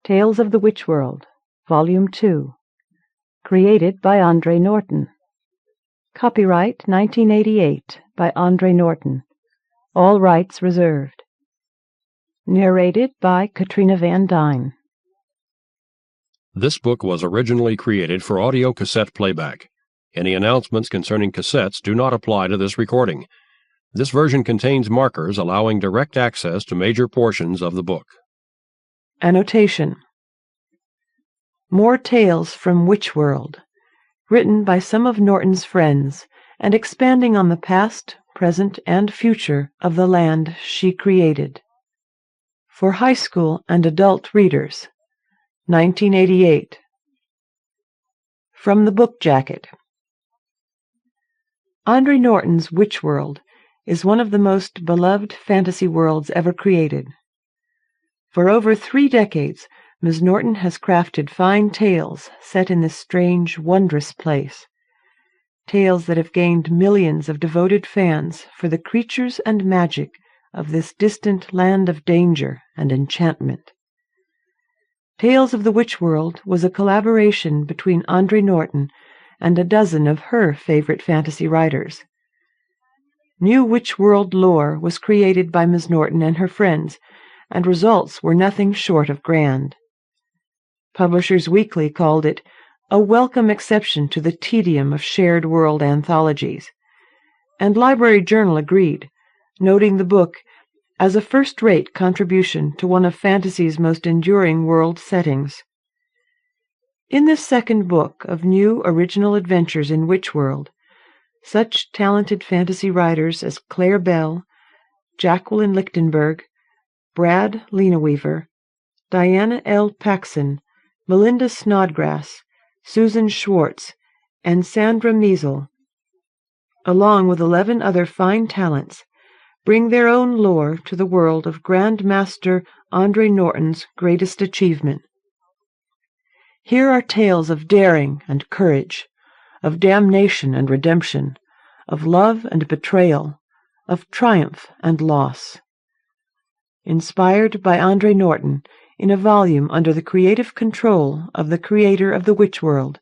Tales of the Witch World, Volume 2. Created by Andre Norton. Copyright 1988 by Andre Norton. All rights reserved. Narrated by Katrina Van Dyne. This book was originally created for audio cassette playback. Any announcements concerning cassettes do not apply to this recording. This version contains markers allowing direct access to major portions of the book. Annotation. More Tales from Witch World, written by some of Norton's friends and expanding on the past, present, and future of the land she created. For high school and adult readers. 1988. From the book jacket. Andre Norton's Witch World is one of the most beloved fantasy worlds ever created. For over 3 decades, Ms. Norton has crafted fine tales set in this strange, wondrous place. Tales that have gained millions of devoted fans for the creatures and magic of this distant land of danger and enchantment. Tales of the Witch World was a collaboration between Andre Norton and a dozen of her favorite fantasy writers. New Witch World lore was created by Ms. Norton and her friends, and results were nothing short of grand. Publishers Weekly called it a welcome exception to the tedium of shared world anthologies, and Library Journal agreed, noting the book as a first-rate contribution to one of fantasy's most enduring world settings. In this second book of new original adventures in Witch World, such talented fantasy writers as Clare Bell, Jacqueline Lichtenberg, Brad Linaweaver, Diana L. Paxson, Melinda Snodgrass, Susan Schwartz, and Sandra Measle, along with 11 other fine talents, bring their own lore to the world of Grand Master Andre Norton's greatest achievement. Here are tales of daring and courage, of damnation and redemption, of love and betrayal, of triumph and loss. Inspired by Andre Norton in a volume under the creative control of the creator of the Witch World,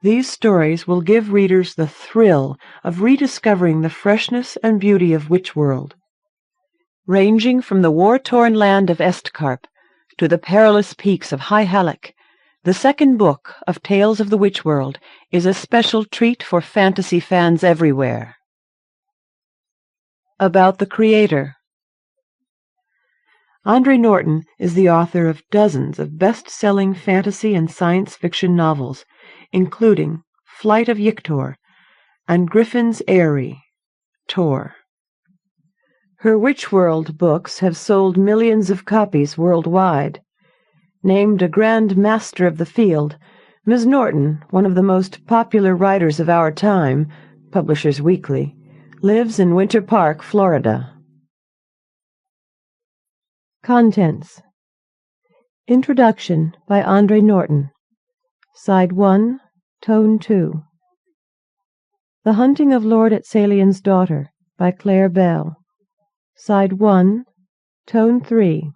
these stories will give readers the thrill of rediscovering the freshness and beauty of Witch World. Ranging from the war-torn land of Estkarp to the perilous peaks of High Halleck, the second book of Tales of the Witch World is a special treat for fantasy fans everywhere. About the creator. Andre Norton is the author of dozens of best-selling fantasy and science fiction novels, including Flight of Yictor and Griffin's Eyrie, Tor. Her Witch World books have sold millions of copies worldwide. Named a Grand Master of the Field, Ms. Norton, one of the most popular writers of our time, Publishers Weekly, lives in Winter Park, Florida. Contents. Introduction by Andre Norton. Side 1, Tone 2. The Hunting of Lord Etsalian's Daughter by Clare Bell. Side 1, Tone 3.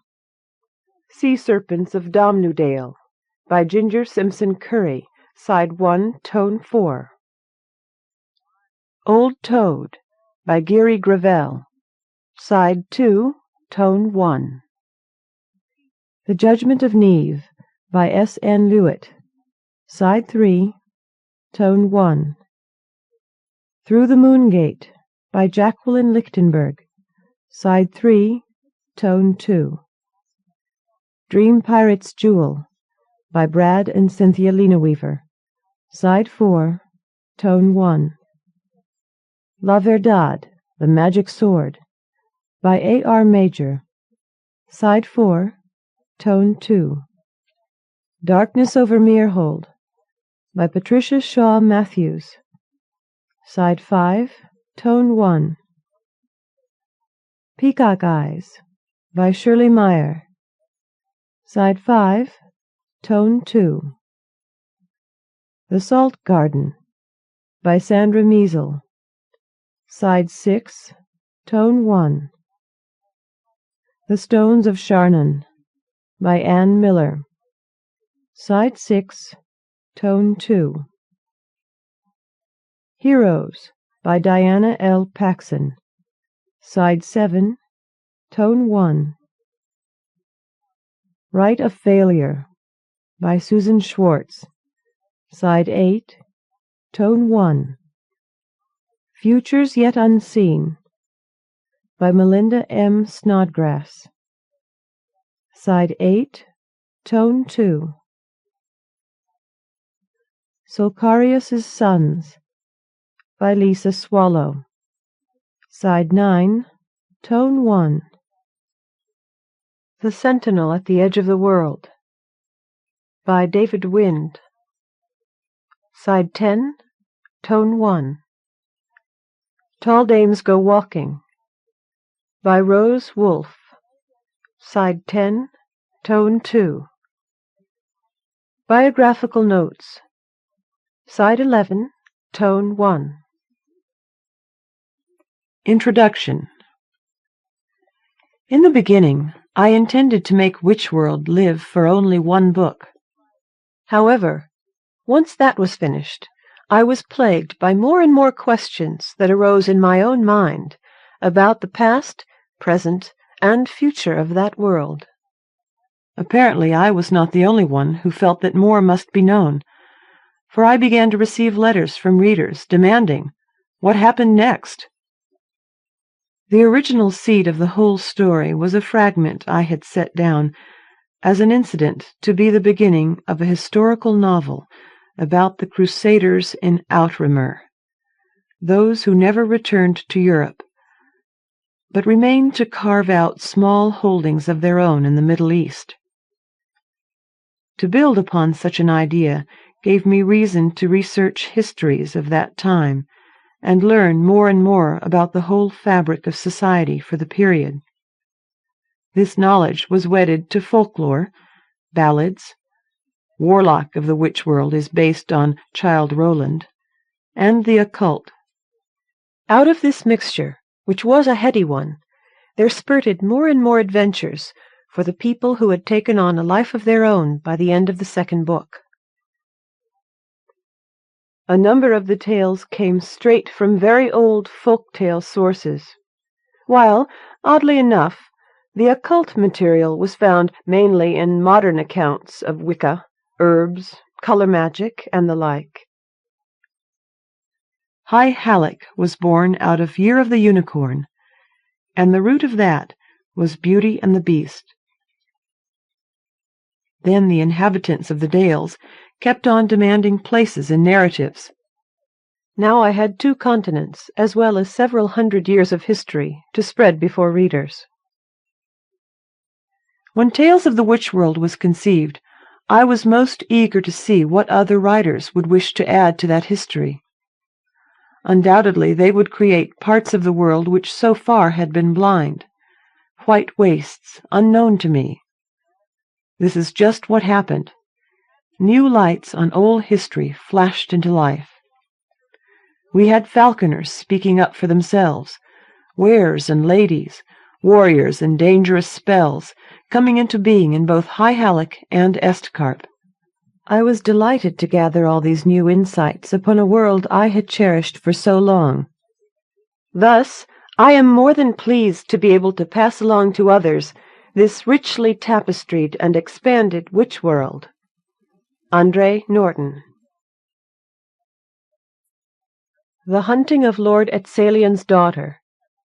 Sea-Serpents of Domnudale by Ginger Simpson Curry. Side 1, Tone 4. Old Toad by Geary Gravel. Side 2, Tone 1. The Judgment of Neave by S. N. Lewitt. Side 3, Tone 1. Through the Moon Gate by Jacqueline Lichtenberg. Side 3, Tone 2. Dream Pirate's Jewel by Brad and Cynthia Linaweaver. Side 4, Tone 1. La Verdad, The Magic Sword by A. R. Major. Side 4, Tone 2. Darkness over Mirhold by Patricia Shaw Mathews. Side 5, Tone 1. Peacock Eyes by Shirley Meier. Side 5, Tone 2. The Salt Garden by Sandra Measle. Side 6, Tone 1. The Stones of Shariann by Anne Miller. Side 6, Tone 2. Heroes by Diana L. Paxson. Side 7, Tone 1. Rite of Failure by Susan Schwartz. Side 8, Tone 1. Futures Yet Unseen by Melinda M. Snodgrass. Side 8, Tone 2. Sulcarius's Sons by Lisa Swallow. Side 9, Tone 1. The Sentinel at the Edge of the World by David Wind. Side 10, Tone 1. Tall Dames Go Walking by Rose Wolfe. Side 10, Tone 2. Biographical Notes. Side 11, Tone 1. Introduction. In the beginning, I intended to make Witchworld live for only one book. However, once that was finished, I was plagued by more and more questions that arose in my own mind about the past, present, and future of that world. Apparently I was not the only one who felt that more must be known, for I began to receive letters from readers demanding what happened next. The original seed of the whole story was a fragment I had set down as an incident to be the beginning of a historical novel about the Crusaders in Outremer, those who never returned to Europe, but remained to carve out small holdings of their own in the Middle East. To build upon such an idea gave me reason to research histories of that time and learn more and more about the whole fabric of society for the period. This knowledge was wedded to folklore, ballads, Warlock of the Witchworld is based on Childe Roland, and the occult. Out of this mixture, which was a heady one, there spurted more and more adventures for the people who had taken on a life of their own by the end of the second book. A number of the tales came straight from very old folk-tale sources, while, oddly enough, the occult material was found mainly in modern accounts of Wicca, herbs, color magic, and the like. High Halleck was born out of Year of the Unicorn, and the root of that was Beauty and the Beast. Then the inhabitants of the Dales kept on demanding places in narratives. Now I had 2 continents, as well as several hundred years of history, to spread before readers. When Tales of the Witchworld was conceived, I was most eager to see what other writers would wish to add to that history. Undoubtedly they would create parts of the world which so far had been blind, white wastes unknown to me. This is just what happened. New lights on old history flashed into life. We had falconers speaking up for themselves, wares and ladies, warriors and dangerous spells coming into being in both High Halleck and Estcarp. I was delighted to gather all these new insights upon a world I had cherished for so long. Thus, I am more than pleased to be able to pass along to others this richly tapestried and expanded witch world. Andre Norton. The Hunting of Lord Etsalian's Daughter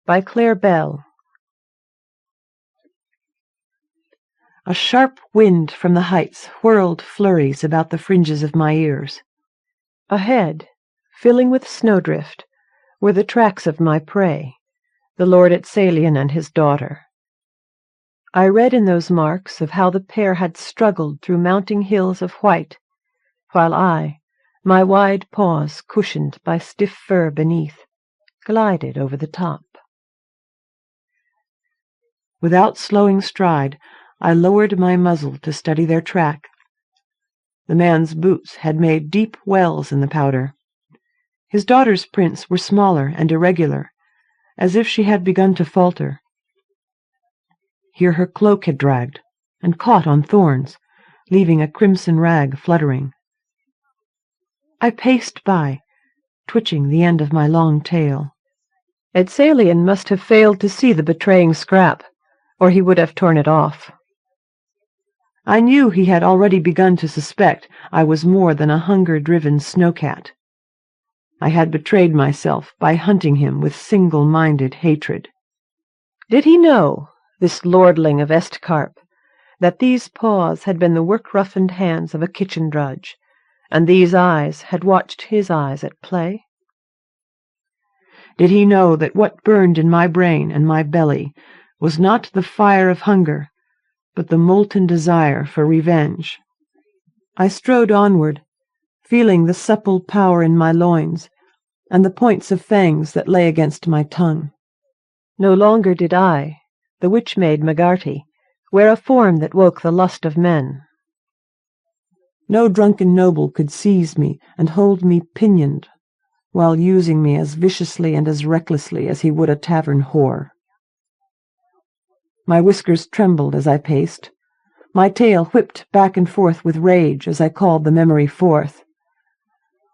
by Clare Bell. A sharp wind from the heights whirled flurries about the fringes of my ears. Ahead, filling with snowdrift, were the tracks of my prey, the Lord Etsalian and his daughter. I read in those marks of how the pair had struggled through mounting hills of white, while I, my wide paws cushioned by stiff fur beneath, glided over the top. Without slowing stride, I lowered my muzzle to study their track. The man's boots had made deep wells in the powder. His daughter's prints were smaller and irregular, as if she had begun to falter. Here her cloak had dragged, and caught on thorns, leaving a crimson rag fluttering. I paced by, twitching the end of my long tail. Etsalian must have failed to see the betraying scrap, or he would have torn it off. I knew he had already begun to suspect I was more than a hunger-driven snowcat. I had betrayed myself by hunting him with single-minded hatred. Did he know, this lordling of Estcarp, that these paws had been the work-roughened hands of a kitchen drudge, and these eyes had watched his eyes at play? Did he know that what burned in my brain and my belly was not the fire of hunger, but the molten desire for revenge? I strode onward, feeling the supple power in my loins and the points of fangs that lay against my tongue. No longer did I, the witch-maid Magarty, wear a form that woke the lust of men. No drunken noble could seize me and hold me pinioned, while using me as viciously and as recklessly as he would a tavern whore. My whiskers trembled as I paced. My tail whipped back and forth with rage as I called the memory forth.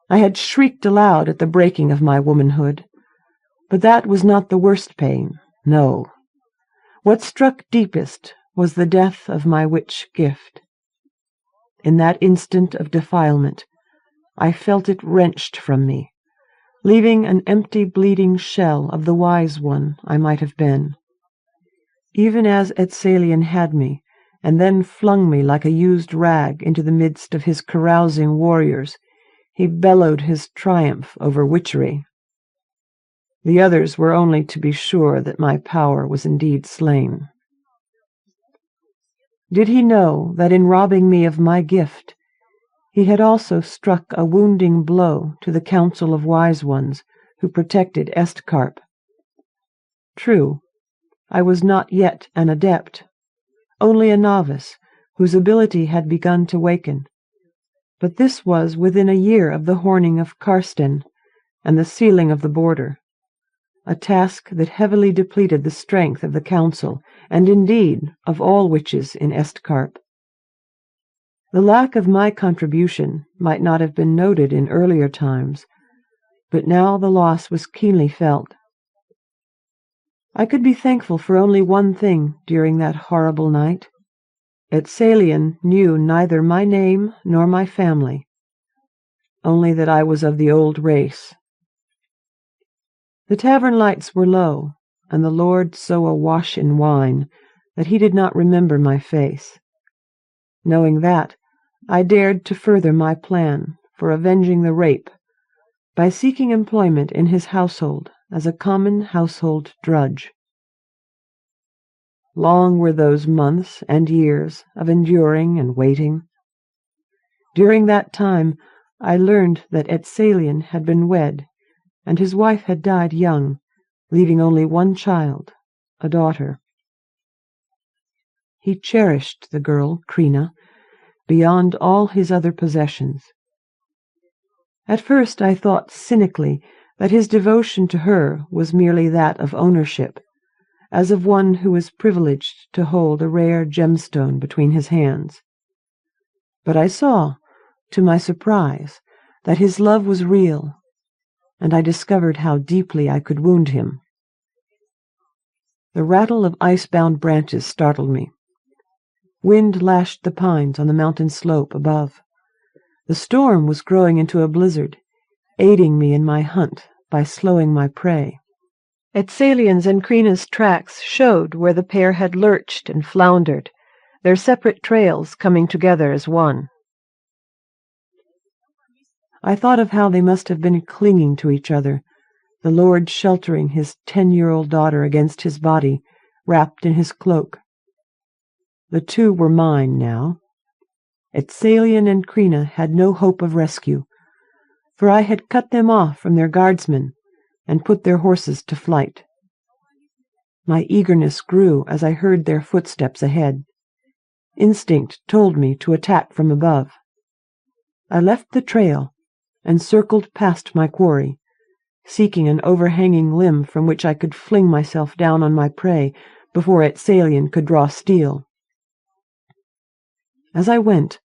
I had shrieked aloud at the breaking of my womanhood, but that was not the worst pain, no. What struck deepest was the death of my witch gift. In that instant of defilement, I felt it wrenched from me, leaving an empty, bleeding shell of the wise one I might have been. Even as Etsalian had me, and then flung me like a used rag into the midst of his carousing warriors, he bellowed his triumph over witchery. The others were only to be sure that my power was indeed slain. Did he know that in robbing me of my gift, he had also struck a wounding blow to the council of wise ones who protected Estcarp? True, I was not yet an adept, only a novice whose ability had begun to waken, but this was within a year of the horning of Karsten and the sealing of the border, a task that heavily depleted the strength of the council, and indeed of all witches in Estcarp. The lack of my contribution might not have been noted in earlier times, but now the loss was keenly felt. I could be thankful for only one thing during that horrible night. Etsalian knew neither my name nor my family, only that I was of the old race. The tavern lights were low, and the lord so awash in wine that he did not remember my face. Knowing that, I dared to further my plan for avenging the rape by seeking employment in his household as a common household drudge. Long were those months and years of enduring and waiting. During that time I learned that Etsalian had been wed, and his wife had died young, leaving only one child, a daughter. He cherished the girl, Crina, beyond all his other possessions. At first I thought cynically that his devotion to her was merely that of ownership, as of one who was privileged to hold a rare gemstone between his hands. But I saw, to my surprise, that his love was real, and I discovered how deeply I could wound him. The rattle of ice-bound branches startled me. Wind lashed the pines on the mountain slope above. The storm was growing into a blizzard, aiding me in my hunt by slowing my prey. Etsalian's and Crina's tracks showed where the pair had lurched and floundered, their separate trails coming together as one. I thought of how they must have been clinging to each other, the lord sheltering his 10-year-old daughter against his body, wrapped in his cloak. The two were mine now. Etsalian and Crina had no hope of rescue, for I had cut them off from their guardsmen and put their horses to flight. My eagerness grew as I heard their footsteps ahead. Instinct told me to attack from above. I left the trail and circled past my quarry, seeking an overhanging limb from which I could fling myself down on my prey before Etsalian could draw steel. As I went,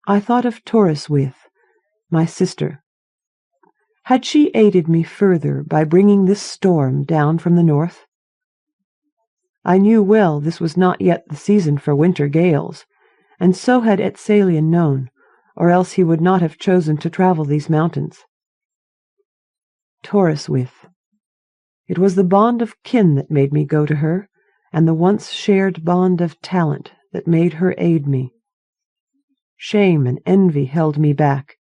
I thought of Torriswith, my sister. Had she aided me further by bringing this storm down from the north? I knew well this was not yet the season for winter gales, and so had Etsalian known, or else he would not have chosen to travel these mountains. Torriswith. It was the bond of kin that made me go to her, and the once shared bond of talent that made her aid me. Shame and envy held me back,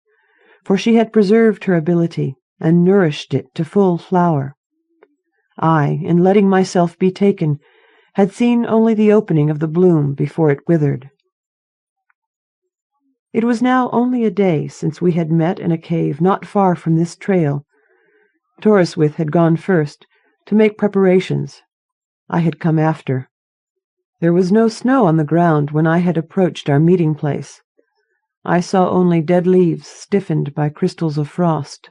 for she had preserved her ability and nourished it to full flower. I, in letting myself be taken, had seen only the opening of the bloom before it withered. It was now only a day since we had met in a cave not far from this trail. Torriswith had gone first, to make preparations. I had come after. There was no snow on the ground when I had approached our meeting place. I saw only dead leaves stiffened by crystals of frost.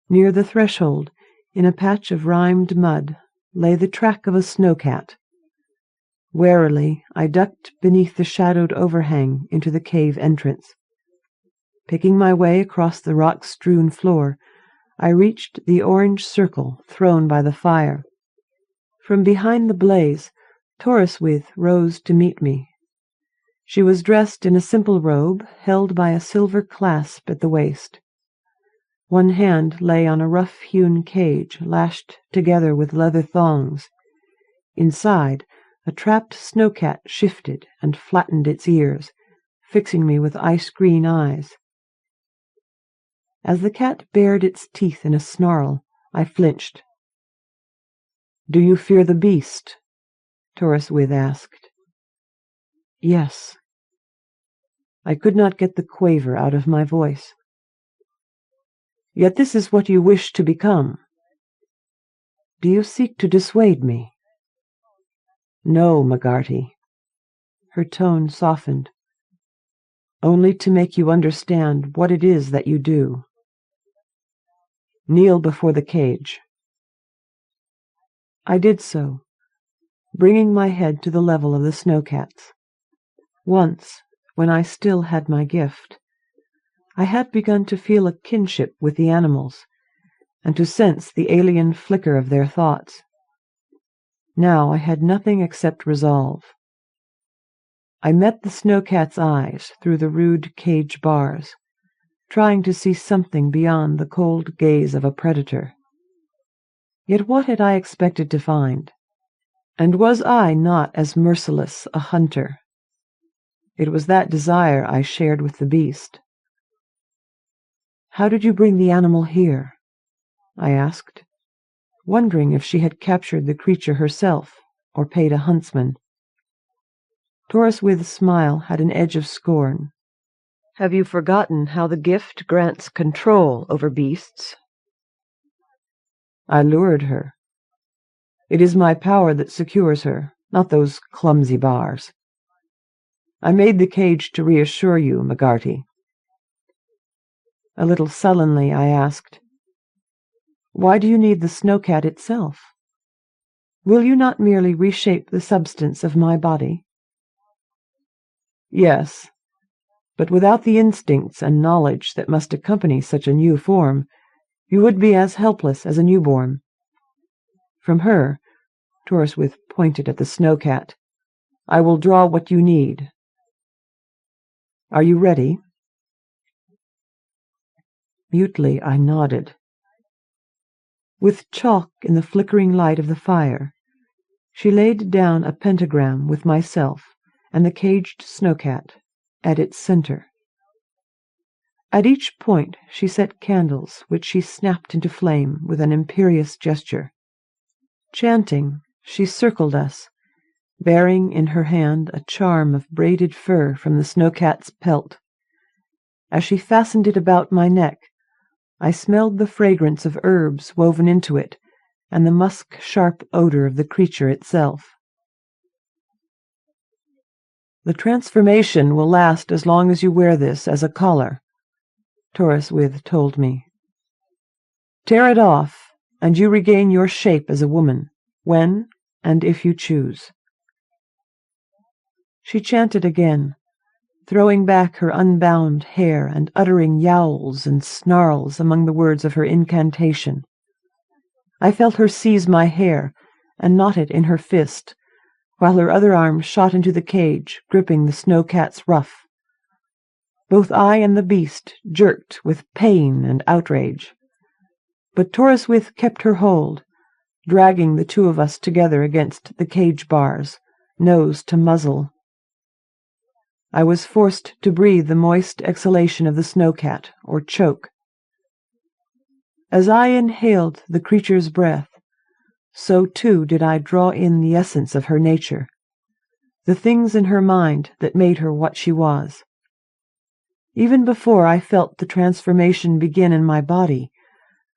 Near the threshold, in a patch of rimed mud, lay the track of a snowcat. Warily, I ducked beneath the shadowed overhang into the cave entrance. Picking my way across the rock-strewn floor, I reached the orange circle thrown by the fire. From behind the blaze, Torriswith rose to meet me. She was dressed in a simple robe held by a silver clasp at the waist. One hand lay on a rough-hewn cage lashed together with leather thongs. Inside, a trapped snowcat shifted and flattened its ears, fixing me with ice-green eyes. As the cat bared its teeth in a snarl, I flinched. "Do you fear the beast?" Torriswith asked. "Yes." I could not get the quaver out of my voice. "Yet this is what you wish to become. Do you seek to dissuade me?" "No, McGarty." Her tone softened. "Only to make you understand what it is that you do. Kneel before the cage." I did so, bringing my head to the level of the snowcats. Once, when I still had my gift, I had begun to feel a kinship with the animals, and to sense the alien flicker of their thoughts. Now I had nothing except resolve. I met the snowcat's eyes through the rude cage bars, trying to see something beyond the cold gaze of a predator. Yet what had I expected to find? And was I not as merciless a hunter? It was that desire I shared with the beast. "How did you bring the animal here?" I asked, wondering if she had captured the creature herself or paid a huntsman. Torriswith's smile had an edge of scorn. "Have you forgotten how the gift grants control over beasts?" "I lured her. It is my power that secures her, not those clumsy bars. I made the cage to reassure you, McGarty." A little sullenly I asked, "Why do you need the snowcat itself? Will you not merely reshape the substance of my body?" "Yes, but without the instincts and knowledge that must accompany such a new form, you would be as helpless as a newborn. From her," Torriswith pointed at the snowcat, "I will draw what you need. Are you ready?" Mutely I nodded. With chalk in the flickering light of the fire, she laid down a pentagram with myself and the caged snowcat at its center. At each point she set candles, which she snapped into flame with an imperious gesture. Chanting, she circled us, bearing in her hand a charm of braided fur from the snowcat's pelt. As she fastened it about my neck, I smelled the fragrance of herbs woven into it, and the musk-sharp odor of the creature itself. "The transformation will last as long as you wear this as a collar," Torriswith told me. "Tear it off, and you regain your shape as a woman, when and if you choose." She chanted again, throwing back her unbound hair and uttering yowls and snarls among the words of her incantation. I felt her seize my hair and knot it in her fist, while her other arm shot into the cage, gripping the snow-cat's ruff. Both I and the beast jerked with pain and outrage. But Torriswith kept her hold, dragging the two of us together against the cage bars, nose to muzzle. I was forced to breathe the moist exhalation of the snow-cat, or choke. As I inhaled the creature's breath, so too did I draw in the essence of her nature, the things in her mind that made her what she was. Even before I felt the transformation begin in my body,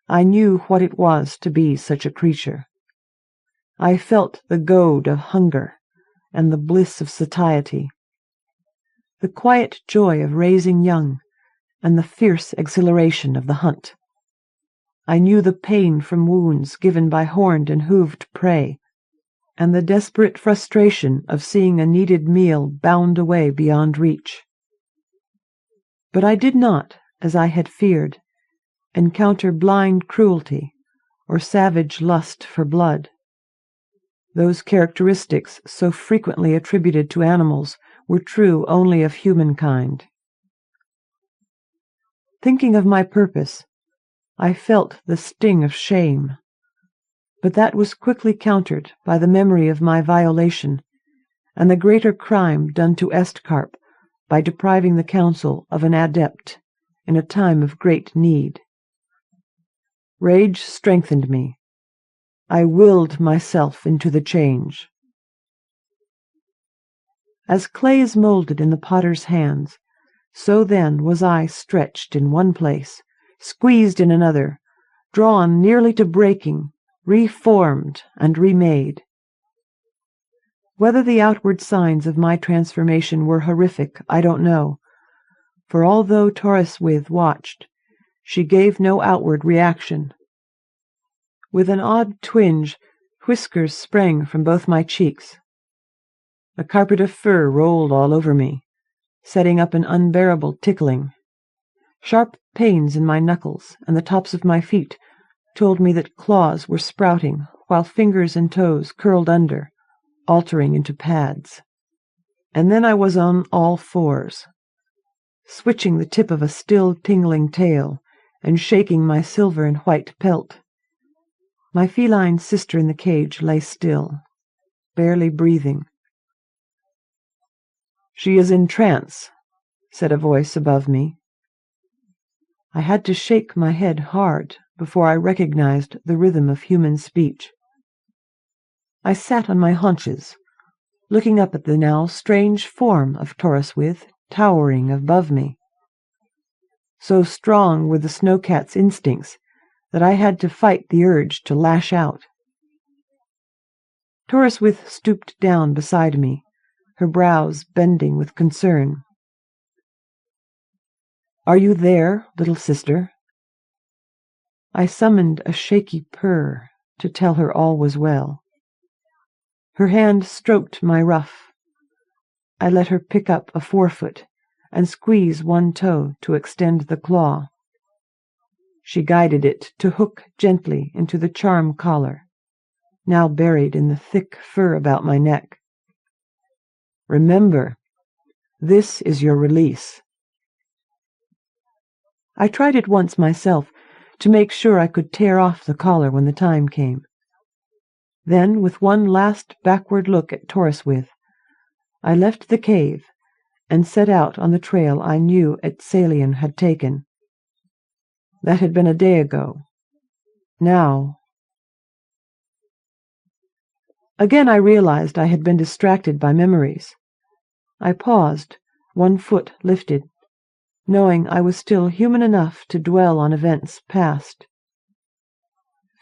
I knew what it was to be such a creature. I felt the goad of hunger and the bliss of satiety, the quiet joy of raising young, and the fierce exhilaration of the hunt. I knew the pain from wounds given by horned and hooved prey, and the desperate frustration of seeing a needed meal bound away beyond reach. But I did not, as I had feared, encounter blind cruelty or savage lust for blood. Those characteristics so frequently attributed to animals were true only of humankind. Thinking of my purpose, I felt the sting of shame, but that was quickly countered by the memory of my violation and the greater crime done to Estcarp by depriving the council of an adept in a time of great need. Rage strengthened me. I willed myself into the change. As clay is molded in the potter's hands, so then was I stretched in one place, squeezed in another, drawn nearly to breaking, reformed and remade. Whether the outward signs of my transformation were horrific, I don't know, for although Torriswith watched, she gave no outward reaction. With an odd twinge, whiskers sprang from both my cheeks. A carpet of fur rolled all over me, setting up an unbearable tickling. Sharp pains in my knuckles and the tops of my feet told me that claws were sprouting, while fingers and toes curled under, altering into pads. And then I was on all fours, switching the tip of a still tingling tail and shaking my silver and white pelt. My feline sister in the cage lay still, barely breathing. "She is in trance," said a voice above me. I had to shake my head hard before I recognized the rhythm of human speech. I sat on my haunches, looking up at the now strange form of Torriswith towering above me. So strong were the snow-cat's instincts that I had to fight the urge to lash out. Torriswith stooped down beside me, her brows bending with concern. "Are you there, little sister?" I summoned a shaky purr to tell her all was well. Her hand stroked my ruff. I let her pick up a forefoot and squeeze one toe to extend the claw. She guided it to hook gently into the charm collar, now buried in the thick fur about my neck. "Remember, this is your release." I tried it once myself to make sure I could tear off the collar when the time came. Then, with one last backward look at Torriswith, I left the cave and set out on the trail I knew Etsalian had taken. That had been a day ago. Now... Again I realized I had been distracted by memories. I paused, one foot lifted, knowing I was still human enough to dwell on events past.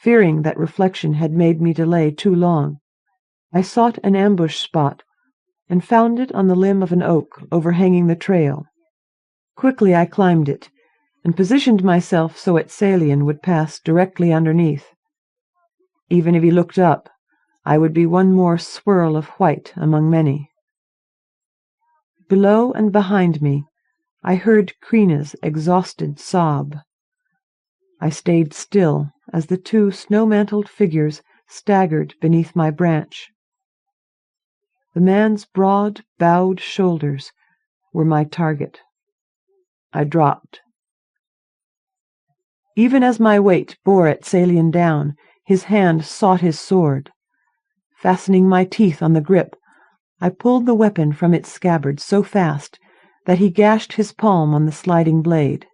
Fearing that reflection had made me delay too long, I sought an ambush spot and found it on the limb of an oak overhanging the trail. Quickly I climbed it and positioned myself so Etsalian would pass directly underneath. Even if he looked up, I would be one more swirl of white among many. Below and behind me, I heard Krina's exhausted sob. I stayed still as the two snow-mantled figures staggered beneath my branch. The man's broad, bowed shoulders were my target. I dropped. Even as my weight bore Etsalian down, his hand sought his sword. Fastening my teeth on the grip, I pulled the weapon from its scabbard so fast that he gashed his palm on the sliding blade.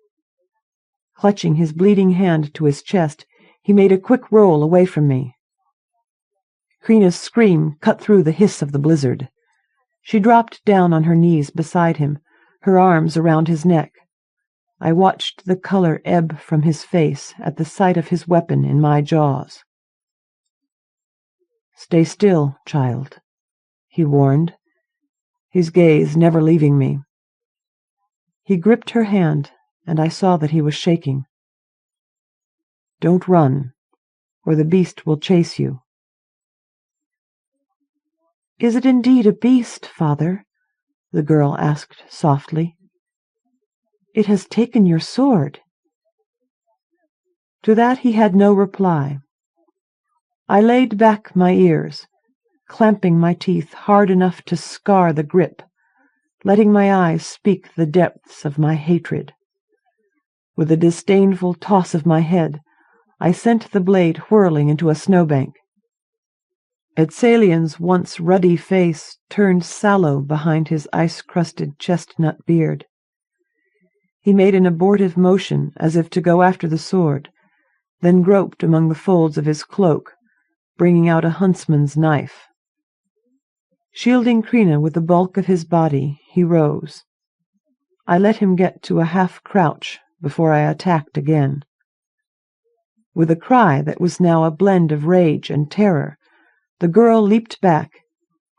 Clutching his bleeding hand to his chest, he made a quick roll away from me. Krina's scream cut through the hiss of the blizzard. She dropped down on her knees beside him, her arms around his neck. I watched the color ebb from his face at the sight of his weapon in my jaws. "Stay still, child," he warned, his gaze never leaving me. He gripped her hand, and I saw that he was shaking. "Don't run, or the beast will chase you." "Is it indeed a beast, father?" the girl asked softly. "It has taken your sword." To that he had no reply. I laid back my ears, clamping my teeth hard enough to scar the grip, letting my eyes speak the depths of my hatred. With a disdainful toss of my head, I sent the blade whirling into a snowbank. Etsalian's once ruddy face turned sallow behind his ice-crusted chestnut beard. He made an abortive motion as if to go after the sword, then groped among the folds of his cloak, bringing out a huntsman's knife. Shielding Krina with the bulk of his body, he rose. I let him get to a half-crouch before I attacked again. With a cry that was now a blend of rage and terror, the girl leaped back,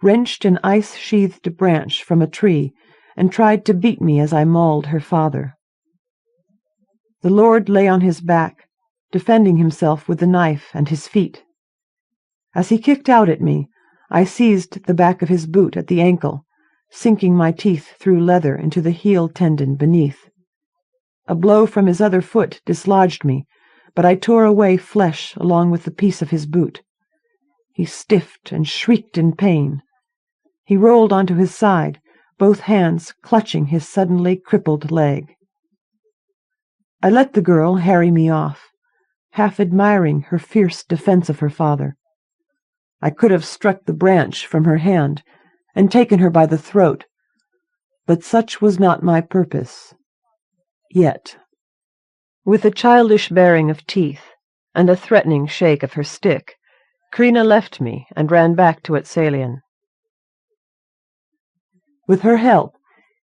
wrenched an ice-sheathed branch from a tree, and tried to beat me as I mauled her father. The lord lay on his back, defending himself with the knife and his feet. As he kicked out at me, I seized the back of his boot at the ankle, sinking my teeth through leather into the heel tendon beneath. A blow from his other foot dislodged me, but I tore away flesh along with the piece of his boot. He stiffed and shrieked in pain. He rolled onto his side, both hands clutching his suddenly crippled leg. I let the girl harry me off, half admiring her fierce defense of her father. I could have struck the branch from her hand and taken her by the throat, but such was not my purpose. Yet. With a childish baring of teeth and a threatening shake of her stick, Krina left me and ran back to Etsalian. With her help,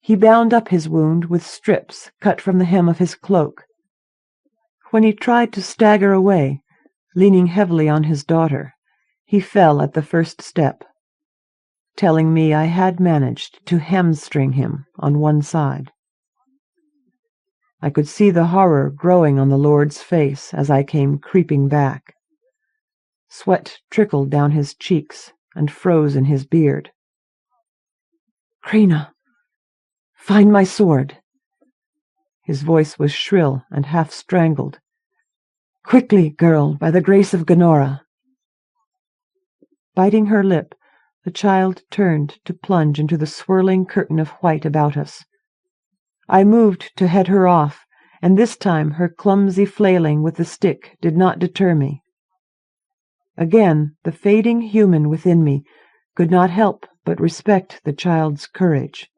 he bound up his wound with strips cut from the hem of his cloak. When he tried to stagger away, leaning heavily on his daughter, he fell at the first step, telling me I had managed to hamstring him on one side. I could see the horror growing on the lord's face as I came creeping back. Sweat trickled down his cheeks and froze in his beard. "Krina, find my sword." His voice was shrill and half-strangled. "Quickly, girl, by the grace of Gonora." Biting her lip, the child turned to plunge into the swirling curtain of white about us. I moved to head her off, and this time her clumsy flailing with the stick did not deter me. Again, the fading human within me could not help but respect the child's courage.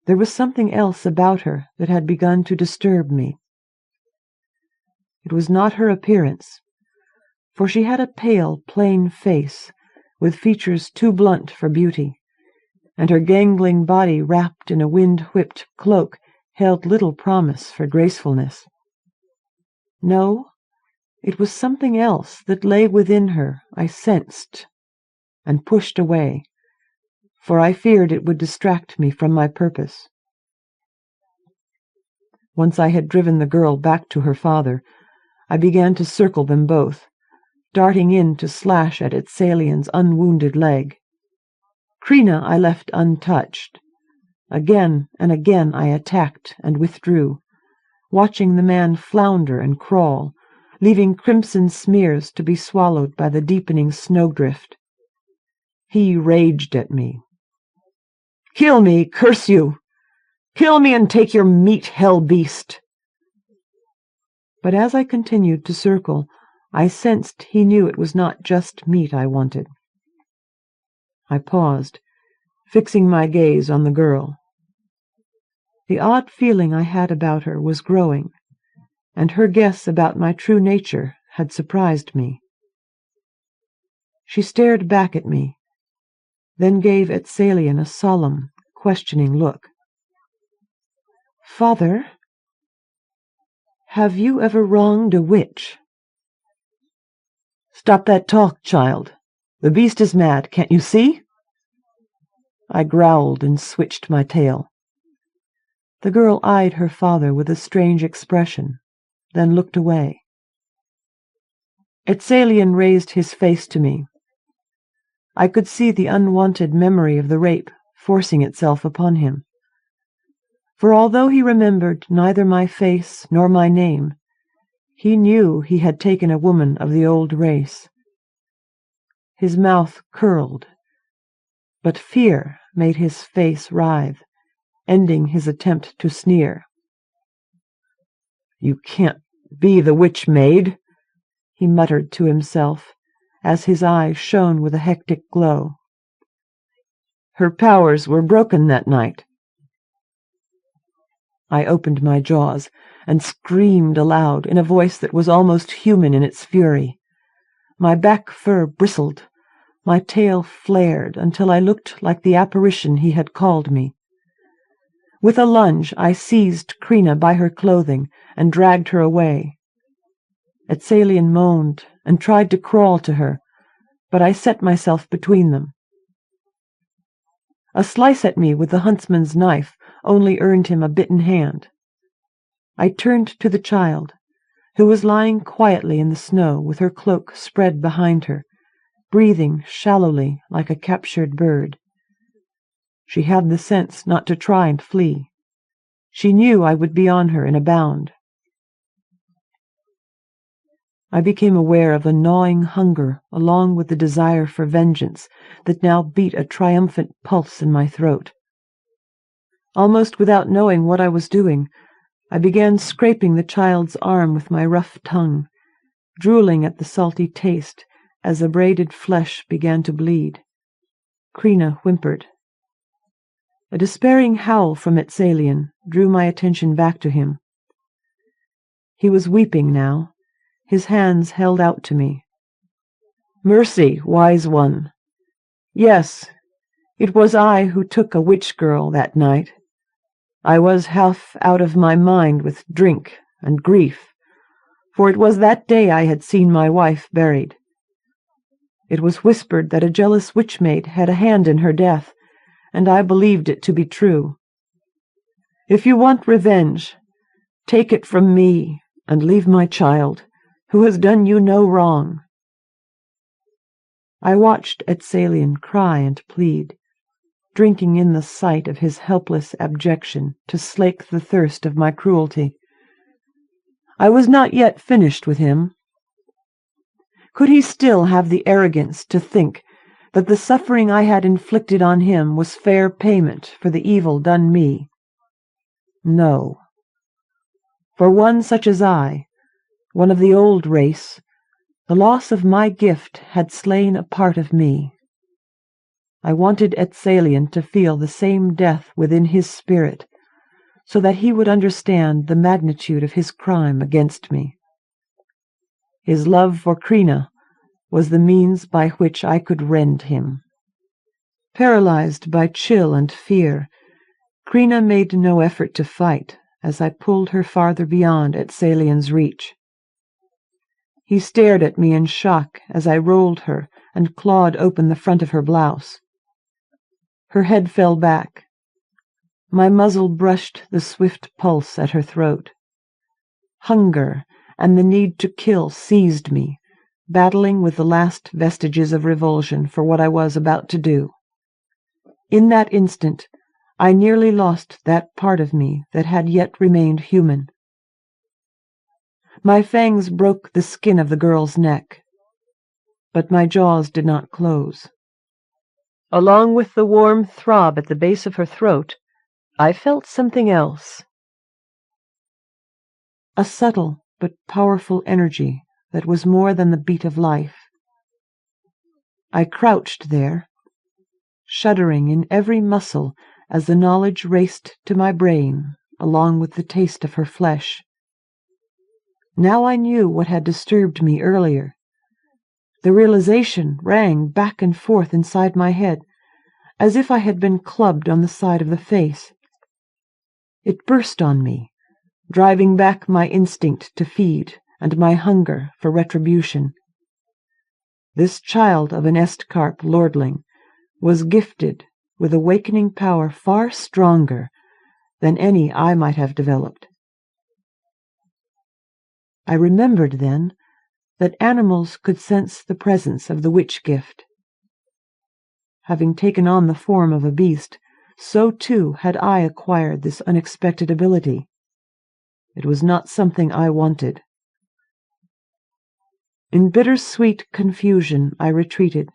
There was something else about her that had begun to disturb me. It was not her appearance, for she had a pale, plain face, with features too blunt for beauty, and her gangling body wrapped in a wind-whipped cloak held little promise for gracefulness. No, it was something else that lay within her I sensed and pushed away, for I feared it would distract me from my purpose. Once I had driven the girl back to her father, I began to circle them both, darting in to slash at Etsalian's unwounded leg. Krina I left untouched, Again and again I attacked and withdrew, watching the man flounder and crawl, leaving crimson smears to be swallowed by the deepening snowdrift. He raged at me. "Kill me, curse you! Kill me and take your meat, hell-beast!" But as I continued to circle, I sensed he knew it was not just meat I wanted. I paused, fixing my gaze on the girl. The odd feeling I had about her was growing, and her guess about my true nature had surprised me. She stared back at me, then gave Etsalian a solemn, questioning look. "Father, have you ever wronged a witch?" "Stop that talk, child. The beast is mad, can't you see?" I growled and switched my tail. The girl eyed her father with a strange expression, then looked away. Etsalian raised his face to me. I could see the unwanted memory of the rape forcing itself upon him. For although he remembered neither my face nor my name, he knew he had taken a woman of the old race. His mouth curled, but fear made his face writhe, ending his attempt to sneer. "You can't be the witch maid," he muttered to himself, as his eyes shone with a hectic glow. "Her powers were broken that night." I opened my jaws and screamed aloud in a voice that was almost human in its fury. My back fur bristled, my tail flared until I looked like the apparition he had called me. With a lunge I seized Katrina by her clothing and dragged her away. Etsalian moaned and tried to crawl to her, but I set myself between them. A slice at me with the huntsman's knife only earned him a bitten hand. I turned to the child, who was lying quietly in the snow with her cloak spread behind her, breathing shallowly like a captured bird. She had the sense not to try and flee. She knew I would be on her in a bound. I became aware of a gnawing hunger along with the desire for vengeance that now beat a triumphant pulse in my throat. Almost without knowing what I was doing, I began scraping the child's arm with my rough tongue, drooling at the salty taste as the braided flesh began to bleed. Katrina whimpered. A despairing howl from Etsalian drew my attention back to him. He was weeping now, his hands held out to me. "Mercy, wise one. Yes, it was I who took a witch girl that night. I was half out of my mind with drink and grief, for it was that day I had seen my wife buried. It was whispered that a jealous witch-maid had a hand in her death, and I believed it to be true. If you want revenge, take it from me and leave my child, who has done you no wrong." I watched Etsalian cry and plead, drinking in the sight of his helpless abjection to slake the thirst of my cruelty. I was not yet finished with him. Could he still have the arrogance to think that the suffering I had inflicted on him was fair payment for the evil done me? No. For one such as I, one of the old race, the loss of my gift had slain a part of me. I wanted Etsalian to feel the same death within his spirit, so that he would understand the magnitude of his crime against me. His love for Katrina was the means by which I could rend him. Paralyzed by chill and fear, Katrina made no effort to fight as I pulled her farther beyond Etsalian's reach. He stared at me in shock as I rolled her and clawed open the front of her blouse. Her head fell back. My muzzle brushed the swift pulse at her throat. Hunger and the need to kill seized me, battling with the last vestiges of revulsion for what I was about to do. In that instant, I nearly lost that part of me that had yet remained human. My fangs broke the skin of the girl's neck, but my jaws did not close. Along with the warm throb at the base of her throat, I felt something else. A subtle but powerful energy that was more than the beat of life. I crouched there, shuddering in every muscle as the knowledge raced to my brain along with the taste of her flesh. Now I knew what had disturbed me earlier. The realization rang back and forth inside my head, as if I had been clubbed on the side of the face. It burst on me, driving back my instinct to feed and my hunger for retribution. This child of an Estcarp lordling was gifted with awakening power far stronger than any I might have developed. I remembered then that animals could sense the presence of the witch gift. Having taken on the form of a beast, so too had I acquired this unexpected ability. It was not something I wanted. In bittersweet confusion I retreated,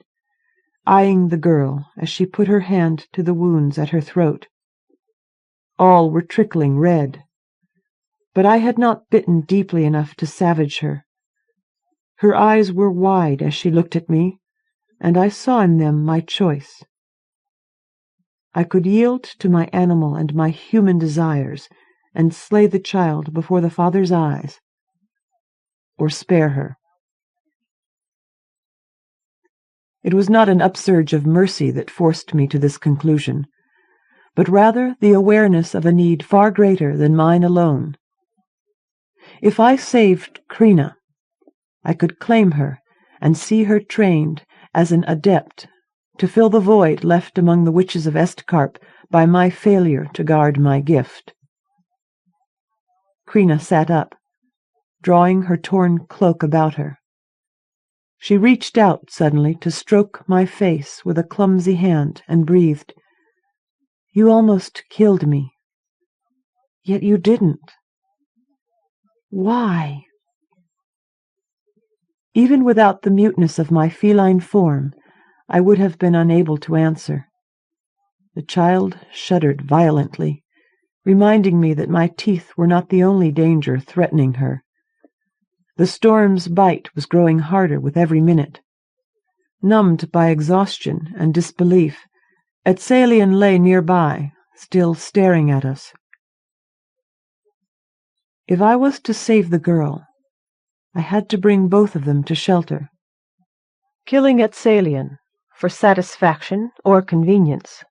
eyeing the girl as she put her hand to the wounds at her throat. All were trickling red, but I had not bitten deeply enough to savage her. Her eyes were wide as she looked at me, and I saw in them my choice. I could yield to my animal and my human desires and slay the child before the father's eyes, or spare her. It was not an upsurge of mercy that forced me to this conclusion, but rather the awareness of a need far greater than mine alone. If I saved Crina, I could claim her and see her trained as an adept to fill the void left among the witches of Estcarp by my failure to guard my gift. Crina sat up, drawing her torn cloak about her. She reached out suddenly to stroke my face with a clumsy hand and breathed, "You almost killed me. Yet you didn't. Why?" Even without the muteness of my feline form, I would have been unable to answer. The child shuddered violently, reminding me that my teeth were not the only danger threatening her. The storm's bite was growing harder with every minute. Numbed by exhaustion and disbelief, Etsalian lay nearby, still staring at us. If I was to save the girl, I had to bring both of them to shelter. Killing Etsalian, for satisfaction or convenience,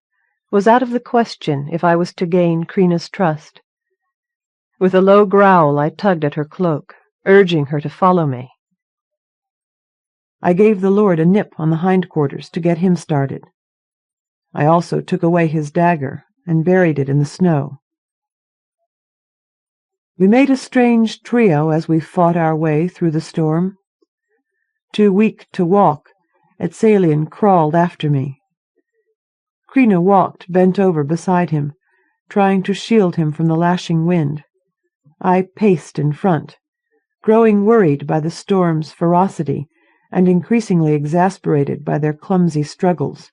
was out of the question if I was to gain Crina's trust. With a low growl I tugged at her cloak, urging her to follow me. I gave the lord a nip on the hindquarters to get him started. I also took away his dagger and buried it in the snow. We made a strange trio as we fought our way through the storm. Too weak to walk, Etsalian crawled after me. Crina walked bent over beside him, trying to shield him from the lashing wind. I paced in front, growing worried by the storm's ferocity and increasingly exasperated by their clumsy struggles.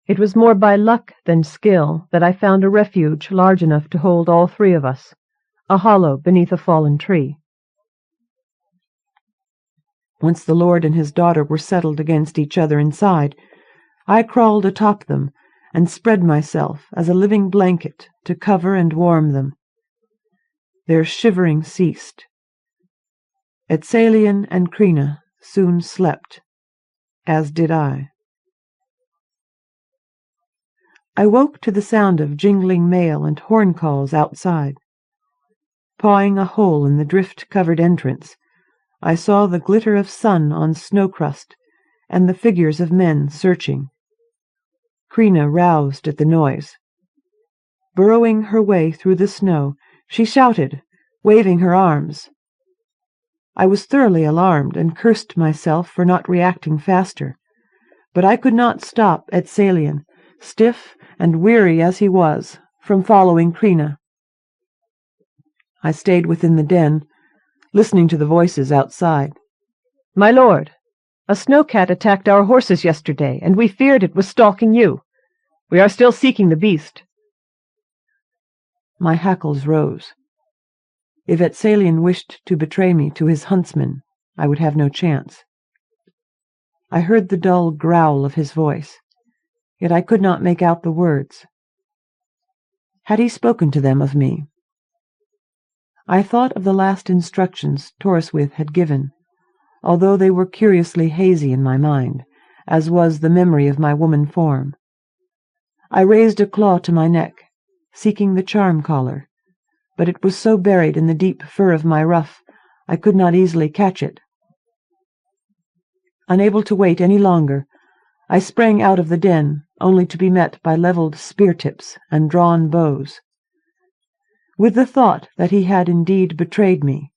It was more by luck than skill that I found a refuge large enough to hold all three of us, a hollow beneath a fallen tree. Once the lord and his daughter were settled against each other inside, I crawled atop them and spread myself as a living blanket to cover and warm them. Their shivering ceased. Etsalian and Crina soon slept, as did I. I woke to the sound of jingling mail and horn calls outside. Pawing a hole in the drift-covered entrance, I saw the glitter of sun on snow crust and the figures of men searching. Crina roused at the noise. Burrowing her way through the snow, she shouted, waving her arms. I was thoroughly alarmed and cursed myself for not reacting faster, but I could not stop Etsalian, stiff and weary as he was from following Katrina. I stayed within the den, listening to the voices outside. "My lord, a snow-cat attacked our horses yesterday, and we feared it was stalking you. We are still seeking the beast." My hackles rose. If Etsalian wished to betray me to his huntsmen, I would have no chance. I heard the dull growl of his voice, yet I could not make out the words. Had he spoken to them of me? I thought of the last instructions Torriswith had given, although they were curiously hazy in my mind, as was the memory of my woman form. I raised a claw to my neck, seeking the charm collar, but it was so buried in the deep fur of my ruff I could not easily catch it. Unable to wait any longer, I sprang out of the den, only to be met by levelled spear-tips and drawn bows. With the thought that he had indeed betrayed me,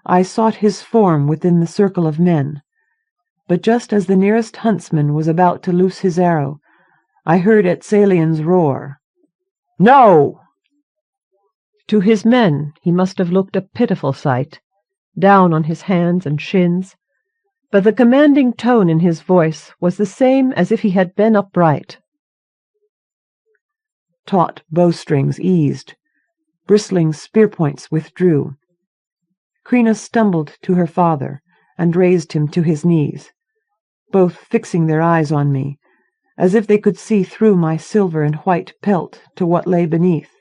I sought his form within the circle of men, but just as the nearest huntsman was about to loose his arrow, I heard Etsalian's roar. "No!" To his men he must have looked a pitiful sight, down on his hands and shins, but the commanding tone in his voice was the same as if he had been upright. Taut bowstrings eased, bristling spear-points withdrew. Katrina stumbled to her father and raised him to his knees, both fixing their eyes on me, as if they could see through my silver and white pelt to what lay beneath.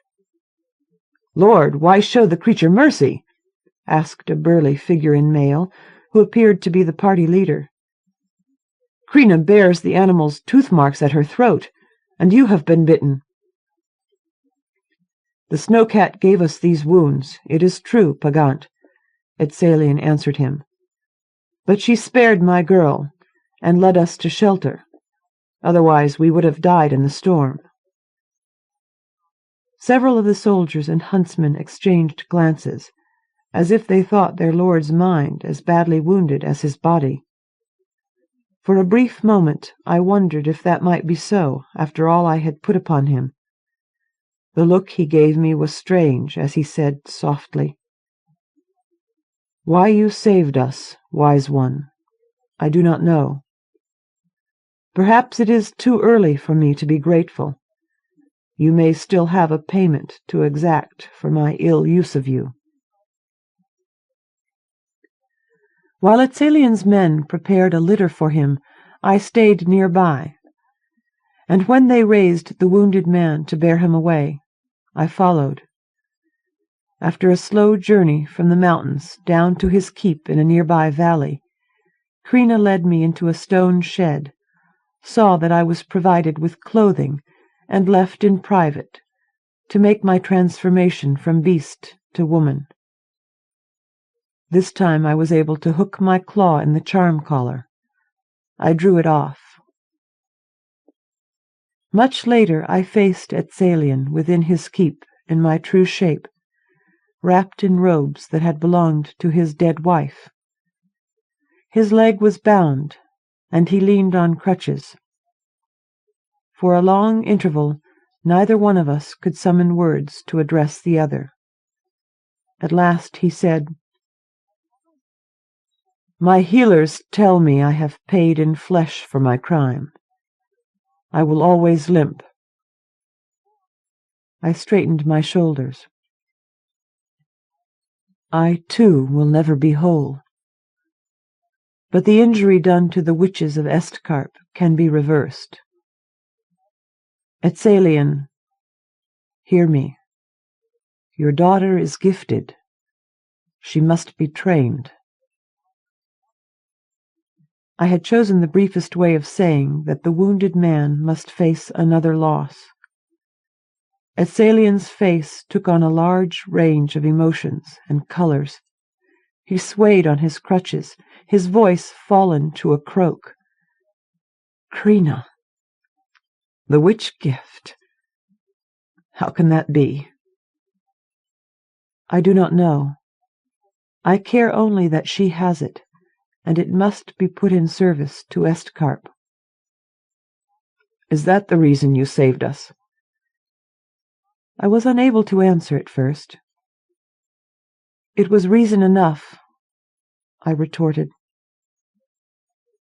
"Lord, why show the creature mercy?" asked a burly figure in mail, who appeared to be the party leader. "Katrina bears the animal's tooth-marks at her throat, and you have been bitten." "The snow-cat gave us these wounds, it is true, Pagant," Etsalian answered him. "But she spared my girl, and led us to shelter. Otherwise we would have died in the storm." Several of the soldiers and huntsmen exchanged glances, as if they thought their lord's mind as badly wounded as his body. For a brief moment I wondered if that might be so, after all I had put upon him. The look he gave me was strange, as he said softly, "Why you saved us, wise one, I do not know. Perhaps it is too early for me to be grateful. You may still have a payment to exact for my ill use of you." While Etsalian's men prepared a litter for him, I stayed nearby, and when they raised the wounded man to bear him away, I followed. After a slow journey from the mountains down to his keep in a nearby valley, Katrina led me into a stone shed, saw that I was provided with clothing, and left in private, to make my transformation from beast to woman. This time I was able to hook my claw in the charm collar. I drew it off. Much later I faced Etsalian within his keep in my true shape, wrapped in robes that had belonged to his dead wife. His leg was bound, and he leaned on crutches. For a long interval neither one of us could summon words to address the other. At last he said, "My healers tell me I have paid in flesh for my crime. I will always limp." I straightened my shoulders. I, too, will never be whole. But the injury done to the witches of Estcarp can be reversed. Etsalian, hear me. Your daughter is gifted. She must be trained. I had chosen the briefest way of saying that the wounded man must face another loss. Etsalian's face took on a large range of emotions and colors. He swayed on his crutches, his voice fallen to a croak. "Katrina, the witch gift. How can that be?" "I do not know. I care only that she has it, and it must be put in service to Estcarp." "Is that the reason you saved us? I was unable to answer at first. It was reason enough, I retorted.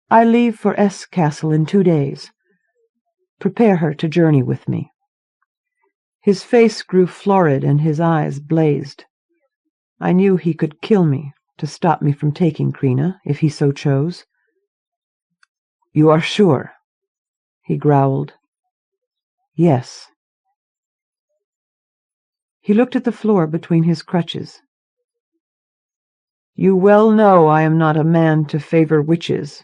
I leave for S. Castle in 2 days. Prepare her to journey with me. His face grew florid and his eyes blazed. I knew he could kill me to stop me from taking Crina, if he so chose. You are sure? He growled. Yes. He looked at the floor between his crutches. You well know I am not a man to favor witches,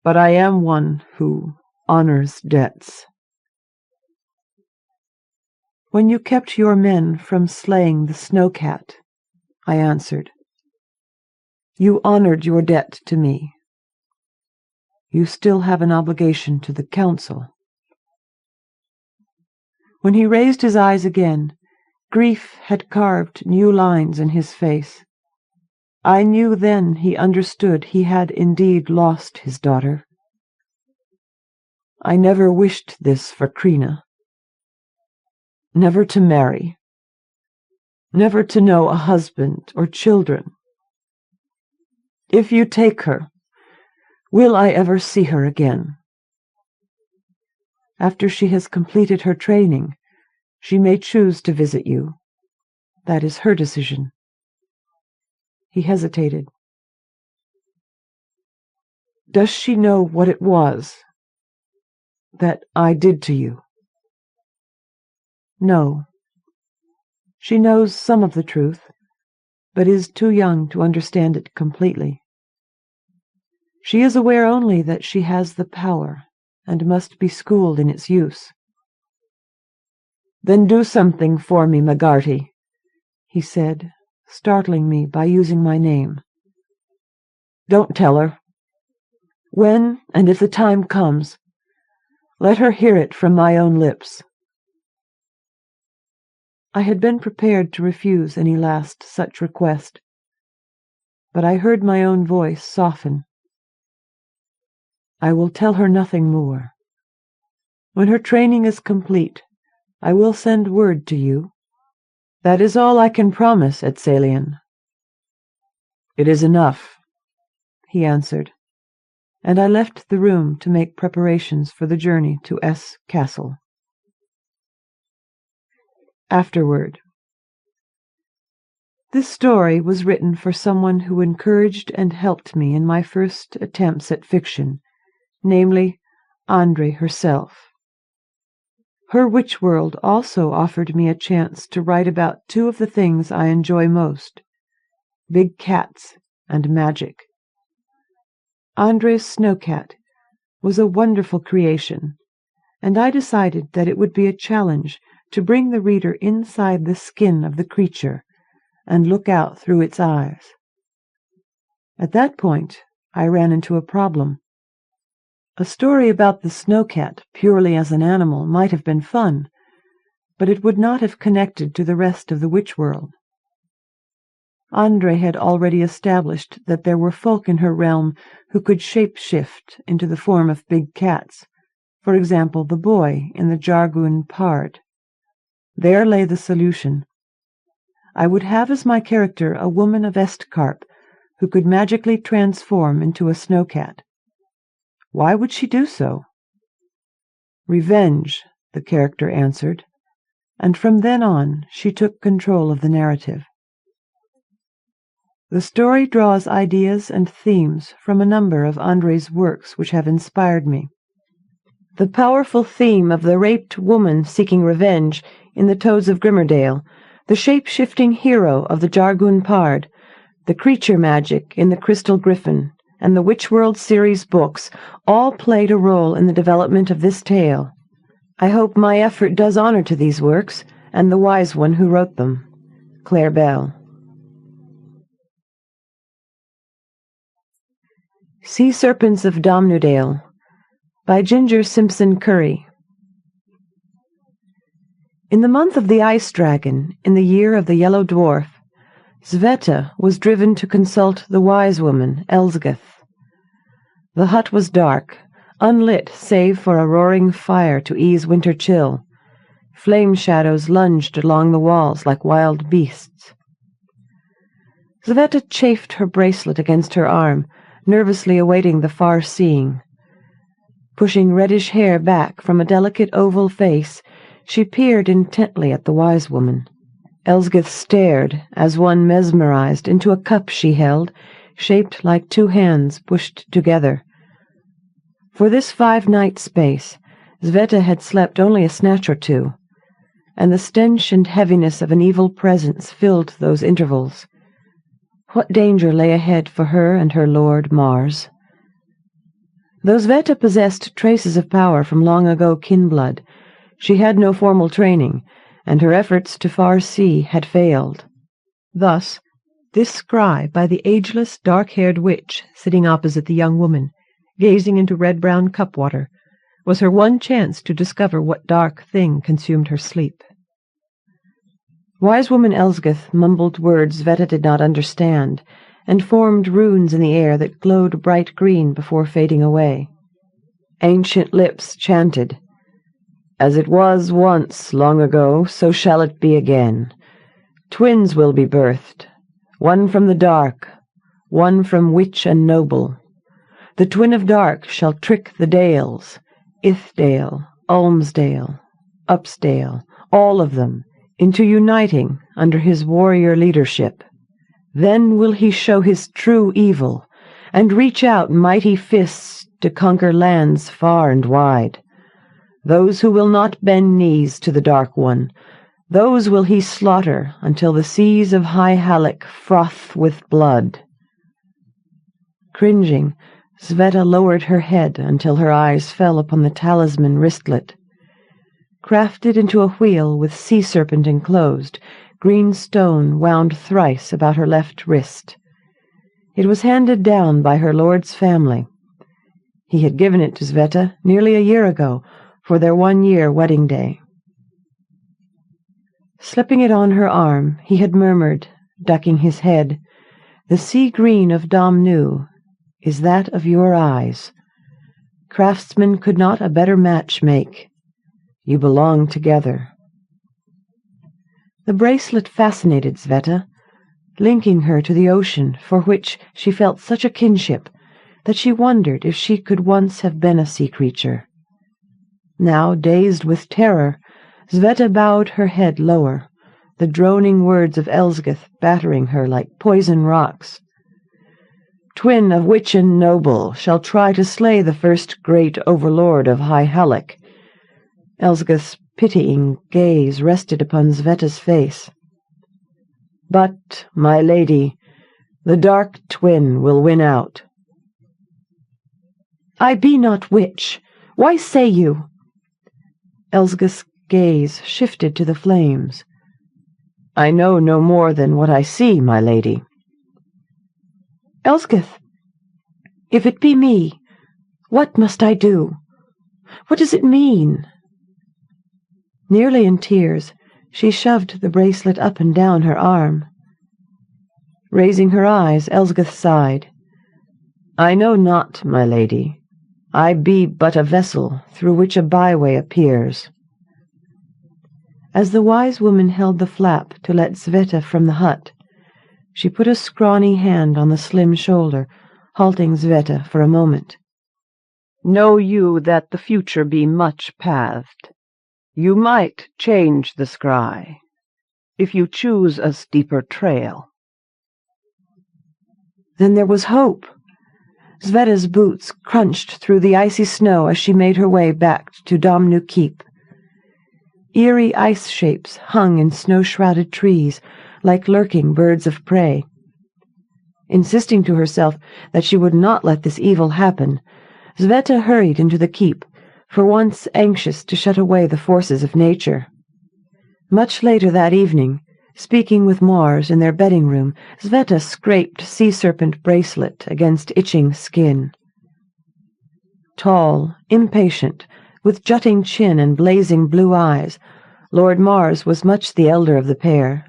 but I am one who honors debts. When you kept your men from slaying the snow-cat, I answered, you honored your debt to me. You still have an obligation to the council. When he raised his eyes again, grief had carved new lines in his face. I knew then he understood he had indeed lost his daughter. I never wished this for Crina. Never to marry. Never to know a husband or children. If you take her, will I ever see her again? After she has completed her training, she may choose to visit you. That is her decision. He hesitated. Does she know what it was that I did to you? No. She knows some of the truth, but is too young to understand it completely. She is aware only that she has the power and must be schooled in its use. Then do something for me, McGarty, he said, startling me by using my name. Don't tell her. When and if the time comes, let her hear it from my own lips. I had been prepared to refuse any last such request, but I heard my own voice soften. I will tell her nothing more. When her training is complete, I will send word to you. That is all I can promise, Etsalian. It is enough, he answered, and I left the room to make preparations for the journey to S. Castle. Afterward. This story was written for someone who encouraged and helped me in my first attempts at fiction, namely, Andre herself. Her witch world also offered me a chance to write about two of the things I enjoy most, big cats and magic. Andre's snowcat was a wonderful creation, and I decided that it would be a challenge to bring the reader inside the skin of the creature and look out through its eyes. At that point, I ran into a problem. A story about the snowcat purely as an animal might have been fun, but it would not have connected to the rest of the witch world. Andre had already established that there were folk in her realm who could shape-shift into the form of big cats, for example, the boy in the Jargoon Pard. There lay the solution. I would have as my character a woman of Estkarp who could magically transform into a snowcat. Why would she do so? Revenge, the character answered, and from then on she took control of the narrative. The story draws ideas and themes from a number of Andre's works which have inspired me. The powerful theme of the raped woman seeking revenge in the Toads of Grimmerdale, the shape-shifting hero of the Jargoon Pard, the creature magic in the Crystal Griffin, and the Witch World series books all played a role in the development of this tale. I hope my effort does honor to these works, and the wise one who wrote them. Clare Bell. Sea-Serpents of Domnudale by Ginger Simpson Curry. In the month of the Ice Dragon, in the year of the Yellow Dwarf, Sveta was driven to consult the wise woman, Elsgith. The hut was dark, unlit save for a roaring fire to ease winter chill. Flame shadows lunged along the walls like wild beasts. Sveta chafed her bracelet against her arm, nervously awaiting the far-seeing. Pushing reddish hair back from a delicate oval face, she peered intently at the wise woman. Elsgith stared, as one mesmerized, into a cup she held, shaped like two hands pushed together. For this 5-night space, Sveta had slept only a snatch or two, and the stench and heaviness of an evil presence filled those intervals. What danger lay ahead for her and her lord Mars? Though Sveta possessed traces of power from long-ago kin-blood, she had no formal training, and her efforts to far-see had failed. Thus, this scry by the ageless, dark-haired witch sitting opposite the young woman, gazing into red-brown cup-water, was her one chance to discover what dark thing consumed her sleep. Wise woman Elsgith mumbled words Sveta did not understand, and formed runes in the air that glowed bright green before fading away. Ancient lips chanted, "As it was once, long ago, so shall it be again. Twins will be birthed, one from the dark, one from witch and noble. The twin of dark shall trick the dales, Ithdale, Ulmsdale, Upsdale, all of them, into uniting under his warrior leadership. Then will he show his true evil, and reach out mighty fists to conquer lands far and wide. Those who will not bend knees to the Dark One, those will he slaughter until the seas of High Halleck froth with blood." Cringing, Sveta lowered her head until her eyes fell upon the talisman wristlet. Crafted into a wheel with sea-serpent enclosed, green stone wound thrice about her left wrist. It was handed down by her lord's family. He had given it to Sveta nearly a year ago for their 1-year wedding day. Slipping it on her arm, he had murmured, ducking his head, "The sea green of Domnu is that of your eyes. Craftsmen could not a better match make. You belong together." The bracelet fascinated Sveta, linking her to the ocean for which she felt such a kinship that she wondered if she could once have been a sea creature. Now, dazed with terror, Sveta bowed her head lower, the droning words of Elsgith battering her like poison rocks. "Twin of witch and noble shall try to slay the first great overlord of High Halleck." Elsgith's pitying gaze rested upon Sveta's face. "But, my lady, the dark twin will win out." "I be not witch. Why say you?" Elsgith's gaze shifted to the flames. "I know no more than what I see, my lady." "Elsgith, if it be me, what must I do? What does it mean?" Nearly in tears, she shoved the bracelet up and down her arm. Raising her eyes, Elsgith sighed. "I know not, my lady. I be but a vessel through which a byway appears." As the wise woman held the flap to let Sveta from the hut, she put a scrawny hand on the slim shoulder, halting Sveta for a moment. "Know you that the future be much pathed? You might change the scry, if you choose a steeper trail." Then there was hope. Sveta's boots crunched through the icy snow as she made her way back to Domnu Keep. Eerie ice shapes hung in snow-shrouded trees like lurking birds of prey. Insisting to herself that she would not let this evil happen, Sveta hurried into the keep, for once anxious to shut away the forces of nature. Much later that evening, speaking with Mars in their bedding-room, Sveta scraped sea-serpent bracelet against itching skin. Tall, impatient, with jutting chin and blazing blue eyes, Lord Mars was much the elder of the pair.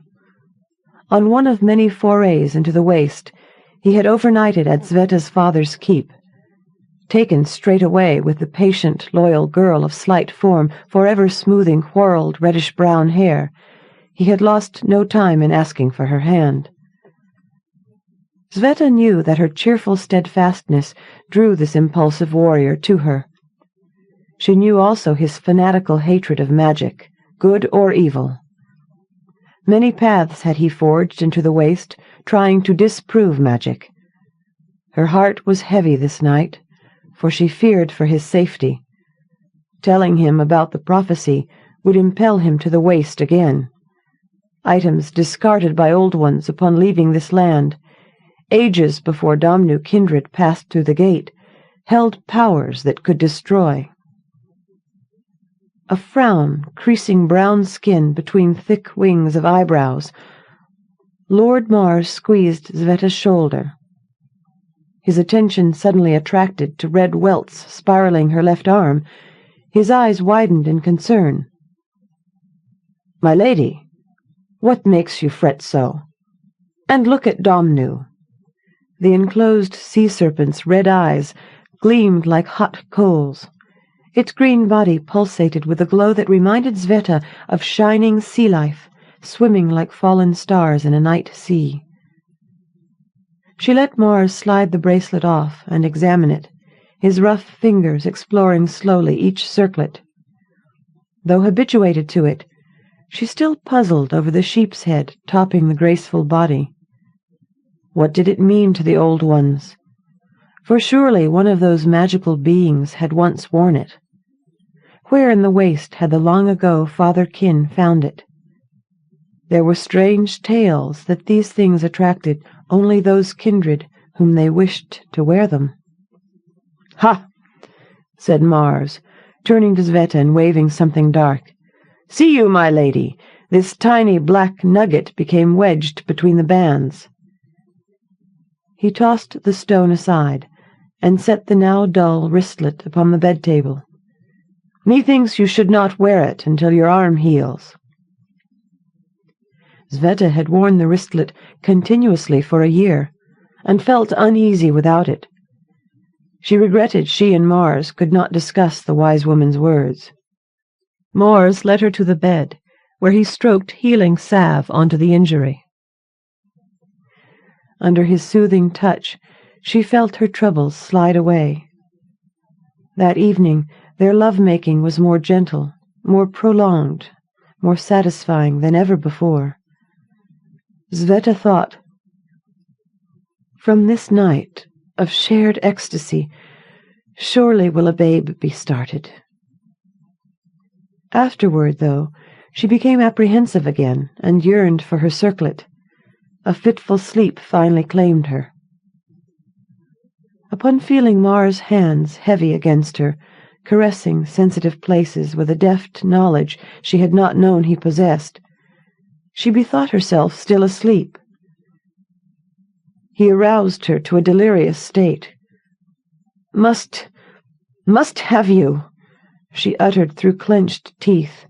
On one of many forays into the waste, he had overnighted at Sveta's father's keep. taken straight away with the patient, loyal girl of slight form, forever smoothing whorled, reddish-brown hair, he had lost no time in asking for her hand. Sveta knew that her cheerful steadfastness drew this impulsive warrior to her. She knew also his fanatical hatred of magic, good or evil. Many paths had he forged into the waste, trying to disprove magic. Her heart was heavy this night, for she feared for his safety. Telling him about the prophecy would impel him to the waste again. Items discarded by old ones upon leaving this land, ages before Domnu kindred passed through the gate, held powers that could destroy. A frown creasing brown skin between thick wings of eyebrows. Lord Mars squeezed Sveta's shoulder. His attention suddenly attracted to red welts spiraling her left arm. His eyes widened in concern. "My lady, what makes you fret so? And look at Domnu." The enclosed sea-serpent's red eyes gleamed like hot coals. Its green body pulsated with a glow that reminded Sveta of shining sea life, swimming like fallen stars in a night sea. She let Mars slide the bracelet off and examine it, his rough fingers exploring slowly each circlet. Though habituated to it, she still puzzled over the sheep's head topping the graceful body. What did it mean to the old ones? For surely one of those magical beings had once worn it. Where in the waste had the long-ago father-kin found it? There were strange tales that these things attracted only those kindred whom they wished to wear them. "Ha!" said Mars, turning to Sveta and waving something dark. "See you, my lady, this tiny black nugget became wedged between the bands." He tossed the stone aside, and set the now dull wristlet upon the bed-table. "Methinks you should not wear it until your arm heals." Sveta had worn the wristlet continuously for a year, and felt uneasy without it. She regretted she and Mars could not discuss the wise woman's words. Mars led her to the bed, where he stroked healing salve onto the injury. Under his soothing touch, she felt her troubles slide away. That evening, their love-making was more gentle, more prolonged, more satisfying than ever before. Sveta thought, "From this night of shared ecstasy, surely will a babe be started." Afterward, though, she became apprehensive again and yearned for her circlet. A fitful sleep finally claimed her. Upon feeling Mars' hands heavy against her, caressing sensitive places with a deft knowledge she had not known he possessed, she bethought herself still asleep. He aroused her to a delirious state. Must have you," she uttered through clenched teeth,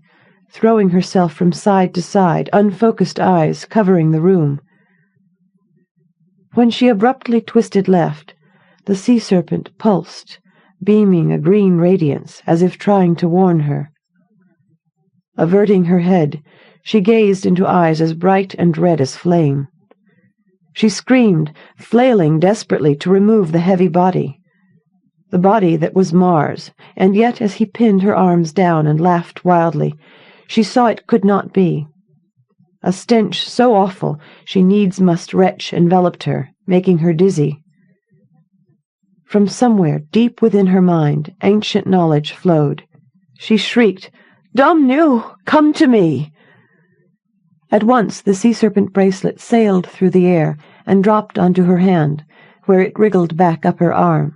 throwing herself from side to side, unfocused eyes covering the room. When she abruptly twisted left, the sea-serpent pulsed, beaming a green radiance as if trying to warn her. Averting her head, she gazed into eyes as bright and red as flame. She screamed, flailing desperately to remove the heavy body. The body that was Mars, and yet as he pinned her arms down and laughed wildly, she saw it could not be. A stench so awful she needs must retch enveloped her, making her dizzy. From somewhere deep within her mind ancient knowledge flowed. She shrieked, "Domnu, come to me!" At once the sea-serpent bracelet sailed through the air and dropped onto her hand, where it wriggled back up her arm.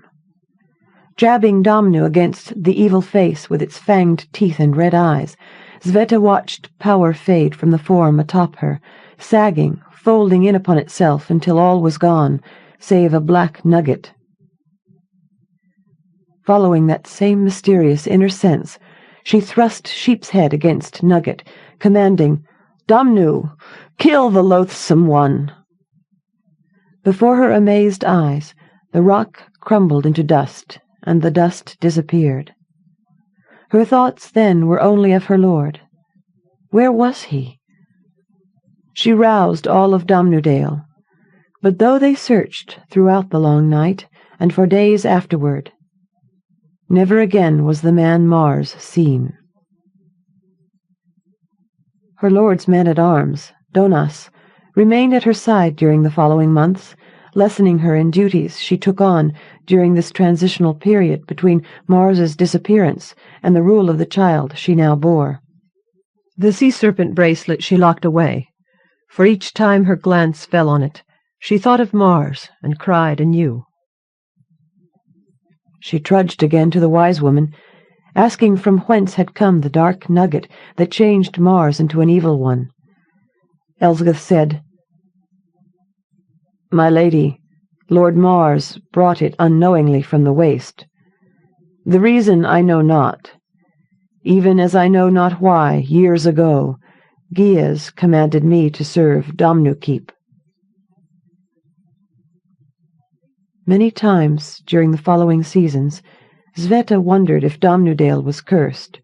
Jabbing Domnu against the evil face with its fanged teeth and red eyes, Sveta watched power fade from the form atop her, sagging, folding in upon itself until all was gone, save a black nugget. Following that same mysterious inner sense, she thrust Sheep's head against Nugget, commanding, "Domnu, kill the loathsome one!" Before her amazed eyes, the rock crumbled into dust, and the dust disappeared. Her thoughts then were only of her lord. Where was he? She roused all of Domnudale, but though they searched throughout the long night, and for days afterward, never again was the man Mars seen. Her lord's man-at-arms, Donas, remained at her side during the following months, lessening her in duties she took on during this transitional period between Mars's disappearance and the rule of the child she now bore. The sea-serpent bracelet she locked away, for each time her glance fell on it, she thought of Mars and cried anew. She trudged again to the wise woman, asking from whence had come the dark nugget that changed Mars into an evil one. Elsgith said, "My lady, Lord Mars brought it unknowingly from the waste. The reason I know not, even as I know not why, years ago, Giaz commanded me to serve Domnukeep." Many times during the following seasons, Sveta wondered if Domnudale was cursed.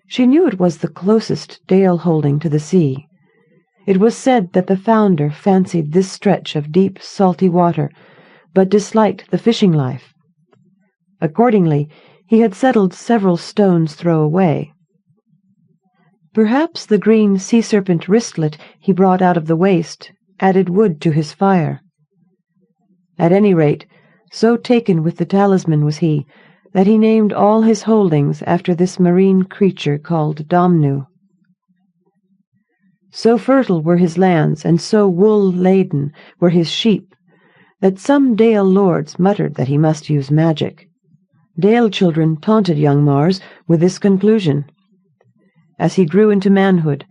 She knew it was the closest dale holding to the sea. It was said that the founder fancied this stretch of deep, salty water, but disliked the fishing life. Accordingly, he had settled several stones' throw away. Perhaps the green sea-serpent wristlet he brought out of the waste added wood to his fire. At any rate, so taken with the talisman was he, that he named all his holdings after this marine creature called Domnu. So fertile were his lands, and so wool-laden were his sheep, that some Dale lords muttered that he must use magic. Dale children taunted young Mars with this conclusion. As he grew into manhood,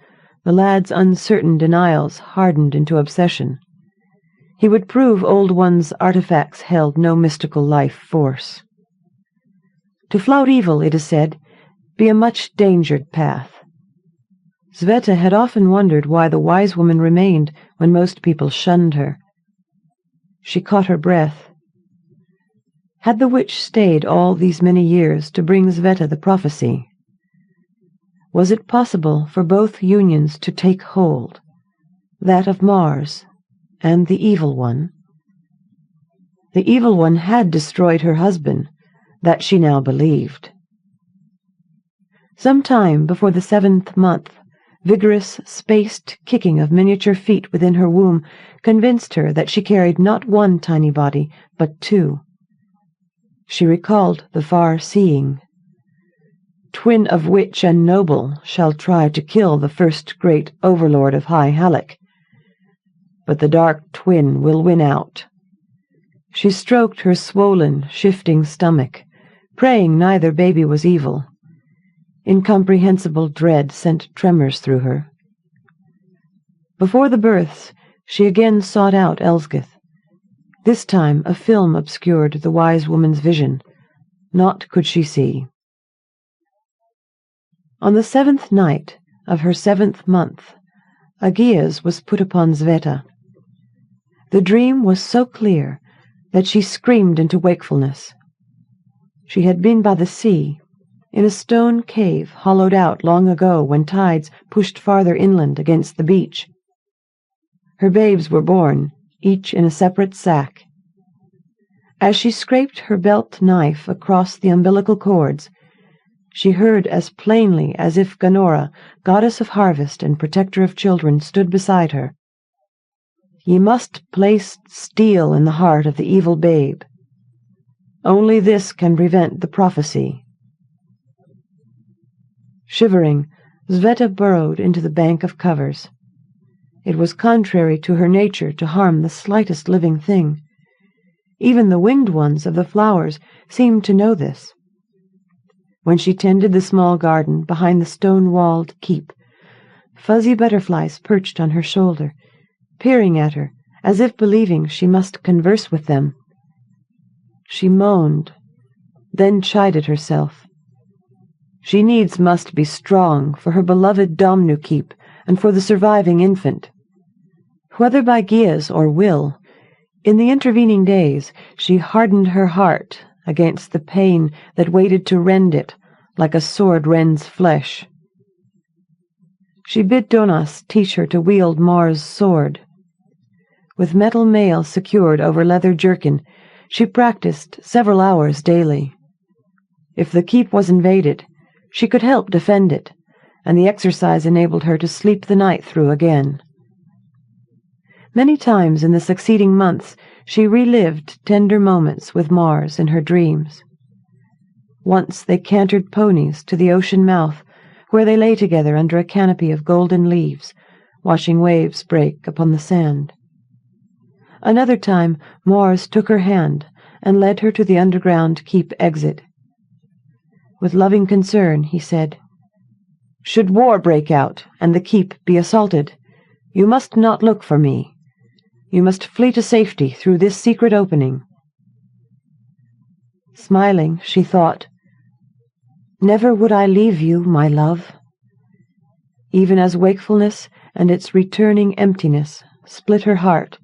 the lad's uncertain denials hardened into obsession. He would prove old one's artifacts held no mystical life force. To flout evil, it is said, be a much dangered path. Sveta had often wondered why the wise woman remained when most people shunned her. She caught her breath. Had the witch stayed all these many years to bring Sveta the prophecy? Was it possible for both unions to take hold, that of Mars and the evil one? The evil one had destroyed her husband, that she now believed. Some time before the 7th month, vigorous, spaced kicking of miniature feet within her womb convinced her that she carried not one tiny body, but two. She recalled the far-seeing. Twin of witch and noble shall try to kill the first great overlord of High Halleck, but the dark twin will win out. She stroked her swollen, shifting stomach, praying neither baby was evil. Incomprehensible dread sent tremors through her. Before the births, she again sought out Elsgith. This time a film obscured the wise woman's vision. Naught could she see. On the 7th night of her 7th month, a Giaz was put upon Sveta. The dream was so clear that she screamed into wakefulness. She had been by the sea, in a stone cave hollowed out long ago when tides pushed farther inland against the beach. Her babes were born, each in a separate sack. As she scraped her belt knife across the umbilical cords, she heard as plainly as if Ganora, goddess of harvest and protector of children, stood beside her. Ye must place steel in the heart of the evil babe. Only this can prevent the prophecy. Shivering, Sveta burrowed into the bank of covers. It was contrary to her nature to harm the slightest living thing. Even the winged ones of the flowers seemed to know this. When she tended the small garden behind the stone-walled keep, fuzzy butterflies perched on her shoulder, peering at her, as if believing she must converse with them. She moaned, then chided herself. She needs must be strong for her beloved Domnukeep and for the surviving infant. Whether by Giaz or will, in the intervening days she hardened her heart against the pain that waited to rend it like a sword rends flesh. She bid Donas teach her to wield Mars' sword. With metal mail secured over leather jerkin, she practiced several hours daily. If the keep was invaded, she could help defend it, and the exercise enabled her to sleep the night through again. Many times in the succeeding months she relived tender moments with Mars in her dreams. Once they cantered ponies to the ocean mouth, where they lay together under a canopy of golden leaves, watching waves break upon the sand. Another time Mars took her hand and led her to the underground keep exit. With loving concern he said, "Should war break out and the keep be assaulted, you must not look for me. You must flee to safety through this secret opening." Smiling, she thought, "Never would I leave you, my love," even as wakefulness and its returning emptiness split her heart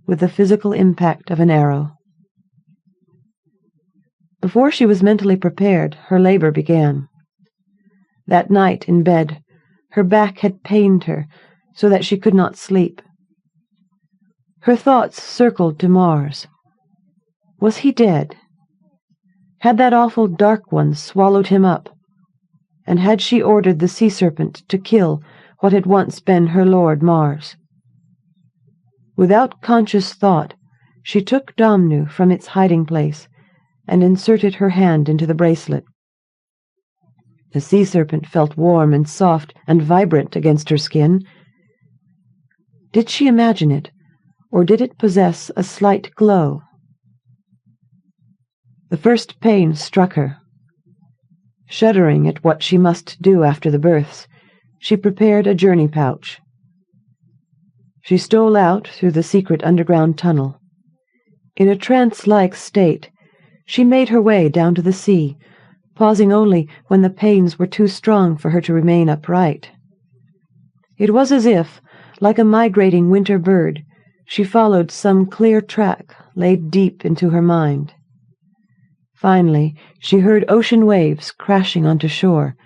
with the physical impact of an arrow. Before she was mentally prepared, her labor began. That night in bed, her back had pained her so that she could not sleep. Her thoughts circled to Mars. Was he dead? Had that awful Dark One swallowed him up? And had she ordered the Sea-Serpent to kill what had once been her lord Mars? Without conscious thought, she took Domnu from its hiding place and inserted her hand into the bracelet. The Sea-Serpent felt warm and soft and vibrant against her skin. Did she imagine it, or did it possess a slight glow? The first pain struck her. Shuddering at what she must do after the births, she prepared a journey pouch. She stole out through the secret underground tunnel. In a trance-like state, she made her way down to the sea, pausing only when the pains were too strong for her to remain upright. It was as if, like a migrating winter bird, she followed some clear track laid deep into her mind. Finally, she heard ocean waves crashing onto shore,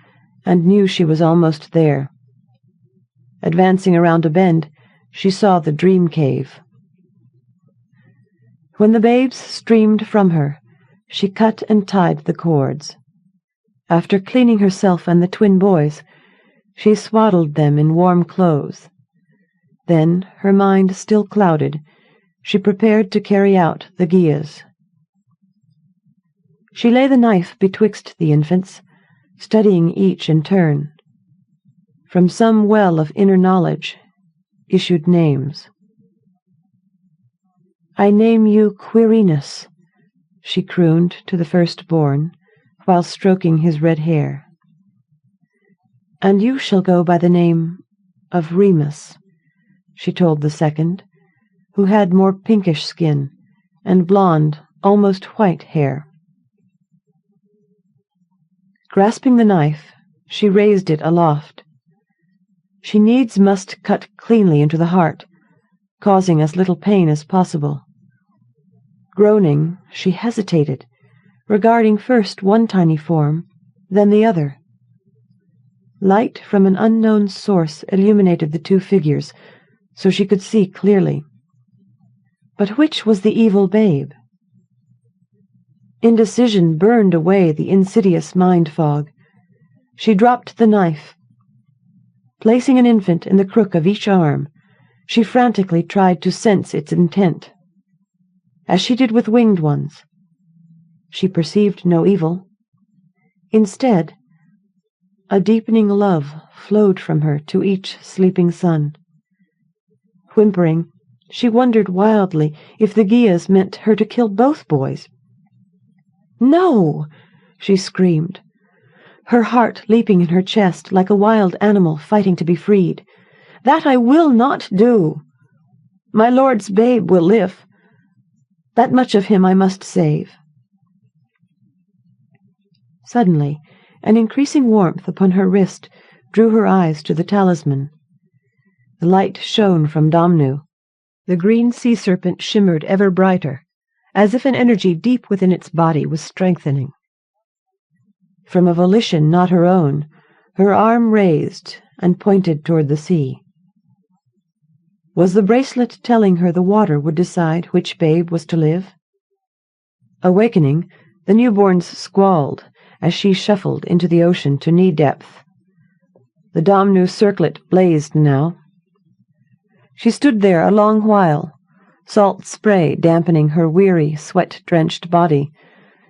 and knew she was almost there. Advancing around a bend, she saw the dream cave. When the babes streamed from her, she cut and tied the cords. After cleaning herself and the twin boys, she swaddled them in warm clothes. Then, her mind still clouded, she prepared to carry out the Gyas. She lay the knife betwixt the infants, studying each in turn. From some well of inner knowledge issued names. "I name you Quirinus," she crooned to the firstborn, while stroking his red hair. "And you shall go by the name of Remus," she told the second, who had more pinkish skin and blonde, almost white hair. Grasping the knife, she raised it aloft. She needs must cut cleanly into the heart, causing as little pain as possible. Groaning, she hesitated, regarding first one tiny form, then the other. Light from an unknown source illuminated the two figures, so she could see clearly. But which was the evil babe? Indecision burned away the insidious mind fog. She dropped the knife. Placing an infant in the crook of each arm, she frantically tried to sense its intent. As she did with winged ones, she perceived no evil. Instead, a deepening love flowed from her to each sleeping son. Whimpering, she wondered wildly if the Gyas meant her to kill both boys. "No!" she screamed, her heart leaping in her chest like a wild animal fighting to be freed. "That I will not do! My lord's babe will live. That much of him I must save." Suddenly, an increasing warmth upon her wrist drew her eyes to the talisman. The light shone from Domnu. The green sea-serpent shimmered ever brighter, as if an energy deep within its body was strengthening. From a volition not her own, her arm raised and pointed toward the sea. Was the bracelet telling her the water would decide which babe was to live? Awakening, the newborns squalled as she shuffled into the ocean to knee depth. The Domnu circlet blazed now. She stood there a long while, salt spray dampening her weary, sweat-drenched body,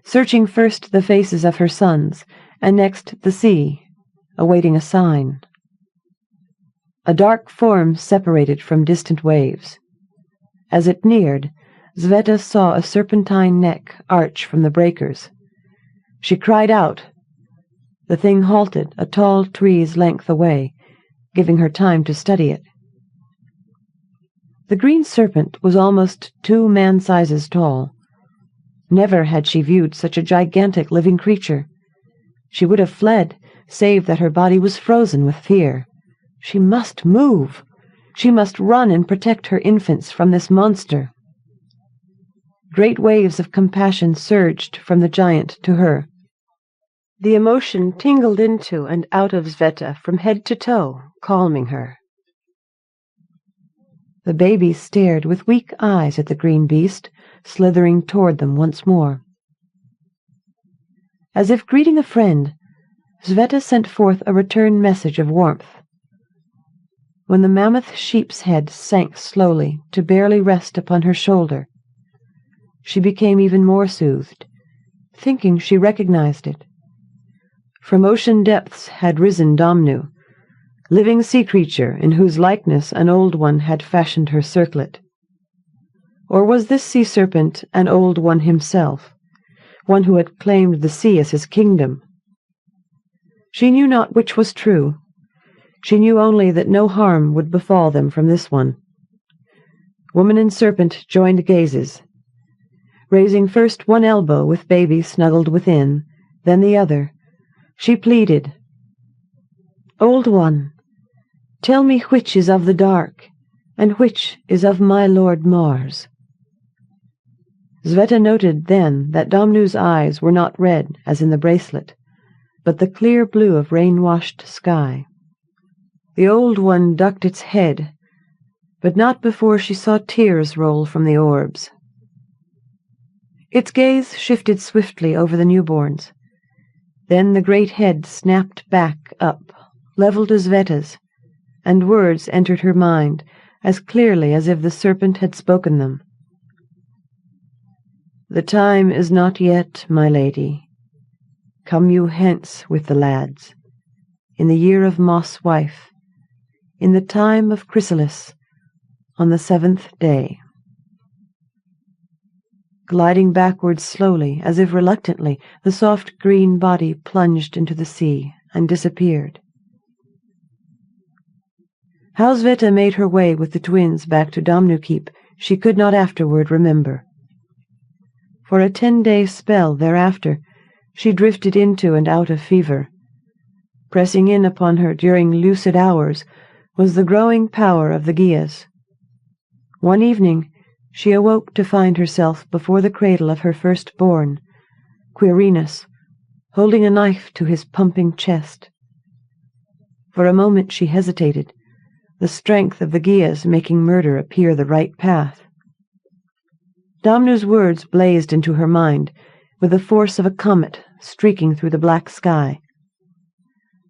searching first the faces of her sons, and next the sea, awaiting a sign. A dark form separated from distant waves. As it neared, Sveta saw a serpentine neck arch from the breakers. She cried out. The thing halted a tall tree's length away, giving her time to study it. The green serpent was almost 2 man-sizes tall. Never had she viewed such a gigantic living creature. She would have fled, save that her body was frozen with fear. She must move. She must run and protect her infants from this monster. Great waves of compassion surged from the giant to her. The emotion tingled into and out of Sveta from head to toe, calming her. The babies stared with weak eyes at the green beast, slithering toward them once more. As if greeting a friend, Sveta sent forth a return message of warmth. When the mammoth sheep's head sank slowly to barely rest upon her shoulder, she became even more soothed, thinking she recognized it. From ocean depths had risen Domnu, living sea creature in whose likeness an old one had fashioned her circlet. Or was this sea serpent an old one himself, one who had claimed the sea as his kingdom? She knew not which was true. She knew only that no harm would befall them from this one. Woman and serpent joined gazes. Raising first one elbow with baby snuggled within, then the other, she pleaded, "Old One, tell me which is of the dark, and which is of my Lord Mars." Sveta noted then that Domnu's eyes were not red as in the bracelet, but the clear blue of rain-washed sky. The old one ducked its head, but not before she saw tears roll from the orbs. Its gaze shifted swiftly over the newborns. Then the great head snapped back up, level to Sveta's, and words entered her mind as clearly as if the serpent had spoken them. "The time is not yet, my lady. Come you hence with the lads, in the year of Moss wife, in the time of chrysalis, on the 7th day." Gliding backwards slowly, as if reluctantly, the soft green body plunged into the sea and disappeared. How Sveta made her way with the twins back to Domnu Keep she could not afterward remember. For a 10-day spell thereafter she drifted into and out of fever. Pressing in upon her during lucid hours was the growing power of the Gyas. One evening she awoke to find herself before the cradle of her firstborn, Quirinus, holding a knife to his pumping chest. For a moment she hesitated, the strength of the Gyas making murder appear the right path. Domnu's words blazed into her mind with the force of a comet streaking through the black sky.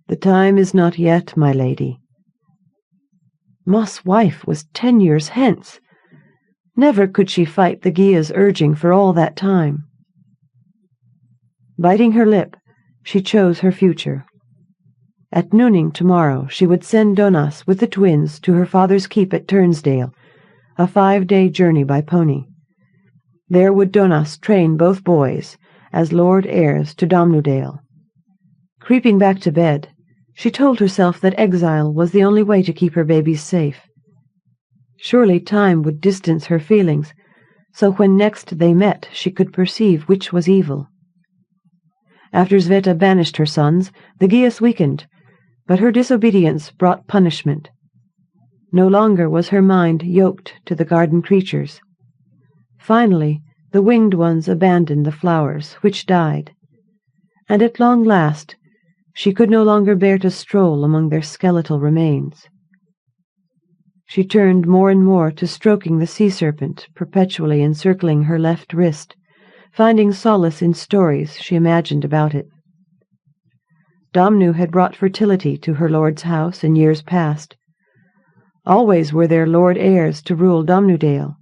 "The time is not yet, my lady." Moss wife was 10 years hence. Never could she fight the Gyas' urging for all that time. Biting her lip, she chose her future. At nooning tomorrow she would send Donas with the twins to her father's keep at Turnsdale, a 5-day journey by pony. There would Donas train both boys as lord heirs to Domnudale. Creeping back to bed, she told herself that exile was the only way to keep her babies safe. Surely time would distance her feelings, so when next they met she could perceive which was evil. After Sveta banished her sons, the Gyas weakened, but her disobedience brought punishment. No longer was her mind yoked to the garden creatures. Finally, the winged ones abandoned the flowers, which died, and at long last she could no longer bear to stroll among their skeletal remains. She turned more and more to stroking the sea-serpent perpetually encircling her left wrist, finding solace in stories she imagined about it. Domnu had brought fertility to her lord's house in years past. Always were there lord heirs to rule Domnudale,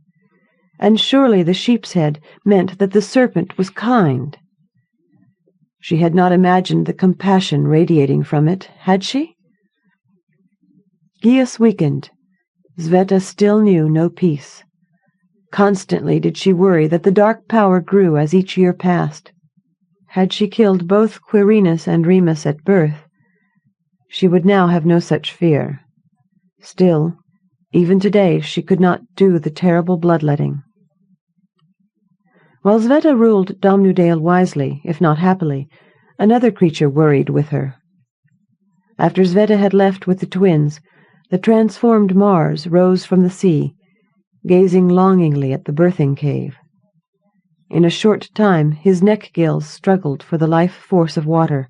and surely the sheep's head meant that the serpent was kind. She had not imagined the compassion radiating from it, had she? Gius weakened. Sveta still knew no peace. Constantly did she worry that the dark power grew as each year passed. Had she killed both Quirinus and Remus at birth, she would now have no such fear. Still, even today she could not do the terrible bloodletting. While Sveta ruled Domnudale wisely, if not happily, another creature worried with her. After Sveta had left with the twins, the transformed Mars rose from the sea, gazing longingly at the birthing cave. In a short time his neck gills struggled for the life force of water.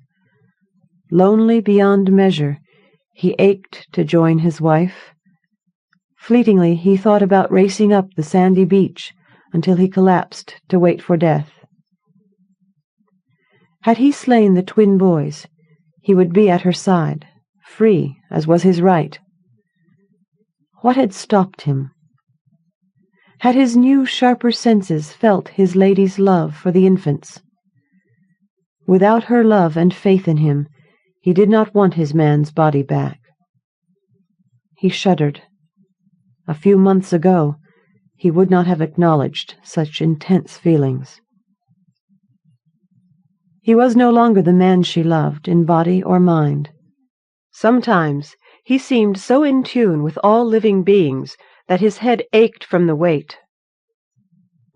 Lonely beyond measure, he ached to join his wife. Fleetingly he thought about racing up the sandy beach until he collapsed to wait for death. Had he slain the twin boys, he would be at her side, free as was his right. What had stopped him? Had his new, sharper senses felt his lady's love for the infants? Without her love and faith in him, he did not want his man's body back. He shuddered. A few months ago, he would not have acknowledged such intense feelings. He was no longer the man she loved, in body or mind. Sometimes he seemed so in tune with all living beings that his head ached from the weight.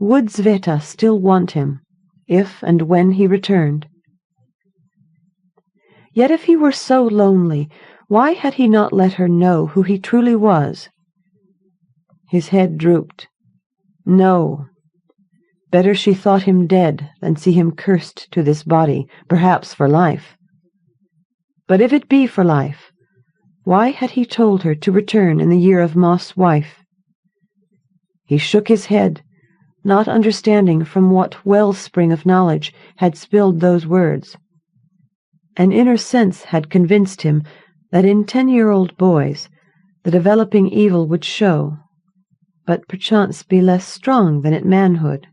Would Sveta still want him, if and when he returned? Yet if he were so lonely, why had he not let her know who he truly was? His head drooped. No. Better she thought him dead than see him cursed to this body, perhaps for life. But if it be for life, why had he told her to return in the year of Moth's wife? He shook his head, not understanding from what wellspring of knowledge had spilled those words. An inner sense had convinced him that in 10-year-old boys the developing evil would show, but perchance be less strong than at manhood.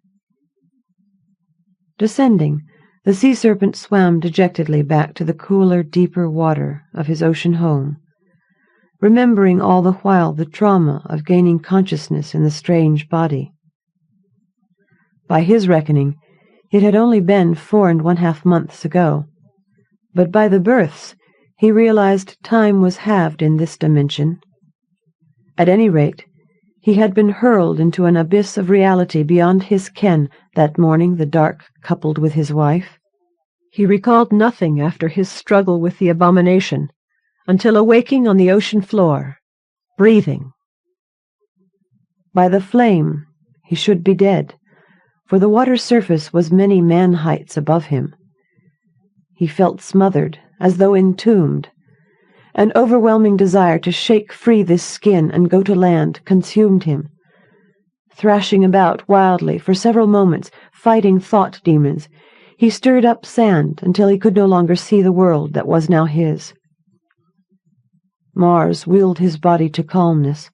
Descending, the sea-serpent swam dejectedly back to the cooler, deeper water of his ocean home, remembering all the while the trauma of gaining consciousness in the strange body. By his reckoning, it had only been 4½ months ago, but by the births he realized time was halved in this dimension. At any rate, he had been hurled into an abyss of reality beyond his ken that morning the dark coupled with his wife. He recalled nothing after his struggle with the abomination, until awaking on the ocean floor, breathing. By the flame he should be dead, for the water's surface was many man-heights above him. He felt smothered, as though entombed. An overwhelming desire to shake free this skin and go to land consumed him. Thrashing about wildly for several moments, fighting thought demons, he stirred up sand until he could no longer see the world that was now his. Mars willed his body to calmness,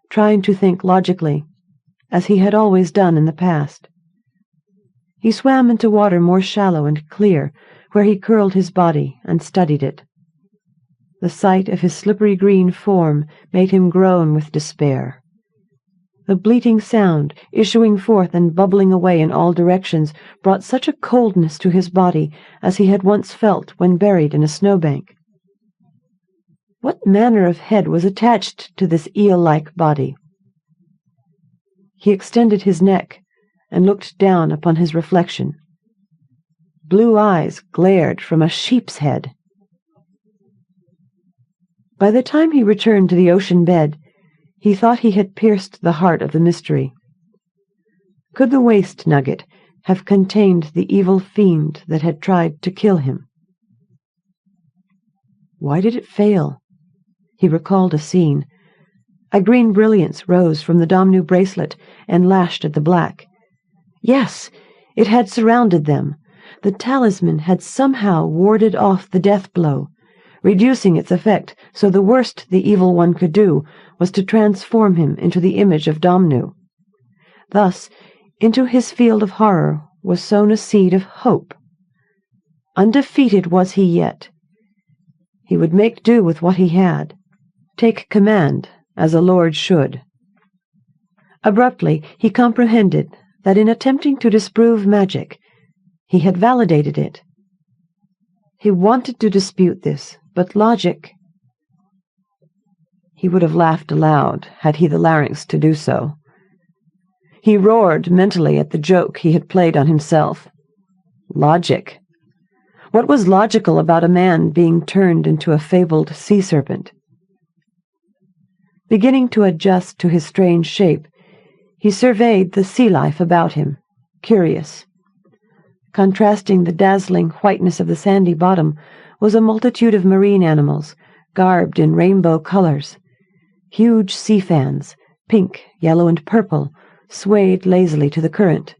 trying to think logically, as he had always done in the past. He swam into water more shallow and clear, where he curled his body and studied it. The sight of his slippery green form made him groan with despair. The bleating sound, issuing forth and bubbling away in all directions, brought such a coldness to his body as he had once felt when buried in a snowbank. What manner of head was attached to this eel-like body? He extended his neck and looked down upon his reflection. Blue eyes glared from a sheep's head. By the time he returned to the ocean bed, he thought he had pierced the heart of the mystery. Could the waste nugget have contained the evil fiend that had tried to kill him? Why did it fail? He recalled a scene. A green brilliance rose from the Domnu bracelet and lashed at the black. Yes, it had surrounded them. The talisman had somehow warded off the death blow, reducing its effect so the worst the evil one could do was to transform him into the image of Domnu. Thus, into his field of horror was sown a seed of hope. Undefeated was he yet. He would make do with what he had, take command as a lord should. Abruptly he comprehended that in attempting to disprove magic, he had validated it. He wanted to dispute this, but logic— He would have laughed aloud had he the larynx to do so. He roared mentally at the joke he had played on himself. Logic. What was logical about a man being turned into a fabled sea-serpent? Beginning to adjust to his strange shape, he surveyed the sea life about him, curious. Contrasting the dazzling whiteness of the sandy bottom was a multitude of marine animals, garbed in rainbow colors. Huge sea fans, pink, yellow, and purple, swayed lazily to the current.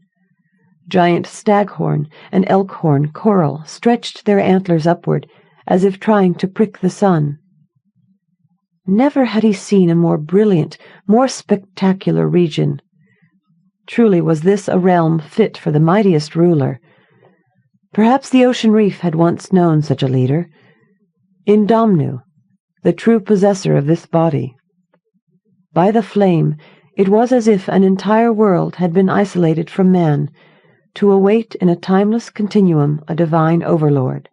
Giant staghorn and elkhorn coral stretched their antlers upward, as if trying to prick the sun. Never had he seen a more brilliant, more spectacular region. Truly was this a realm fit for the mightiest ruler. Perhaps the ocean reef had once known such a leader. In Domnu, the true possessor of this body. By the flame, it was as if an entire world had been isolated from man, to await in a timeless continuum a divine overlord.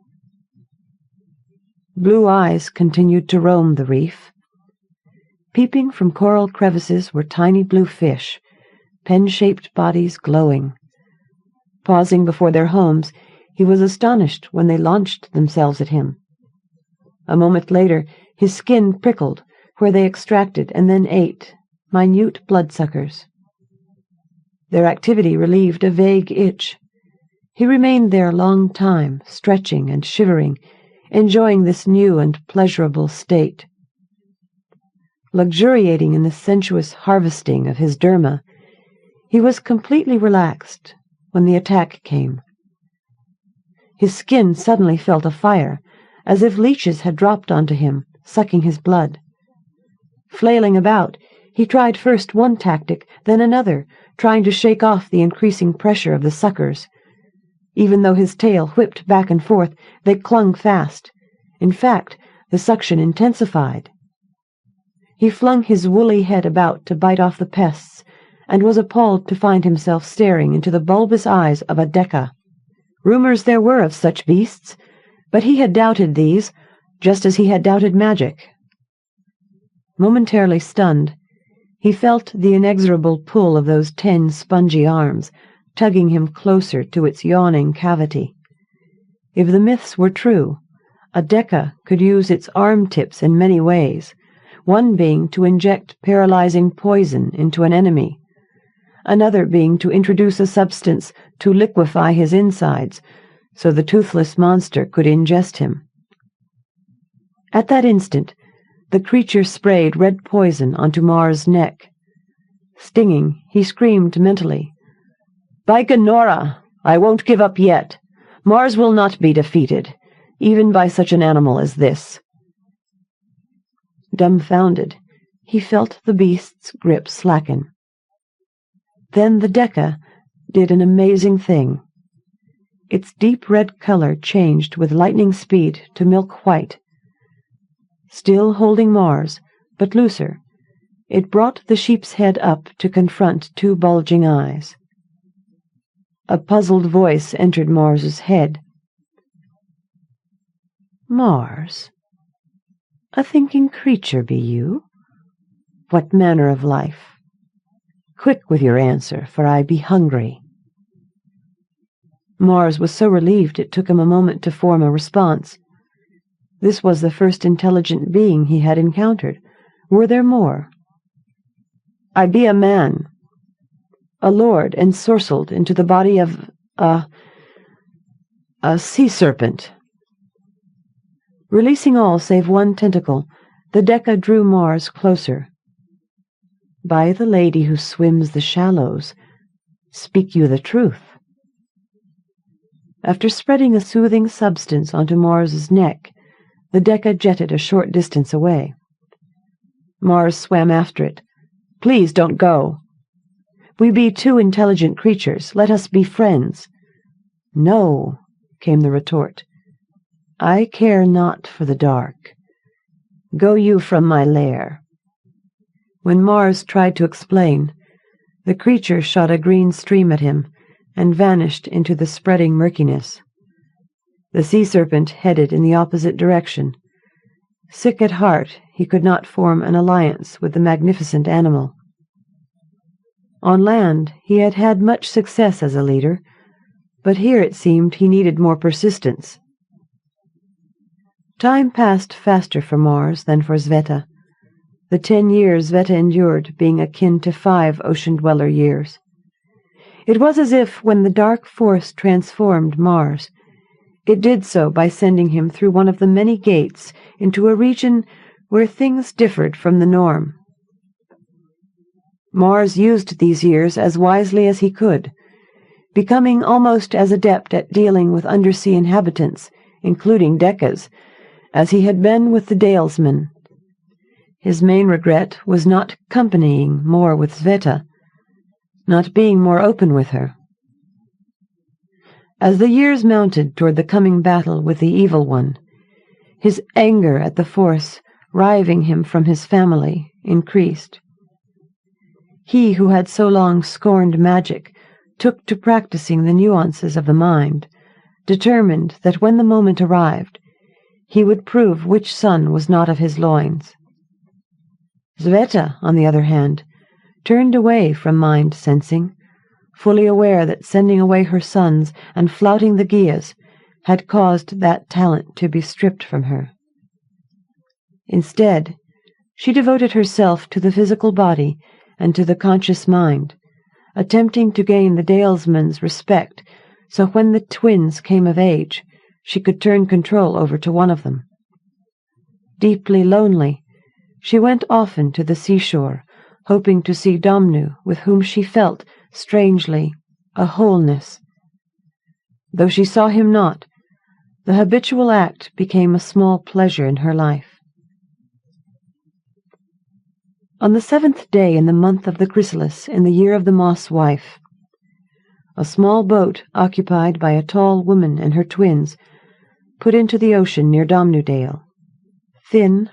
Blue eyes continued to roam the reef. Peeping from coral crevices were tiny blue fish, pen-shaped bodies glowing. Pausing before their homes, he was astonished when they launched themselves at him. A moment later, his skin prickled, where they extracted and then ate minute bloodsuckers. Their activity relieved a vague itch. He remained there a long time, stretching and shivering, enjoying this new and pleasurable state. Luxuriating in the sensuous harvesting of his derma, he was completely relaxed when the attack came. His skin suddenly felt afire, as if leeches had dropped onto him, sucking his blood. Flailing about, he tried first one tactic, then another, trying to shake off the increasing pressure of the suckers. Even though his tail whipped back and forth, they clung fast. In fact, the suction intensified. He flung his woolly head about to bite off the pests, and was appalled to find himself staring into the bulbous eyes of a Decca. Rumors there were of such beasts, but he had doubted these, just as he had doubted magic. Momentarily stunned, he felt the inexorable pull of those 10 spongy arms, tugging him closer to its yawning cavity. If the myths were true, a Decca could use its arm tips in many ways, one being to inject paralyzing poison into an enemy, another being to introduce a substance to liquefy his insides, so the toothless monster could ingest him. At that instant, the creature sprayed red poison onto Mars' neck. Stinging, he screamed mentally, "By Gonora, I won't give up yet. Mars will not be defeated, even by such an animal as this." Dumbfounded, he felt the beast's grip slacken. Then the Decca did an amazing thing. Its deep red color changed with lightning speed to milk white. Still holding Mars, but looser, it brought the sheep's head up to confront 2 bulging eyes. A puzzled voice entered Mars's head. "Mars, a thinking creature be you? What manner of life? Quick with your answer, for I be hungry." Mars was so relieved it took him a moment to form a response. This was the first intelligent being he had encountered. Were there more? "I be a man." allured, ensorcelled into the body of a sea-serpent. Releasing all save one tentacle, the Decca drew Mars closer. By the lady who swims the shallows, speak you the truth? After spreading a soothing substance onto Mars's neck, the Decca jetted a short distance away. Mars swam after it. Please don't go. We be two intelligent creatures. Let us be friends. No, came the retort. I care not for the dark. Go you from my lair. When Mars tried to explain, the creature shot a green stream at him and vanished into the spreading murkiness. The sea-serpent headed in the opposite direction. Sick at heart, he could not form an alliance with the magnificent animal. On land, he had had much success as a leader, but here it seemed he needed more persistence. Time passed faster for Mars than for Sveta, the 10 years Sveta endured being akin to 5 ocean-dweller years. It was as if, when the dark force transformed Mars, it did so by sending him through one of the many gates into a region where things differed from the norm. Mars used these years as wisely as he could, becoming almost as adept at dealing with undersea inhabitants, including Deccas, as he had been with the Dalesmen. His main regret was not companying more with Sveta, not being more open with her. As the years mounted toward the coming battle with the Evil One, his anger at the force riving him from his family increased. He who had so long scorned magic took to practicing the nuances of the mind, determined that when the moment arrived, he would prove which son was not of his loins. Sveta, on the other hand, turned away from mind-sensing, fully aware that sending away her sons and flouting the Gyas had caused that talent to be stripped from her. Instead, she devoted herself to the physical body and to the conscious mind, attempting to gain the Dalesmen's respect so when the twins came of age, she could turn control over to one of them. Deeply lonely, she went often to the seashore, hoping to see Domnu, with whom she felt, strangely, a wholeness. Though she saw him not, the habitual act became a small pleasure in her life. On the 7th day in the month of the chrysalis, in the year of the moss wife, a small boat occupied by a tall woman and her twins put into the ocean near Domnudale. Thin,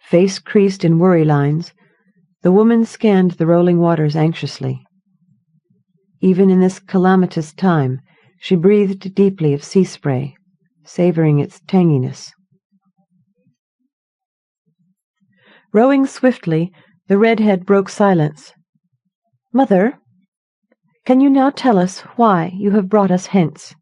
face creased in worry lines, the woman scanned the rolling waters anxiously. Even in this calamitous time, she breathed deeply of sea spray, savoring its tanginess. Rowing swiftly, the redhead broke silence. "Mother, can you now tell us why you have brought us hence?"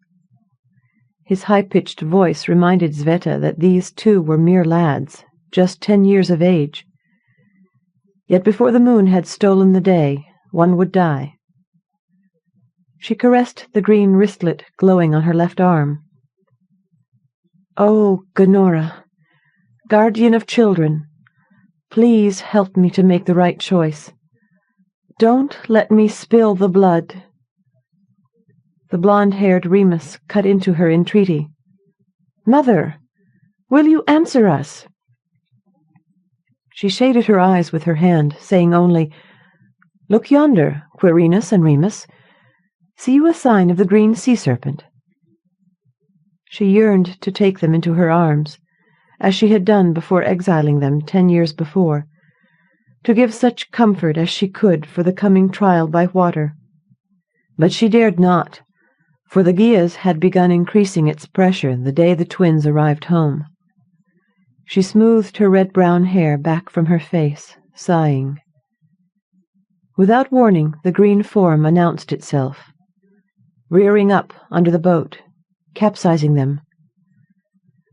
His high-pitched voice reminded Sveta that these two were mere lads, just 10 years of age. Yet before the moon had stolen the day, one would die. She caressed the green wristlet glowing on her left arm. "Oh, Gonora, guardian of children, please help me to make the right choice. Don't let me spill the blood." The blonde-haired Remus cut into her entreaty. "Mother, will you answer us?" She shaded her eyes with her hand, saying only, "Look yonder, Quirinus and Remus. See you a sign of the green sea-serpent?" She yearned to take them into her arms, as she had done before exiling them 10 years before, to give such comfort as she could for the coming trial by water. But she dared not, for the Gyas had begun increasing its pressure the day the twins arrived home. She smoothed her red-brown hair back from her face, sighing. Without warning, the green form announced itself, rearing up under the boat, capsizing them.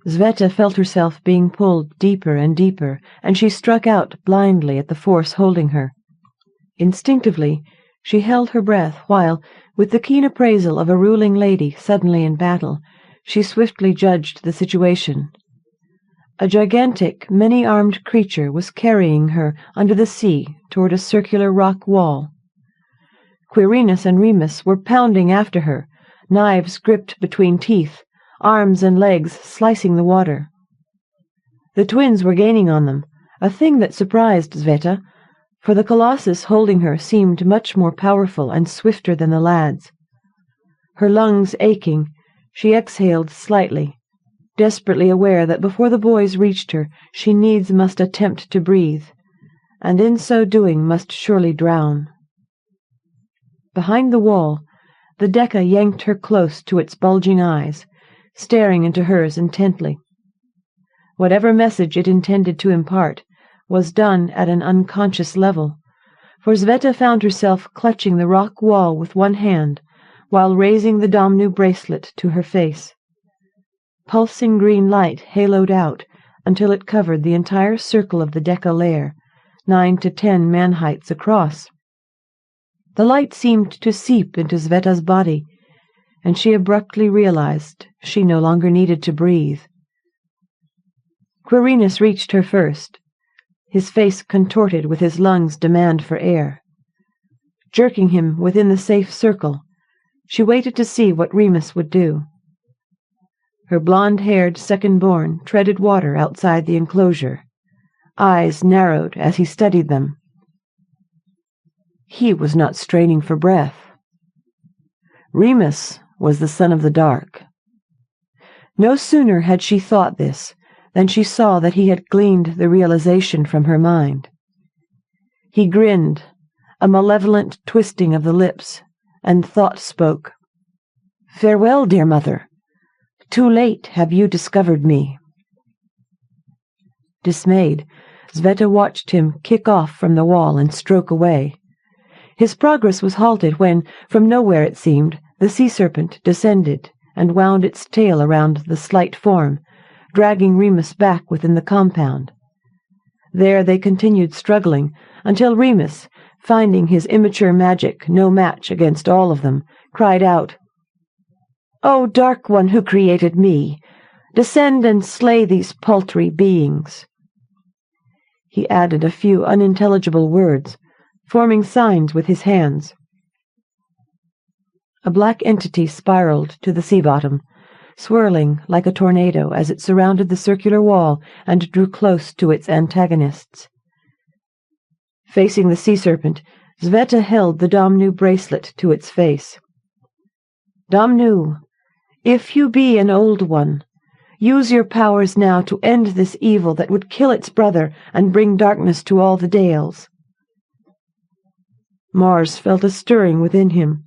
Sveta felt herself being pulled deeper and deeper, and she struck out blindly at the force holding her. Instinctively, She held her breath while, with the keen appraisal of a ruling lady suddenly in battle, she swiftly judged the situation. A gigantic, many-armed creature was carrying her under the sea toward a circular rock wall. Quirinus and Remus were pounding after her, knives gripped between teeth, arms and legs slicing the water. The twins were gaining on them, a thing that surprised Sveta, for the colossus holding her seemed much more powerful and swifter than the lads. Her lungs aching, she exhaled slightly, desperately aware that before the boys reached her she needs must attempt to breathe, and in so doing must surely drown. Behind the wall, the Decca yanked her close to its bulging eyes, staring into hers intently. Whatever message it intended to impart was done at an unconscious level, for Sveta found herself clutching the rock wall with one hand while raising the Domnu bracelet to her face. Pulsing green light haloed out until it covered the entire circle of the Decca lair, 9 to 10 man-heights across. The light seemed to seep into Sveta's body, and she abruptly realized she no longer needed to breathe. Quirinus reached her first, his face contorted with his lungs' demand for air. Jerking him within the safe circle, she waited to see what Remus would do. Her blonde-haired second-born treaded water outside the enclosure, eyes narrowed as he studied them. He was not straining for breath. Remus was the son of the dark. No sooner had she thought this than she saw that he had gleaned the realization from her mind. He grinned, a malevolent twisting of the lips, and thought spoke. "Farewell, dear mother. Too late have you discovered me." Dismayed, Sveta watched him kick off from the wall and stroke away. His progress was halted when, from nowhere it seemed, the sea-serpent descended and wound its tail around the slight form, dragging Remus back within the compound. There they continued struggling until Remus, finding his immature magic no match against all of them, cried out, "O Dark One who created me, descend and slay these paltry beings." He added a few unintelligible words, forming signs with his hands. A black entity spiraled to the sea bottom, swirling like a tornado as it surrounded the circular wall and drew close to its antagonists. Facing the sea-serpent, Sveta held the Domnu bracelet to its face. "Domnu, if you be an old one, use your powers now to end this evil that would kill its brother and bring darkness to all the dales." Mars felt a stirring within him,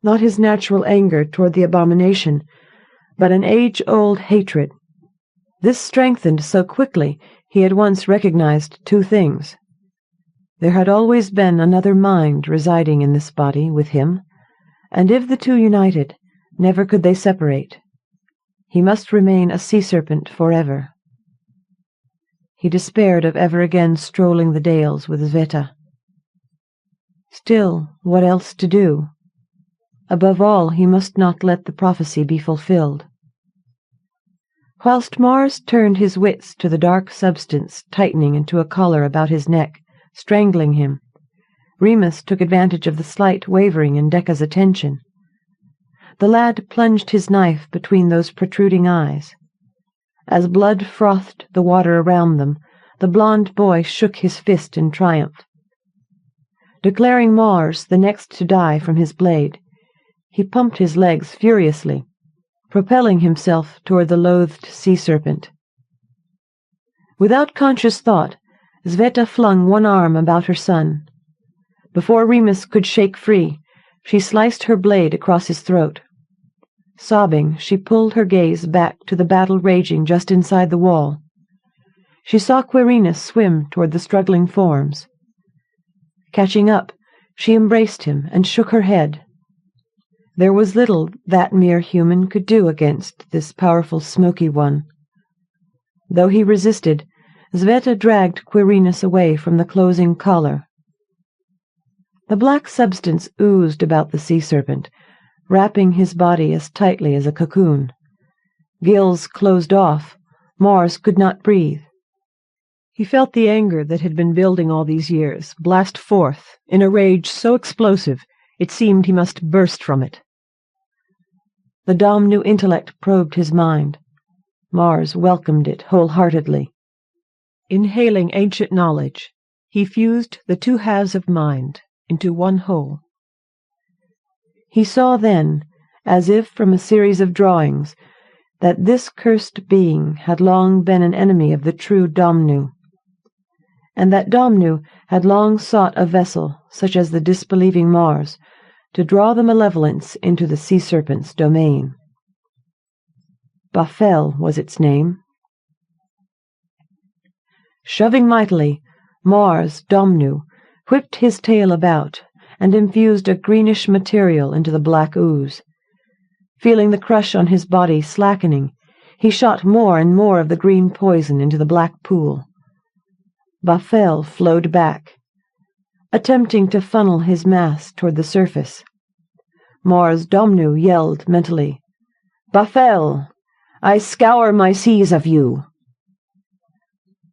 not his natural anger toward the abomination, but an age-old hatred. This strengthened so quickly he had once recognized two things. There had always been another mind residing in this body with him, and if the two united, never could they separate. He must remain a sea-serpent forever. He despaired of ever again strolling the dales with Sveta. Still, what else to do? Above all, he must not let the prophecy be fulfilled. Whilst Mars turned his wits to the dark substance tightening into a collar about his neck, strangling him, Remus took advantage of the slight wavering in Decca's attention. The lad plunged his knife between those protruding eyes. As blood frothed the water around them, the blond boy shook his fist in triumph. Declaring Mars the next to die from his blade, he pumped his legs furiously, propelling himself toward the loathed sea-serpent. Without conscious thought, Sveta flung one arm about her son. Before Remus could shake free, she sliced her blade across his throat. Sobbing, she pulled her gaze back to the battle raging just inside the wall. She saw Quirinus swim toward the struggling forms. Catching up, she embraced him and shook her head. There was little that mere human could do against this powerful smoky one. Though he resisted, Sveta dragged Quirinus away from the closing collar. The black substance oozed about the sea-serpent, wrapping his body as tightly as a cocoon. Gills closed off. Mars could not breathe. He felt the anger that had been building all these years blast forth in a rage so explosive it seemed he must burst from it. The Domnu intellect probed his mind. Mars welcomed it wholeheartedly. Inhaling ancient knowledge, he fused the two halves of mind into one whole. He saw then, as if from a series of drawings, that this cursed being had long been an enemy of the true Domnu, and that Domnu had long sought a vessel, such as the disbelieving Mars, to draw the malevolence into the sea-serpent's domain. Bafel was its name. Shoving mightily, Mars, Domnu, whipped his tail about and infused a greenish material into the black ooze. Feeling the crush on his body slackening, he shot more and more of the green poison into the black pool. Bafel flowed back, attempting to funnel his mass toward the surface. Mars Domnu yelled mentally, "Bafel, I scour my seas of you."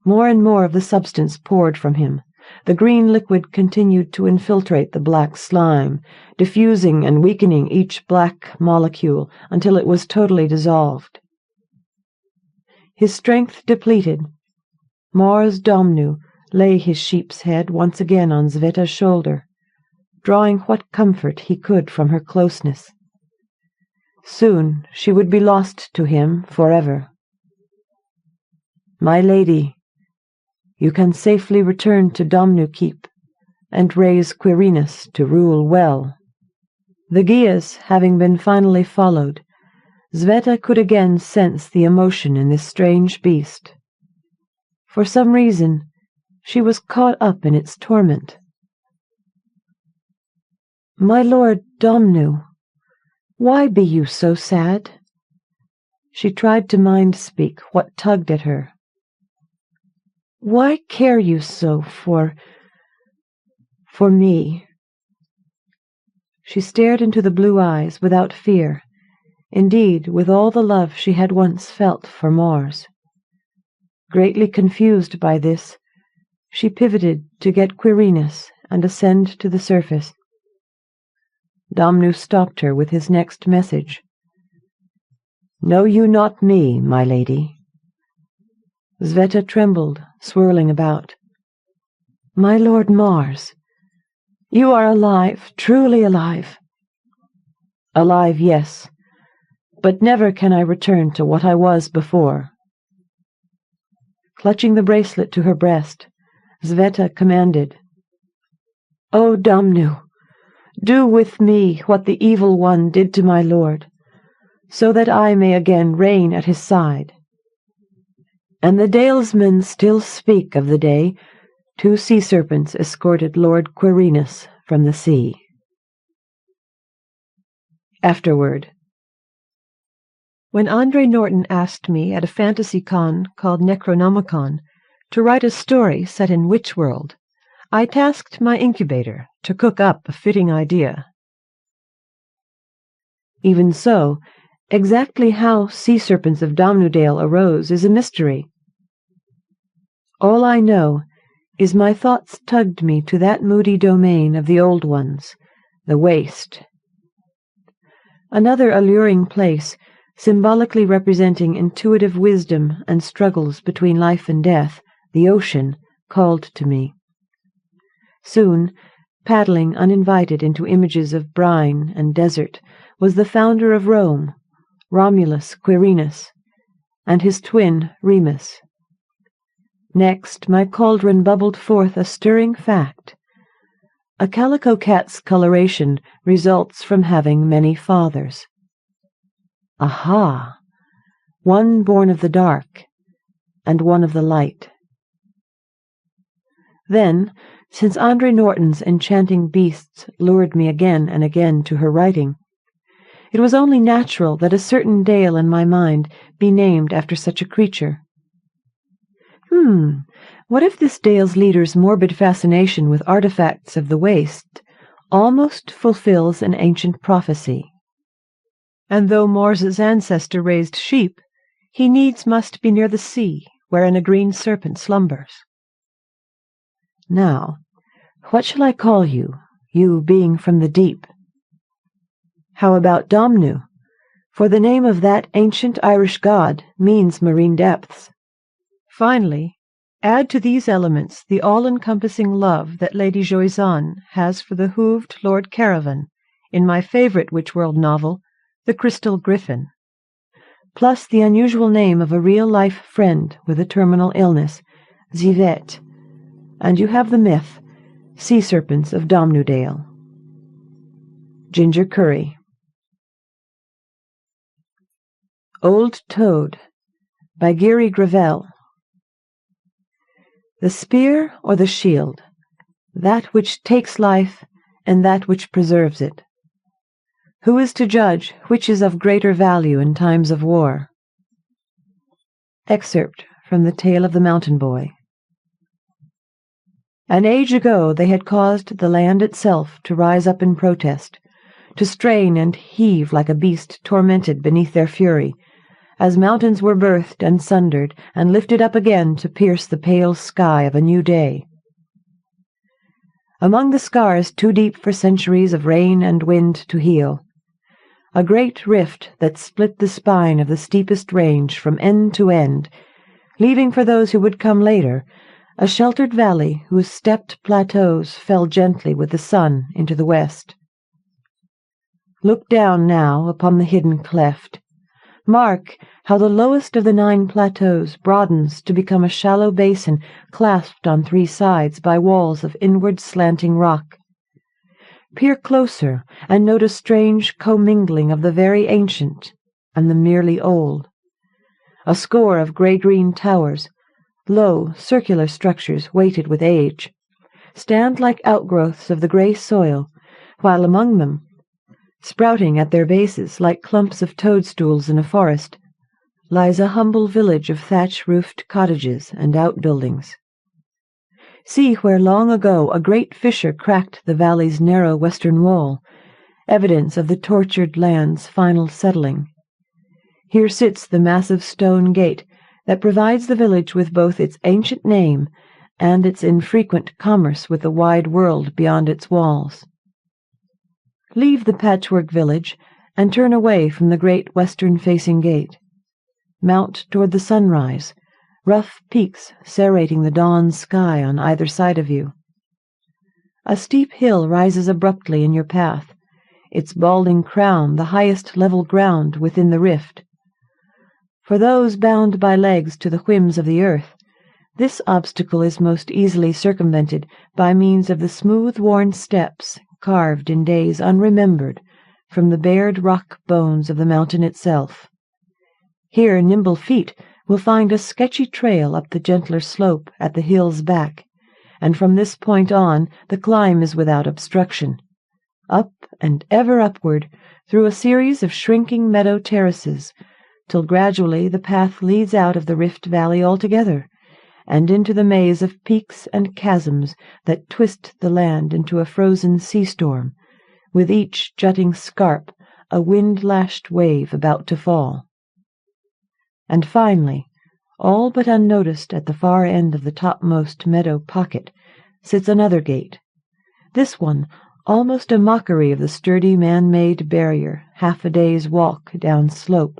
More and more of the substance poured from him. The green liquid continued to infiltrate the black slime, diffusing and weakening each black molecule until it was totally dissolved. His strength depleted, Mars Domnu lay his sheep's head once again on Sveta's shoulder, drawing what comfort he could from her closeness. Soon she would be lost to him forever. "My lady, you can safely return to Domnu Keep and raise Quirinus to rule well." The Gyas having been finally followed, Sveta could again sense the emotion in this strange beast. For some reason, she was caught up in its torment. "My lord Domnu, why be you so sad?" She tried to mind-speak what tugged at her. "Why care you so for me?" She stared into the blue eyes without fear, indeed with all the love she had once felt for Mars. Greatly confused by this, she pivoted to get Quirinus and ascend to the surface. Domnu stopped her with his next message. "Know you not me, my lady?" Sveta trembled, swirling about. "My lord Mars, you are alive, truly alive." "Alive, yes, but never can I return to what I was before." Clutching the bracelet to her breast, Sveta commanded, "O Domnu, do with me what the Evil One did to my lord, so that I may again reign at his side." And the dalesmen still speak of the day 2 sea-serpents escorted Lord Quirinus from the sea. Afterward. When Andre Norton asked me at a fantasy con called Necronomicon to write a story set in Witch World, I tasked my incubator to cook up a fitting idea. Even so, exactly how Sea-Serpents of Domnudale arose is a mystery. All I know is my thoughts tugged me to that moody domain of the old ones, the waste. Another alluring place, symbolically representing intuitive wisdom and struggles between life and death, the ocean, called to me. Soon, paddling uninvited into images of brine and desert, was the founder of Rome, Romulus Quirinus, and his twin Remus. Next, my cauldron bubbled forth a stirring fact. A calico cat's coloration results from having many fathers. Aha! One born of the dark, and one of the light. Then, since Andre Norton's enchanting beasts lured me again and again to her writing, it was only natural that a certain dale in my mind be named after such a creature. What if this dale's leader's morbid fascination with artifacts of the waste almost fulfills an ancient prophecy. And though Mors's ancestor raised sheep, he needs must be near the sea, wherein a green serpent slumbers. Now, what shall I call you, you being from the deep? How about Domnu? For the name of that ancient Irish god means marine depths. Finally, add to these elements the all-encompassing love that Lady Joyzanne has for the hooved Lord Caravan in my favourite Witchworld novel, The Crystal Griffin, plus the unusual name of a real-life friend with a terminal illness, Zivet, and you have the myth, Sea-Serpents of Domnudale. Ginger Curry. Old Toad by Geary Gravel. The spear or the shield, that which takes life and that which preserves it. Who is to judge which is of greater value in times of war? Excerpt from The Tale of the Mountain Boy. An age ago they had caused the land itself to rise up in protest, to strain and heave like a beast tormented beneath their fury, as mountains were birthed and sundered and lifted up again to pierce the pale sky of a new day. Among the scars too deep for centuries of rain and wind to heal, a great rift that split the spine of the steepest range from end to end, leaving for those who would come later a sheltered valley whose stepped plateaus fell gently with the sun into the west. Look down now upon the hidden cleft. Mark how the lowest of the 9 plateaus broadens to become a shallow basin clasped on 3 sides by walls of inward slanting rock. Peer closer and note a strange commingling of the very ancient and the merely old. A score of grey-green towers, low, circular structures weighted with age, stand like outgrowths of the grey soil, while among them, sprouting at their bases like clumps of toadstools in a forest, lies a humble village of thatch-roofed cottages and outbuildings. See where long ago a great fissure cracked the valley's narrow western wall, evidence of the tortured land's final settling. Here sits the massive stone gate that provides the village with both its ancient name and its infrequent commerce with the wide world beyond its walls. Leave the patchwork village and turn away from the great western-facing gate. Mount toward the sunrise, rough peaks serrating the dawn sky on either side of you. A steep hill rises abruptly in your path, its balding crown the highest level ground within the rift. For those bound by legs to the whims of the earth, this obstacle is most easily circumvented by means of the smooth-worn steps carved in days unremembered from the bared rock bones of the mountain itself. Here nimble feet will find a sketchy trail up the gentler slope at the hill's back, and from this point on the climb is without obstruction. Up and ever upward through a series of shrinking meadow terraces, till gradually the path leads out of the rift valley altogether, and into the maze of peaks and chasms that twist the land into a frozen sea-storm, with each jutting scarp a wind-lashed wave about to fall. And finally, all but unnoticed at the far end of the topmost meadow pocket, sits another gate, this one almost a mockery of the sturdy man-made barrier half a day's walk down slope,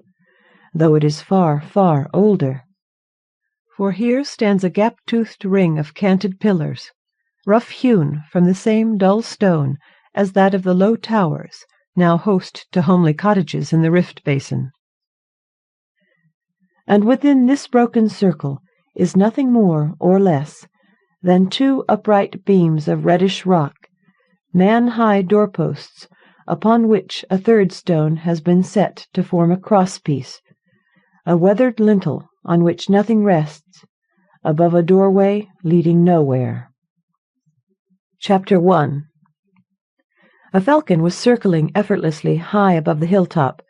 though it is far, far older. For here stands a gap-toothed ring of canted pillars, rough-hewn from the same dull stone as that of the low towers, now host to homely cottages in the rift basin. And within this broken circle is nothing more or less than 2 upright beams of reddish rock, man-high doorposts, upon which a third stone has been set to form a cross-piece, a weathered lintel on which nothing rests, above a doorway leading nowhere. Chapter 1. A falcon was circling effortlessly high above the hilltop,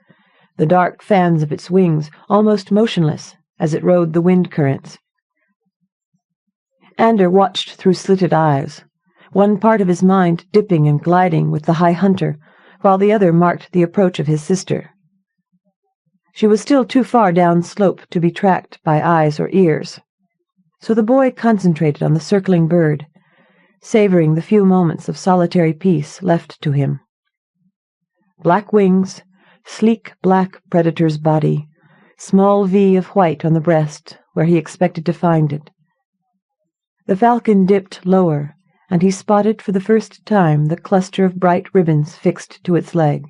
the dark fans of its wings almost motionless as it rode the wind currents. Ander watched through slitted eyes. one part of his mind dipping and gliding with the high hunter, while the other marked the approach of his sister. She was still too far down slope to be tracked by eyes or ears, so the boy concentrated on the circling bird, savoring the few moments of solitary peace left to him. Black wings, sleek black predator's body, small V of white on the breast where he expected to find it. The falcon dipped lower, and he spotted for the first time the cluster of bright ribbons fixed to its leg.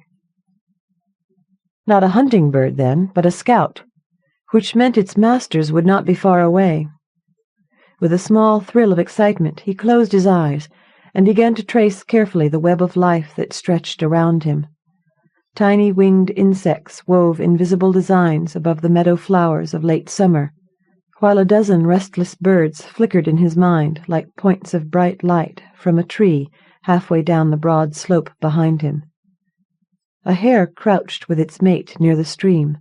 Not a hunting bird, then, but a scout, which meant its masters would not be far away. With a small thrill of excitement, he closed his eyes and began to trace carefully the web of life that stretched around him. Tiny winged insects wove invisible designs above the meadow flowers of late summer, while a dozen restless birds flickered in his mind like points of bright light from a tree halfway down the broad slope behind him. A hare crouched with its mate near the stream,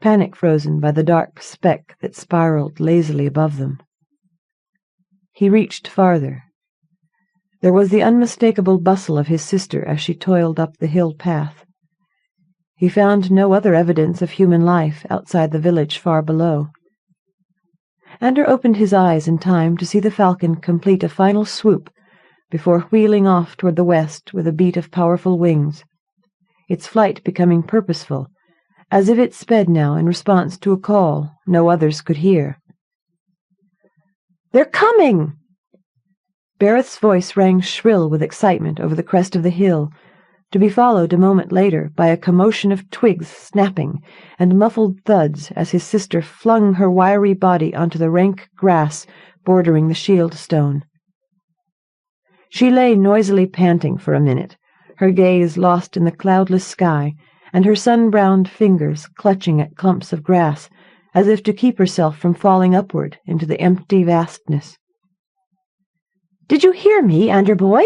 panic-frozen by the dark speck that spiraled lazily above them. He reached farther. There was the unmistakable bustle of his sister as she toiled up the hill path. He found no other evidence of human life outside the village far below. Ander opened his eyes in time to see the falcon complete a final swoop before wheeling off toward the west with a beat of powerful wings, its flight becoming purposeful, as if it sped now in response to a call no others could hear. "They're coming!" Bereth's voice rang shrill with excitement over the crest of the hill, to be followed a moment later by a commotion of twigs snapping and muffled thuds as his sister flung her wiry body onto the rank grass bordering the shield stone. She lay noisily panting for a minute, her gaze lost in the cloudless sky, and her sun-browned fingers clutching at clumps of grass, as if to keep herself from falling upward into the empty vastness. "Did you hear me, Ander boy?"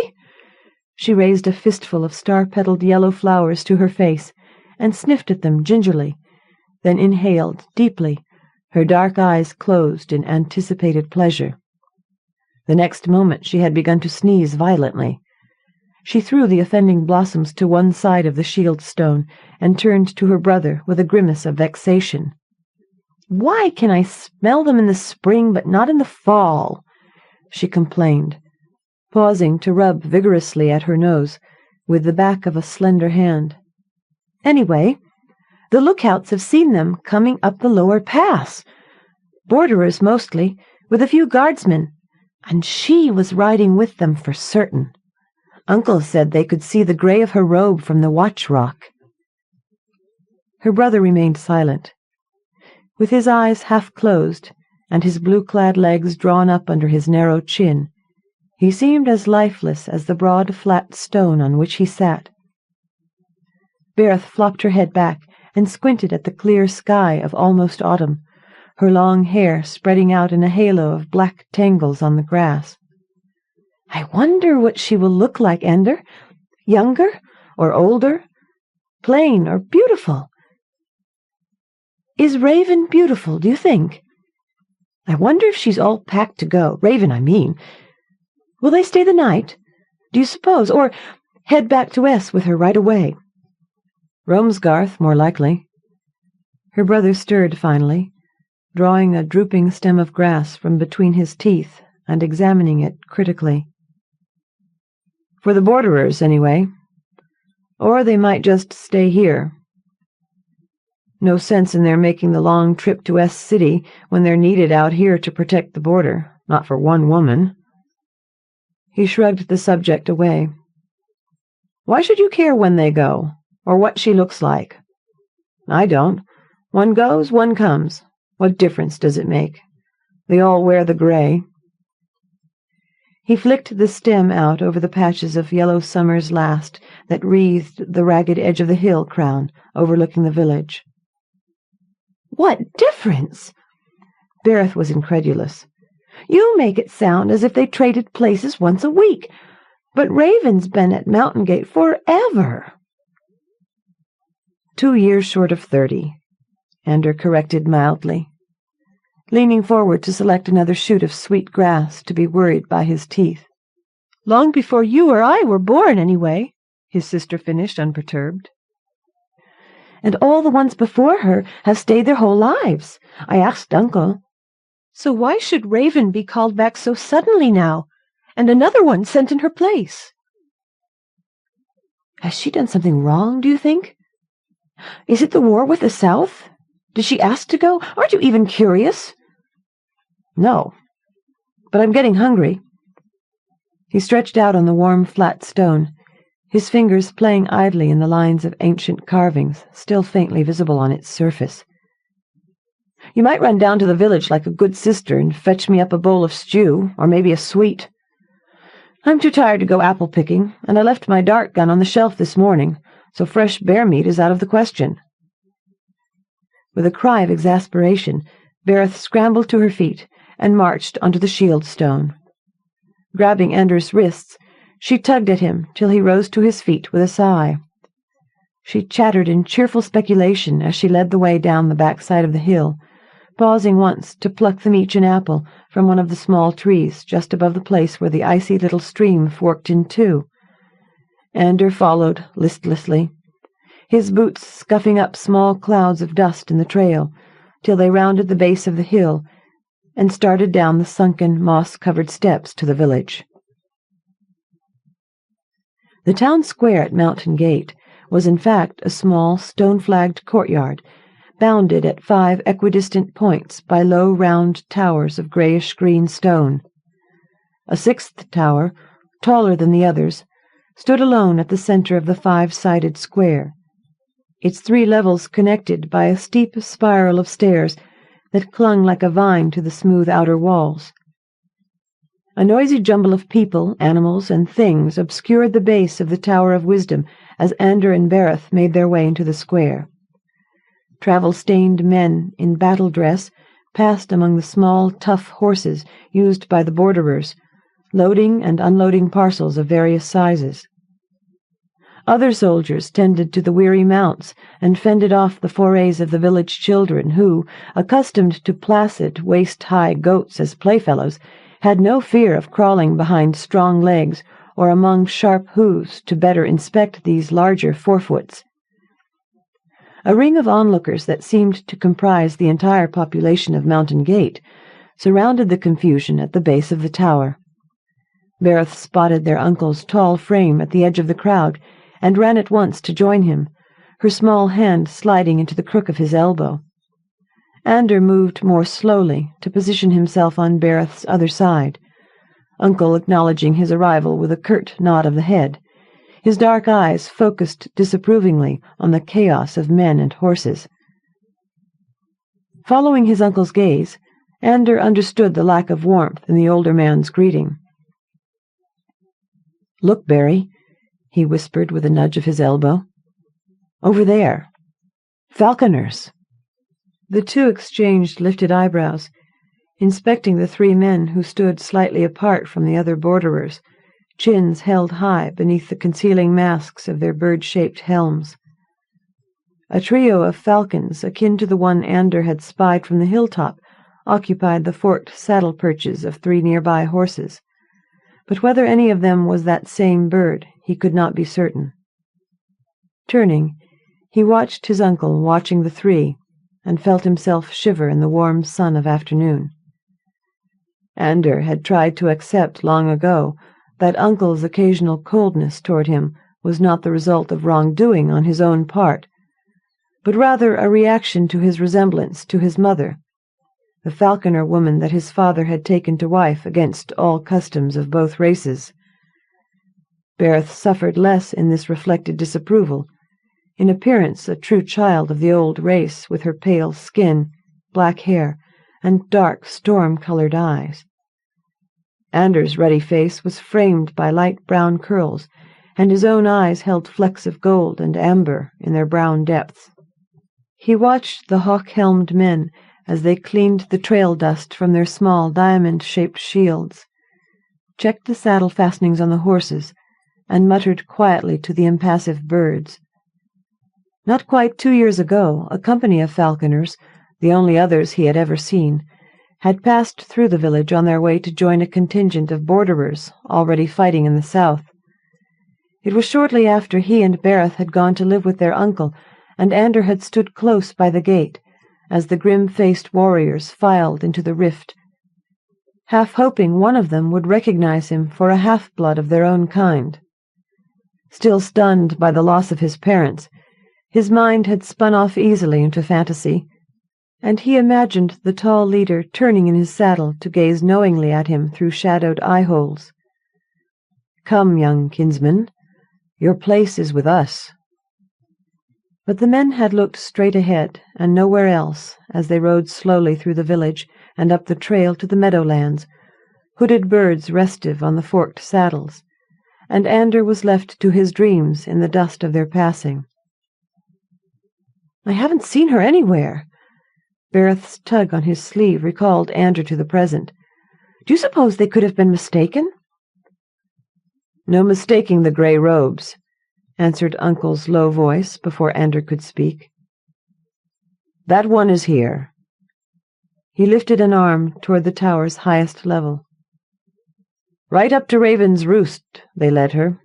She raised a fistful of star-petalled yellow flowers to her face and sniffed at them gingerly, then inhaled deeply, her dark eyes closed in anticipated pleasure. The next moment she had begun to sneeze violently. She threw the offending blossoms to one side of the shield stone and turned to her brother with a grimace of vexation. "Why can I smell them in the spring but not in the fall?" she complained, pausing to rub vigorously at her nose with the back of a slender hand. "Anyway, the lookouts have seen them coming up the lower pass. Borderers mostly, with a few guardsmen, and she was riding with them for certain. Uncle said they could see the gray of her robe from the watch rock." Her brother remained silent. With his eyes half closed and his blue-clad legs drawn up under his narrow chin, he seemed as lifeless as the broad, flat stone on which he sat. Bereth flopped her head back and squinted at the clear sky of almost autumn, her long hair spreading out in a halo of black tangles on the grass. "I wonder what she will look like, Ander. Younger or older? Plain or beautiful? Is Raven beautiful, do you think? I wonder if she's all packed to go. Raven, I mean. Will they stay the night, do you suppose, or head back to S with her right away?" "Romsgarth, more likely." Her brother stirred finally, drawing a drooping stem of grass from between his teeth and examining it critically. "For the borderers, anyway. Or they might just stay here. No sense in their making the long trip to S City when they're needed out here to protect the border, not for one woman." He shrugged the subject away. "Why should you care when they go, or what she looks like? I don't. One goes, one comes. What difference does it make? They all wear the gray." He flicked the stem out over the patches of yellow summer's last that wreathed the ragged edge of the hill crown overlooking the village. "What difference?" Bereth was incredulous. "You make it sound as if they traded places once a week, but Raven's been at Mountain Gate forever." 2 years short of 30, Ander corrected mildly, leaning forward to select another shoot of sweet grass to be worried by his teeth. Long before you or I were born, anyway," his sister finished, unperturbed. "And all the ones before her have stayed their whole lives. I asked Uncle." "So why should Raven be called back so suddenly now, and another one sent in her place?" "Has she done something wrong, do you think? Is it the war with the South? Did she ask to go? Aren't you even curious?" "No, but I'm getting hungry." He stretched out on the warm, flat stone, his fingers playing idly in the lines of ancient carvings still faintly visible on its surface. "You might run down to the village like a good sister and fetch me up a bowl of stew, or maybe a sweet. I'm too tired to go apple-picking, and I left my dart gun on the shelf this morning, so fresh bear meat is out of the question." With a cry of exasperation, Berith scrambled to her feet and marched onto the shield stone. Grabbing Anders' wrists, she tugged at him till he rose to his feet with a sigh. She chattered in cheerful speculation as she led the way down the backside of the hill, pausing once to pluck them each an apple from one of the small trees just above the place where the icy little stream forked in two. Ander followed listlessly, his boots scuffing up small clouds of dust in the trail, till they rounded the base of the hill and started down the sunken, moss-covered steps to the village. The town square at Mountain Gate was in fact a small, stone-flagged courtyard, bounded at 5 equidistant points by low, round towers of greyish-green stone. A 6th tower, taller than the others, stood alone at the centre of the 5-sided square, its 3 levels connected by a steep spiral of stairs that clung like a vine to the smooth outer walls. A noisy jumble of people, animals, and things obscured the base of the Tower of Wisdom as Ander and Berith made their way into the square. Travel-stained men in battle dress passed among the small, tough horses used by the borderers, loading and unloading parcels of various sizes. Other soldiers tended to the weary mounts and fended off the forays of the village children who, accustomed to placid, waist-high goats as playfellows, had no fear of crawling behind strong legs or among sharp hooves to better inspect these larger forefoots. A ring of onlookers that seemed to comprise the entire population of Mountain Gate surrounded the confusion at the base of the tower. Berith spotted their uncle's tall frame at the edge of the crowd and ran at once to join him, her small hand sliding into the crook of his elbow. Ander moved more slowly to position himself on Berith's other side, Uncle acknowledging his arrival with a curt nod of the head, his dark eyes focused disapprovingly on the chaos of men and horses. Following his uncle's gaze, Ander understood the lack of warmth in the older man's greeting. "Look, Barry," he whispered with a nudge of his elbow. "Over there. Falconers." The two exchanged lifted eyebrows, inspecting the 3 men who stood slightly apart from the other borderers, chins held high beneath the concealing masks of their bird-shaped helms. A trio of falcons, akin to the one Ander had spied from the hilltop, occupied the forked saddle perches of 3 nearby horses, but whether any of them was that same bird he could not be certain. Turning, he watched his uncle watching the 3, and felt himself shiver in the warm sun of afternoon. Ander had tried to accept long ago that Uncle's occasional coldness toward him was not the result of wrongdoing on his own part, but rather a reaction to his resemblance to his mother, the falconer woman that his father had taken to wife against all customs of both races. Berith suffered less in this reflected disapproval, in appearance a true child of the old race with her pale skin, black hair, and dark, storm-colored eyes. Ander's ruddy face was framed by light brown curls, and his own eyes held flecks of gold and amber in their brown depths. He watched the hawk-helmed men as they cleaned the trail dust from their small diamond-shaped shields, checked the saddle fastenings on the horses, and muttered quietly to the impassive birds. Not quite 2 years ago, a company of falconers, the only others he had ever seen, had passed through the village on their way to join a contingent of borderers already fighting in the south. It was shortly after he and Bereth had gone to live with their uncle, and Ander had stood close by the gate as the grim-faced warriors filed into the rift, half hoping one of them would recognize him for a half-blood of their own kind. Still stunned by the loss of his parents, his mind had spun off easily into fantasy, and he imagined the tall leader turning in his saddle to gaze knowingly at him through shadowed eye-holes. "Come, young kinsman, your place is with us." But the men had looked straight ahead and nowhere else as they rode slowly through the village and up the trail to the meadowlands, hooded birds restive on the forked saddles, and Ander was left to his dreams in the dust of their passing. "I haven't seen her anywhere." Bereth's tug on his sleeve recalled Ander to the present. "Do you suppose they could have been mistaken?" "No mistaking the grey robes," answered Uncle's low voice before Ander could speak. "That one is here." He lifted an arm toward the tower's highest level. Right up to Raven's Roost they led her,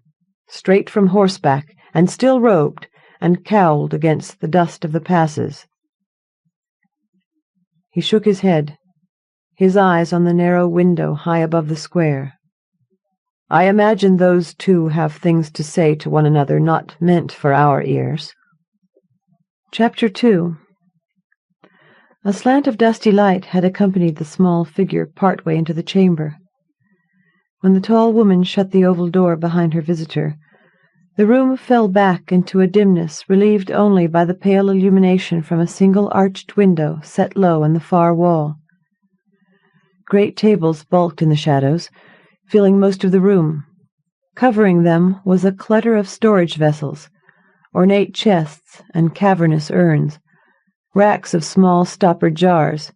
straight from horseback, and still robed, and cowled against the dust of the passes. He shook his head, his eyes on the narrow window high above the square. "I imagine those two have things to say to one another not meant for our ears." Chapter 2. A slant of dusty light had accompanied the small figure part way into the chamber. When the tall woman shut the oval door behind her visitor, the room fell back into a dimness relieved only by the pale illumination from a single arched window set low in the far wall. Great tables bulked in the shadows, filling most of the room. Covering them was a clutter of storage vessels, ornate chests and cavernous urns, racks of small stoppered jars,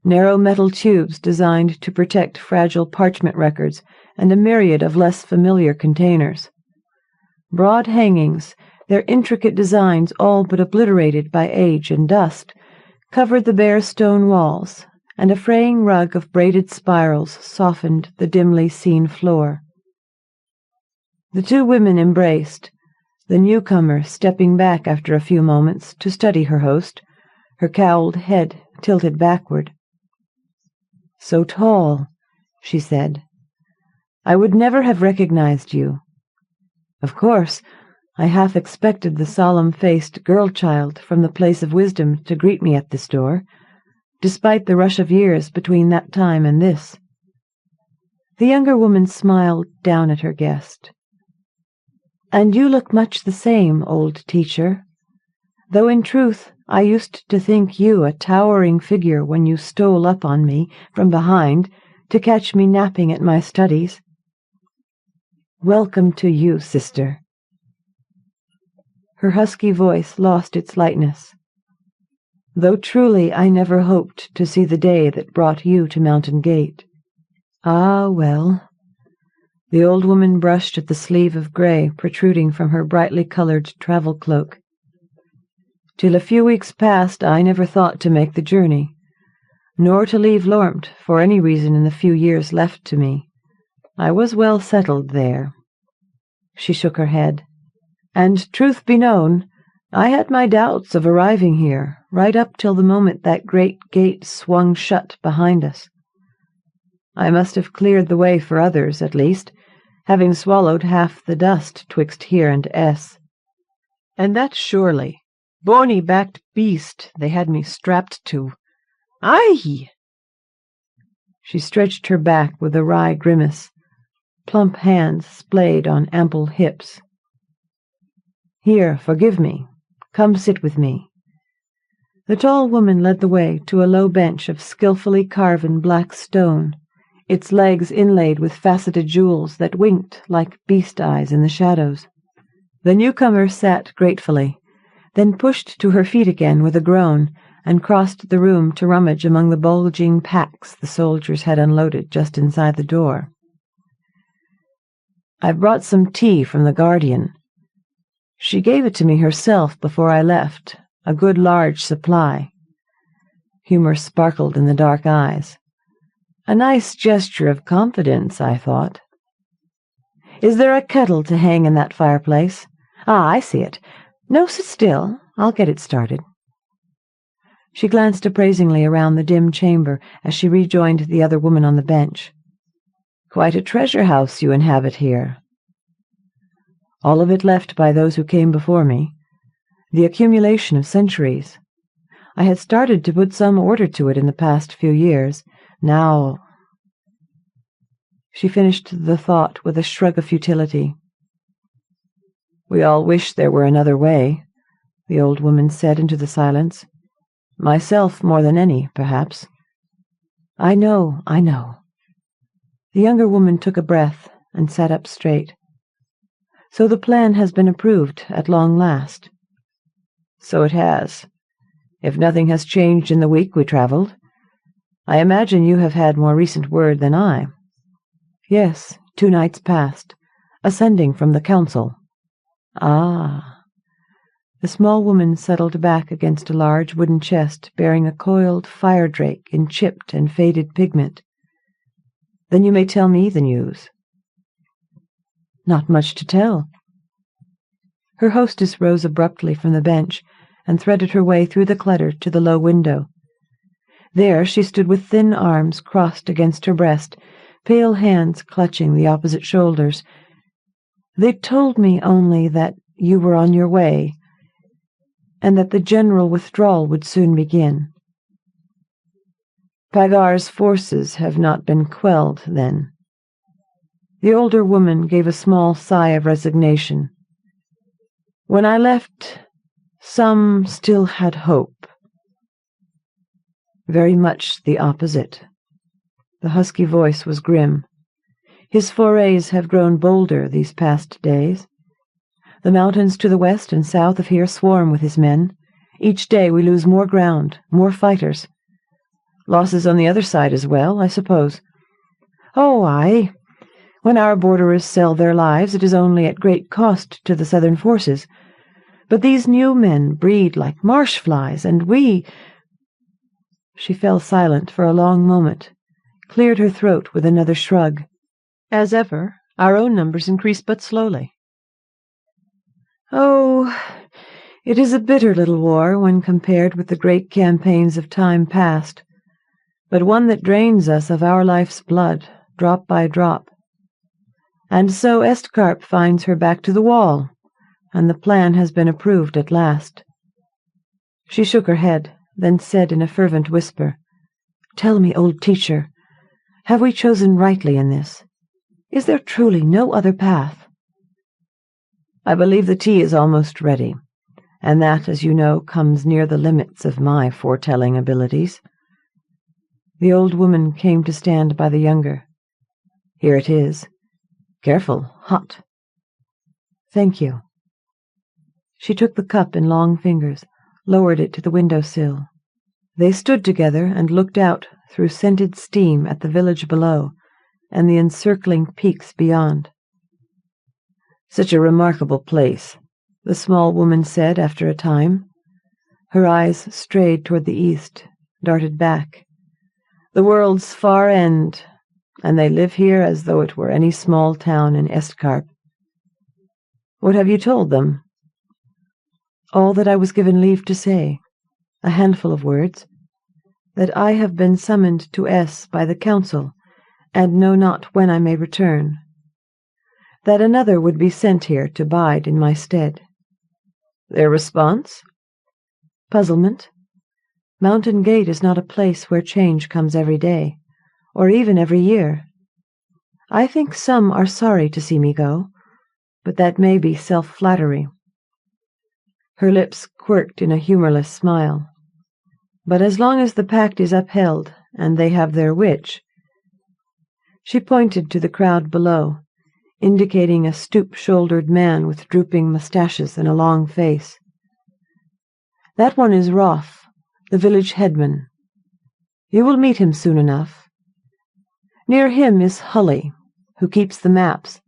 narrow metal tubes designed to protect fragile parchment records, and a myriad of less familiar containers. Broad hangings, their intricate designs all but obliterated by age and dust, covered the bare stone walls, and a fraying rug of braided spirals softened the dimly seen floor. The two women embraced, the newcomer stepping back after a few moments to study her host, her cowled head tilted backward. "So tall," she said. "I would never have recognized you. Of course, I half expected the solemn-faced girl-child from the place of wisdom to greet me at this door, despite the rush of years between that time and this." The younger woman smiled down at her guest. "And you look much the same, old teacher, though in truth I used to think you a towering figure when you stole up on me from behind to catch me napping at my studies. Welcome to you, sister." Her husky voice lost its lightness. "Though truly I never hoped to see the day that brought you to Mountain Gate." "Ah, well." The old woman brushed at the sleeve of grey protruding from her brightly coloured travel cloak. "Till a few weeks past I never thought to make the journey, nor to leave Lormt for any reason in the few years left to me. I was well settled there." She shook her head. "And, truth be known, I had my doubts of arriving here, right up till the moment that great gate swung shut behind us. I must have cleared the way for others, at least, having swallowed half the dust twixt here and S. And that surely, bony-backed beast they had me strapped to. Aye!" She stretched her back with a wry grimace, plump hands splayed on ample hips. "Here, forgive me. Come sit with me." The tall woman led the way to a low bench of skilfully carven black stone, its legs inlaid with faceted jewels that winked like beast eyes in the shadows. The newcomer sat gratefully, then pushed to her feet again with a groan, and crossed the room to rummage among the bulging packs the soldiers had unloaded just inside the door. "I've brought some tea from the Guardian. She gave it to me herself before I left, a good large supply." Humour sparkled in the dark eyes. A nice gesture of confidence, I thought. Is there a kettle to hang in that fireplace? Ah, I see it. No, sit still. I'll get it started. She glanced appraisingly around the dim chamber as she rejoined the other woman on the bench. Quite a treasure house you inhabit here. All of it left by those who came before me. The accumulation of centuries. I had started to put some order to it in the past few years. Now... She finished the thought with a shrug of futility. We all wish there were another way, the old woman said into the silence. Myself more than any, perhaps. I know. The younger woman took a breath and sat up straight. So the plan has been approved at long last. So it has. If nothing has changed in the week we travelled. I imagine you have had more recent word than I. Yes, 2 nights past, ascending from the council. Ah. The small woman settled back against a large wooden chest bearing a coiled fire drake in chipped and faded pigment. Then you may tell me the news. Not much to tell. Her hostess rose abruptly from the bench and threaded her way through the clutter to the low window. There she stood with thin arms crossed against her breast, pale hands clutching the opposite shoulders. They told me only that you were on your way, and that the general withdrawal would soon begin. Pagar's forces have not been quelled, then. The older woman gave a small sigh of resignation. When I left, some still had hope. Very much the opposite. The husky voice was grim. His forays have grown bolder these past days. The mountains to the west and south of here swarm with his men. Each day we lose more ground, more fighters. Losses on the other side as well, I suppose. Oh, aye. When our borderers sell their lives, it is only at great cost to the southern forces. But these new men breed like marsh flies, and we— She fell silent for a long moment, cleared her throat with another shrug. As ever, our own numbers increase but slowly. Oh, it is a bitter little war when compared with the great campaigns of time past, but one that drains us of our life's blood, drop by drop. And so Estcarp finds her back to the wall, and the plan has been approved at last. She shook her head, then said in a fervent whisper, Tell me, old teacher, have we chosen rightly in this? Is there truly no other path? I believe the tea is almost ready, and that, as you know, comes near the limits of my foretelling abilities. The old woman came to stand by the younger. Here it is. Careful, hot. Thank you. She took the cup in long fingers, lowered it to the window-sill. They stood together and looked out through scented steam at the village below and the encircling peaks beyond. Such a remarkable place, the small woman said after a time. Her eyes strayed toward the east, darted back. The world's far end, and they live here as though it were any small town in Estcarp. What have you told them? All that I was given leave to say, a handful of words, that I have been summoned to S by the council, and know not when I may return, that another would be sent here to bide in my stead. Their response? Puzzlement. Mountain Gate is not a place where change comes every day, or even every year. I think some are sorry to see me go, but that may be self-flattery. Her lips quirked in a humorless smile. But as long as the pact is upheld, and they have their witch— She pointed to the crowd below, indicating a stoop-shouldered man with drooping moustaches and a long face. That one is Roth, the village headman. You will meet him soon enough. Near him is Hully, who keeps the maps,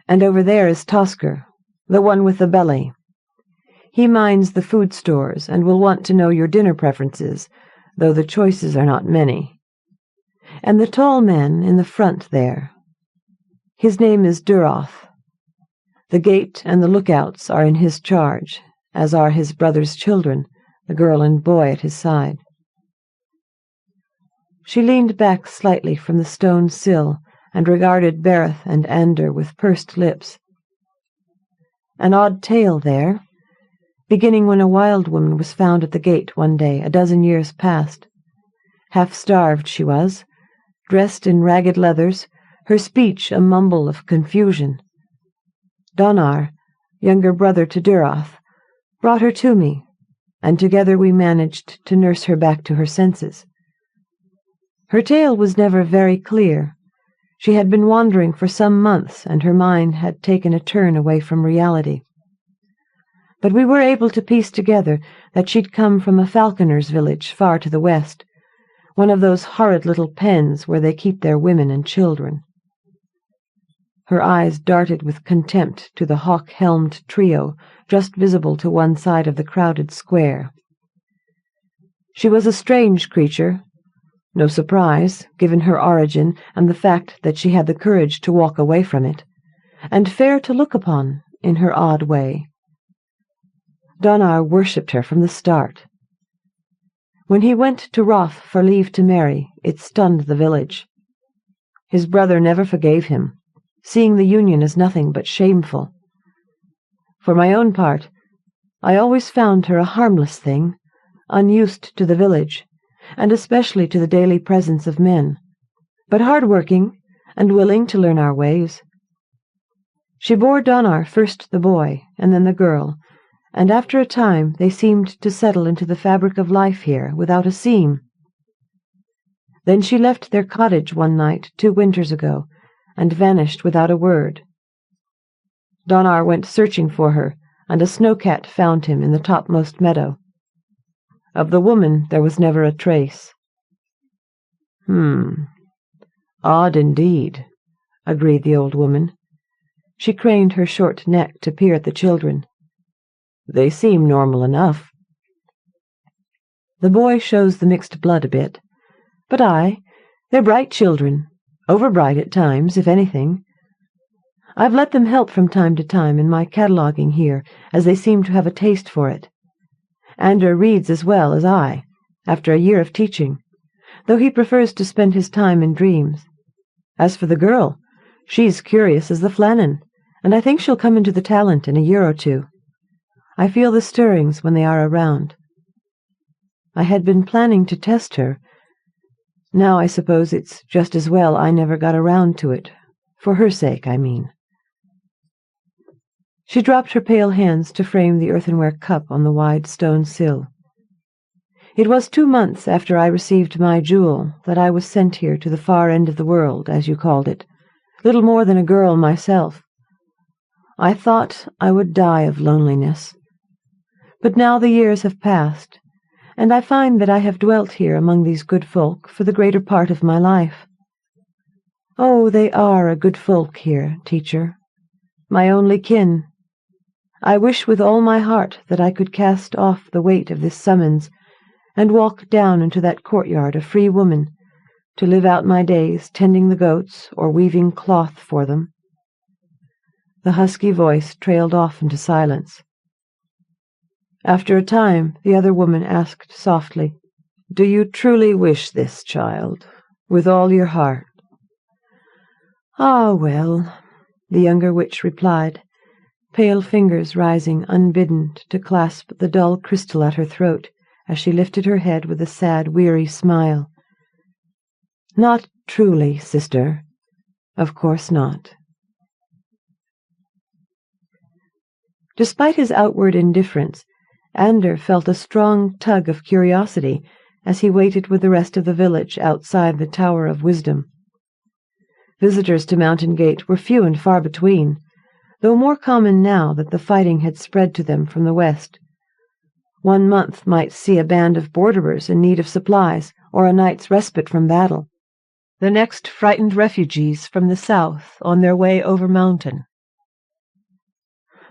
and over there is Tosker, the one with the belly. He minds the food stores and will want to know your dinner preferences, though the choices are not many. And the tall man in the front there. His name is Duroth. The gate and the lookouts are in his charge, as are his brother's children, the girl and boy at his side. She leaned back slightly from the stone sill and regarded Berith and Ander with pursed lips. An odd tale there, beginning when a wild woman was found at the gate one day 12 years past. Half-starved she was, dressed in ragged leathers, her speech a mumble of confusion. Donar, younger brother to Duroth, brought her to me, and together we managed to nurse her back to her senses. Her tale was never very clear. She had been wandering for some months, and her mind had taken a turn away from reality. But we were able to piece together that she'd come from a falconer's village far to the west, one of those horrid little pens where they keep their women and children. Her eyes darted with contempt to the hawk-helmed trio just visible to one side of the crowded square. She was a strange creature. No surprise, given her origin and the fact that she had the courage to walk away from it, and fair to look upon in her odd way. Donar worshipped her from the start. When he went to Roth for leave to marry, it stunned the village. His brother never forgave him, seeing the union as nothing but shameful. For my own part, I always found her a harmless thing, unused to the village, and especially to the daily presence of men, but hard-working and willing to learn our ways. She bore Donar first the boy, and then the girl, and after a time they seemed to settle into the fabric of life here without a seam. Then she left their cottage one night 2 winters ago, and vanished without a word. Donar went searching for her, and a snowcat found him in the topmost meadow. Of the woman there was never a trace. Odd indeed, agreed the old woman. She craned her short neck to peer at the children. They seem normal enough. The boy shows the mixed blood a bit. But they're bright children, over-bright at times, if anything. I've let them help from time to time in my cataloguing here, as they seem to have a taste for it. Ander reads as well as I, after a year of teaching, though he prefers to spend his time in dreams. As for the girl, she's curious as the flannan, and I think she'll come into the talent in a year or 2. I feel the stirrings when they are around. I had been planning to test her. Now I suppose it's just as well I never got around to it. For her sake, I mean. She dropped her pale hands to frame the earthenware cup on the wide stone sill. It was 2 months after I received my jewel that I was sent here to the far end of the world, as you called it, little more than a girl myself. I thought I would die of loneliness. But now the years have passed, and I find that I have dwelt here among these good folk for the greater part of my life. Oh, they are a good folk here, teacher, my only kin. I wish with all my heart that I could cast off the weight of this summons and walk down into that courtyard a free woman, to live out my days tending the goats or weaving cloth for them. The husky voice trailed off into silence. After a time, the other woman asked softly, "Do you truly wish this, child, with all your heart?" "Ah, well," the younger witch replied, pale fingers rising unbidden to clasp the dull crystal at her throat as she lifted her head with a sad, weary smile. "Not truly, sister. Of course not." Despite his outward indifference, Ander felt a strong tug of curiosity as he waited with the rest of the village outside the Tower of Wisdom. Visitors to Mountain Gate were few and far between, though more common now that the fighting had spread to them from the west. 1 month might see a band of borderers in need of supplies or a night's respite from battle. The next frightened refugees from the south on their way over mountain.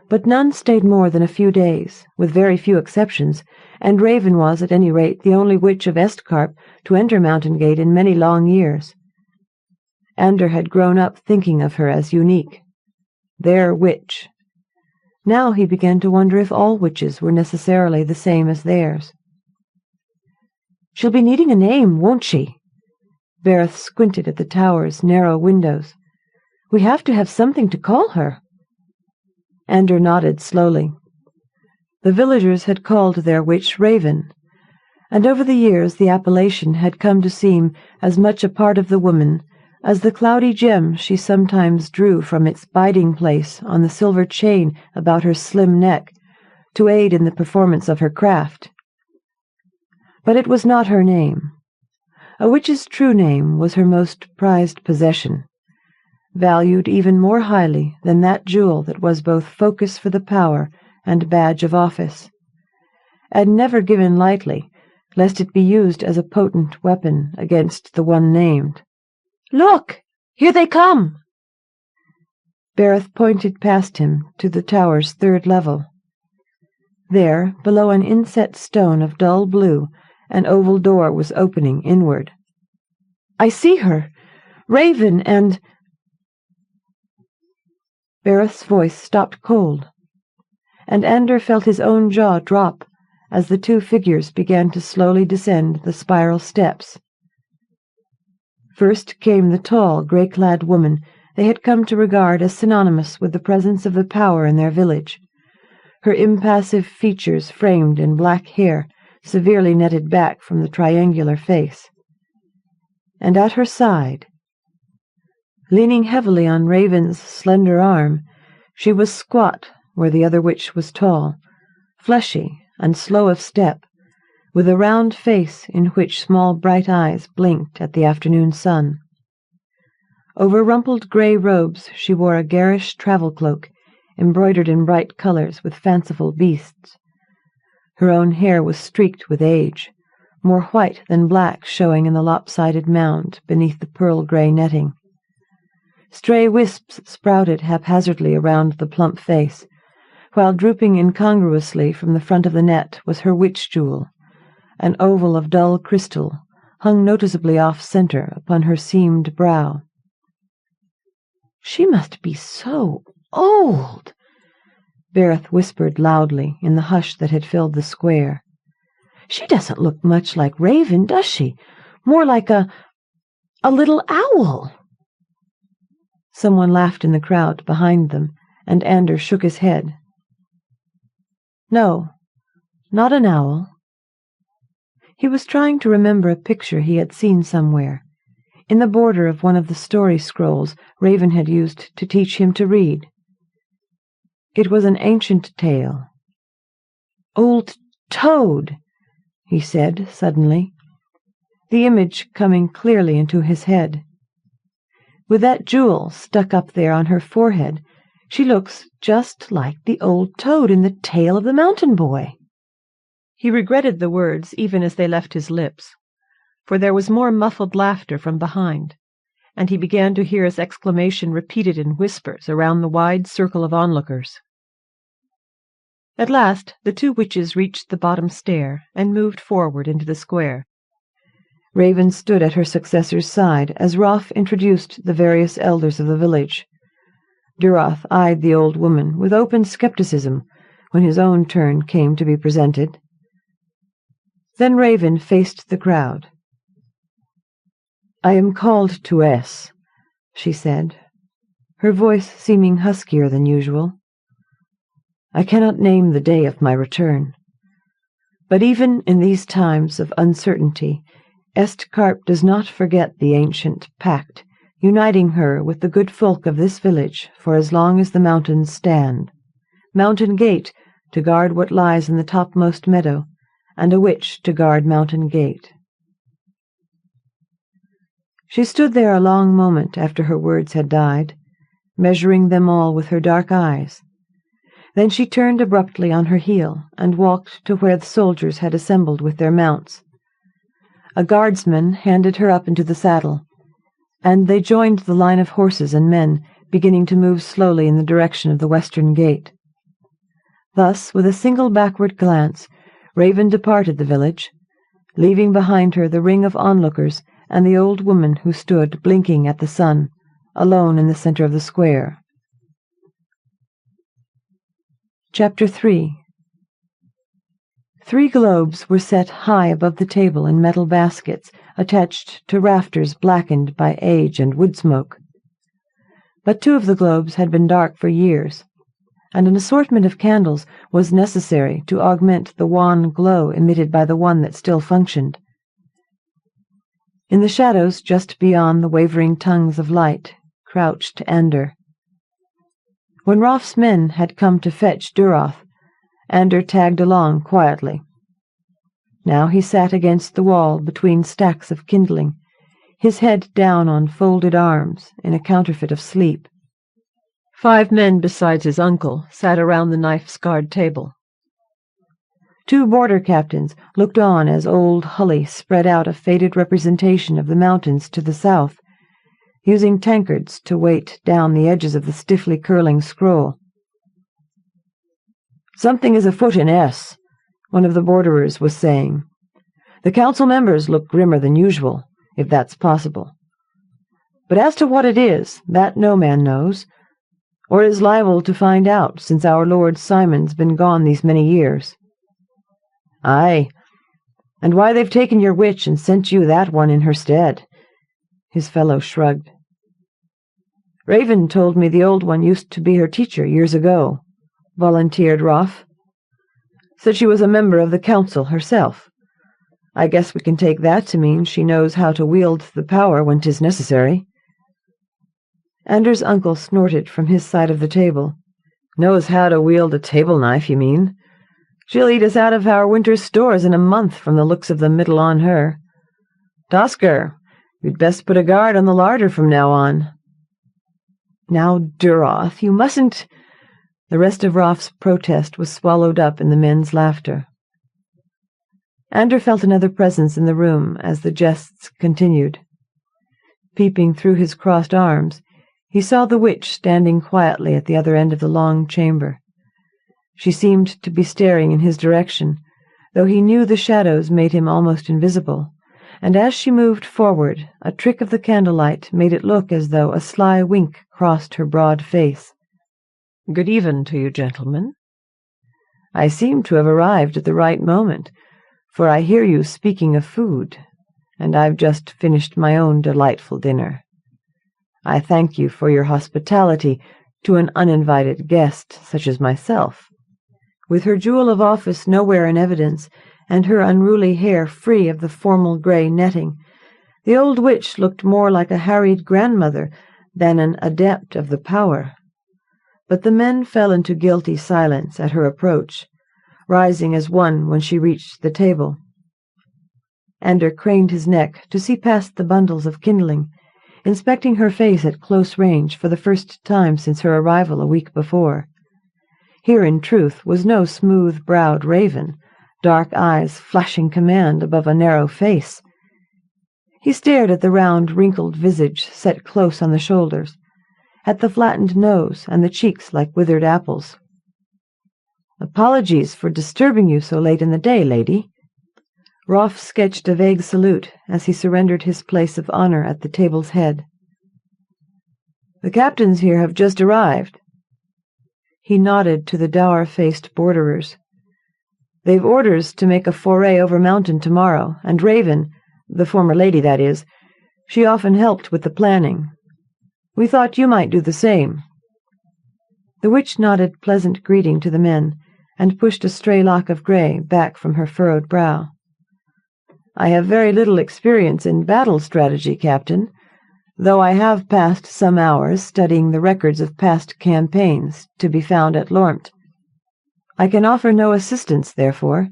But none stayed more than a few days, with very few exceptions, and Raven was, at any rate, the only witch of Estcarp to enter Mountain Gate in many long years. Ander had grown up thinking of her as unique. Their witch. Now he began to wonder if all witches were necessarily the same as theirs. "She'll be needing a name, won't she?" Bereth squinted at the tower's narrow windows. "We have to have something to call her." Ander nodded slowly. The villagers had called their witch Raven, and over the years the appellation had come to seem as much a part of the woman as the cloudy gem she sometimes drew from its biding place on the silver chain about her slim neck to aid in the performance of her craft. But it was not her name. A witch's true name was her most prized possession, valued even more highly than that jewel that was both focus for the power and badge of office, and never given lightly, lest it be used as a potent weapon against the one named. "Look! Here they come!" Bereth pointed past him to the tower's third level. There, below an inset stone of dull blue, an oval door was opening inward. "I see her! Raven and—" Bereth's voice stopped cold, and Ander felt his own jaw drop as the two figures began to slowly descend the spiral steps. First came the tall, grey-clad woman they had come to regard as synonymous with the presence of the power in their village, her impassive features framed in black hair severely netted back from the triangular face. And at her side, leaning heavily on Raven's slender arm, she was squat where the other witch was tall, fleshy and slow of step, with a round face in which small bright eyes blinked at the afternoon sun. Over rumpled grey robes she wore a garish travel cloak, embroidered in bright colours with fanciful beasts. Her own hair was streaked with age, more white than black showing in the lopsided mound beneath the pearl-grey netting. Stray wisps sprouted haphazardly around the plump face, while drooping incongruously from the front of the net was her witch jewel, an oval of dull crystal, hung noticeably off-centre upon her seamed brow. "She must be so old," Bereth whispered loudly in the hush that had filled the square. "She doesn't look much like Raven, does she? More like a little owl." Someone laughed in the crowd behind them, and Ander shook his head. "No, not an owl." He was trying to remember a picture he had seen somewhere, in the border of one of the story scrolls Raven had used to teach him to read. It was an ancient tale. "Old Toad," he said suddenly, the image coming clearly into his head. "With that jewel stuck up there on her forehead, she looks just like the old toad in the tale of the mountain boy." He regretted the words even as they left his lips, for there was more muffled laughter from behind, and he began to hear his exclamation repeated in whispers around the wide circle of onlookers. At last the two witches reached the bottom stair and moved forward into the square. Raven stood at her successor's side as Rolf introduced the various elders of the village. Duroth eyed the old woman with open skepticism when his own turn came to be presented. Then Raven faced the crowd. "I am called to S," she said, her voice seeming huskier than usual. "I cannot name the day of my return. But even in these times of uncertainty, Estkarp does not forget the ancient pact, uniting her with the good folk of this village for as long as the mountains stand. Mountain Gate to guard what lies in the topmost meadow, and a witch to guard Mountain Gate." She stood there a long moment after her words had died, measuring them all with her dark eyes. Then she turned abruptly on her heel and walked to where the soldiers had assembled with their mounts. A guardsman handed her up into the saddle, and they joined the line of horses and men beginning to move slowly in the direction of the western gate. Thus, with a single backward glance, Raven departed the village, leaving behind her the ring of onlookers and the old woman who stood blinking at the sun, alone in the center of the square. Chapter 3. 3 globes were set high above the table in metal baskets attached to rafters blackened by age and wood smoke. But 2 of the globes had been dark for years, and an assortment of candles was necessary to augment the wan glow emitted by the one that still functioned. In the shadows just beyond the wavering tongues of light crouched Ander. When Roff's men had come to fetch Duroth, Ander tagged along quietly. Now he sat against the wall between stacks of kindling, his head down on folded arms in a counterfeit of sleep. 5 men besides his uncle sat around the knife-scarred table. 2 border captains looked on as old Hully spread out a faded representation of the mountains to the south, using tankards to weight down the edges of the stiffly curling scroll. "Something is afoot in S," one of the borderers was saying. "The council members look grimmer than usual, if that's possible. But as to what it is, that no man knows, or is liable to find out, since our Lord Simon's been gone these many years." "Aye, and why they've taken your witch and sent you that one in her stead." His fellow shrugged. "Raven told me the old one used to be her teacher years ago," volunteered Roff. "Said she was a member of the council herself. I guess we can take that to mean she knows how to wield the power when 'tis necessary." Ander's uncle snorted from his side of the table. "Knows how to wield a table-knife, you mean? She'll eat us out of our winter's stores in a month from the looks of the middle on her. Tosker, you'd best put a guard on the larder from now on." "Now, Duroth, you mustn't—" The rest of Roff's protest was swallowed up in the men's laughter. Ander felt another presence in the room as the jests continued. Peeping through his crossed arms, he saw the witch standing quietly at the other end of the long chamber. She seemed to be staring in his direction, though he knew the shadows made him almost invisible, and as she moved forward, a trick of the candlelight made it look as though a sly wink crossed her broad face. "Good even to you, gentlemen. I seem to have arrived at the right moment, for I hear you speaking of food, and I've just finished my own delightful dinner. I thank you for your hospitality to an uninvited guest such as myself." With her jewel of office nowhere in evidence, and her unruly hair free of the formal grey netting, the old witch looked more like a harried grandmother than an adept of the power. But the men fell into guilty silence at her approach, rising as one when she reached the table. Ander craned his neck to see past the bundles of kindling, inspecting her face at close range for the first time since her arrival a week before. Here, in truth, was no smooth-browed raven, dark eyes flashing command above a narrow face. He stared at the round, wrinkled visage set close on the shoulders, at the flattened nose and the cheeks like withered apples. "Apologies for disturbing you so late in the day, lady." Roff sketched a vague salute as he surrendered his place of honor at the table's head. "The captains here have just arrived." He nodded to the dour-faced borderers. "They've orders to make a foray over mountain tomorrow, and Raven, the former lady, that is, she often helped with the planning. We thought you might do the same." The witch nodded pleasant greeting to the men, and pushed a stray lock of grey back from her furrowed brow. "I have very little experience in battle strategy, Captain, though I have passed some hours studying the records of past campaigns to be found at Lormt. I can offer no assistance, therefore.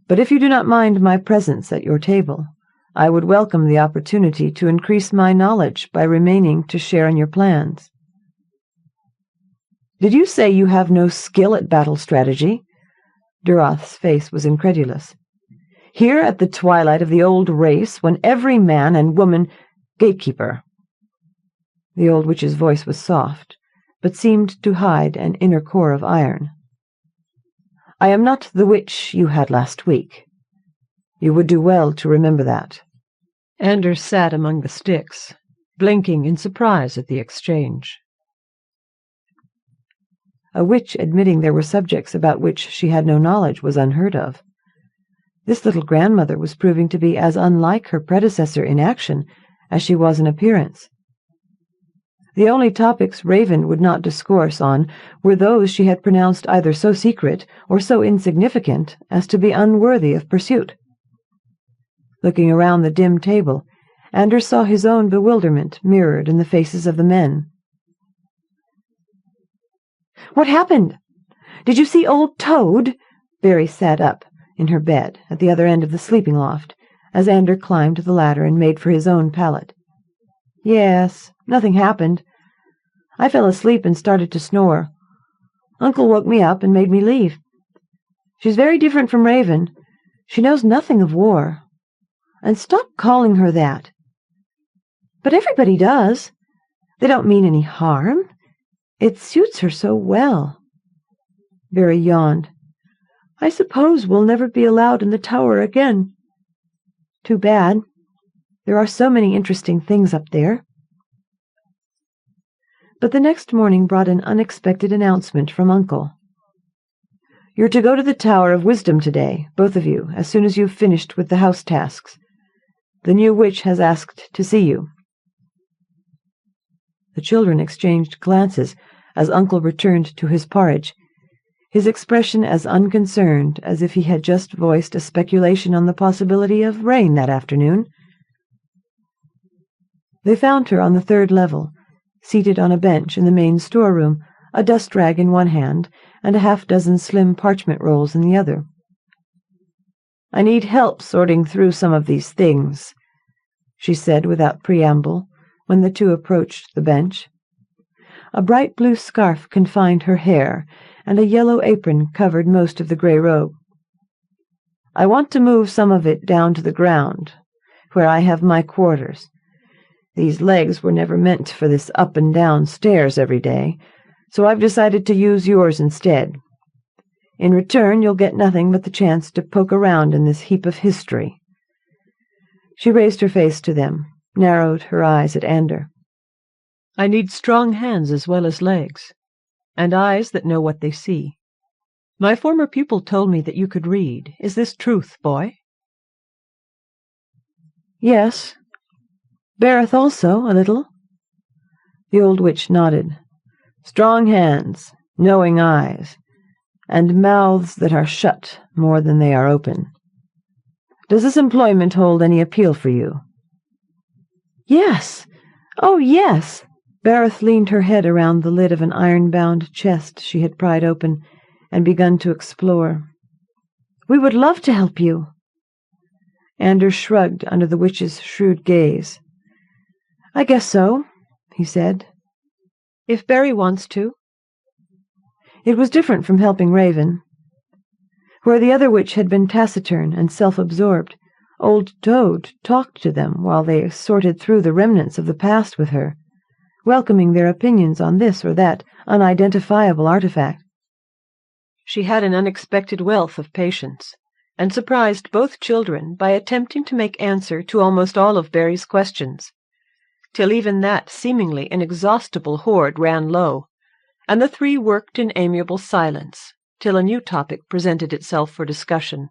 But if you do not mind my presence at your table, I would welcome the opportunity to increase my knowledge by remaining to share in your plans." "Did you say you have no skill at battle strategy?" Duroth's face was incredulous. "Here at the twilight of the old race, when every man and woman— Gatekeeper." The old witch's voice was soft, but seemed to hide an inner core of iron. "I am not the witch you had last week. You would do well to remember that." Anders sat among the sticks, blinking in surprise at the exchange. A witch admitting there were subjects about which she had no knowledge was unheard of. This little grandmother was proving to be as unlike her predecessor in action as she was in appearance. The only topics Raven would not discourse on were those she had pronounced either so secret or so insignificant as to be unworthy of pursuit. Looking around the dim table, Anders saw his own bewilderment mirrored in the faces of the men. "What happened? Did you see old Toad?" Barry sat up in her bed at the other end of the sleeping loft, as Anders climbed the ladder and made for his own pallet. "Yes, nothing happened. I fell asleep and started to snore. Uncle woke me up and made me leave. She's very different from Raven. She knows nothing of war. And stop calling her that." "But everybody does. They don't mean any harm. It suits her so well." Barry yawned. "I suppose we'll never be allowed in the tower again. Too bad. There are so many interesting things up there." But the next morning brought an unexpected announcement from Uncle. "You're to go to the Tower of Wisdom today, both of you, as soon as you've finished with the house tasks. The new witch has asked to see you." The children exchanged glances as Uncle returned to his porridge, his expression as unconcerned as if he had just voiced a speculation on the possibility of rain that afternoon. They found her on the 3rd level, seated on a bench in the main storeroom, a dust rag in one hand and a half-dozen slim parchment rolls in the other. "I need help sorting through some of these things," she said without preamble when the two approached the bench. A bright blue scarf confined her hair, and a yellow apron covered most of the grey robe. "I want to move some of it down to the ground, where I have my quarters. These legs were never meant for this up and down stairs every day, so I've decided to use yours instead. In return, you'll get nothing but the chance to poke around in this heap of history." She raised her face to them, narrowed her eyes at Ander. "I need strong hands as well as legs, and eyes that know what they see. My former pupil told me that you could read. Is this truth, boy?" "Yes. Bereth also, a little." The old witch nodded. "Strong hands, knowing eyes, and mouths that are shut more than they are open. Does this employment hold any appeal for you?" "Yes. Oh, yes." Bereth leaned her head around the lid of an iron-bound chest she had pried open and begun to explore. "We would love to help you." Anders shrugged under the witch's shrewd gaze. "I guess so," he said. "If Barry wants to." It was different from helping Raven. Where the other witch had been taciturn and self-absorbed, old Toad talked to them while they sorted through the remnants of the past with her, welcoming their opinions on this or that unidentifiable artifact. She had an unexpected wealth of patience, and surprised both children by attempting to make answer to almost all of Barry's questions, till even that seemingly inexhaustible hoard ran low, and the three worked in amiable silence till a new topic presented itself for discussion.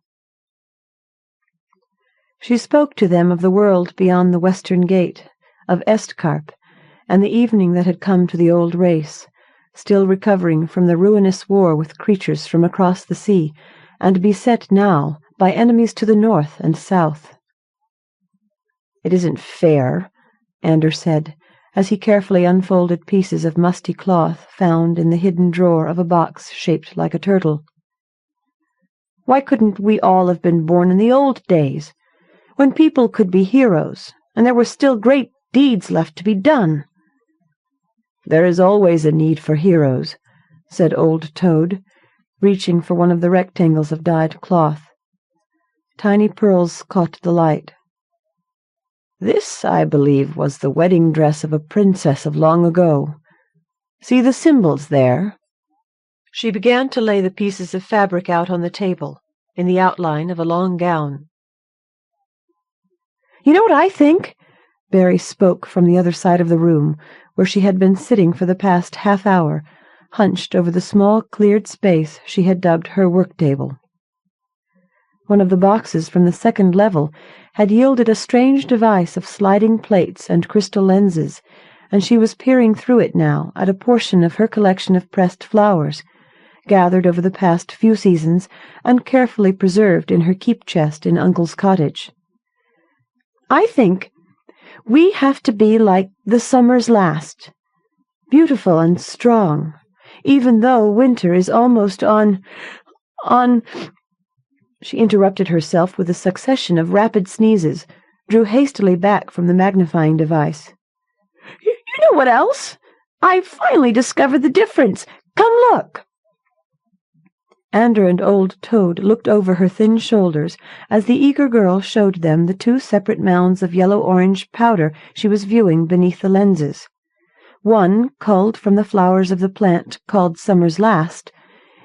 She spoke to them of the world beyond the western gate, of Estkarp, and the evening that had come to the old race, still recovering from the ruinous war with creatures from across the sea, and beset now by enemies to the north and south. "It isn't fair," Anders said, as he carefully unfolded pieces of musty cloth found in the hidden drawer of a box shaped like a turtle. "Why couldn't we all have been born in the old days, when people could be heroes, and there were still great deeds left to be done?" "There is always a need for heroes," said old Toad, reaching for one of the rectangles of dyed cloth. Tiny pearls caught the light. "This, I believe, was the wedding dress of a princess of long ago. See the symbols there?" She began to lay the pieces of fabric out on the table, in the outline of a long gown. You know what I think?" Barry spoke from the other side of the room, where she had been sitting for the past half-hour, hunched over the small cleared space she had dubbed her work-table. One of the boxes from the second level had yielded a strange device of sliding plates and crystal lenses, and she was peering through it now at a portion of her collection of pressed flowers, gathered over the past few seasons and carefully preserved in her keep chest in Uncle's cottage. "I think we have to be like the summer's last, beautiful and strong, even though winter is almost on... She interrupted herself with a succession of rapid sneezes, drew hastily back from the magnifying device. You know what else? I've finally discovered the difference. Come look." Ander and old Toad looked over her thin shoulders as the eager girl showed them the two separate mounds of yellow-orange powder she was viewing beneath the lenses. One culled from the flowers of the plant called Summer's Last,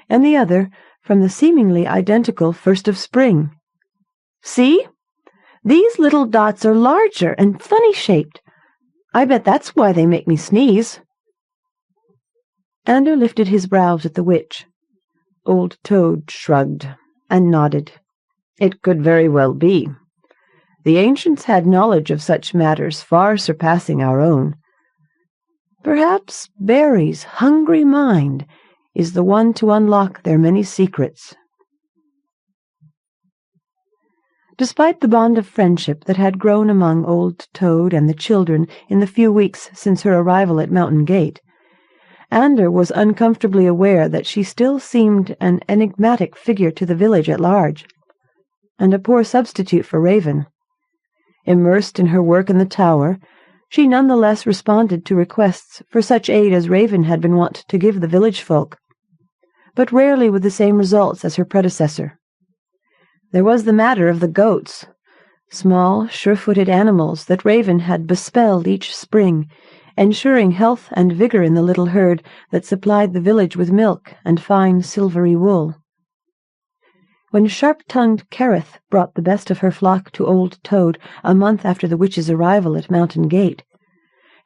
and the other from the seemingly identical First of Spring. "See? These little dots are larger and funny-shaped. I bet that's why they make me sneeze." Ander lifted his brows at the witch. Old Toad shrugged and nodded. It could very well be. The ancients had knowledge of such matters far surpassing our own. Perhaps Barry's hungry mind is the one to unlock their many secrets. Despite the bond of friendship that had grown among old Toad and the children in the few weeks since her arrival at Mountain Gate, Ander was uncomfortably aware that she still seemed an enigmatic figure to the village at large, and a poor substitute for Raven. Immersed in her work in the tower, she none the less responded to requests for such aid as Raven had been wont to give the village folk, but rarely with the same results as her predecessor. There was the matter of the goats, small, sure-footed animals that Raven had bespelled each spring, ensuring health and vigor in the little herd that supplied the village with milk and fine silvery wool. When sharp-tongued Careth brought the best of her flock to old Toad a month after the witch's arrival at Mountain Gate,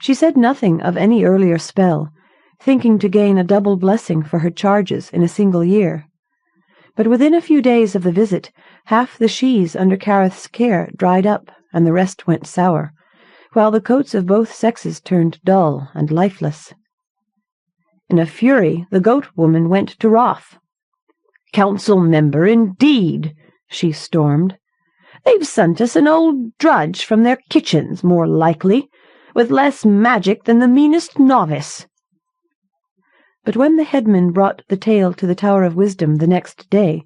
she said nothing of any earlier spell, thinking to gain a double blessing for her charges in a single year. But within a few days of the visit, half the sheaves under Careth's care dried up and the rest went sour, while the coats of both sexes turned dull and lifeless. In a fury, the goat-woman went to Roth. "Council member, indeed," she stormed. "They've sent us an old drudge from their kitchens, more likely, with less magic than the meanest novice." But when the headman brought the tale to the Tower of Wisdom the next day,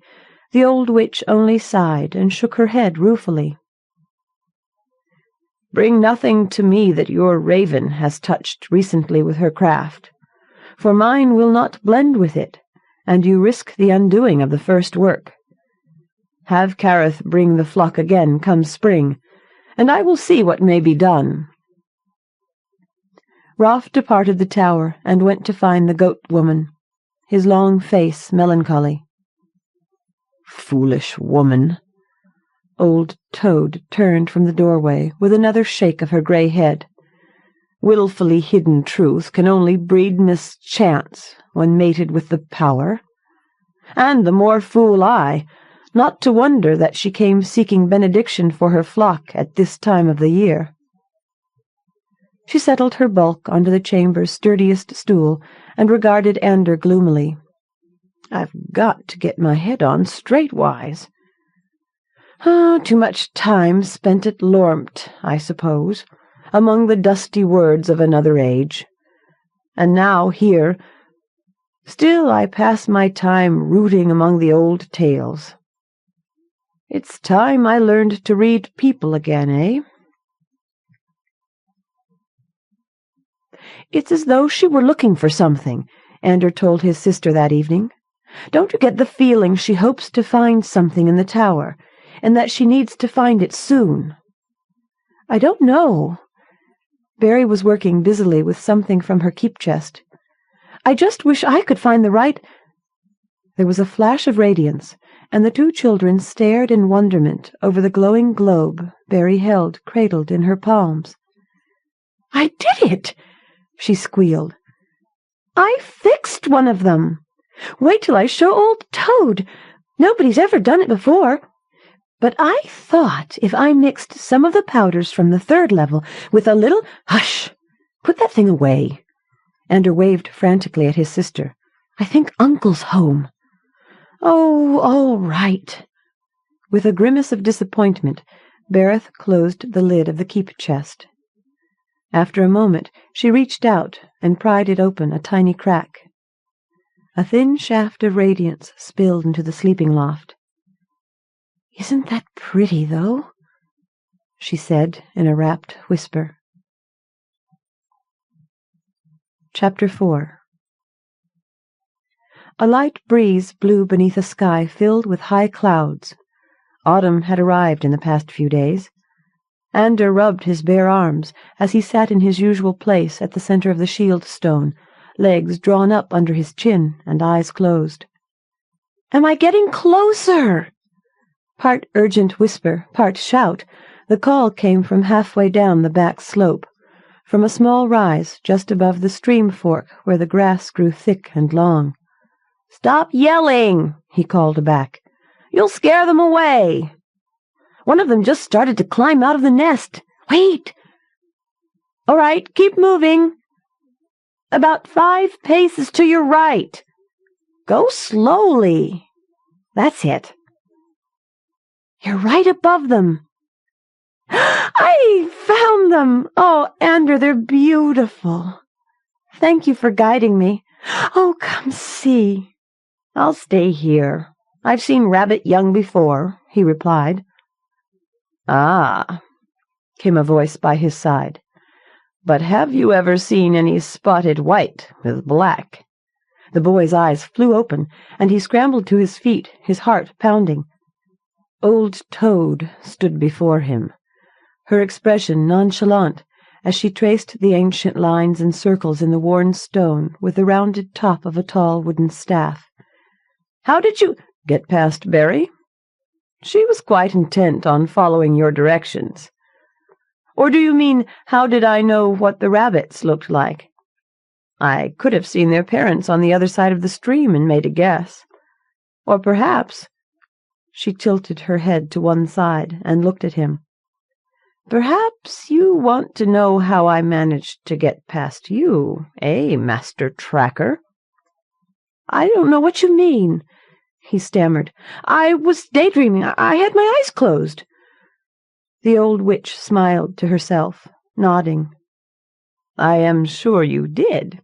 the old witch only sighed and shook her head ruefully. "Bring nothing to me that your Raven has touched recently with her craft, for mine will not blend with it, and you risk the undoing of the first work. Have Careth bring the flock again come spring, and I will see what may be done." Rolf departed the tower and went to find the goat-woman, his long face melancholy. "Foolish woman!" Old Toad turned from the doorway with another shake of her grey head. "Wilfully hidden truth can only breed mischance when mated with the power. And the more fool I, not to wonder that she came seeking benediction for her flock at this time of the year." She settled her bulk onto the chamber's sturdiest stool and regarded Ander gloomily. "I've got to get my head on straightwise. Too much time spent at Lormt, I suppose, among the dusty words of another age. And now here, still I pass my time rooting among the old tales. It's time I learned to read people again, eh?" "It's as though she were looking for something," Ander told his sister that evening. "Don't you get the feeling she hopes to find something in the tower, and that she needs to find it soon?" "I don't know." Barry was working busily with something from her keep chest. "I just wish I could find the right—" There was a flash of radiance, and the two children stared in wonderment over the glowing globe Barry held cradled in her palms. "I did it!" she squealed. "I fixed one of them. Wait till I show old Toad. Nobody's ever done it before. But I thought if I mixed some of the powders from the third level with a little— Hush! Put that thing away." Ander waved frantically at his sister. "I think Uncle's home." "Oh, all right." With a grimace of disappointment, Berith closed the lid of the keep chest. After a moment, she reached out and pried it open a tiny crack. A thin shaft of radiance spilled into the sleeping loft. "Isn't that pretty, though?" she said in a rapt whisper. Chapter 4. A light breeze blew beneath a sky filled with high clouds. Autumn had arrived in the past few days. Ander rubbed his bare arms as he sat in his usual place at the center of the shield stone, legs drawn up under his chin and eyes closed. "Am I getting closer?" Part urgent whisper, part shout, the call came from halfway down the back slope, from a small rise just above the stream fork where the grass grew thick and long. "Stop yelling," he called back. "You'll scare them away. One of them just started to climb out of the nest. Wait. All right, keep moving. About 5 paces to your right. Go slowly. That's it. You're right above them." "I found them! Oh, Ander, they're beautiful. Thank you for guiding me. Oh, come see." "I'll stay here. I've seen rabbit young before," he replied. "Ah," came a voice by his side. "But have you ever seen any spotted white with black?" The boy's eyes flew open, and he scrambled to his feet, his heart pounding. Old Toad stood before him, her expression nonchalant as she traced the ancient lines and circles in the worn stone with the rounded top of a tall wooden staff. "How did you get past Barry?" "She was quite intent on following your directions." "Or do you mean, how did I know what the rabbits looked like?" "I could have seen their parents on the other side of the stream and made a guess. Or perhaps—" She tilted her head to one side and looked at him. "Perhaps you want to know how I managed to get past you, Master Tracker?" "I don't know what you mean," he stammered. "I was daydreaming. I had my eyes closed." The old witch smiled to herself, nodding. "I am sure you did.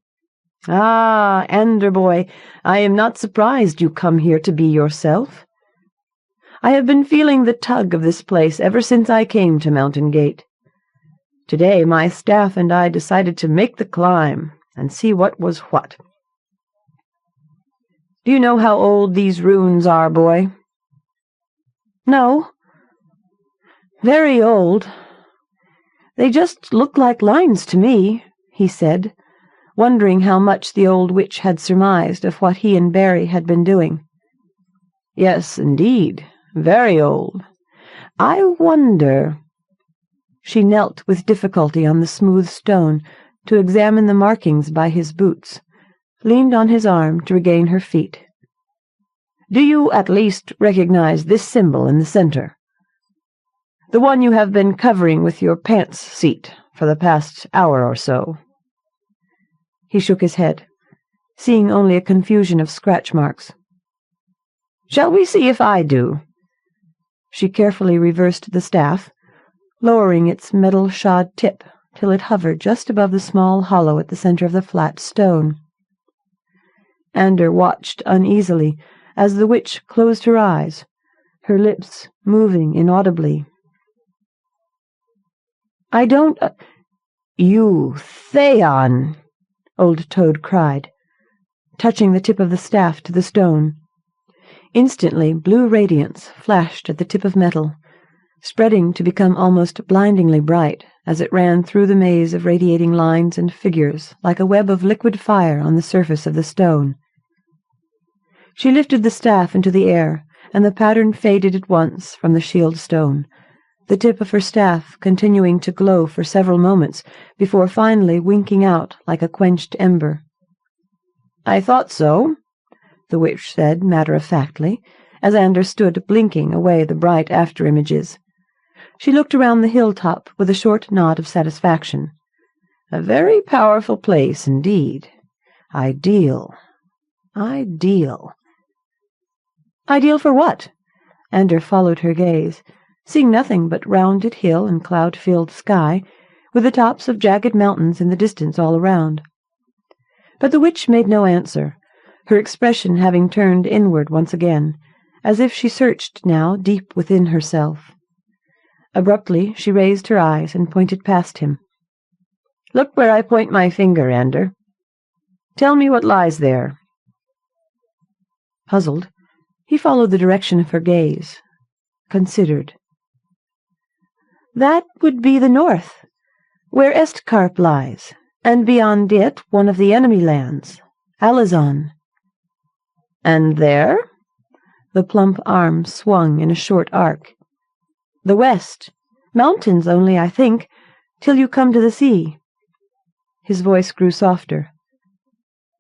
Ah, Ander boy, I am not surprised you come here to be yourself. I have been feeling the tug of this place ever since I came to Mountain Gate. Today my staff and I decided to make the climb and see what was what. Do you know how old these runes are, boy?" "No." "Very old. They just look like lines to me," he said, wondering how much the old witch had surmised of what he and Barry had been doing. "Yes, indeed. Very old. I wonder—" She knelt with difficulty on the smooth stone to examine the markings by his boots, leaned on his arm to regain her feet. "Do you at least recognize this symbol in the center? The one you have been covering with your pants seat for the past hour or so?" He shook his head, seeing only a confusion of scratch marks. "Shall we see if I do?" She carefully reversed the staff, lowering its metal-shod tip till it hovered just above the small hollow at the center of the flat stone. Ander watched uneasily as the witch closed her eyes, her lips moving inaudibly. "I don't— You Theon!" Old Toad cried, touching the tip of the staff to the stone. Instantly blue radiance flashed at the tip of metal, spreading to become almost blindingly bright as it ran through the maze of radiating lines and figures like a web of liquid fire on the surface of the stone. She lifted the staff into the air and the pattern faded at once from the shield stone, the tip of her staff continuing to glow for several moments before finally winking out like a quenched ember. "I thought so," the witch said matter-of-factly, as Ander stood blinking away the bright after-images. She looked around the hilltop with a short nod of satisfaction. "A very powerful place indeed. Ideal. Ideal." "Ideal for what?" Ander followed her gaze, seeing nothing but rounded hill and cloud-filled sky, with the tops of jagged mountains in the distance all around. But the witch made no answer, her expression having turned inward once again, as if she searched now deep within herself. Abruptly she raised her eyes and pointed past him. "Look where I point my finger, Ander. Tell me what lies there." Puzzled, he followed the direction of her gaze, considered. "That would be the north, where Estkarp lies, and beyond it one of the enemy lands, Alizon." "And there?" The plump arm swung in a short arc. "The west. Mountains only, I think, till you come to the sea." His voice grew softer.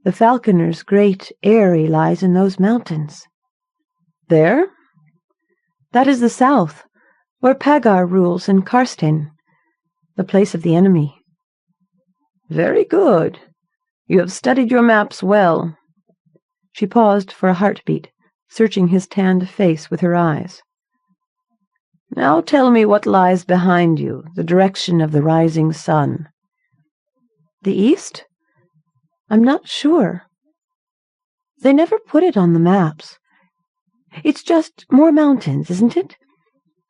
"The falconer's great eyrie lies in those mountains." "There?" "That is the south, where Pagar rules in Karsten, the place of the enemy." "Very good. You have studied your maps well." She paused for a heartbeat, searching his tanned face with her eyes. "Now tell me what lies behind you, the direction of the rising sun." "The east? I'm not sure. They never put it on the maps. It's just more mountains, isn't it?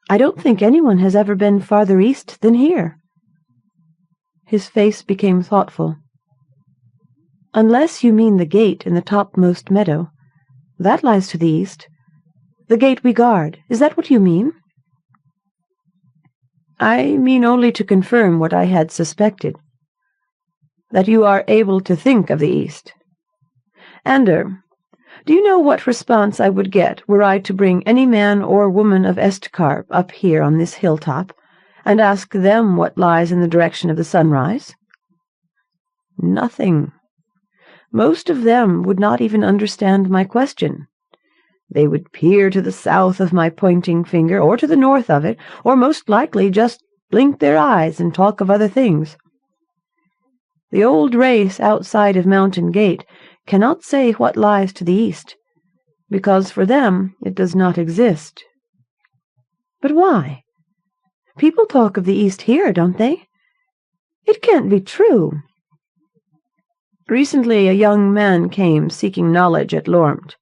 I don't think anyone has ever been farther east than here." His face became thoughtful. "Unless you mean the gate in the topmost meadow. That lies to the east. The gate we guard. Is that what you mean?" "I mean only to confirm what I had suspected. That you are able to think of the east. Ander, do you know what response I would get were I to bring any man or woman of Estkarp up here on this hilltop and ask them what lies in the direction of the sunrise?" "Nothing. Most of them would not even understand my question. They would peer to the south of my pointing finger, or to the north of it, or most likely just blink their eyes and talk of other things. The old race outside of Mountain Gate cannot say what lies to the east, because for them it does not exist." "But why? People talk of the east here, don't they? It can't be true." "Recently a young man came seeking knowledge at Lormt,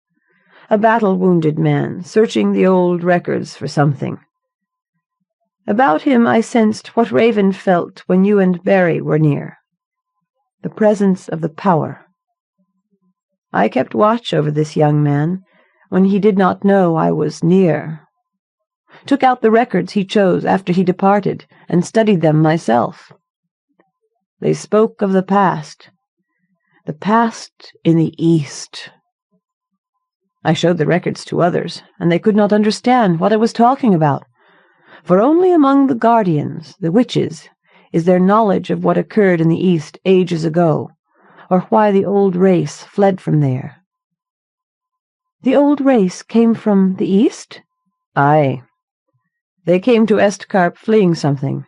a battle-wounded man searching the old records for something. About him I sensed what Raven felt when you and Barry were near, the presence of the power. I kept watch over this young man when he did not know I was near. Took out the records he chose after he departed and studied them myself. They spoke of the past in the east. I showed the records to others, and they could not understand what I was talking about, for only among the guardians, the witches, is there knowledge of what occurred in the east ages ago, or why the old race fled from there." "The old race came from the east?" "Aye. They came to Estkarp fleeing something,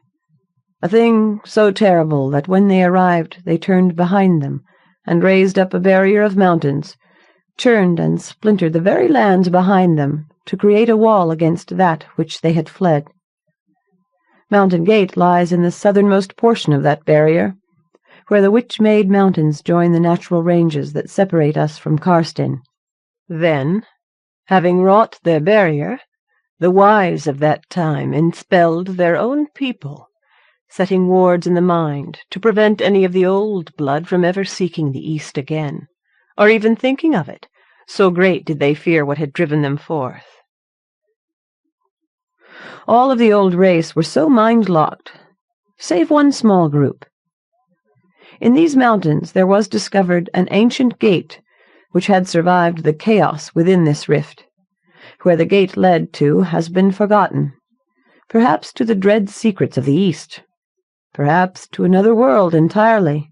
a thing so terrible that when they arrived they turned behind them and raised up a barrier of mountains, churned and splintered the very lands behind them to create a wall against that which they had fled. Mountain Gate lies in the southernmost portion of that barrier, where the witch-made mountains join the natural ranges that separate us from Karsten. Then, having wrought their barrier, the wise of that time enspelled their own people, setting wards in the mind to prevent any of the old blood from ever seeking the east again, or even thinking of it, so great did they fear what had driven them forth. All of the old race were so mind-locked, save one small group. In these mountains there was discovered an ancient gate which had survived the chaos within this rift, where the gate led to has been forgotten, perhaps to the dread secrets of the East, perhaps to another world entirely.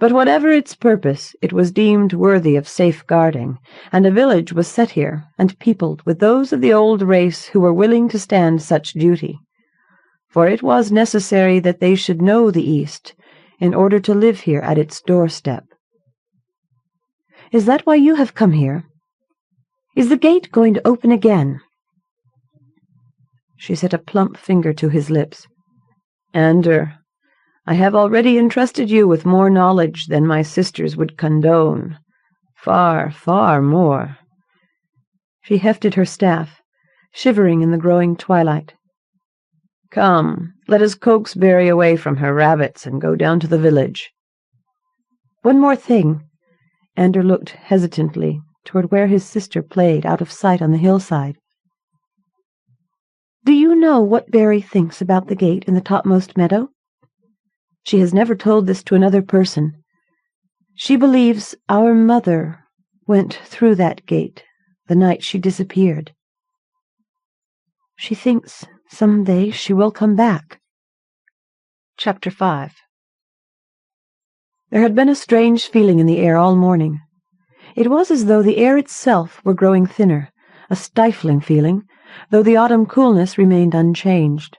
But whatever its purpose, it was deemed worthy of safeguarding, and a village was set here and peopled with those of the old race who were willing to stand such duty. For it was necessary that they should know the East in order to live here at its doorstep. "Is that why you have come here? Is the gate going to open again?" She set a plump finger to his lips. "Ander, I have already entrusted you with more knowledge than my sisters would condone. Far, far more." She hefted her staff, shivering in the growing twilight. "Come, let us coax Berry away from her rabbits and go down to the village." "One more thing." Ander looked hesitantly toward where his sister played out of sight on the hillside. "Do you know what Berry thinks about the gate in the topmost meadow? She has never told this to another person. She believes our mother went through that gate the night she disappeared. She thinks some day she will come back." Chapter 5. There had been a strange feeling in the air all morning. It was as though the air itself were growing thinner, a stifling feeling, though the autumn coolness remained unchanged.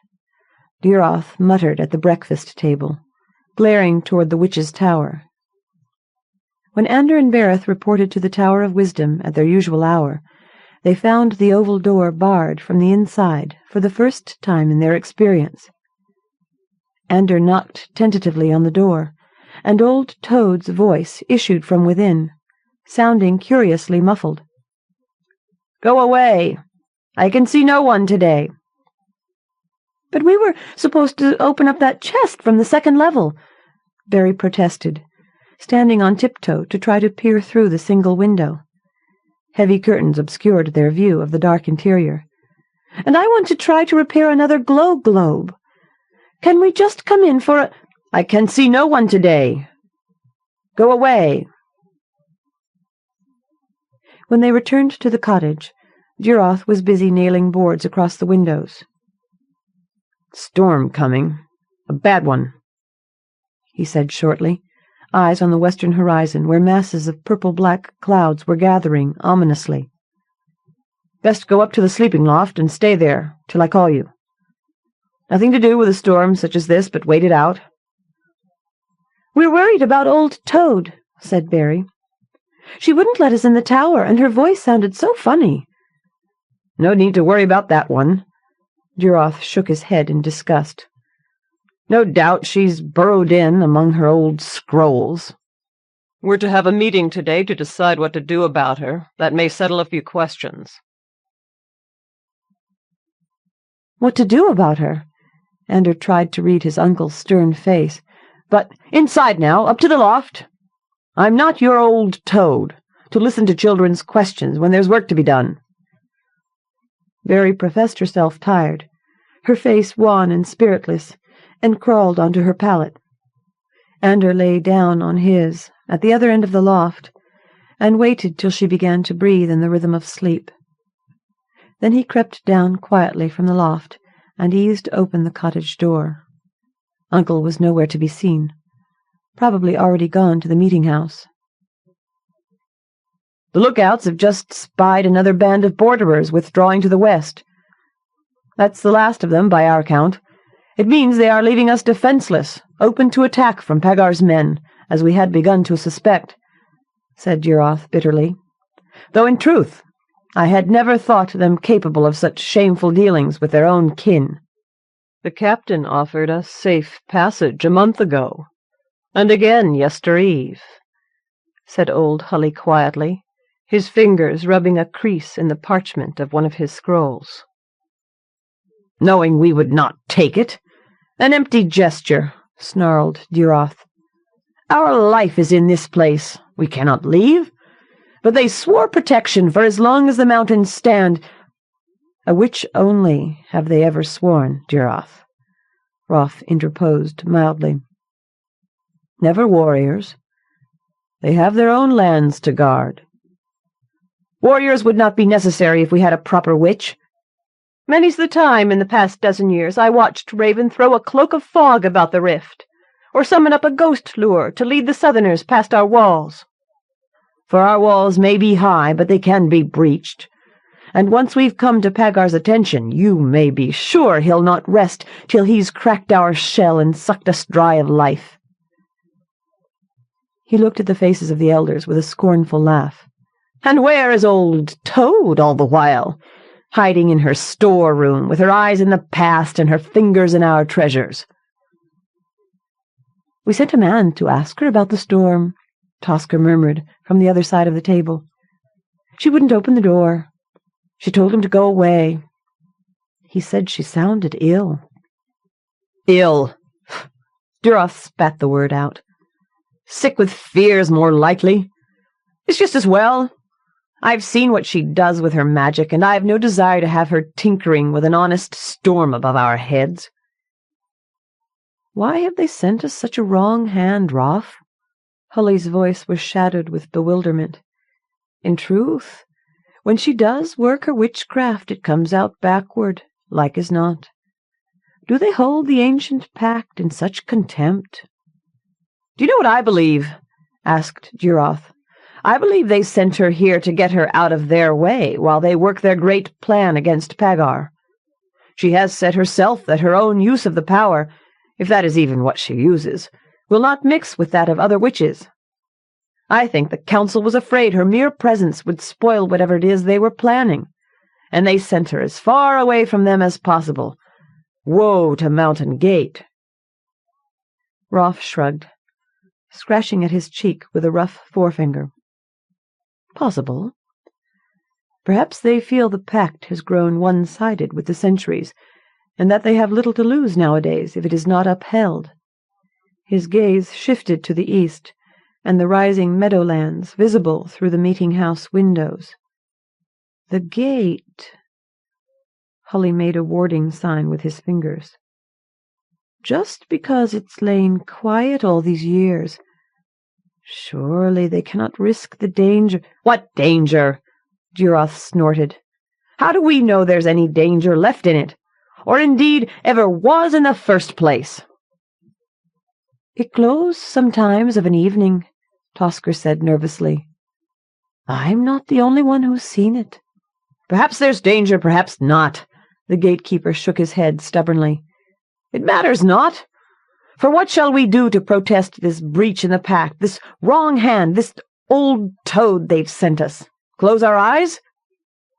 Duroth muttered at the breakfast table, glaring toward the Witch's Tower. When Ander and Berith reported to the Tower of Wisdom at their usual hour, they found the oval door barred from the inside for the first time in their experience. Ander knocked tentatively on the door, and old Toad's voice issued from within, sounding curiously muffled. "Go away! I can see no one today." "But we were supposed to open up that chest from the second level," Berry protested, standing on tiptoe to try to peer through the single window. Heavy curtains obscured their view of the dark interior. "And I want to try to repair another globe. Can we just come in for a—" "I can see no one today. Go away." When they returned to the cottage, Duroth was busy nailing boards across the windows. "Storm coming. A bad one," he said shortly, eyes on the western horizon where masses of purple-black clouds were gathering ominously. "Best go up to the sleeping loft and stay there till I call you. Nothing to do with a storm such as this but wait it out." "We're worried about old Toad," said Berry. "She wouldn't let us in the tower, and her voice sounded so funny." "No need to worry about that one." Duroth shook his head in disgust. "No doubt she's burrowed in among her old scrolls. We're to have a meeting today to decide what to do about her. That may settle a few questions." "What to do about her?" Ander tried to read his uncle's stern face. "But inside now, up to the loft. I'm not your old Toad, to listen to children's questions when there's work to be done." Berry professed herself tired, her face wan and spiritless, and crawled onto her pallet. Ander lay down on his, at the other end of the loft, and waited till she began to breathe in the rhythm of sleep. Then he crept down quietly from the loft and eased open the cottage door. Uncle was nowhere to be seen, probably already gone to the meeting-house. "The lookouts have just spied another band of borderers withdrawing to the west. That's the last of them, by our count. It means they are leaving us defenseless, open to attack from Pagar's men, as we had begun to suspect," said Duroth bitterly. "Though in truth, I had never thought them capable of such shameful dealings with their own kin." "The captain offered us safe passage a month ago, and again yestereve," said old Hully quietly, his fingers rubbing a crease in the parchment of one of his scrolls. "Knowing we would not take it. An empty gesture," snarled Duroth. "Our life is in this place. We cannot leave. But they swore protection for as long as the mountains stand." "A witch only have they ever sworn, Duroth," Roth interposed mildly. "Never warriors. They have their own lands to guard." Warriors would not be necessary if we had a proper witch. Many's the time in the past dozen years I watched Raven throw a cloak of fog about the rift, or summon up a ghost lure to lead the Southerners past our walls. For our walls may be high, but they can be breached. And once we've come to Pagar's attention, you may be sure he'll not rest till he's cracked our shell and sucked us dry of life." He looked at the faces of the elders with a scornful laugh. "And where is old Toad all the while? Hiding in her storeroom, with her eyes in the past and her fingers in our treasures." "We sent a man to ask her about the storm," Tosker murmured from the other side of the table. "She wouldn't open the door. She told him to go away. He said she sounded ill." "Ill!" Duroth spat the word out. "Sick with fears, more likely. It's just as well. I've seen what she does with her magic, and I've no desire to have her tinkering with an honest storm above our heads." "Why have they sent us such a wrong hand, Rolf?" Hully's voice was shadowed with bewilderment. "In truth, when she does work her witchcraft, it comes out backward, like as not. Do they hold the ancient pact in such contempt?" "Do you know what I believe?" asked Duroth. "I believe they sent her here to get her out of their way while they work their great plan against Pagar. She has said herself that her own use of the power, if that is even what she uses, will not mix with that of other witches. I think the council was afraid her mere presence would spoil whatever it is they were planning, and they sent her as far away from them as possible. Woe to Mountain Gate." Rolf shrugged, scratching at his cheek with a rough forefinger. "Possible. Perhaps they feel the pact has grown one-sided with the centuries, and that they have little to lose nowadays if it is not upheld." His gaze shifted to the east, and the rising meadowlands visible through the meeting-house windows. "The gate—" Hully made a warding sign with his fingers. "Just because it's lain quiet all these years. Surely they cannot risk the danger—" "What danger?" Duroth snorted. "How do we know there's any danger left in it, or indeed ever was in the first place?" "It glows sometimes of an evening," Tosker said nervously. "I'm not the only one who's seen it." "Perhaps there's danger, perhaps not." The gatekeeper shook his head stubbornly. "It matters not. For what shall we do to protest this breach in the pact, this wrong hand, this old Toad they've sent us? Close our eyes?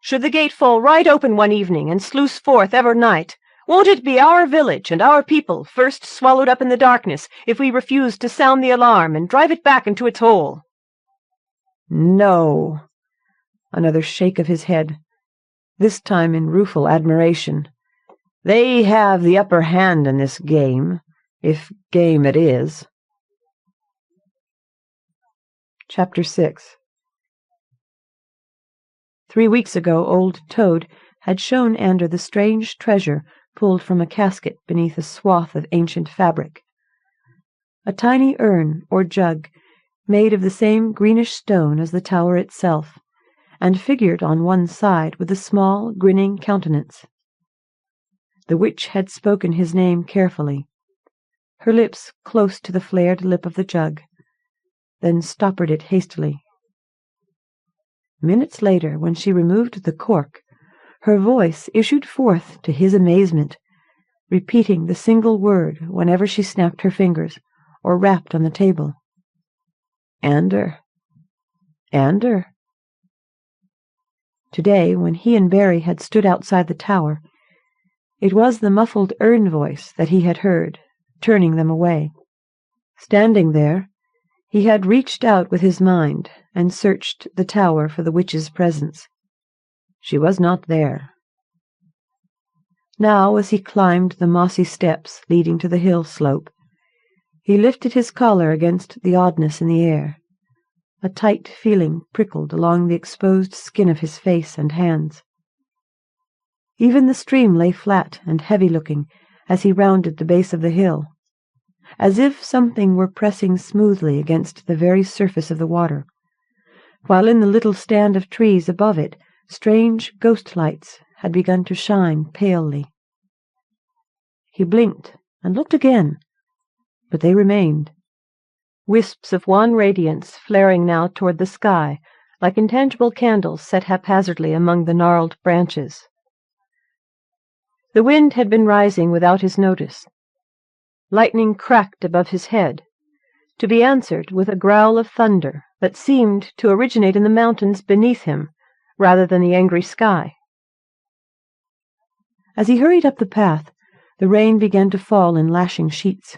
Should the gate fall right open one evening and sluice forth ever night, won't it be our village and our people first swallowed up in the darkness if we refuse to sound the alarm and drive it back into its hole?" "No." Another shake of his head, this time in rueful admiration. "They have the upper hand in this game, if game it is." Chapter 6. 3 weeks ago old Toad had shown Ander the strange treasure pulled from a casket beneath a swath of ancient fabric. A tiny urn or jug, made of the same greenish stone as the tower itself, and figured on one side with a small, grinning countenance. The witch had spoken his name carefully, her lips close to the flared lip of the jug, then stoppered it hastily. Minutes later, when she removed the cork, her voice issued forth to his amazement, repeating the single word whenever she snapped her fingers or rapped on the table. "Ander. Ander." Today, when he and Barry had stood outside the tower, it was the muffled urn voice that he had heard, turning them away. Standing there, he had reached out with his mind and searched the tower for the witch's presence. She was not there. Now, as he climbed the mossy steps leading to the hill slope, he lifted his collar against the oddness in the air. A tight feeling prickled along the exposed skin of his face and hands. Even the stream lay flat and heavy-looking as he rounded the base of the hill, as if something were pressing smoothly against the very surface of the water, while in the little stand of trees above it strange ghost lights had begun to shine palely. He blinked and looked again, but they remained, wisps of wan radiance flaring now toward the sky, like intangible candles set haphazardly among the gnarled branches. The wind had been rising without his notice. Lightning cracked above his head, to be answered with a growl of thunder that seemed to originate in the mountains beneath him rather than the angry sky. As he hurried up the path, the rain began to fall in lashing sheets.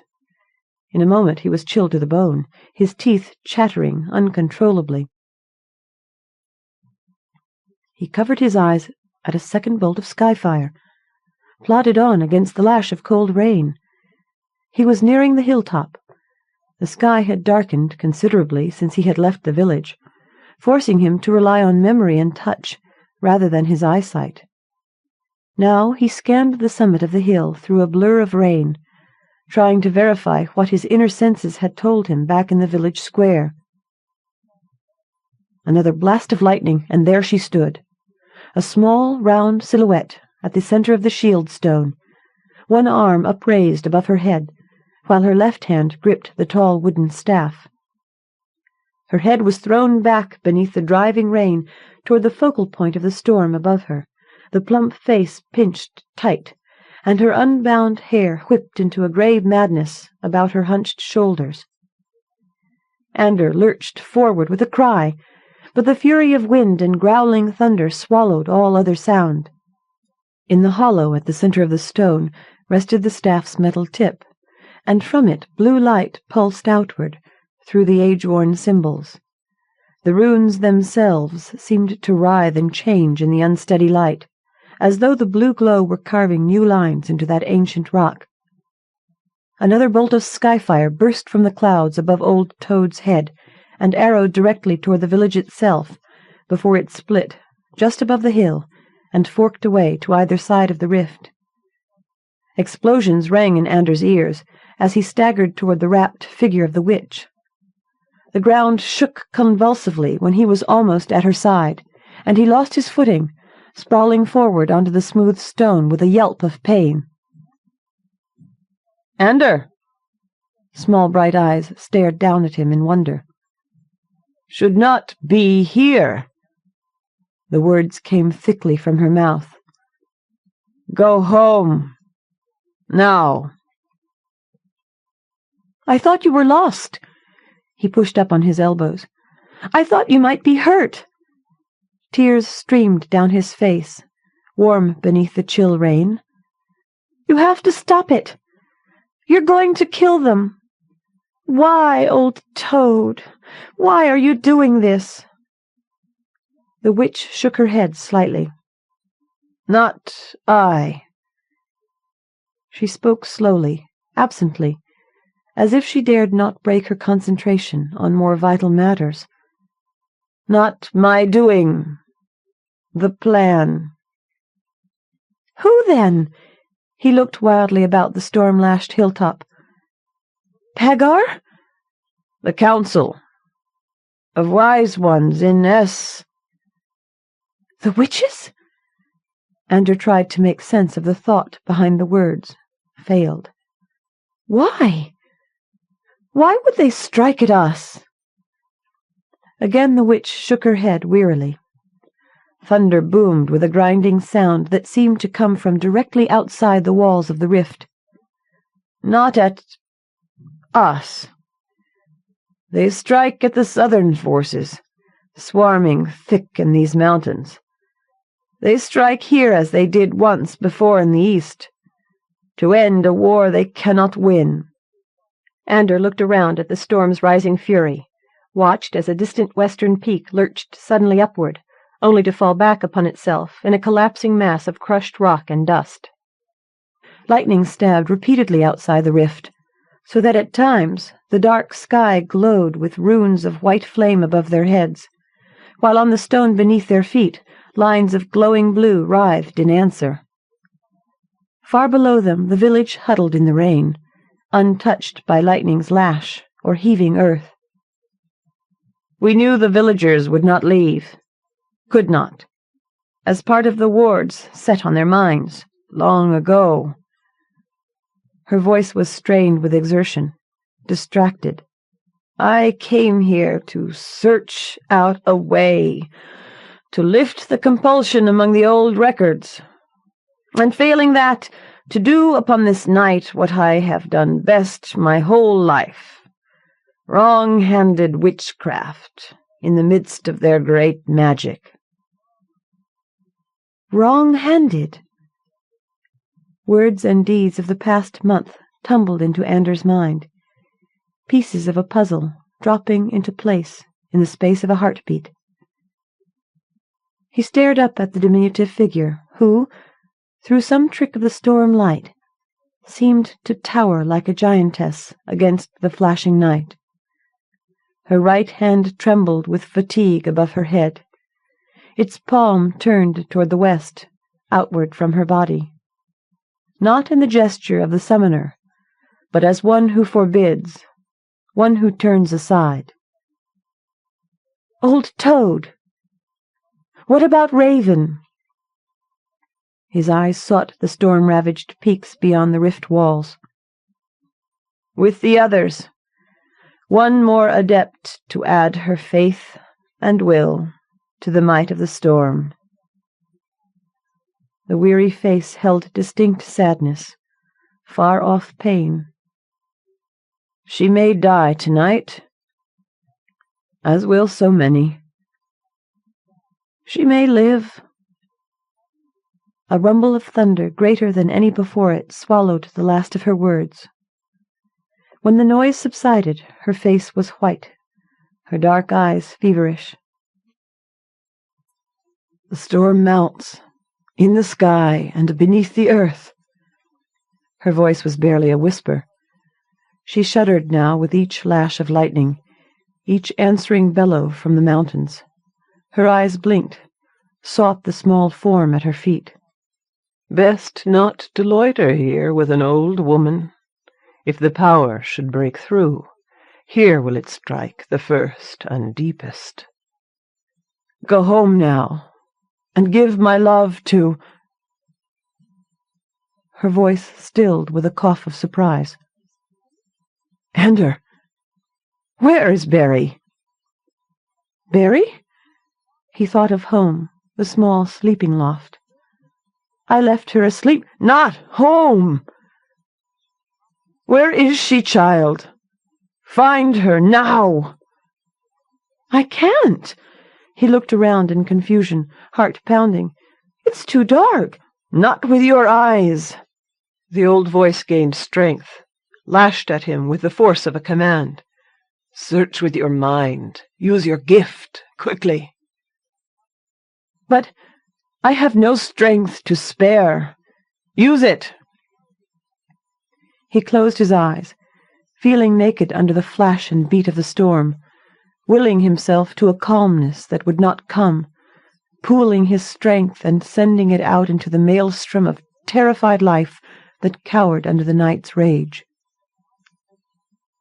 In a moment he was chilled to the bone, his teeth chattering uncontrollably. He covered his eyes at a second bolt of skyfire, plodded on against the lash of cold rain. He was nearing the hilltop. The sky had darkened considerably since he had left the village, forcing him to rely on memory and touch rather than his eyesight. Now he scanned the summit of the hill through a blur of rain, trying to verify what his inner senses had told him back in the village square. Another blast of lightning, and there she stood, a small, round silhouette at the center of the shield stone, one arm upraised above her head, while her left hand gripped the tall wooden staff. Her head was thrown back beneath the driving rain toward the focal point of the storm above her, the plump face pinched tight, and her unbound hair whipped into a grey madness about her hunched shoulders. Ander lurched forward with a cry, but the fury of wind and growling thunder swallowed all other sound. In the hollow at the center of the stone rested the staff's metal tip, and from it blue light pulsed outward through the age-worn symbols. The runes themselves seemed to writhe and change in the unsteady light, as though the blue glow were carving new lines into that ancient rock. Another bolt of skyfire burst from the clouds above Old Toad's head and arrowed directly toward the village itself before it split just above the hill and forked away to either side of the rift. Explosions rang in Ander's ears as he staggered toward the wrapped figure of the witch. The ground shook convulsively when he was almost at her side, and he lost his footing, sprawling forward onto the smooth stone with a yelp of pain. "Ander!" Small bright eyes stared down at him in wonder. "Should not be here." The words came thickly from her mouth. "Go home. Now." "I thought you were lost." He pushed up on his elbows. "I thought you might be hurt." Tears streamed down his face, warm beneath the chill rain. "You have to stop it. You're going to kill them. Why, Old Toad? Why are you doing this?" The witch shook her head slightly. "Not I." She spoke slowly, absently, as if she dared not break her concentration on more vital matters. "Not my doing. The plan." "Who, then?" He looked wildly about the storm-lashed hilltop. "Hagar?" "The council of wise ones in S." "The witches?" Ander tried to make sense of the thought behind the words, failed. "Why? Why would they strike at us?" Again the witch shook her head wearily. Thunder boomed with a grinding sound that seemed to come from directly outside the walls of the rift. "Not at us. They strike at the southern forces, swarming thick in these mountains. They strike here as they did once before in the east, to end a war they cannot win." Ander looked around at the storm's rising fury, watched as a distant western peak lurched suddenly upward, only to fall back upon itself in a collapsing mass of crushed rock and dust. Lightning stabbed repeatedly outside the rift, so that at times the dark sky glowed with runes of white flame above their heads, while on the stone beneath their feet lines of glowing blue writhed in answer. Far below them the village huddled in the rain, untouched by lightning's lash or heaving earth. We knew the villagers would not leave. Could not. As part of the wards set on their minds, long ago. Her voice was strained with exertion, distracted. I came here to search out a way, to lift the compulsion among the old records, and failing that, to do upon this night what I have done best my whole life, wrong-handed witchcraft in the midst of their great magic. Wrong-handed? Words and deeds of the past month tumbled into Anders' mind, pieces of a puzzle dropping into place in the space of a heartbeat. He stared up at the diminutive figure, who, through some trick of the storm light, seemed to tower like a giantess against the flashing night. Her right hand trembled with fatigue above her head, its palm turned toward the west, outward from her body. Not in the gesture of the summoner, but as one who forbids, one who turns aside. Old Toad! What about Raven? His eyes sought the storm-ravaged peaks beyond the rift walls. With the others, one more adept to add her faith and will to the might of the storm. The weary face held distinct sadness, far-off pain. She may die tonight, as will so many. She may live. A rumble of thunder greater than any before it swallowed the last of her words. When the noise subsided, her face was white, her dark eyes feverish. The storm mounts, in the sky and beneath the earth. Her voice was barely a whisper. She shuddered now with each lash of lightning, each answering bellow from the mountains. Her eyes blinked, sought the small form at her feet. Best not to loiter here with an old woman. If the power should break through, here will it strike the first and deepest. Go home now, and give my love to—" Her voice stilled with a cough of surprise. "Ander, where is Barry?" "Barry?" He thought of home, the small sleeping loft. "I left her asleep." "Not home! Where is she, child? Find her now!" "I can't." He looked around in confusion, heart pounding. "It's too dark." "Not with your eyes." The old voice gained strength, lashed at him with the force of a command. "Search with your mind. Use your gift, quickly." "But I have no strength to spare. Use it." He closed his eyes, feeling naked under the flash and beat of the storm, willing himself to a calmness that would not come, pooling his strength and sending it out into the maelstrom of terrified life that cowered under the night's rage.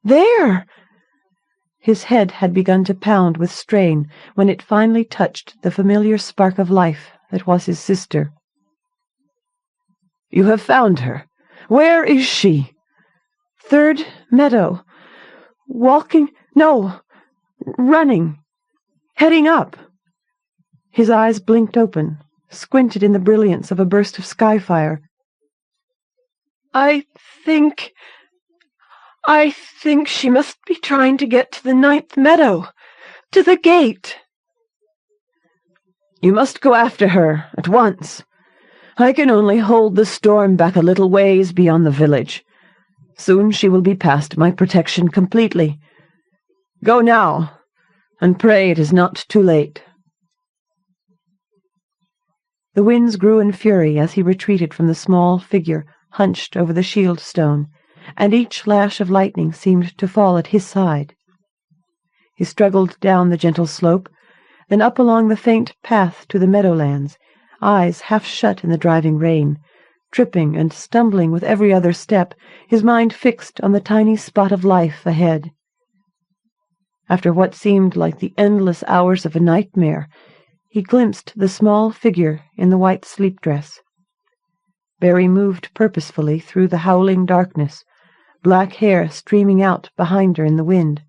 "There!" His head had begun to pound with strain when it finally touched the familiar spark of life that was his sister. "You have found her. Where is she?" "Third meadow. Running. Heading up." His eyes blinked open, squinted in the brilliance of a burst of skyfire. I think she must be trying to get to the 9th meadow, to the gate." "You must go after her, at once. I can only hold the storm back a little ways beyond the village. Soon she will be past my protection completely. Go now, and pray it is not too late." The winds grew in fury as he retreated from the small figure hunched over the shield stone, and each lash of lightning seemed to fall at his side. He struggled down the gentle slope, then up along the faint path to the meadowlands, eyes half shut in the driving rain, tripping and stumbling with every other step, his mind fixed on the tiny spot of life ahead. After what seemed like the endless hours of a nightmare, he glimpsed the small figure in the white sleep dress. Barry moved purposefully through the howling darkness, black hair streaming out behind her in the wind.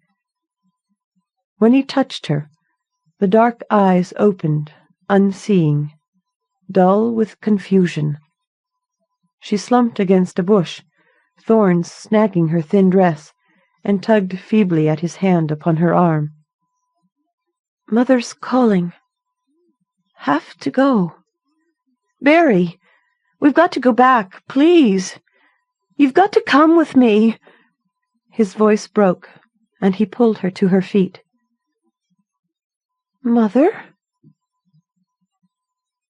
When he touched her, the dark eyes opened, unseeing, dull with confusion. She slumped against a bush, thorns snagging her thin dress, and tugged feebly at his hand upon her arm. "Mother's calling. Have to go. Barry, we've got to go back, please. You've got to come with me." His voice broke, and he pulled her to her feet. "Mother?"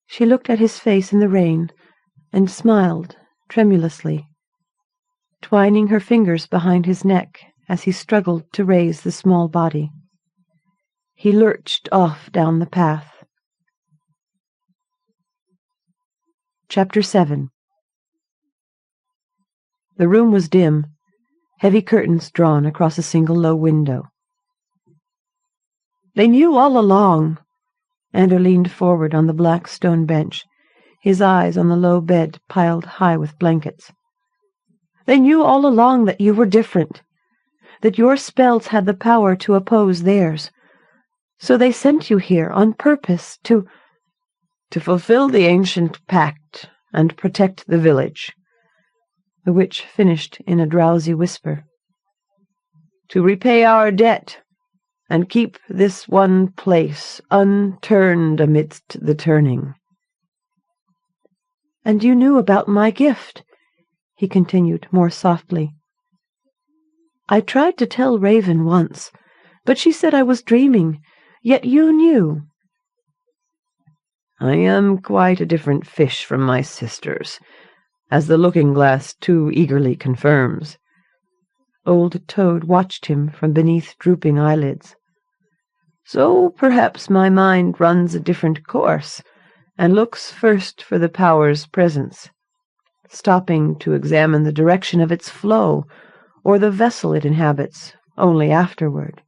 She looked at his face in the rain and smiled tremulously, twining her fingers behind his neck as he struggled to raise the small body. He lurched off down the path. Chapter 7. The room was dim, heavy curtains drawn across a single low window. "They knew all along." Andrew leaned forward on the black stone bench, his eyes on the low bed piled high with blankets. "They knew all along that you were different, that your spells had the power to oppose theirs. So they sent you here on purpose to fulfill the ancient pact and protect the village," the witch finished in a drowsy whisper. "To repay our debt and keep this one place unturned amidst the turning." "And you knew about my gift," he continued more softly. "I tried to tell Raven once, but she said I was dreaming, yet you knew." "I am quite a different fish from my sisters, as the looking-glass too eagerly confirms." Old Toad watched him from beneath drooping eyelids. "So perhaps my mind runs a different course, and looks first for the power's presence, stopping to examine the direction of its flow, or the vessel it inhabits, only afterward.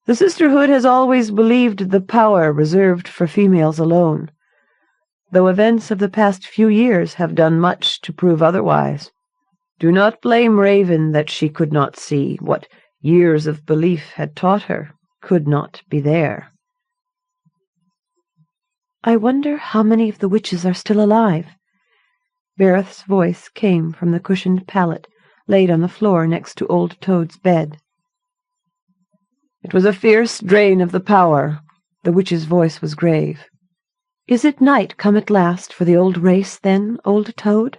The sisterhood has always believed the power reserved for females alone, though events of the past few years have done much to prove otherwise. Do not blame Raven that she could not see what years of belief had taught her could not be there." "I wonder how many of the witches are still alive." Bereth's voice came from the cushioned pallet laid on the floor next to Old Toad's bed. "It was a fierce drain of the power." The witch's voice was grave. "Is it night come at last for the old race, then, Old Toad?"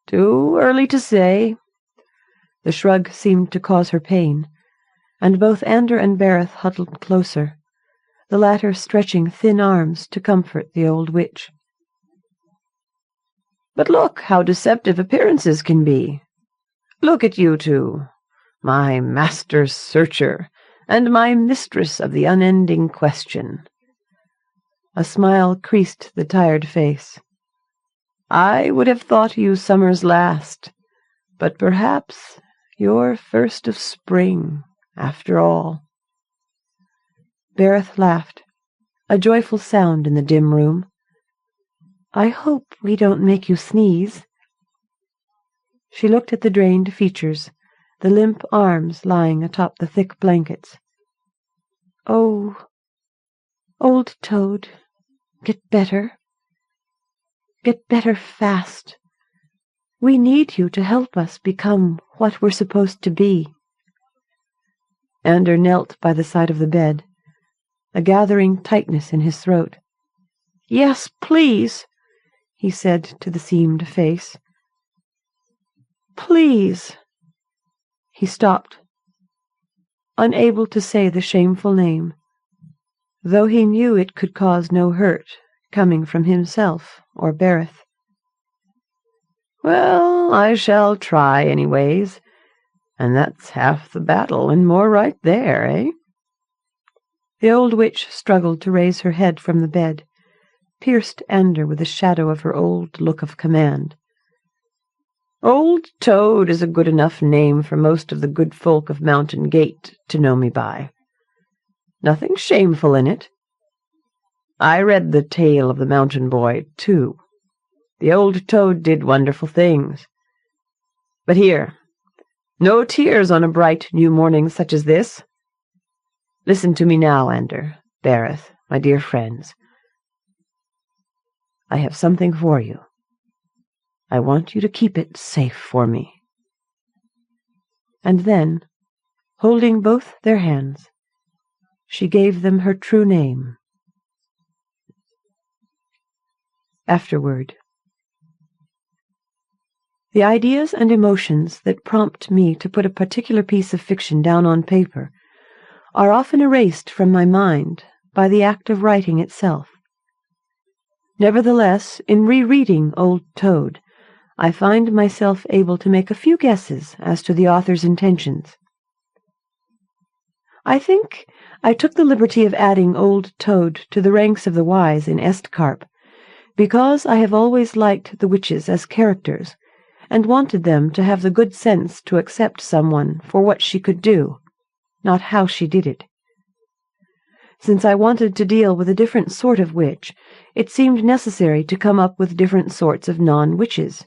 "Too early to say." The shrug seemed to cause her pain, and both Ander and Bereth huddled closer, the latter stretching thin arms to comfort the old witch. "But look how deceptive appearances can be. Look at you two, my master's searcher, and my mistress of the unending question." A smile creased the tired face. "I would have thought you summer's last, but perhaps you're first of spring, after all." Bereth laughed, a joyful sound in the dim room. "I hope we don't make you sneeze." She looked at the drained features, the limp arms lying atop the thick blankets. "Oh, Old Toad, get better. Get better fast. We need you to help us become what we're supposed to be." Ander knelt by the side of the bed, a gathering tightness in his throat. "Yes, please," he said to the seamed face. "Please." He stopped, unable to say the shameful name, though he knew it could cause no hurt coming from himself or Bereth. "Well, I shall try anyways, and that's half the battle and more right there, eh?" The old witch struggled to raise her head from the bed, pierced Ander with the shadow of her old look of command. Old Toad is a good enough name for most of the good folk of Mountain Gate to know me by. Nothing shameful in it. I read the tale of the mountain boy, too. The old Toad did wonderful things. But here, no tears on a bright new morning such as this. Listen to me now, Ander, Bereth, my dear friends. I have something for you. I want you to keep it safe for me. And then, holding both their hands, she gave them her true name. Afterward. The ideas and emotions that prompt me to put a particular piece of fiction down on paper are often erased from my mind by the act of writing itself. Nevertheless, in rereading Old Toad, I find myself able to make a few guesses as to the author's intentions. I think I took the liberty of adding Old Toad to the ranks of the wise in Estcarp, because I have always liked the witches as characters, and wanted them to have the good sense to accept someone for what she could do, not how she did it. Since I wanted to deal with a different sort of witch, it seemed necessary to come up with different sorts of non-witches.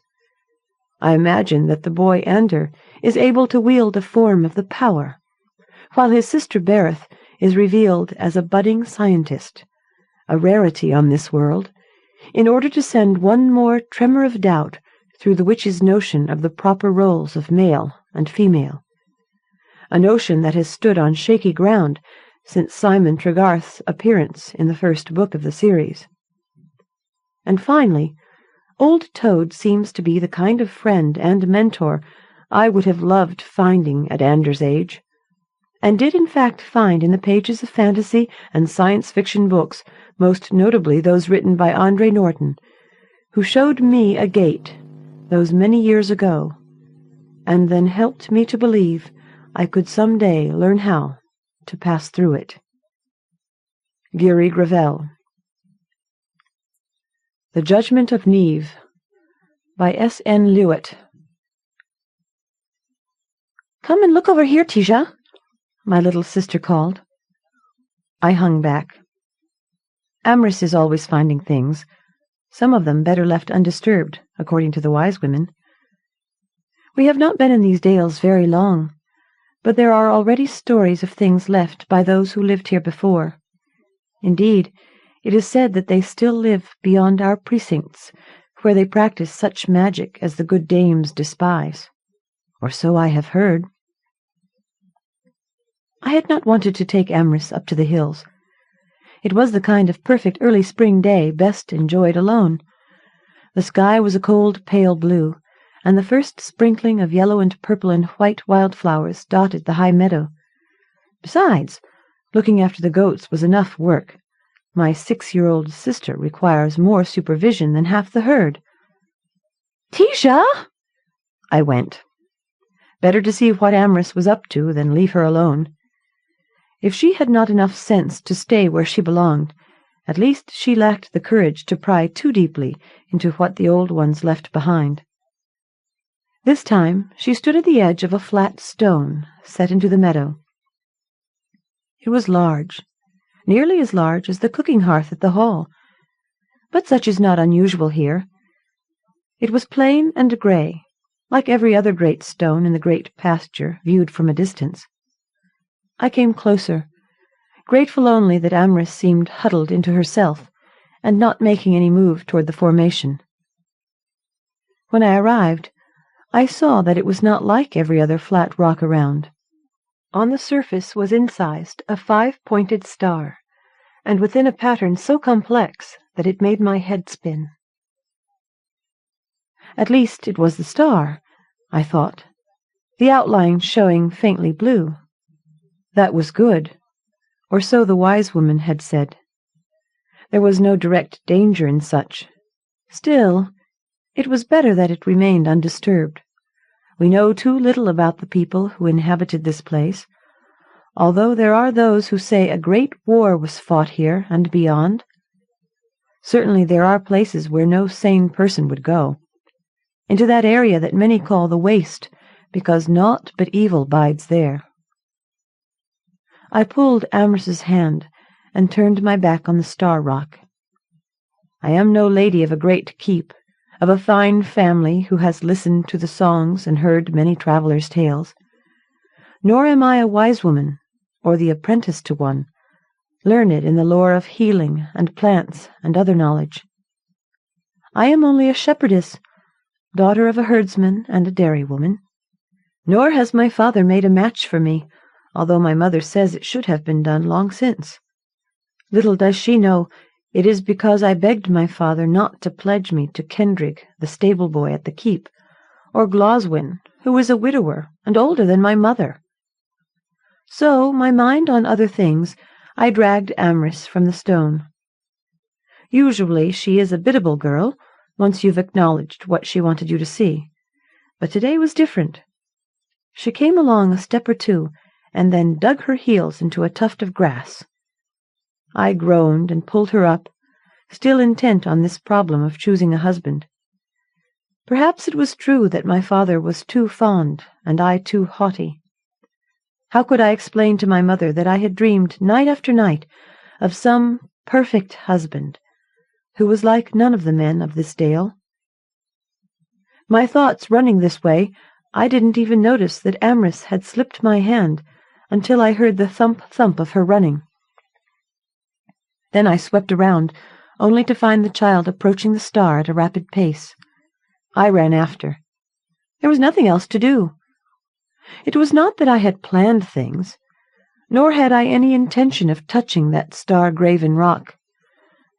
I imagine that the boy Ander is able to wield a form of the power, while his sister Bereth is revealed as a budding scientist, a rarity on this world, in order to send one more tremor of doubt through the witch's notion of the proper roles of male and female, a notion that has stood on shaky ground since Simon Tregarth's appearance in the first book of the series. And finally, Old Toad seems to be the kind of friend and mentor I would have loved finding at Ander's age, and did in fact find in the pages of fantasy and science fiction books, most notably those written by Andre Norton, who showed me a gate those many years ago, and then helped me to believe I could some day learn how to pass through it. Geary Gravel. The Judgment of Neave by S. N. Lewitt. "Come and look over here, Tisha," my little sister called. I hung back. Amris is always finding things, some of them better left undisturbed, according to the wise women. We have not been in these dales very long, but there are already stories of things left by those who lived here before. Indeed, it is said that they still live beyond our precincts, where they practice such magic as the good dames despise. Or so I have heard. I had not wanted to take Amris up to the hills. It was the kind of perfect early spring day best enjoyed alone. The sky was a cold, pale blue, and the first sprinkling of yellow and purple and white wildflowers dotted the high meadow. Besides, looking after the goats was enough work. My 6-year-old sister requires more supervision than half the herd. "Tisha!" I went. Better to see what Amris was up to than leave her alone. If she had not enough sense to stay where she belonged, at least she lacked the courage to pry too deeply into what the old ones left behind. This time she stood at the edge of a flat stone set into the meadow. It was large, nearly as large as the cooking hearth at the hall, but such is not unusual here. It was plain and grey, like every other great stone in the great pasture viewed from a distance. I came closer, grateful only that Amris seemed huddled into herself and not making any move toward the formation. When I arrived, I saw that it was not like every other flat rock around. On the surface was incised a 5-pointed star, and within a pattern so complex that it made my head spin. At least it was the star, I thought, the outline showing faintly blue. That was good, or so the wise woman had said. There was no direct danger in such. Still, it was better that it remained undisturbed. We know too little about the people who inhabited this place, although there are those who say a great war was fought here and beyond. Certainly there are places where no sane person would go. into that area that many call the waste, because naught but evil bides there. I pulled Amherst's hand and turned my back on the Star Rock. I am no lady of a great keep, of a fine family who has listened to the songs and heard many travellers' tales. Nor am I a wise woman, or the apprentice to one, learned in the lore of healing and plants and other knowledge. I am only a shepherdess, daughter of a herdsman and a dairywoman. Nor has my father made a match for me, although my mother says it should have been done long since. Little does she know, it is because I begged my father not to pledge me to Kendrick, the stable-boy at the keep, or Gloswyn, who is a widower and older than my mother. So, my mind on other things, I dragged Amherst from the stone. Usually she is a biddable girl, once you've acknowledged what she wanted you to see. But today was different. She came along a step or two, and then dug her heels into a tuft of grass. I groaned and pulled her up, still intent on this problem of choosing a husband. Perhaps it was true that my father was too fond and I too haughty. How could I explain to my mother that I had dreamed night after night of some perfect husband, who was like none of the men of this dale? My thoughts running this way, I didn't even notice that Amherst had slipped my hand until I heard the thump-thump of her running. Then I swept around, only to find the child approaching the star at a rapid pace. I ran after. There was nothing else to do. It was not that I had planned things, nor had I any intention of touching that star-graven rock,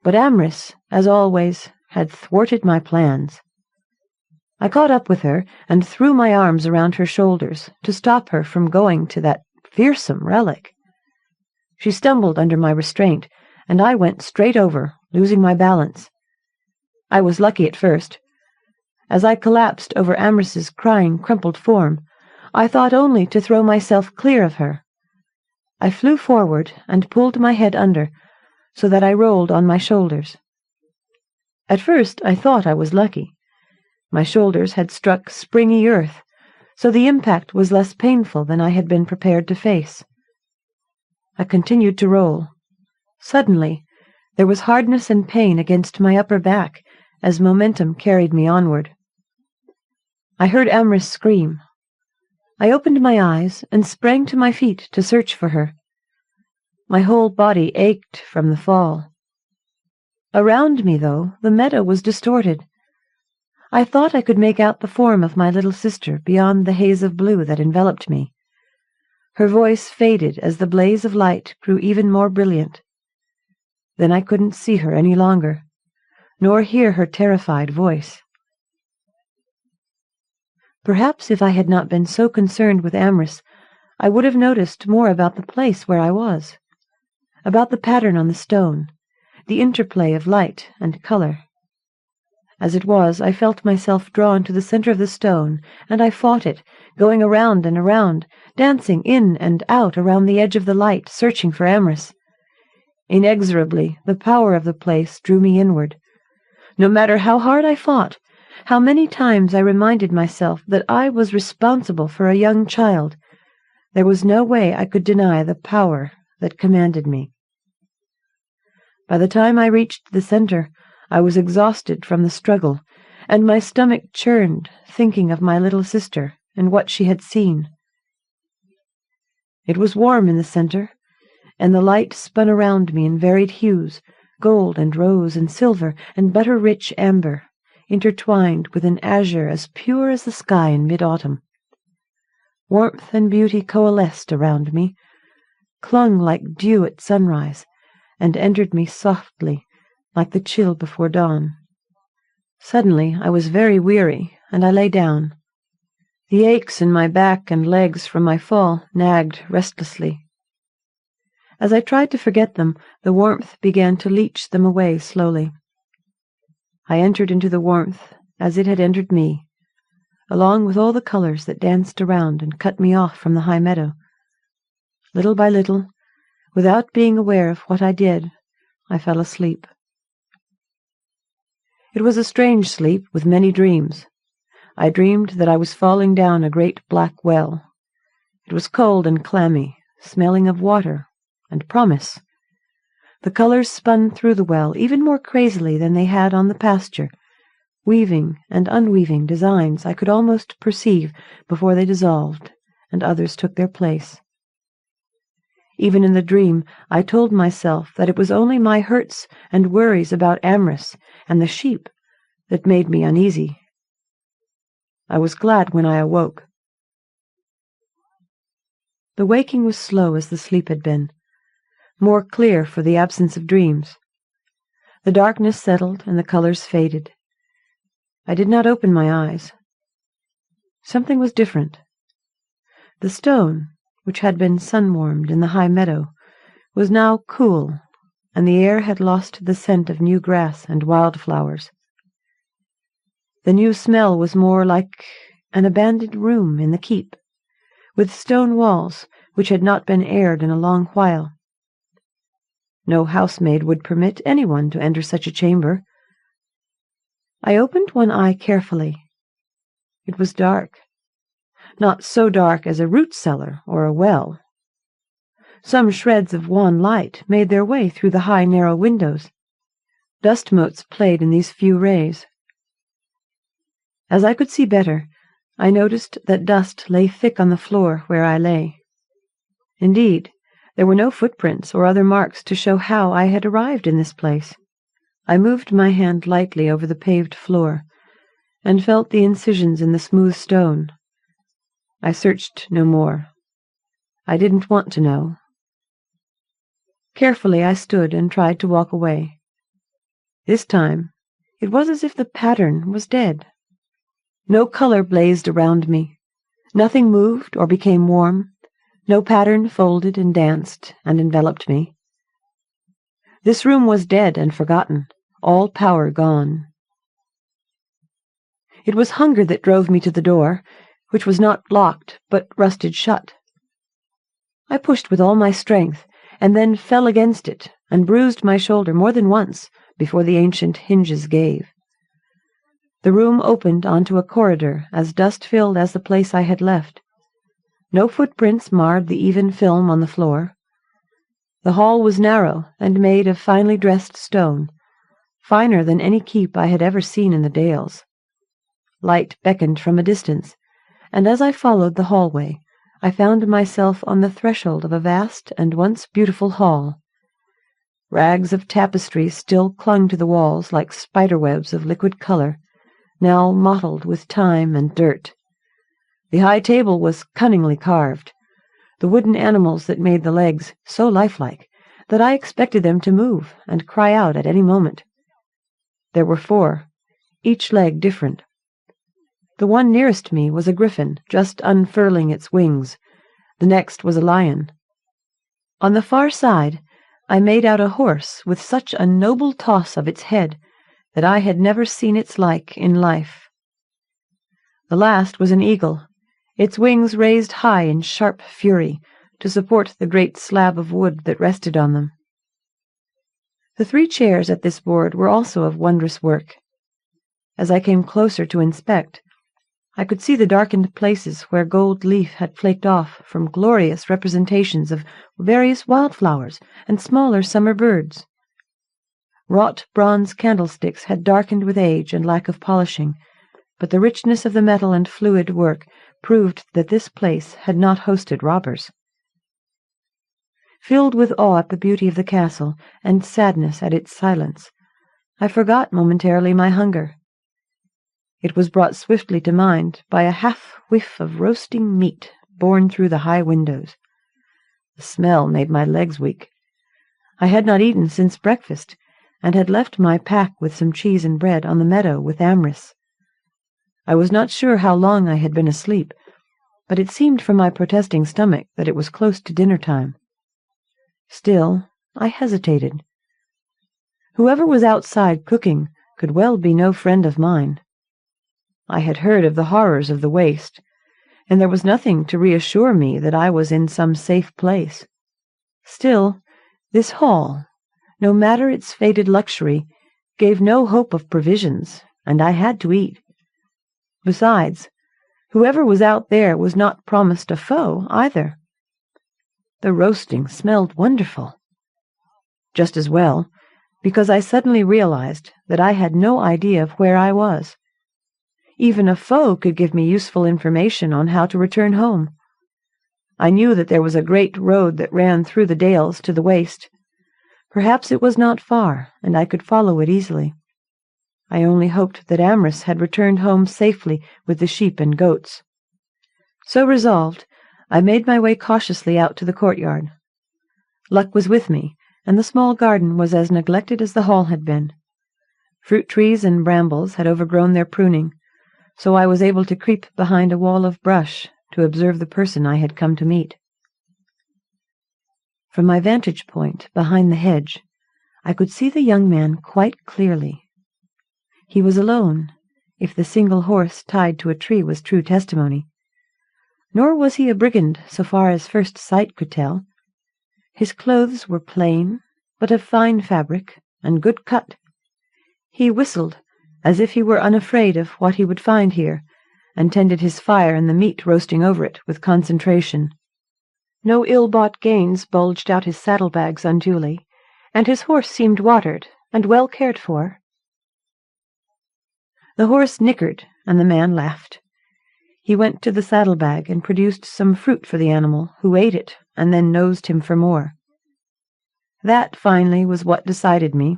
but Amherst, as always, had thwarted my plans. I caught up with her and threw my arms around her shoulders to stop her from going to that fearsome relic. She stumbled under my restraint, and I went straight over, losing my balance. I was lucky at first. As I collapsed over Amherst's crying, crumpled form, I thought only to throw myself clear of her. I flew forward and pulled my head under, so that I rolled on my shoulders. At first I thought I was lucky. My shoulders had struck springy earth, so the impact was less painful than I had been prepared to face. I continued to roll. Suddenly, there was hardness and pain against my upper back as momentum carried me onward. I heard Amherst scream. I opened my eyes and sprang to my feet to search for her. My whole body ached from the fall. Around me, though, the meadow was distorted. I thought I could make out the form of my little sister beyond the haze of blue that enveloped me. Her voice faded as the blaze of light grew even more brilliant. Then I couldn't see her any longer, nor hear her terrified voice. Perhaps if I had not been so concerned with Amherst, I would have noticed more about the place where I was, about the pattern on the stone, the interplay of light and color. As it was, I felt myself drawn to the center of the stone, and I fought it, going around and around, dancing in and out around the edge of the light, searching for Amherst. Inexorably, the power of the place drew me inward. No matter how hard I fought, how many times I reminded myself that I was responsible for a young child, there was no way I could deny the power that commanded me. By the time I reached the center, I was exhausted from the struggle, and my stomach churned, thinking of my little sister and what she had seen. It was warm in the center, and the light spun around me in varied hues, gold and rose and silver and butter-rich amber, intertwined with an azure as pure as the sky in mid-autumn. Warmth and beauty coalesced around me, clung like dew at sunrise, and entered me softly, like the chill before dawn. Suddenly I was very weary, and I lay down. The aches in my back and legs from my fall nagged restlessly. As I tried to forget them, the warmth began to leach them away slowly. I entered into the warmth as it had entered me, along with all the colors that danced around and cut me off from the high meadow. Little by little, without being aware of what I did, I fell asleep. It was a strange sleep with many dreams. I dreamed that I was falling down a great black well. It was cold and clammy, smelling of water and promise. The colors spun through the well even more crazily than they had on the pasture, weaving and unweaving designs I could almost perceive before they dissolved and others took their place. Even in the dream, I told myself that it was only my hurts and worries about Amyras and the sheep that made me uneasy. I was glad when I awoke. The waking was slow as the sleep had been, more clear for the absence of dreams. The darkness settled and the colors faded. I did not open my eyes. Something was different. The stone, which had been sun-warmed in the high meadow, was now cool, and the air had lost the scent of new grass and wildflowers. The new smell was more like an abandoned room in the keep, with stone walls which had not been aired in a long while. No housemaid would permit anyone to enter such a chamber. I opened one eye carefully. It was dark. Not so dark as a root cellar or a well. Some shreds of wan light made their way through the high, narrow windows. Dust motes played in these few rays. As I could see better, I noticed that dust lay thick on the floor where I lay. Indeed, there were no footprints or other marks to show how I had arrived in this place. I moved my hand lightly over the paved floor, and felt the incisions in the smooth stone. I searched no more. I didn't want to know. Carefully I stood and tried to walk away. This time it was as if the pattern was dead. No color blazed around me. Nothing moved or became warm. No pattern folded and danced and enveloped me. This room was dead and forgotten, all power gone. It was hunger that drove me to the door, which was not locked but rusted shut. I pushed with all my strength, and then fell against it and bruised my shoulder more than once before the ancient hinges gave. The room opened onto a corridor as dust-filled as the place I had left. No footprints marred the even film on the floor. The hall was narrow and made of finely dressed stone, finer than any keep I had ever seen in the Dales. Light beckoned from a distance, and as I followed the hallway, I found myself on the threshold of a vast and once beautiful hall. Rags of tapestry still clung to the walls like spiderwebs of liquid color, now mottled with time and dirt. The high table was cunningly carved, the wooden animals that made the legs so lifelike that I expected them to move and cry out at any moment. There were 4, each leg different. The one nearest me was a griffin, just unfurling its wings. The next was a lion. On the far side, I made out a horse with such a noble toss of its head that I had never seen its like in life. The last was an eagle, its wings raised high in sharp fury to support the great slab of wood that rested on them. The 3 chairs at this board were also of wondrous work. As I came closer to inspect, I could see the darkened places where gold leaf had flaked off from glorious representations of various wildflowers and smaller summer birds. Wrought bronze candlesticks had darkened with age and lack of polishing, but the richness of the metal and fluid work proved that this place had not hosted robbers. Filled with awe at the beauty of the castle and sadness at its silence, I forgot momentarily my hunger. It was brought swiftly to mind by a half-whiff of roasting meat borne through the high windows. The smell made my legs weak. I had not eaten since breakfast, and had left my pack with some cheese and bread on the meadow with Amyras. I was not sure how long I had been asleep, but it seemed from my protesting stomach that it was close to dinner time. Still, I hesitated. Whoever was outside cooking could well be no friend of mine. I had heard of the horrors of the waste, and there was nothing to reassure me that I was in some safe place. Still, this hall, no matter its faded luxury, gave no hope of provisions, and I had to eat. Besides, whoever was out there was not promised a foe, either. The roasting smelled wonderful. Just as well, because I suddenly realized that I had no idea of where I was. Even a foe could give me useful information on how to return home. I knew that there was a great road that ran through the dales to the waste. Perhaps it was not far, and I could follow it easily. I only hoped that Amris had returned home safely with the sheep and goats. So resolved, I made my way cautiously out to the courtyard. Luck was with me, and the small garden was as neglected as the hall had been. Fruit trees and brambles had overgrown their pruning, so I was able to creep behind a wall of brush to observe the person I had come to meet. From my vantage point behind the hedge, I could see the young man quite clearly. He was alone, if the single horse tied to a tree was true testimony. Nor was he a brigand so far as first sight could tell. His clothes were plain, but of fine fabric and good cut. He whistled, as if he were unafraid of what he would find here, and tended his fire and the meat roasting over it with concentration. No ill-bought gains bulged out his saddlebags unduly, and his horse seemed watered and well cared for. The horse nickered, and the man laughed. He went to the saddlebag and produced some fruit for the animal, who ate it, and then nosed him for more. That, finally, was what decided me.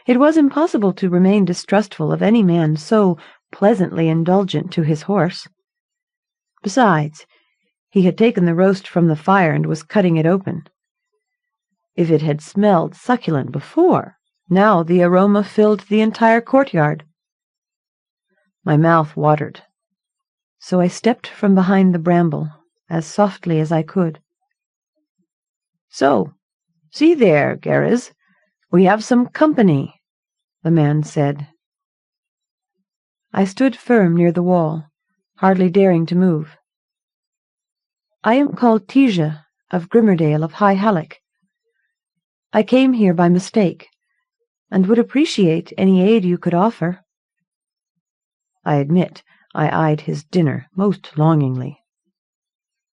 It was impossible to remain distrustful of any man so pleasantly indulgent to his horse. Besides, he had taken the roast from the fire and was cutting it open. If it had smelled succulent before, now the aroma filled the entire courtyard. My mouth watered, so I stepped from behind the bramble as softly as I could. "So, see there, Geras, we have some company," the man said. I stood firm near the wall, hardly daring to move. "I am called Tija of Grimmerdale of High Halleck. I came here by mistake, and would appreciate any aid you could offer." I admit I eyed his dinner most longingly.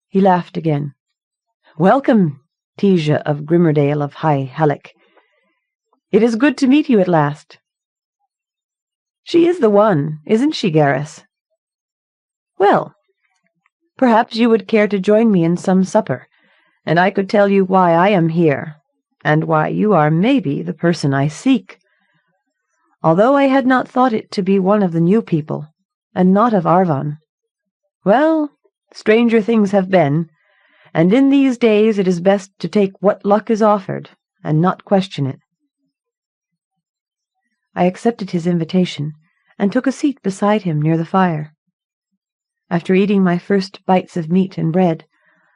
He laughed again. "Welcome, Tija of Grimmerdale of High Halleck. It is good to meet you at last." "She is the one, isn't she, Geras? Well, perhaps you would care to join me in some supper, and I could tell you why I am here, and why you are maybe the person I seek. Although I had not thought it to be one of the new people, and not of Arvon. Well, stranger things have been, and in these days it is best to take what luck is offered, and not question it." I accepted his invitation, and took a seat beside him near the fire. After eating my first bites of meat and bread,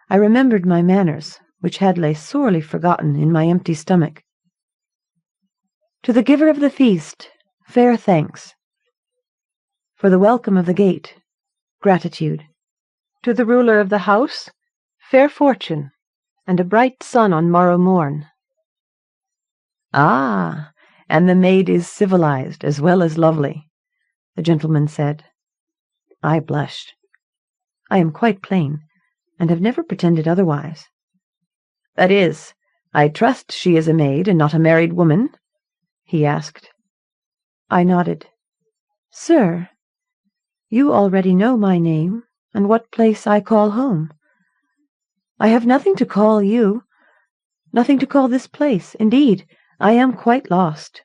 I remembered my manners, which had lain sorely forgotten in my empty stomach. "To the giver of the feast, fair thanks. For the welcome of the gate, gratitude. To the ruler of the house, fair fortune, and a bright sun on morrow morn." "Ah, and the maid is civilized as well as lovely," the gentleman said. I blushed. I am quite plain, and have never pretended otherwise. "That is, I trust she is a maid and not a married woman?" he asked. I nodded. "Sir, you already know my name, and what place I call home. I have nothing to call you, nothing to call this place. Indeed, I am quite lost."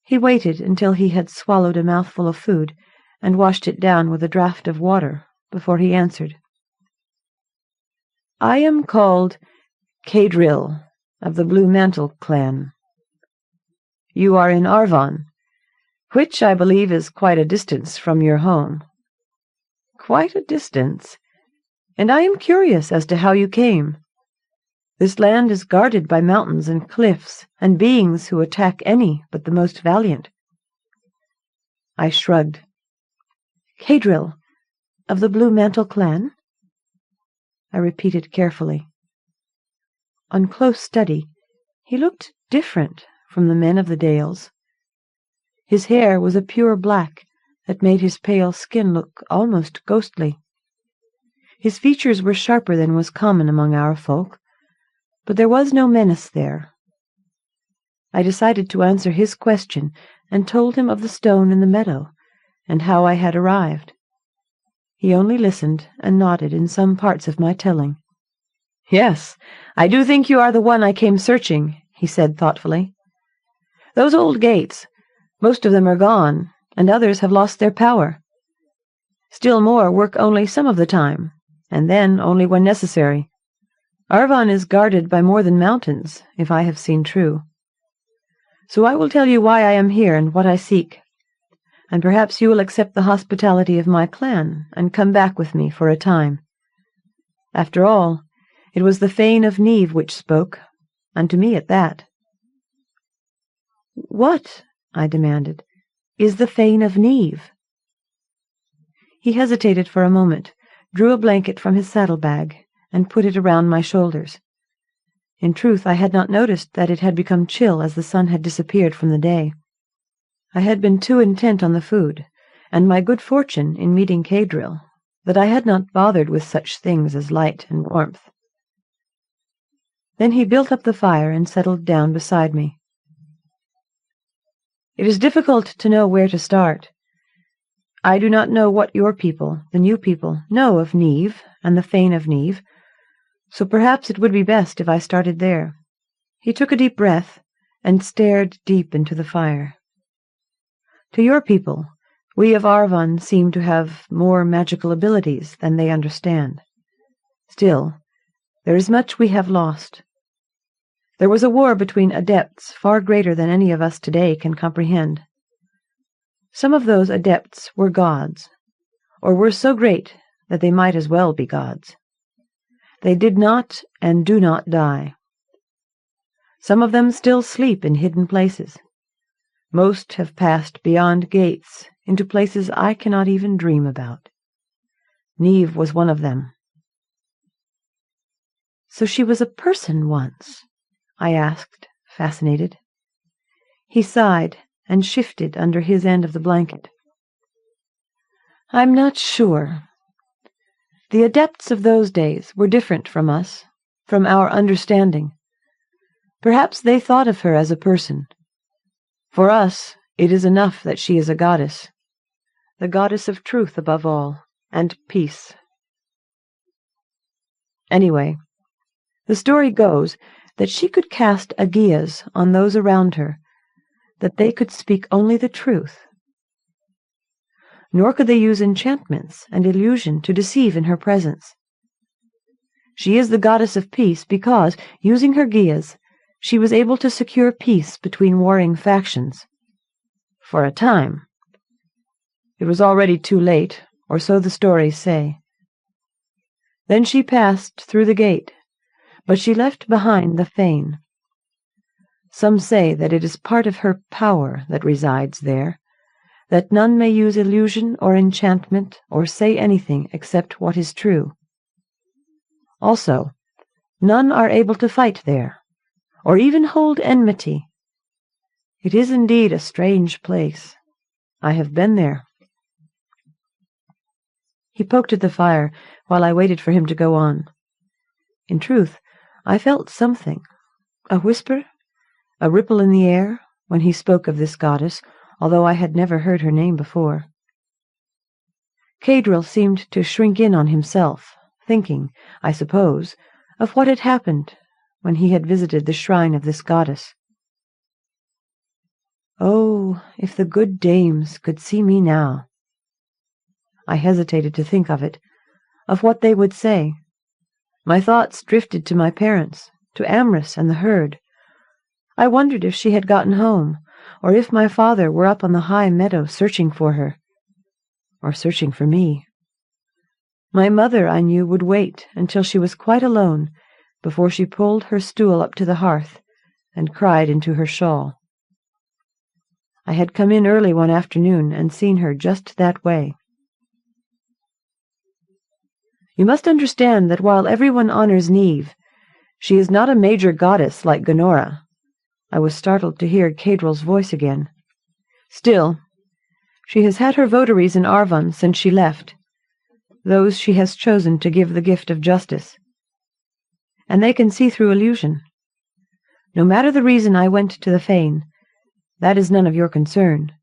He waited until he had swallowed a mouthful of food and washed it down with a draught of water before he answered. "I am called Cadril of the Blue Mantle clan. You are in Arvon, which I believe is quite a distance from your home." "Quite a distance, and I am curious as to how you came. This land is guarded by mountains and cliffs, and beings who attack any but the most valiant." I shrugged. "Cadril, of the Blue Mantle clan?" I repeated carefully. On close study, he looked different from the men of the Dales. His hair was a pure black, that made his pale skin look almost ghostly. His features were sharper than was common among our folk, but there was no menace there. I decided to answer his question and told him of the stone in the meadow and how I had arrived. He only listened and nodded in some parts of my telling. "Yes, I do think you are the one I came searching," he said thoughtfully. "Those old gates, most of them are gone, and others have lost their power. Still more work only some of the time, and then only when necessary. Arvon is guarded by more than mountains, if I have seen true. So I will tell you why I am here and what I seek, and perhaps you will accept the hospitality of my clan and come back with me for a time. After all, it was the Fane of Neave which spoke, and to me at that." "What," I demanded, "is the Fane of Neave?" He hesitated for a moment, drew a blanket from his saddlebag, and put it around my shoulders. In truth, I had not noticed that it had become chill as the sun had disappeared from the day. I had been too intent on the food, and my good fortune in meeting Kadril, that I had not bothered with such things as light and warmth. Then he built up the fire and settled down beside me. "It is difficult to know where to start. I do not know what your people, the new people, know of Neave and the Fane of Neave, so perhaps it would be best if I started there." He took a deep breath and stared deep into the fire. "To your people, we of Arvon seem to have more magical abilities than they understand. Still, there is much we have lost. There was a war between adepts far greater than any of us today can comprehend. Some of those adepts were gods, or were so great that they might as well be gods. They did not and do not die. Some of them still sleep in hidden places. Most have passed beyond gates into places I cannot even dream about. Neave was one of them." "So she was a person once?" I asked, fascinated. He sighed and shifted under his end of the blanket. "I'm not sure. The adepts of those days were different from us, from our understanding. Perhaps they thought of her as a person. For us, it is enough that she is a goddess, the goddess of truth above all, and peace. Anyway, the story goes that she could cast agias on those around her, that they could speak only the truth. Nor could they use enchantments and illusion to deceive in her presence. She is the goddess of peace because, using her gias, she was able to secure peace between warring factions. For a time. It was already too late, or so the stories say. Then she passed through the gate, but she left behind the Fane. Some say that it is part of her power that resides there, that none may use illusion or enchantment or say anything except what is true. Also, none are able to fight there, or even hold enmity. It is indeed a strange place. I have been there." He poked at the fire while I waited for him to go on. In truth, I felt something, a whisper, a ripple in the air, when he spoke of this goddess, although I had never heard her name before. Kadril seemed to shrink in on himself, thinking, I suppose, of what had happened when he had visited the shrine of this goddess. Oh, if the good dames could see me now! I hesitated to think of it, of what they would say. My thoughts drifted to my parents, to Amrys and the herd. I wondered if she had gotten home, or if my father were up on the high meadow searching for her, or searching for me. My mother, I knew, would wait until she was quite alone before she pulled her stool up to the hearth and cried into her shawl. I had come in early one afternoon and seen her just that way. You must understand that while everyone honors Neave, she is not a major goddess like Gonora. I was startled to hear Kadril's voice again. Still, She has had her votaries in Arvon since she left, those she has chosen to give the gift of justice. And they can see through illusion. No matter the reason I went to the fane, that is none of your concern.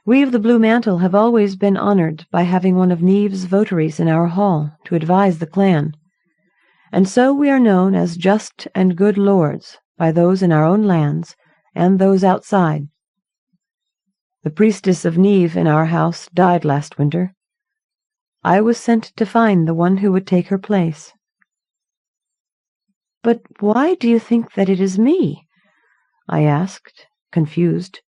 We of the Blue Mantle have always been honoured by having one of Neave's votaries in our hall to advise the clan, and so we are known as just and good lords by those in our own lands and those outside. The priestess of Neave in our house died last winter. I was sent to find the one who would take her place. But why do you think that it is me? I asked, confused.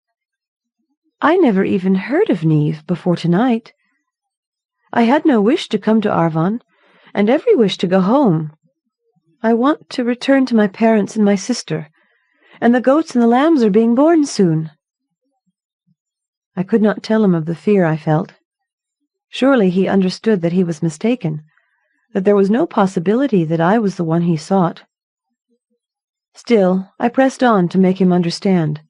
I never even heard of Neave before tonight. I had no wish to come to Arvon, and every wish to go home. I want to return to my parents and my sister, and the goats and the lambs are being born soon. I could not tell him of the fear I felt. Surely he understood that he was mistaken, that there was no possibility that I was the one he sought. Still, I pressed on to make him understand,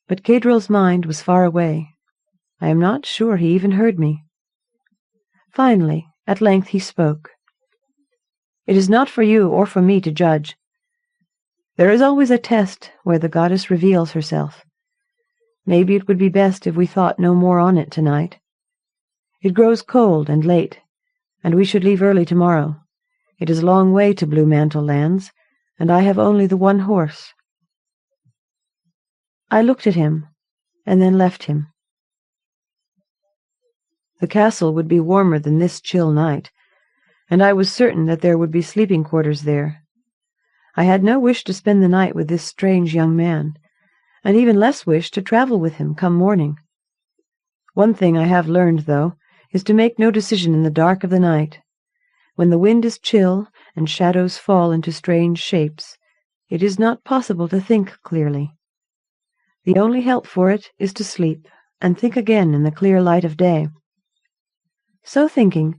but Cadril's mind was far away. I am not sure he even heard me. Finally, at length he spoke. It is not for you or for me to judge. There is always a test where the goddess reveals herself. Maybe it would be best if we thought no more on it tonight. It grows cold and late, and we should leave early tomorrow. It is a long way to Blue Mantle lands, and I have only the one horse. I looked at him, and then left him. The castle would be warmer than this chill night, and I was certain that there would be sleeping quarters there. I had no wish to spend the night with this strange young man, and even less wish to travel with him come morning. One thing I have learned, though, is to make no decision in the dark of the night. When the wind is chill and shadows fall into strange shapes, it is not possible to think clearly. The only help for it is to sleep and think again in the clear light of day. So thinking,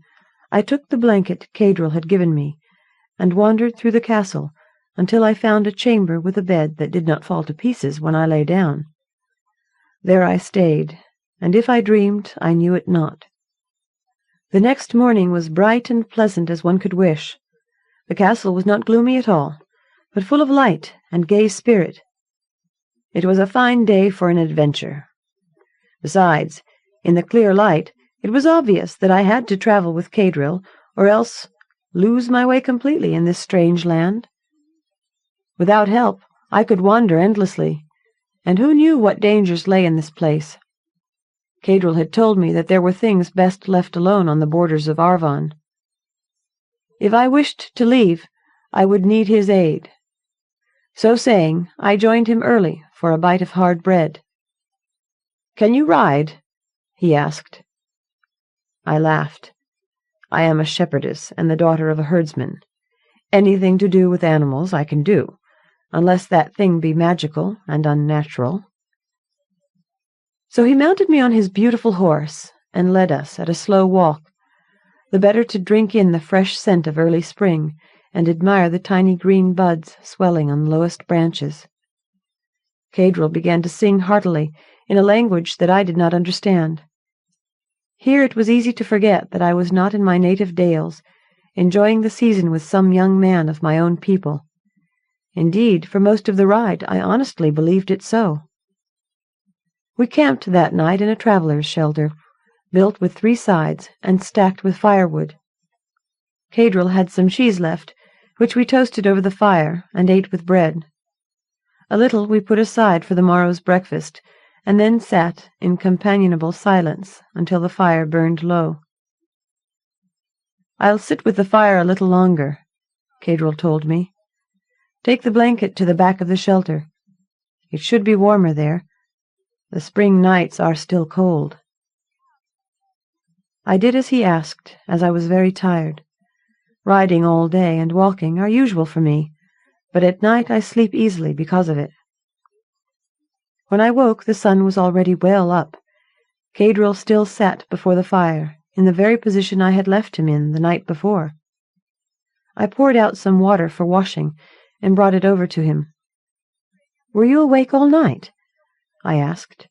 I took the blanket Cadril had given me and wandered through the castle until I found a chamber with a bed that did not fall to pieces when I lay down. There I stayed, and if I dreamed, I knew it not. The next morning was bright and pleasant as one could wish. The castle was not gloomy at all, but full of light and gay spirit. It was a fine day for an adventure. Besides, in the clear light, it was obvious that I had to travel with Cadril, or else lose my way completely in this strange land. Without help, I could wander endlessly, and who knew what dangers lay in this place? Cadril had told me that there were things best left alone on the borders of Arvon. If I wished to leave, I would need his aid. So saying, I joined him early for a bite of hard bread. "Can you ride?" he asked. I laughed. I am a shepherdess and the daughter of a herdsman. Anything to do with animals I can do, unless that thing be magical and unnatural. So he mounted me on his beautiful horse and led us at a slow walk, the better to drink in the fresh scent of early spring and admire the tiny green buds swelling on the lowest branches. Cadril began to sing heartily in a language that I did not understand. Here it was easy to forget that I was not in my native dales, enjoying the season with some young man of my own people. Indeed, for most of the ride I honestly believed it so. We camped that night in a traveller's shelter, built with 3 sides and stacked with firewood. Cadril had some cheese left, which we toasted over the fire and ate with bread. A little we put aside for the morrow's breakfast, and then sat in companionable silence until the fire burned low. "I'll sit with the fire a little longer," Cadril told me. "Take the blanket to the back of the shelter. It should be warmer there. The spring nights are still cold." I did as he asked, as I was very tired. Riding all day and walking are usual for me, but at night I sleep easily because of it. When I woke, the sun was already well up. Cadril still sat before the fire, in the very position I had left him in the night before. I poured out some water for washing and brought it over to him. "Were you awake all night?" I asked.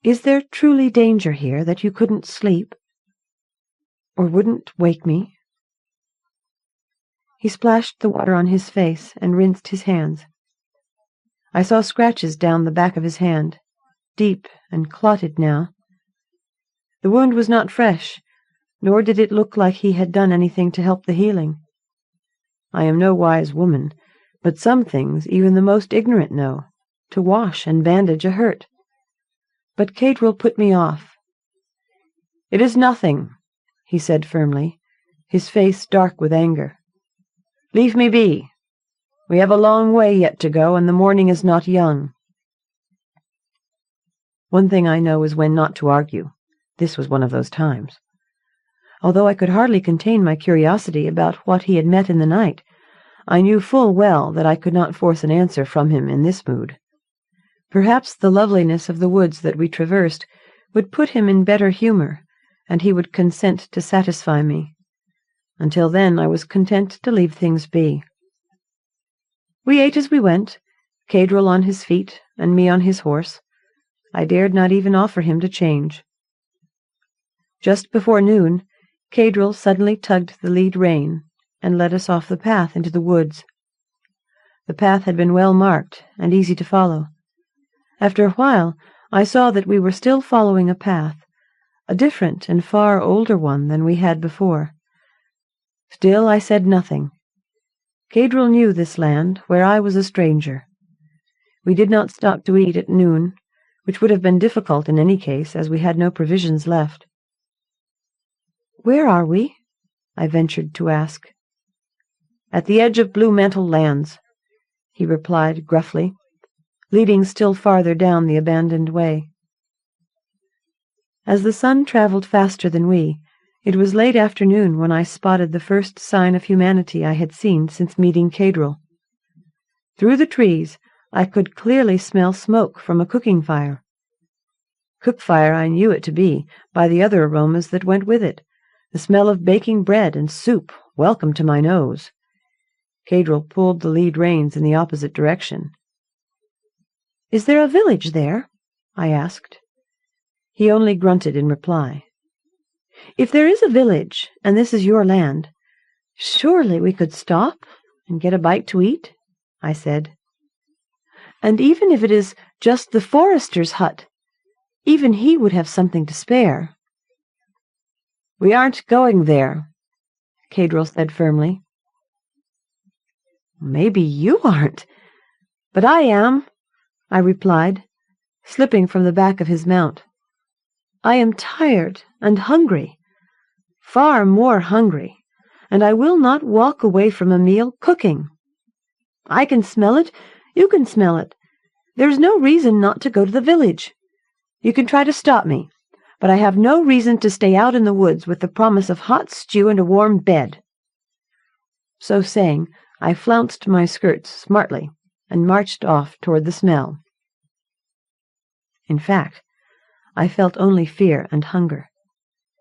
Is there truly danger here that you couldn't sleep? Or wouldn't wake me?" He splashed the water on his face and rinsed his hands. I saw scratches down the back of his hand, deep and clotted now. The wound was not fresh, nor did it look like he had done anything to help the healing. I am no wise woman, but some things even the most ignorant know, to wash and bandage a hurt. But Cadril put me off. "It is nothing," he said firmly, his face dark with anger. "Leave me be. We have a long way yet to go, and the morning is not young." One thing I know is when not to argue. This was one of those times. Although I could hardly contain my curiosity about what he had met in the night, I knew full well that I could not force an answer from him in this mood. Perhaps the loveliness of the woods that we traversed would put him in better humour, and he would consent to satisfy me. Until then I was content to leave things be. We ate as we went, Cadril on his feet and me on his horse. I dared not even offer him to change. Just before noon, Cadril suddenly tugged the lead rein and led us off the path into the woods. The path had been well marked and easy to follow. After a while, I saw that we were still following a path, a different and far older one than we had before. Still I said nothing. Cadril knew this land, where I was a stranger. We did not stop to eat at noon, which would have been difficult in any case, as we had no provisions left. "Where are we?" I ventured to ask. "At the edge of Blue Mantle Lands," he replied gruffly, leading still farther down the abandoned way. As the sun travelled faster than we, it was late afternoon when I spotted the first sign of humanity I had seen since meeting Cadril. Through the trees I could clearly smell smoke from a cooking fire. Cook fire I knew it to be by the other aromas that went with it, the smell of baking bread and soup welcome to my nose. Cadril pulled the lead reins in the opposite direction. "Is there a village there?" I asked. He only grunted in reply. "If there is a village, and this is your land, surely we could stop and get a bite to eat," I said. "And even if it is just the forester's hut, even he would have something to spare." "We aren't going there," Cadril said firmly. "Maybe you aren't, but I am," I replied, slipping from the back of his mount. "I am tired and hungry, far more hungry, and I will not walk away from a meal cooking. I can smell it, you can smell it. There is no reason not to go to the village. You can try to stop me, but I have no reason to stay out in the woods with the promise of hot stew and a warm bed." So saying, I flounced my skirts smartly and marched off toward the smell. In fact, I felt only fear and hunger.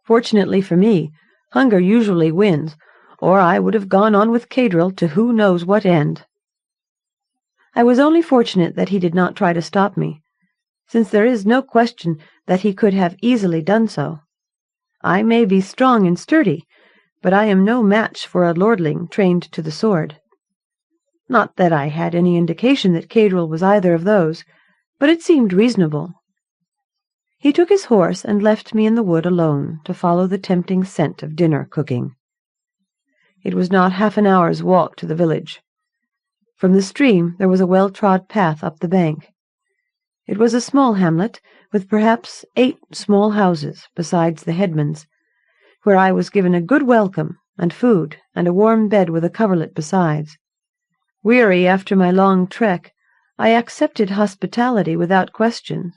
Fortunately for me, hunger usually wins, or I would have gone on with Cadril to who knows what end. I was only fortunate that he did not try to stop me, since there is no question that he could have easily done so. I may be strong and sturdy, but I am no match for a lordling trained to the sword. Not that I had any indication that Cadril was either of those, but it seemed reasonable. He took his horse and left me in the wood alone to follow the tempting scent of dinner cooking. It was not half an hour's walk to the village. From the stream there was a well-trod path up the bank. It was a small hamlet, with perhaps 8 small houses, besides the headman's, where I was given a good welcome and food and a warm bed with a coverlet besides. Weary after my long trek, I accepted hospitality without questions.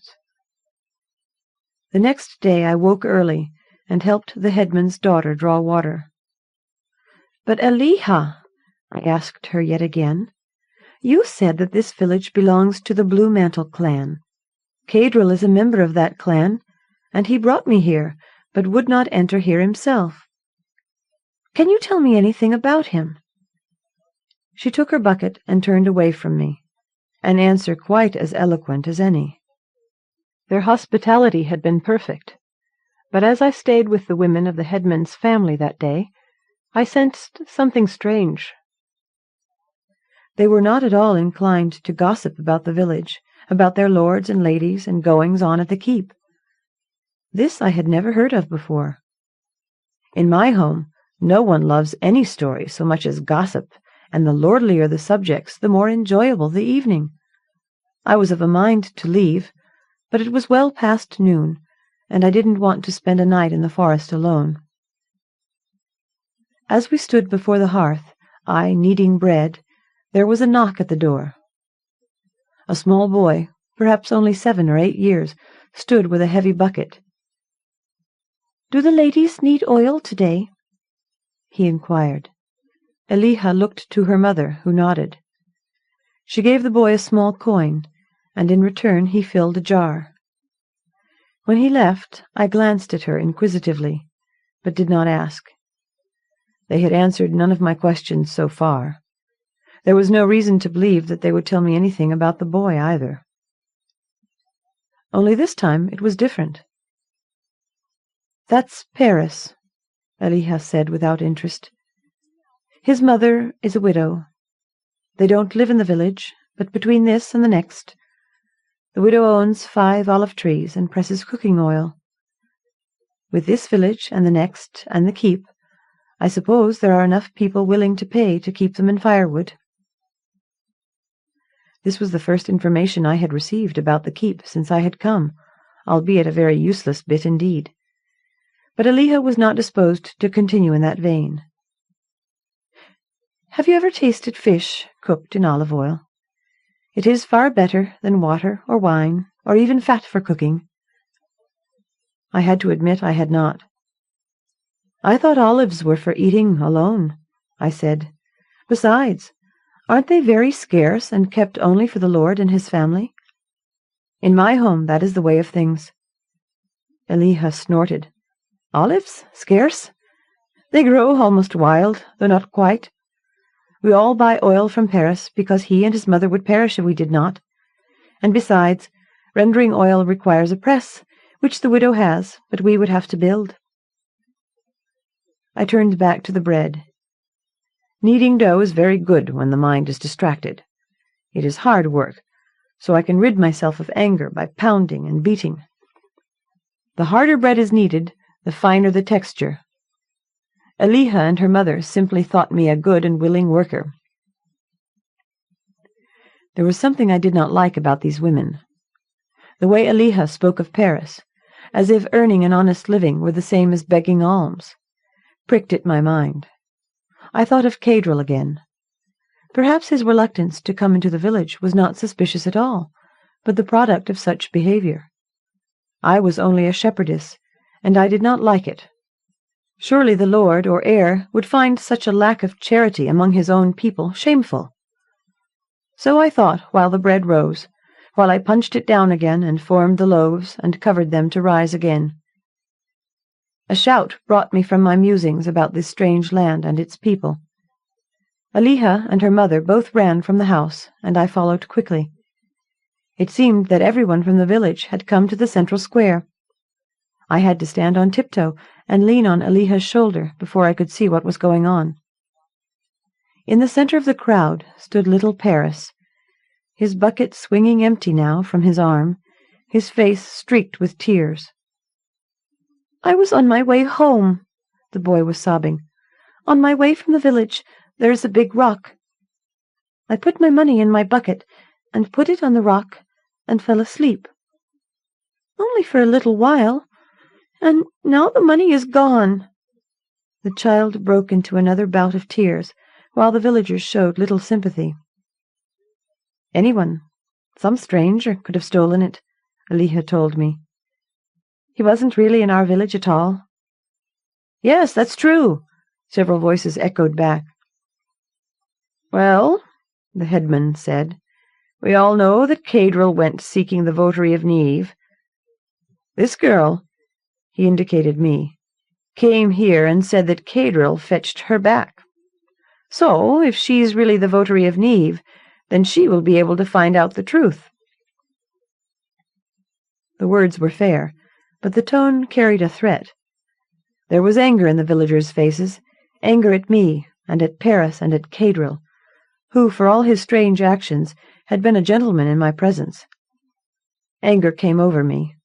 The next day I woke early and helped the headman's daughter draw water. "But Eliha," I asked her yet again, "you said that this village belongs to the Blue Mantle clan. Cadril is a member of that clan, and he brought me here, but would not enter here himself. Can you tell me anything about him?" She took her bucket and turned away from me, an answer quite as eloquent as any. Their hospitality had been perfect, but as I stayed with the women of the headman's family that day, I sensed something strange. They were not at all inclined to gossip about the village, about their lords and ladies and goings-on at the keep. This I had never heard of before. In my home, no one loves any story so much as gossip, and the lordlier the subjects, the more enjoyable the evening. I was of a mind to leave, but it was well past noon, and I didn't want to spend a night in the forest alone. As we stood before the hearth, I kneading bread, there was a knock at the door. A small boy, perhaps only 7 or 8 years, stood with a heavy bucket. "Do the ladies need oil today?" he inquired. Eliha looked to her mother, who nodded. She gave the boy a small coin, and in return he filled a jar. When he left, I glanced at her inquisitively, but did not ask. They had answered none of my questions so far. There was no reason to believe that they would tell me anything about the boy either. Only this time it was different. "That's Paris," Eliha said without interest. "His mother is a widow. They don't live in the village, but between this and the next. The widow owns 5 olive trees and presses cooking oil. With this village and the next and the keep, I suppose there are enough people willing to pay to keep them in firewood." This was the first information I had received about the keep since I had come, albeit a very useless bit indeed. But Eliha was not disposed to continue in that vein. "Have you ever tasted fish cooked in olive oil? It is far better than water or wine, or even fat for cooking." I had to admit I had not. "I thought olives were for eating alone," I said. "Besides, aren't they very scarce and kept only for the lord and his family? In my home that is the way of things." Eliha snorted. "Olives? Scarce? They grow almost wild, though not quite. We all buy oil from Paris because he and his mother would perish if we did not. And besides, rendering oil requires a press, which the widow has, but we would have to build." I turned back to the bread. Kneading dough is very good when the mind is distracted. It is hard work, so I can rid myself of anger by pounding and beating. The harder bread is kneaded, the finer the texture. Eliha and her mother simply thought me a good and willing worker. There was something I did not like about these women. The way Eliha spoke of Paris, as if earning an honest living were the same as begging alms, pricked at my mind. I thought of Cadril again. Perhaps his reluctance to come into the village was not suspicious at all, but the product of such behavior. I was only a shepherdess, and I did not like it. Surely the lord or heir would find such a lack of charity among his own people shameful. So I thought while the bread rose, while I punched it down again and formed the loaves and covered them to rise again. A shout brought me from my musings about this strange land and its people. Eliha and her mother both ran from the house, and I followed quickly. It seemed that everyone from the village had come to the central square. I had to stand on tiptoe and lean on Eliha's shoulder before I could see what was going on. In the center of the crowd stood little Paris, his bucket swinging empty now from his arm, his face streaked with tears. "I was on my way home," the boy was sobbing. "On my way from the village, there is a big rock. I put my money in my bucket and put it on the rock and fell asleep. Only for a little while, and now the money is gone." The child broke into another bout of tears, while the villagers showed little sympathy. "Anyone, some stranger, could have stolen it," Eliha told me. "He wasn't really in our village at all." "Yes, that's true," several voices echoed back. "Well," the headman said, "we all know that Cadril went seeking the votary of Neave. This girl," he indicated me, "came here and said that Cadril fetched her back. So, if she's really the votary of Neave, then she will be able to find out the truth." The words were fair, but the tone carried a threat. There was anger in the villagers' faces, anger at me, and at Paris, and at Cadril, who, for all his strange actions, had been a gentleman in my presence. Anger came over me,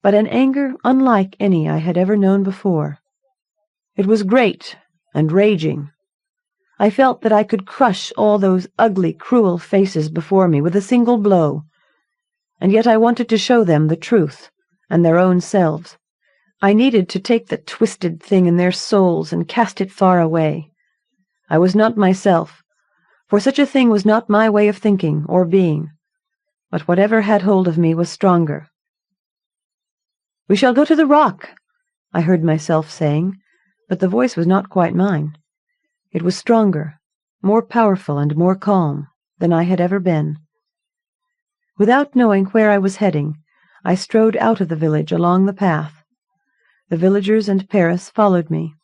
but an anger unlike any I had ever known before. It was great and raging. I felt that I could crush all those ugly, cruel faces before me with a single blow, and yet I wanted to show them the truth and their own selves. I needed to take the twisted thing in their souls and cast it far away. I was not myself, for such a thing was not my way of thinking or being, but whatever had hold of me was stronger. "We shall go to the rock," I heard myself saying, but the voice was not quite mine. It was stronger, more powerful and more calm than I had ever been. Without knowing where I was heading, I strode out of the village along the path. The villagers and Paris followed me.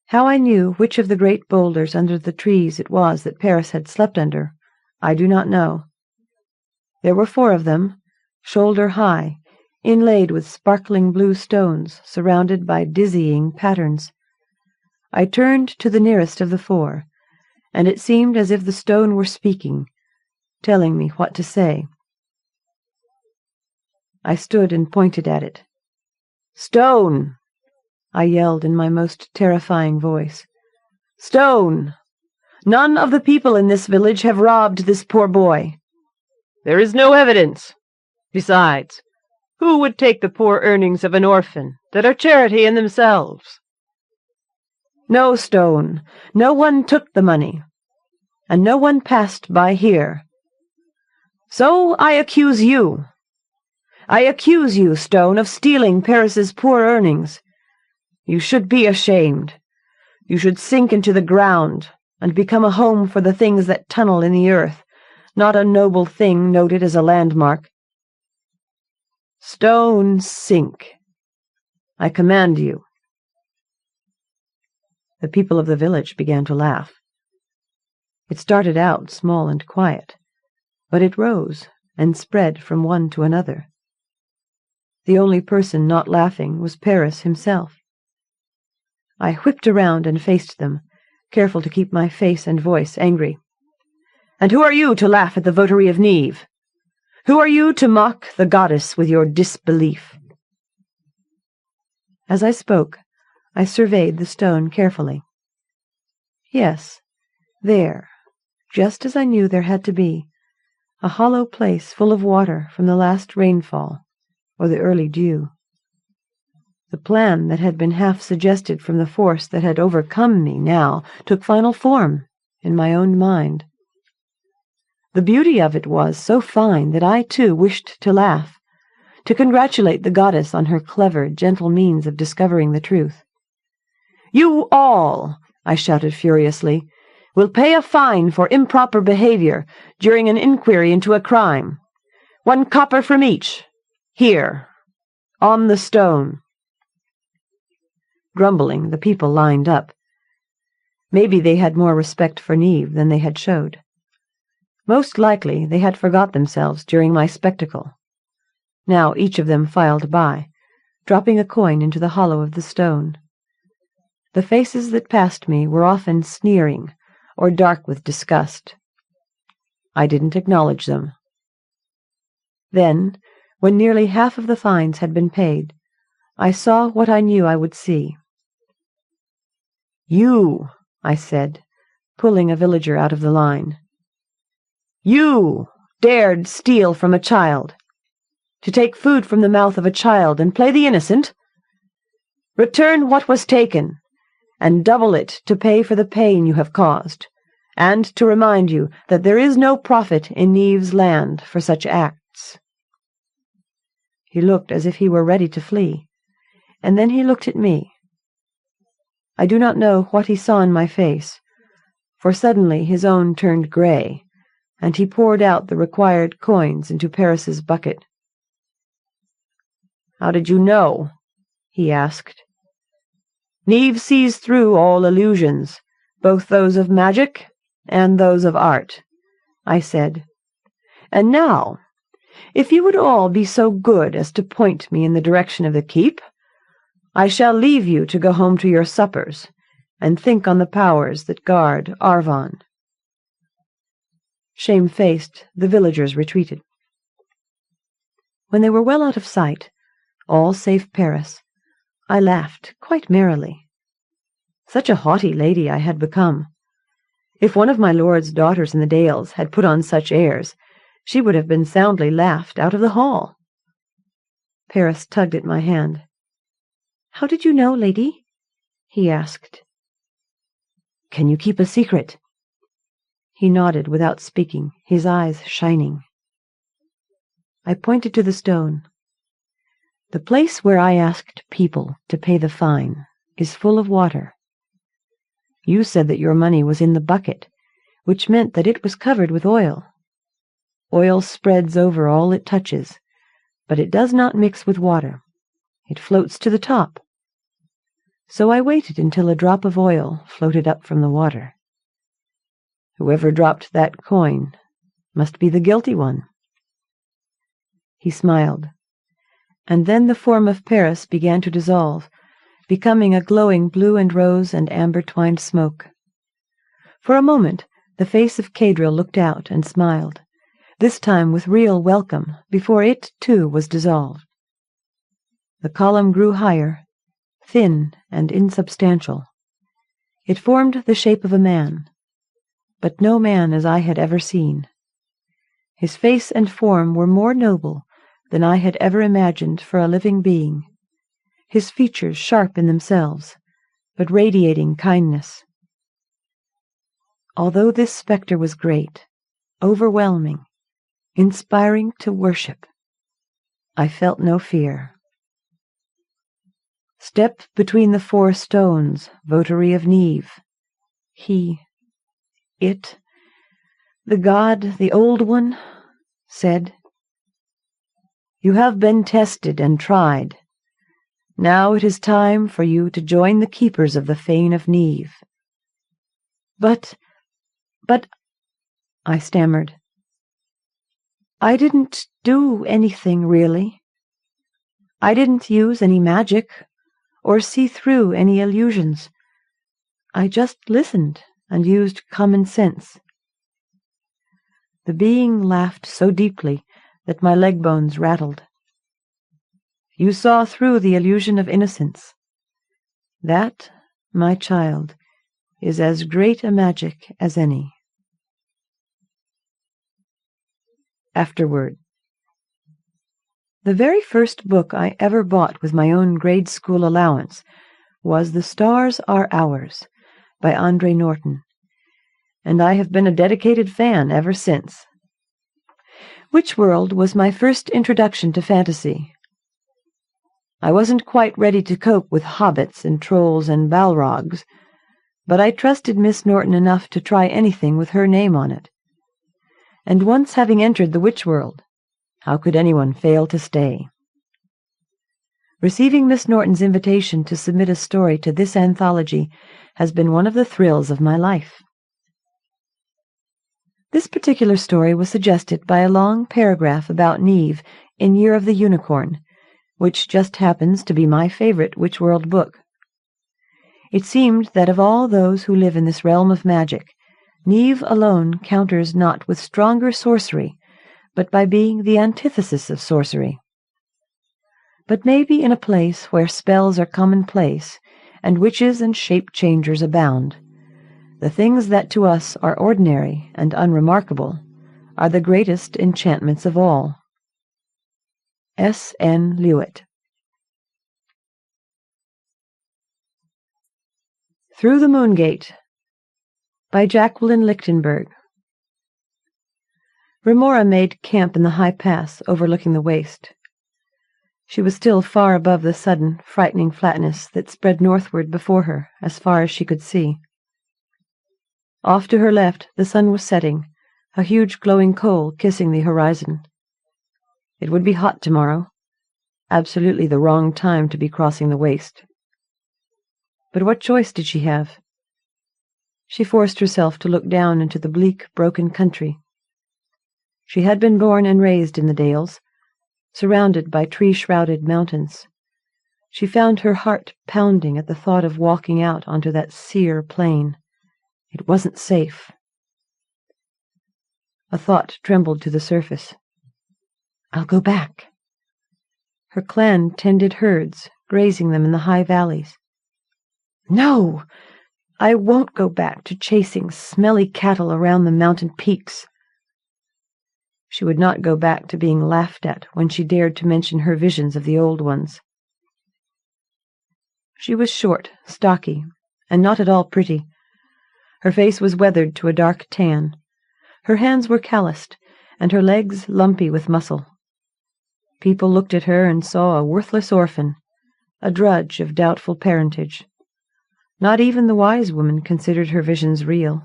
How I knew which of the great boulders under the trees it was that Paris had slept under, I do not know. There were 4 of them, shoulder high, inlaid with sparkling blue stones, surrounded by dizzying patterns. I turned to the nearest of the 4, and it seemed as if the stone were speaking, telling me what to say. I stood and pointed at it. "Stone!" I yelled in my most terrifying voice. "Stone! None of the people in this village have robbed this poor boy." "There is no evidence. Besides, who would take the poor earnings of an orphan that are charity in themselves?" "No, Stone. No one took the money, and no one passed by here. So I accuse you. I accuse you, Stone, of stealing Paris's poor earnings. You should be ashamed. You should sink into the ground and become a home for the things that tunnel in the earth, not a noble thing noted as a landmark. Stone, sink. I command you." The people of the village began to laugh. It started out small and quiet, but it rose and spread from one to another. The only person not laughing was Paris himself. I whipped around and faced them, careful to keep my face and voice angry. "And who are you to laugh at the votary of Neave? Who are you to mock the goddess with your disbelief?" As I spoke, I surveyed the stone carefully. Yes, there, just as I knew there had to be, a hollow place full of water from the last rainfall, or the early dew. The plan that had been half suggested from the force that had overcome me now took final form in my own mind. The beauty of it was so fine that I, too, wished to laugh, to congratulate the goddess on her clever, gentle means of discovering the truth. "You all," I shouted furiously, "will pay a fine for improper behavior during an inquiry into a crime. 1 copper from each. Here, on the stone." Grumbling, the people lined up. Maybe they had more respect for Neave than they had showed. Most likely they had forgot themselves during my spectacle. Now each of them filed by, dropping a coin into the hollow of the stone. The faces that passed me were often sneering or dark with disgust. I didn't acknowledge them. Then, when nearly half of the fines had been paid, I saw what I knew I would see. "You," I said, pulling a villager out of the line. "You dared steal from a child, to take food from the mouth of a child and play the innocent? Return what was taken, and double it to pay for the pain you have caused, and to remind you that there is no profit in Neave's land for such acts." He looked as if he were ready to flee, and then he looked at me. I do not know what he saw in my face, for suddenly his own turned grey, and he poured out the required coins into Paris's bucket. "How did you know?" he asked. "Neave sees through all illusions, both those of magic and those of art," I said. "And now, If you would all be so good as to point me in the direction of the keep, I shall leave you to go home to your suppers, and think on the powers that guard Arvon." Shamefaced, the villagers retreated. When they were well out of sight, all save Paris, I laughed quite merrily. Such a haughty lady I had become. If one of my lord's daughters in the Dales had put on such airs, she would have been soundly laughed out of the hall. Paris tugged at my hand. "How did you know, lady?" he asked. "Can you keep a secret?" He nodded without speaking, his eyes shining. I pointed to the stone. "The place where I asked people to pay the fine is full of water. You said that your money was in the bucket, which meant that it was covered with oil. Oil spreads over all it touches, but it does not mix with water. It floats to the top. So I waited until a drop of oil floated up from the water. Whoever dropped that coin must be the guilty one." He smiled, and then the form of Paris began to dissolve, becoming a glowing blue and rose and amber-twined smoke. For a moment the face of Cadril looked out and smiled, this time with real welcome, before it, too, was dissolved. The column grew higher, thin and insubstantial. It formed the shape of a man, but no man as I had ever seen. His face and form were more noble than I had ever imagined for a living being, his features sharp in themselves, but radiating kindness. Although this spectre was great, overwhelming, inspiring to worship, I felt no fear. "Step between the 4 stones, votary of Neave," the god, the old one, said. "You have been tested and tried. Now it is time for you to join the keepers of the fane of Neave." But, I stammered. "I didn't do anything, really. I didn't use any magic, or see through any illusions. I just listened and used common sense." The being laughed so deeply that my leg bones rattled. "You saw through the illusion of innocence. That, my child, is as great a magic as any." Afterword. The very first book I ever bought with my own grade school allowance was The Stars Are Ours by Andre Norton, and I have been a dedicated fan ever since. Witchworld was my first introduction to fantasy. I wasn't quite ready to cope with hobbits and trolls and balrogs, but I trusted Miss Norton enough to try anything with her name on it. And once having entered the Witchworld, how could anyone fail to stay? Receiving Miss Norton's invitation to submit a story to this anthology has been one of the thrills of my life. This particular story was suggested by a long paragraph about Neave in Year of the Unicorn, which just happens to be my favorite Witchworld book. It seemed that of all those who live in this realm of magic, Neave alone counters not with stronger sorcery, but by being the antithesis of sorcery. But maybe in a place where spells are commonplace, and witches and shape-changers abound, the things that to us are ordinary and unremarkable are the greatest enchantments of all. S. N. Lewitt. Through the Moongate by Jacqueline Lichtenberg. Remora made camp in the high pass overlooking the waste. She was still far above the sudden, frightening flatness that spread northward before her as far as she could see. Off to her left the sun was setting, a huge glowing coal kissing the horizon. It would be hot tomorrow. Absolutely the wrong time to be crossing the waste. But what choice did she have? She forced herself to look down into the bleak, broken country. She had been born and raised in the Dales, surrounded by tree-shrouded mountains. She found her heart pounding at the thought of walking out onto that sere plain. It wasn't safe. A thought trembled to the surface. I'll go back. Her clan tended herds, grazing them in the high valleys. No! I won't go back to chasing smelly cattle around the mountain peaks. She would not go back to being laughed at when she dared to mention her visions of the old ones. She was short, stocky, and not at all pretty. Her face was weathered to a dark tan. Her hands were calloused, and her legs lumpy with muscle. People looked at her and saw a worthless orphan, a drudge of doubtful parentage. Not even the wise woman considered her visions real.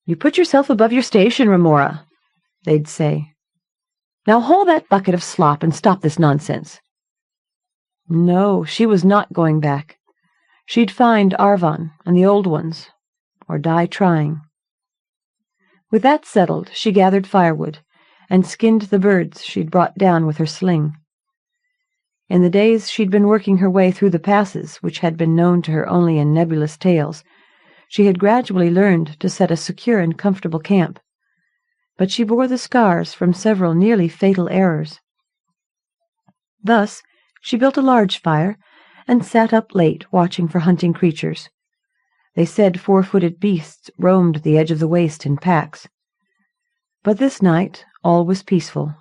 "You put yourself above your station, Remora," they'd say. "Now haul that bucket of slop and stop this nonsense." No, she was not going back. She'd find Arvon and the old ones, or die trying. With that settled, she gathered firewood and skinned the birds she'd brought down with her sling. In the days she'd been working her way through the passes, which had been known to her only in nebulous tales, she had gradually learned to set a secure and comfortable camp, but she bore the scars from several nearly fatal errors. Thus, she built a large fire and sat up late watching for hunting creatures. They said 4-footed beasts roamed the edge of the waste in packs. But this night all was peaceful.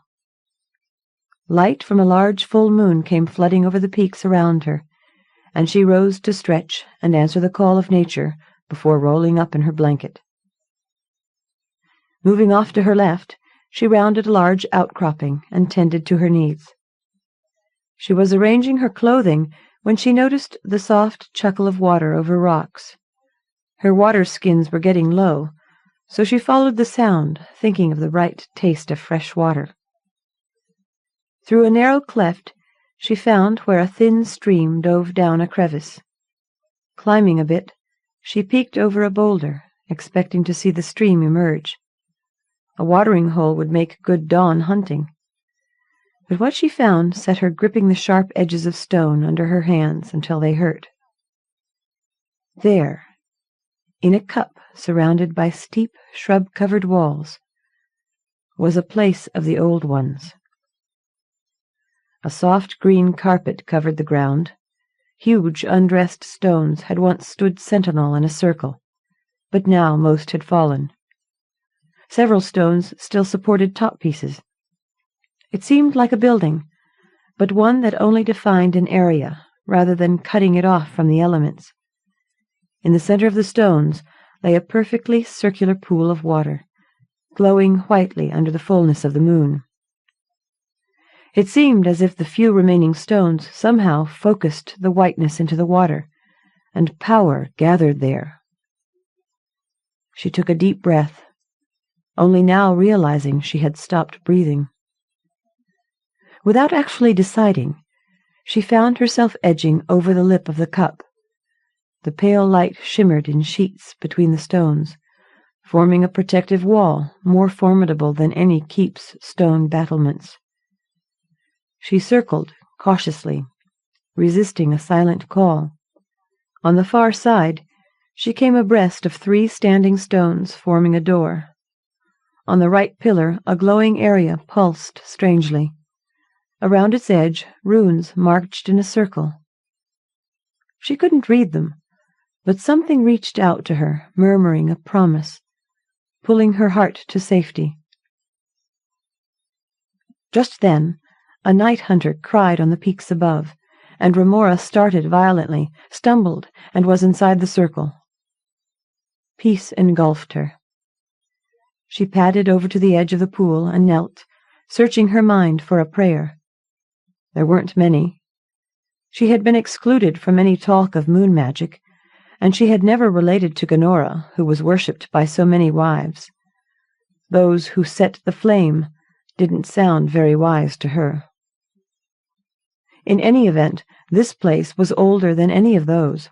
Light from a large full moon came flooding over the peaks around her, and she rose to stretch and answer the call of nature before rolling up in her blanket. Moving off to her left, she rounded a large outcropping and tended to her needs. She was arranging her clothing when she noticed the soft chuckle of water over rocks. Her water skins were getting low, so she followed the sound, thinking of the right taste of fresh water. Through a narrow cleft, she found where a thin stream dove down a crevice. Climbing a bit, she peeked over a boulder, expecting to see the stream emerge. A watering hole would make good dawn hunting. But what she found set her gripping the sharp edges of stone under her hands until they hurt. There, in a cup surrounded by steep, shrub-covered walls, was a place of the old ones. A soft green carpet covered the ground. Huge, undressed stones had once stood sentinel in a circle, but now most had fallen. Several stones still supported top pieces. It seemed like a building, but one that only defined an area, rather than cutting it off from the elements. In the center of the stones lay a perfectly circular pool of water, glowing whitely under the fullness of the moon. It seemed as if the few remaining stones somehow focused the whiteness into the water, and power gathered there. She took a deep breath, only now realizing she had stopped breathing. Without actually deciding, she found herself edging over the lip of the cup. The pale light shimmered in sheets between the stones, forming a protective wall more formidable than any keep's stone battlements. She circled cautiously, resisting a silent call. On the far side, she came abreast of 3 standing stones forming a door. On the right pillar, a glowing area pulsed strangely. Around its edge, runes marched in a circle. She couldn't read them, but something reached out to her, murmuring a promise, pulling her heart to safety. Just then, a night hunter cried on the peaks above, and Remora started violently, stumbled, and was inside the circle. Peace engulfed her. She padded over to the edge of the pool and knelt, searching her mind for a prayer. There weren't many. She had been excluded from any talk of moon magic, and she had never related to Gonora, who was worshipped by so many wives. Those who set the flame didn't sound very wise to her. In any event, this place was older than any of those.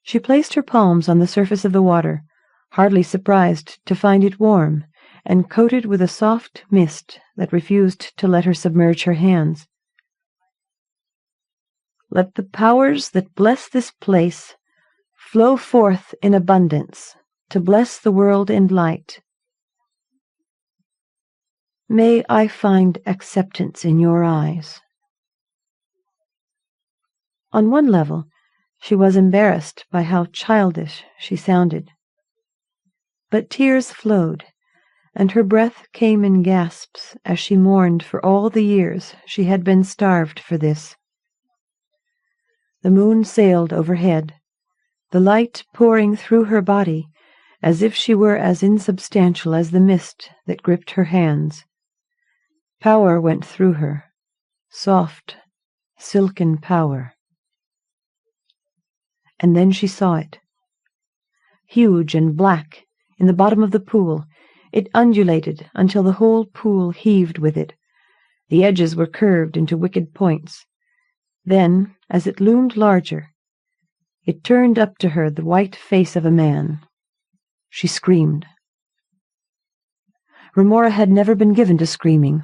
She placed her palms on the surface of the water, hardly surprised to find it warm, and coated with a soft mist that refused to let her submerge her hands. Let the powers that bless this place flow forth in abundance to bless the world in light. May I find acceptance in your eyes. On one level, she was embarrassed by how childish she sounded. But tears flowed, and her breath came in gasps as she mourned for all the years she had been starved for this. The moon sailed overhead, the light pouring through her body as if she were as insubstantial as the mist that gripped her hands. Power went through her, soft, silken power. And then she saw it. Huge and black, in the bottom of the pool, it undulated until the whole pool heaved with it. The edges were curved into wicked points. Then, as it loomed larger, it turned up to her the white face of a man. She screamed. Remora had never been given to screaming,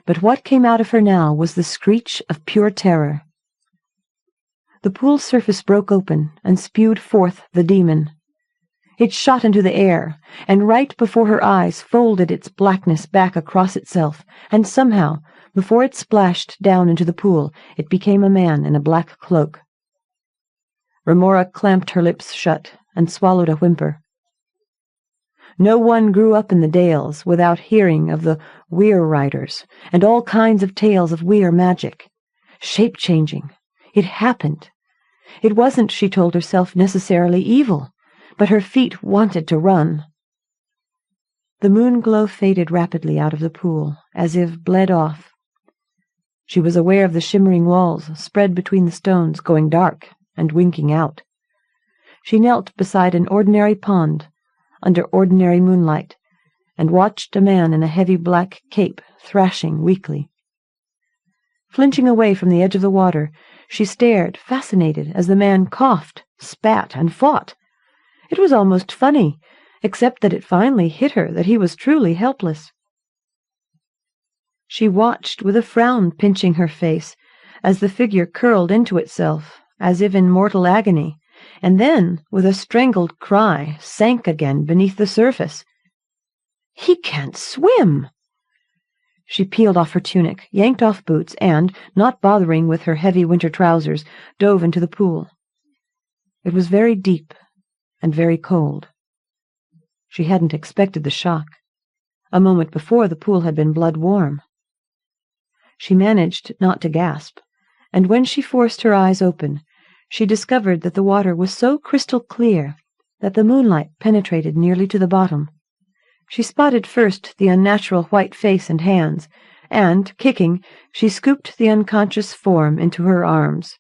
but what came out of her now was the screech of pure terror. The pool's surface broke open and spewed forth the demon. It shot into the air, and right before her eyes folded its blackness back across itself, and somehow, before it splashed down into the pool, it became a man in a black cloak. Remora clamped her lips shut and swallowed a whimper. No one grew up in the Dales without hearing of the Weir Riders and all kinds of tales of Weir magic. Shape-changing. It happened. It wasn't, she told herself, necessarily evil, but her feet wanted to run. The moon glow faded rapidly out of the pool, as if bled off. She was aware of the shimmering walls spread between the stones going dark and winking out. She knelt beside an ordinary pond, under ordinary moonlight, and watched a man in a heavy black cape thrashing weakly. Flinching away from the edge of the water, she stared, fascinated, as the man coughed, spat, and fought. It was almost funny, except that it finally hit her that he was truly helpless. She watched with a frown pinching her face as the figure curled into itself, as if in mortal agony, and then, with a strangled cry, sank again beneath the surface. "He can't swim!" She peeled off her tunic, yanked off boots, and, not bothering with her heavy winter trousers, dove into the pool. It was very deep and very cold. She hadn't expected the shock. A moment before, the pool had been blood-warm. She managed not to gasp, and when she forced her eyes open, she discovered that the water was so crystal clear that the moonlight penetrated nearly to the bottom. She spotted first the unnatural white face and hands, and, kicking, she scooped the unconscious form into her arms.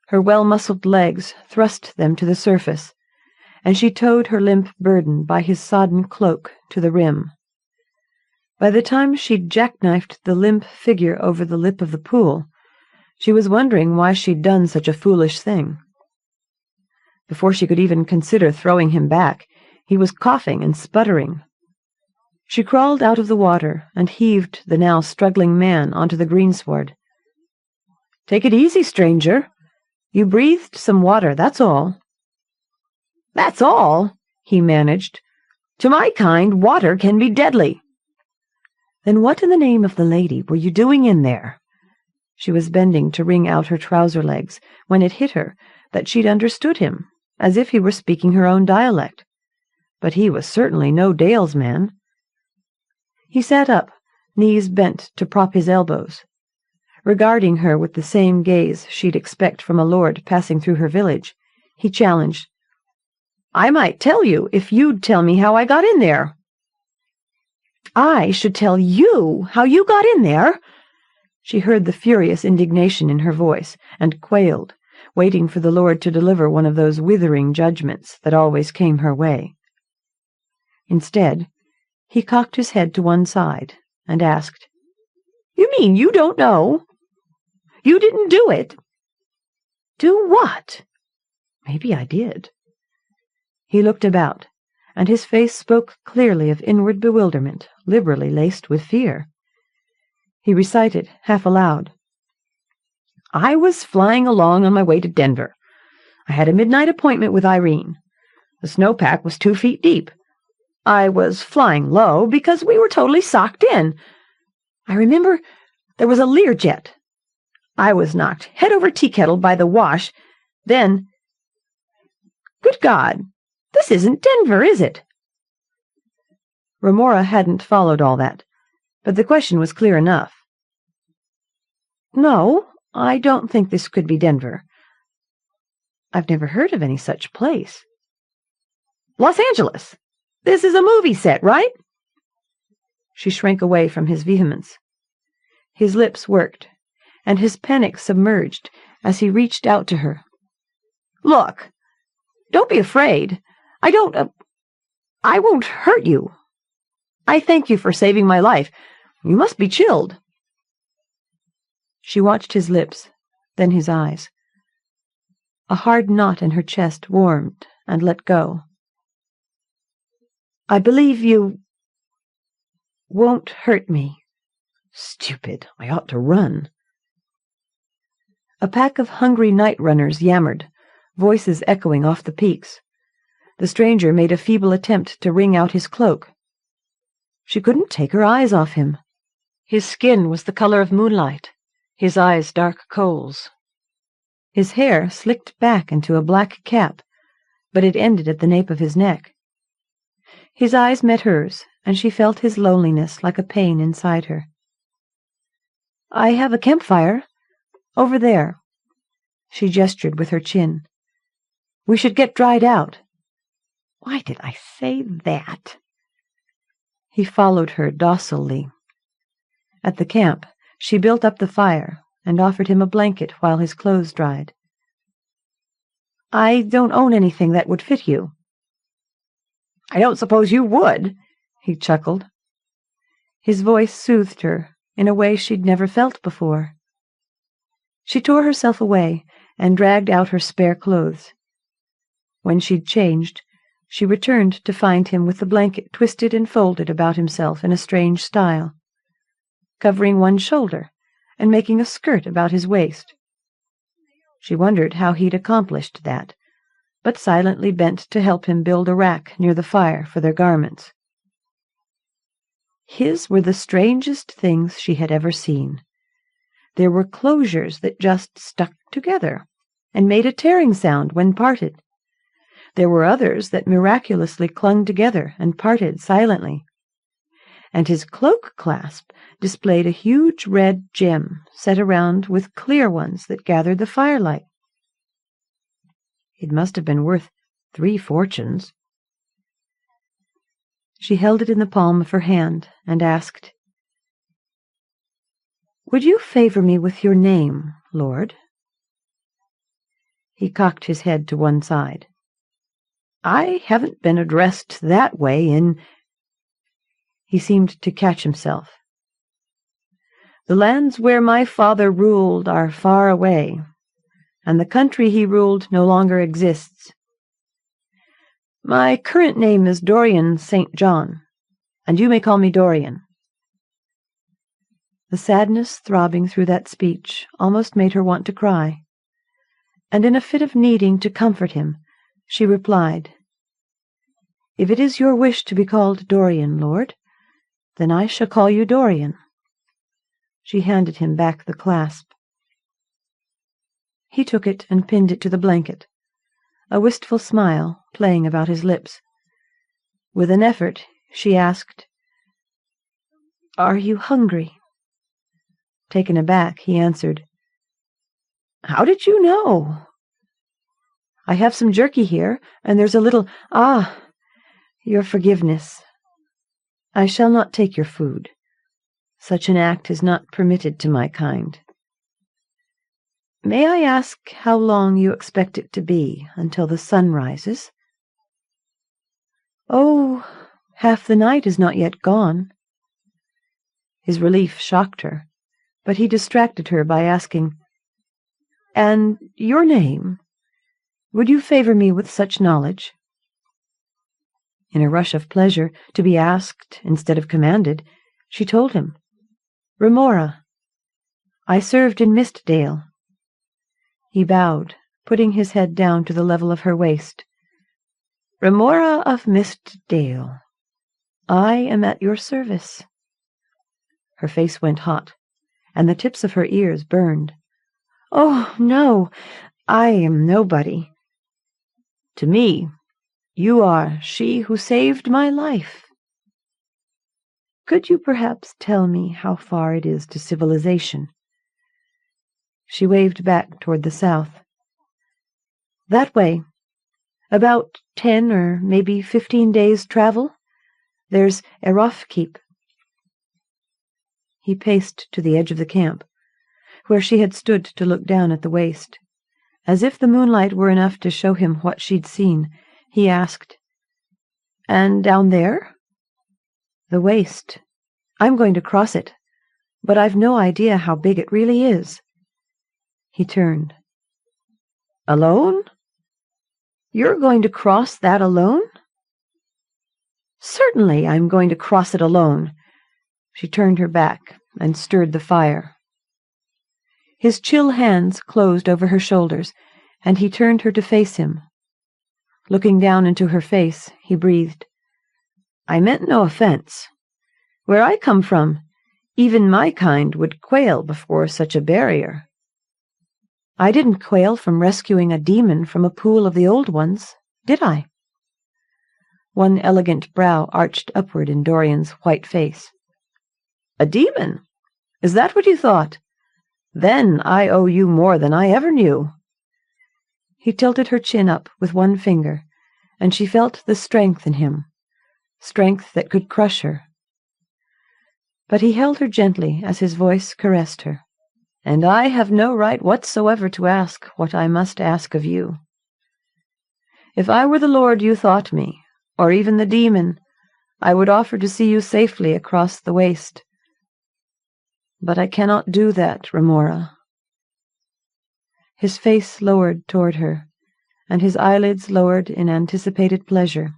Her well-muscled legs thrust them to the surface, and she towed her limp burden by his sodden cloak to the rim. By the time she'd jackknifed the limp figure over the lip of the pool, she was wondering why she'd done such a foolish thing. Before she could even consider throwing him back, he was coughing and sputtering. She crawled out of the water and heaved the now struggling man onto the greensward. "Take it easy, stranger. You breathed some water, that's all." "That's all?" he managed. "To my kind, water can be deadly." "Then what in the name of the lady were you doing in there?" She was bending to wring out her trouser legs when it hit her that she'd understood him, as if he were speaking her own dialect. But he was certainly no Dale's man. He sat up, knees bent to prop his elbows. Regarding her with the same gaze she'd expect from a lord passing through her village, he challenged, "I might tell you if you'd tell me how I got in there." "I should tell you how you got in there?" She heard the furious indignation in her voice, and quailed, waiting for the lord to deliver one of those withering judgments that always came her way. Instead, he cocked his head to one side and asked, "You mean you don't know? You didn't do it?" "Do what?" "Maybe I did." He looked about, and his face spoke clearly of inward bewilderment, liberally laced with fear. He recited, half aloud. I was flying along on my way to Denver. I had a midnight appointment with Irene. The snowpack was 2 feet deep. I was flying low because we were totally socked in. I remember there was a Learjet. I was knocked head over tea kettle by the wash. Then, good God, this isn't Denver, is it? Remora hadn't followed all that, but the question was clear enough. No, I don't think this could be Denver. I've never heard of any such place. Los Angeles! This is a movie set, right? She shrank away from his vehemence. His lips worked, and his panic submerged as he reached out to her. Look, don't be afraid. I won't hurt you. I thank you for saving my life. You must be chilled. She watched his lips, then his eyes. A hard knot in her chest warmed and let go. I believe you won't hurt me. Stupid, I ought to run. A pack of hungry night runners yammered, voices echoing off the peaks. The stranger made a feeble attempt to wring out his cloak. She couldn't take her eyes off him. His skin was the color of moonlight, his eyes dark coals. His hair slicked back into a black cap, but it ended at the nape of his neck. His eyes met hers, and she felt his loneliness like a pain inside her. I have a campfire. Over there. She gestured with her chin. We should get dried out. Why did I say that? He followed her docilely. At the camp, she built up the fire and offered him a blanket while his clothes dried. I don't own anything that would fit you. I don't suppose you would, he chuckled. His voice soothed her in a way she'd never felt before. She tore herself away and dragged out her spare clothes. When she'd changed, she returned to find him with the blanket twisted and folded about himself in a strange style, covering one shoulder and making a skirt about his waist. She wondered how he'd accomplished that, but silently bent to help him build a rack near the fire for their garments. His were the strangest things she had ever seen. There were closures that just stuck together and made a tearing sound when parted. There were others that miraculously clung together and parted silently. And his cloak clasp displayed a huge red gem set around with clear ones that gathered the firelight. It must have been worth 3 fortunes. She held it in the palm of her hand and asked, Would you favor me with your name, Lord? He cocked his head to one side. I haven't been addressed that way in... He seemed to catch himself. The lands where my father ruled are far away, and the country he ruled no longer exists. My current name is Dorian St. John, and you may call me Dorian. The sadness throbbing through that speech almost made her want to cry, and in a fit of needing to comfort him, she replied, If it is your wish to be called Dorian, Lord, then I shall call you Dorian. She handed him back the clasp. He took it and pinned it to the blanket, a wistful smile playing about his lips. With an effort, she asked, Are you hungry? Taken aback, he answered, How did you know? I have some jerky here, and there's a little... your forgiveness. I shall not take your food. Such an act is not permitted to my kind. May I ask how long you expect it to be until the sun rises? Oh, half the night is not yet gone. His relief shocked her, but he distracted her by asking, And your name? Would you favor me with such knowledge? In a rush of pleasure, to be asked instead of commanded, she told him. "Remora. I served in Mistdale." He bowed, putting his head down to the level of her waist. "Remora of Mistdale. I am at your service." Her face went hot, and the tips of her ears burned. "Oh, no, I am nobody. To me, you are she who saved my life. Could you perhaps tell me how far it is to civilization?" She waved back toward the south. "That way. About 10 or maybe 15 days' travel. There's Erofkeep." He paced to the edge of the camp, where she had stood to look down at the waste. As if the moonlight were enough to show him what she'd seen, he asked, "And down there?" "The waste. I'm going to cross it, but I've no idea how big it really is." He turned. "Alone? You're going to cross that alone?" "Certainly I'm going to cross it alone." She turned her back and stirred the fire. His chill hands closed over her shoulders, and he turned her to face him. Looking down into her face, he breathed, "I meant no offense. Where I come from, even my kind would quail before such a barrier." "I didn't quail from rescuing a demon from a pool of the old ones, did I?" One elegant brow arched upward in Dorian's white face. "A demon? Is that what you thought? Then I owe you more than I ever knew." He tilted her chin up with one finger, and she felt the strength in him, strength that could crush her. But he held her gently as his voice caressed her. "And I have no right whatsoever to ask what I must ask of you. If I were the lord you thought me, or even the demon, I would offer to see you safely across the waste. But I cannot do that, Remora." His face lowered toward her, and his eyelids lowered in anticipated pleasure.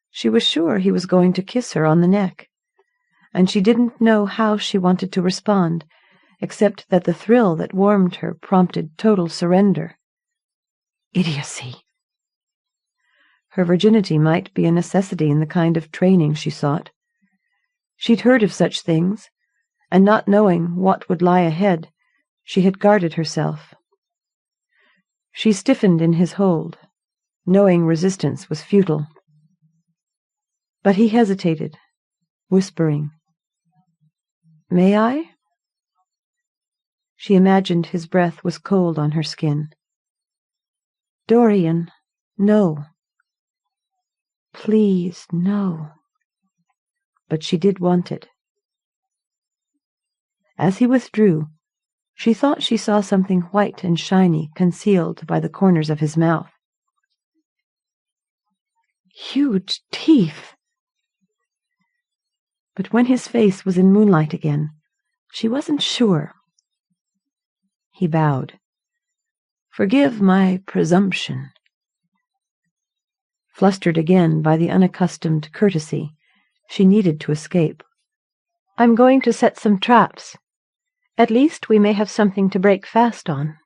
She was sure he was going to kiss her on the neck, and she didn't know how she wanted to respond, except that the thrill that warmed her prompted total surrender. Idiocy! Her virginity might be a necessity in the kind of training she sought. She'd heard of such things, and not knowing what would lie ahead, she had guarded herself. She stiffened in his hold, knowing resistance was futile. But he hesitated, whispering, "May I?" She imagined his breath was cold on her skin. "Dorian, no. Please, no." But she did want it. As he withdrew, she thought she saw something white and shiny concealed by the corners of his mouth. Huge teeth! But when his face was in moonlight again, she wasn't sure. He bowed. "Forgive my presumption." Flustered again by the unaccustomed courtesy, she needed to escape. "I'm going to set some traps. At least we may have something to break fast on."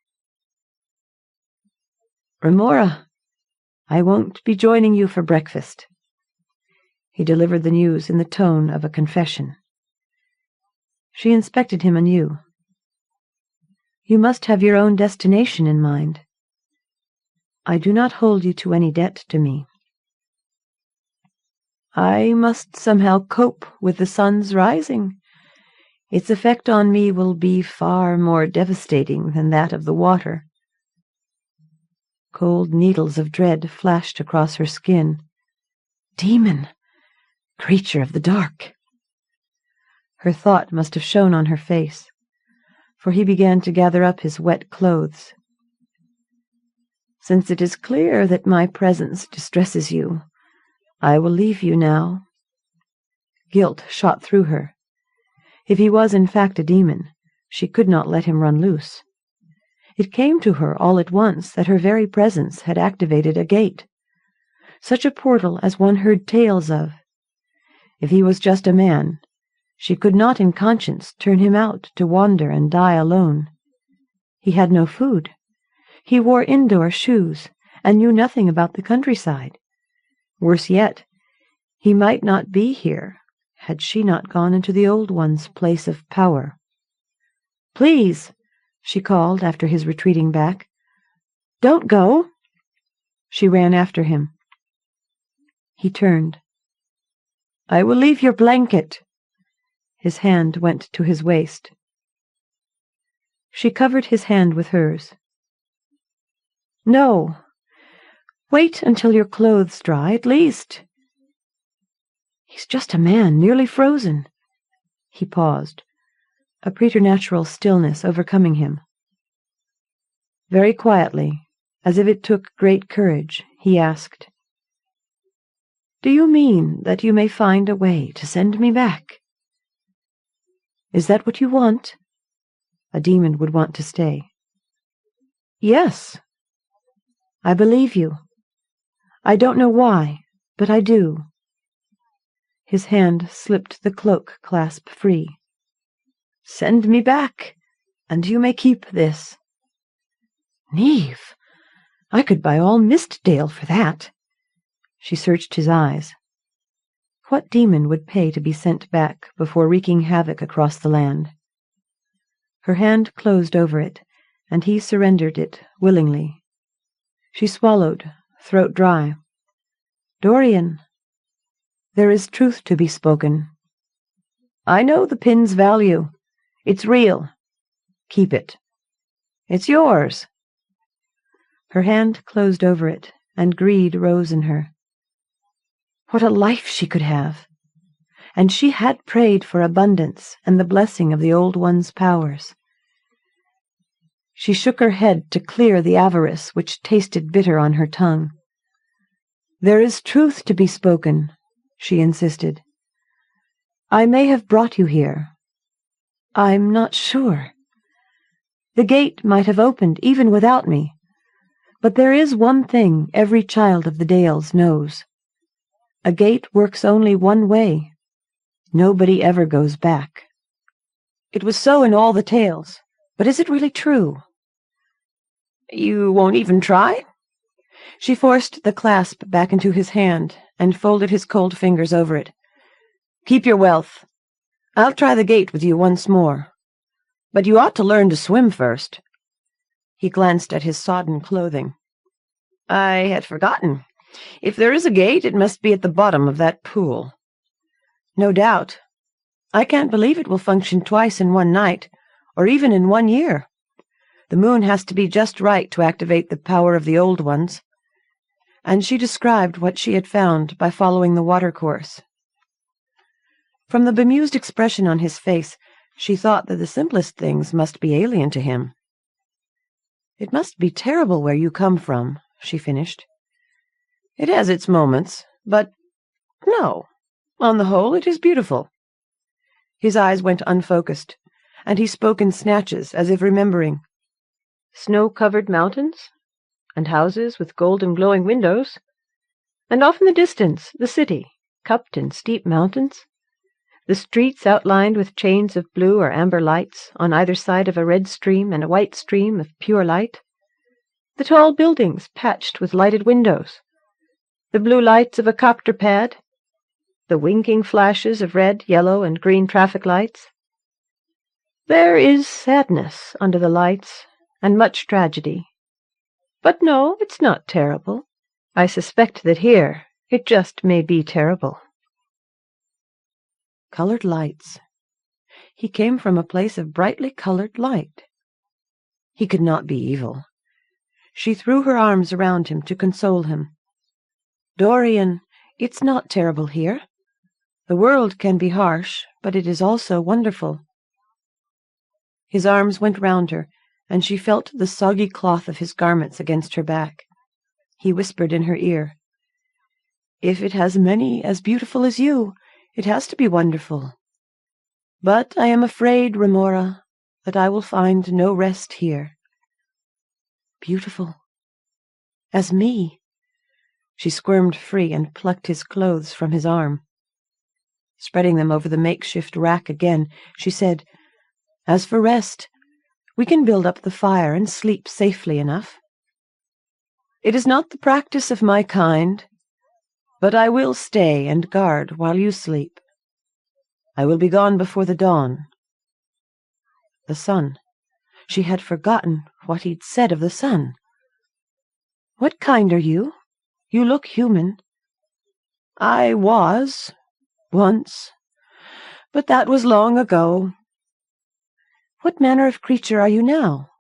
"Remora, I won't be joining you for breakfast." He delivered the news in the tone of a confession. She inspected him anew. "You must have your own destination in mind." "I do not hold you to any debt to me." "I must somehow cope with the sun's rising. Its effect on me will be far more devastating than that of the water." Cold needles of dread flashed across her skin. Demon! Creature of the dark! Her thought must have shown on her face, for he began to gather up his wet clothes. "Since it is clear that my presence distresses you, I will leave you now." Guilt shot through her. If he was in fact a demon, she could not let him run loose. It came to her all at once that her very presence had activated a gate. such a portal as one heard tales of. If he was just a man, she could not in conscience turn him out to wander and die alone. He had no food. He wore indoor shoes, and knew nothing about the countryside. Worse yet, he might not be here had she not gone into the old one's place of power. "Please," she called after his retreating back. "Don't go." She ran after him. He turned. "I will leave your blanket." His hand went to his waist. She covered his hand with hers. "No. Wait until your clothes dry, at least." "He's just a man, nearly frozen." He paused, a preternatural stillness overcoming him. Very quietly, as if it took great courage, he asked, "Do you mean that you may find a way to send me back? Is that what you want?" A demon would want to stay. "Yes." "I believe you. I don't know why, but I do." His hand slipped the cloak clasp free. "Send me back, and you may keep this." "Neave, I could buy all Mistdale for that." She searched his eyes. What demon would pay to be sent back before wreaking havoc across the land? Her hand closed over it, and he surrendered it willingly. She swallowed, throat dry. "Dorian, there is truth to be spoken. I know the pin's value. It's real. Keep it. It's yours." Her hand closed over it, and greed rose in her. What a life she could have! And she had prayed for abundance and the blessing of the Old One's powers. She shook her head to clear the avarice which tasted bitter on her tongue. "There is truth to be spoken," she insisted. "I may have brought you here. I'm not sure. The gate might have opened even without me. But there is one thing every child of the Dales knows. A gate works only one way. Nobody ever goes back." It was so in all the tales, but is it really true? "You won't even try?" She forced the clasp back into his hand and folded his cold fingers over it. "Keep your wealth. I'll try the gate with you once more. But you ought to learn to swim first." He glanced at his sodden clothing. "I had forgotten. If there is a gate, it must be at the bottom of that pool." "No doubt. I can't believe it will function twice in one night, or even in 1 year. The moon has to be just right to activate the power of the Old Ones." And she described what she had found by following the watercourse. From the bemused expression on his face, she thought that the simplest things must be alien to him. "It must be terrible where you come from," she finished. "It has its moments, but no, on the whole it is beautiful." His eyes went unfocused, and he spoke in snatches as if remembering. "Snow-covered mountains, and houses with golden glowing windows, and off in the distance the city, cupped in steep mountains, the streets outlined with chains of blue or amber lights on either side of a red stream and a white stream of pure light, the tall buildings patched with lighted windows, the blue lights of a copter pad, the winking flashes of red, yellow, and green traffic lights. There is sadness under the lights, and much tragedy. But no, it's not terrible. I suspect that here it just may be terrible." Colored lights. He came from a place of brightly colored light. He could not be evil. She threw her arms around him to console him. "Dorian, it's not terrible here. The world can be harsh, but it is also wonderful." His arms went round her, and she felt the soggy cloth of his garments against her back. He whispered in her ear, "If it has many as beautiful as you, it has to be wonderful. But I am afraid, Remora, that I will find no rest here." "Beautiful. As me." She squirmed free and plucked his clothes from his arm. Spreading them over the makeshift rack again, she said, "As for rest, we can build up the fire and sleep safely enough. It is not the practice of my kind, but I will stay and guard while you sleep. I will be gone before the dawn." The sun. She had forgotten what he'd said of the sun. "What kind are you? You look human." "I was, once, but that was long ago." "What manner of creature are you now?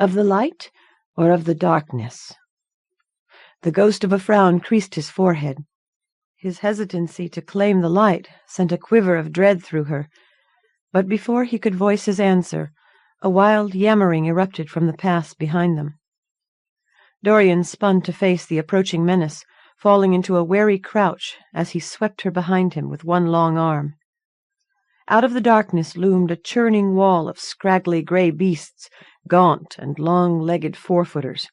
Of the light or of the darkness?" The ghost of a frown creased his forehead. His hesitancy to claim the light sent a quiver of dread through her, but before he could voice his answer, a wild yammering erupted from the pass behind them. Dorian spun to face the approaching menace, falling into a wary crouch as he swept her behind him with one long arm. Out of the darkness loomed a churning wall of scraggly grey beasts, gaunt and long-legged four-footers.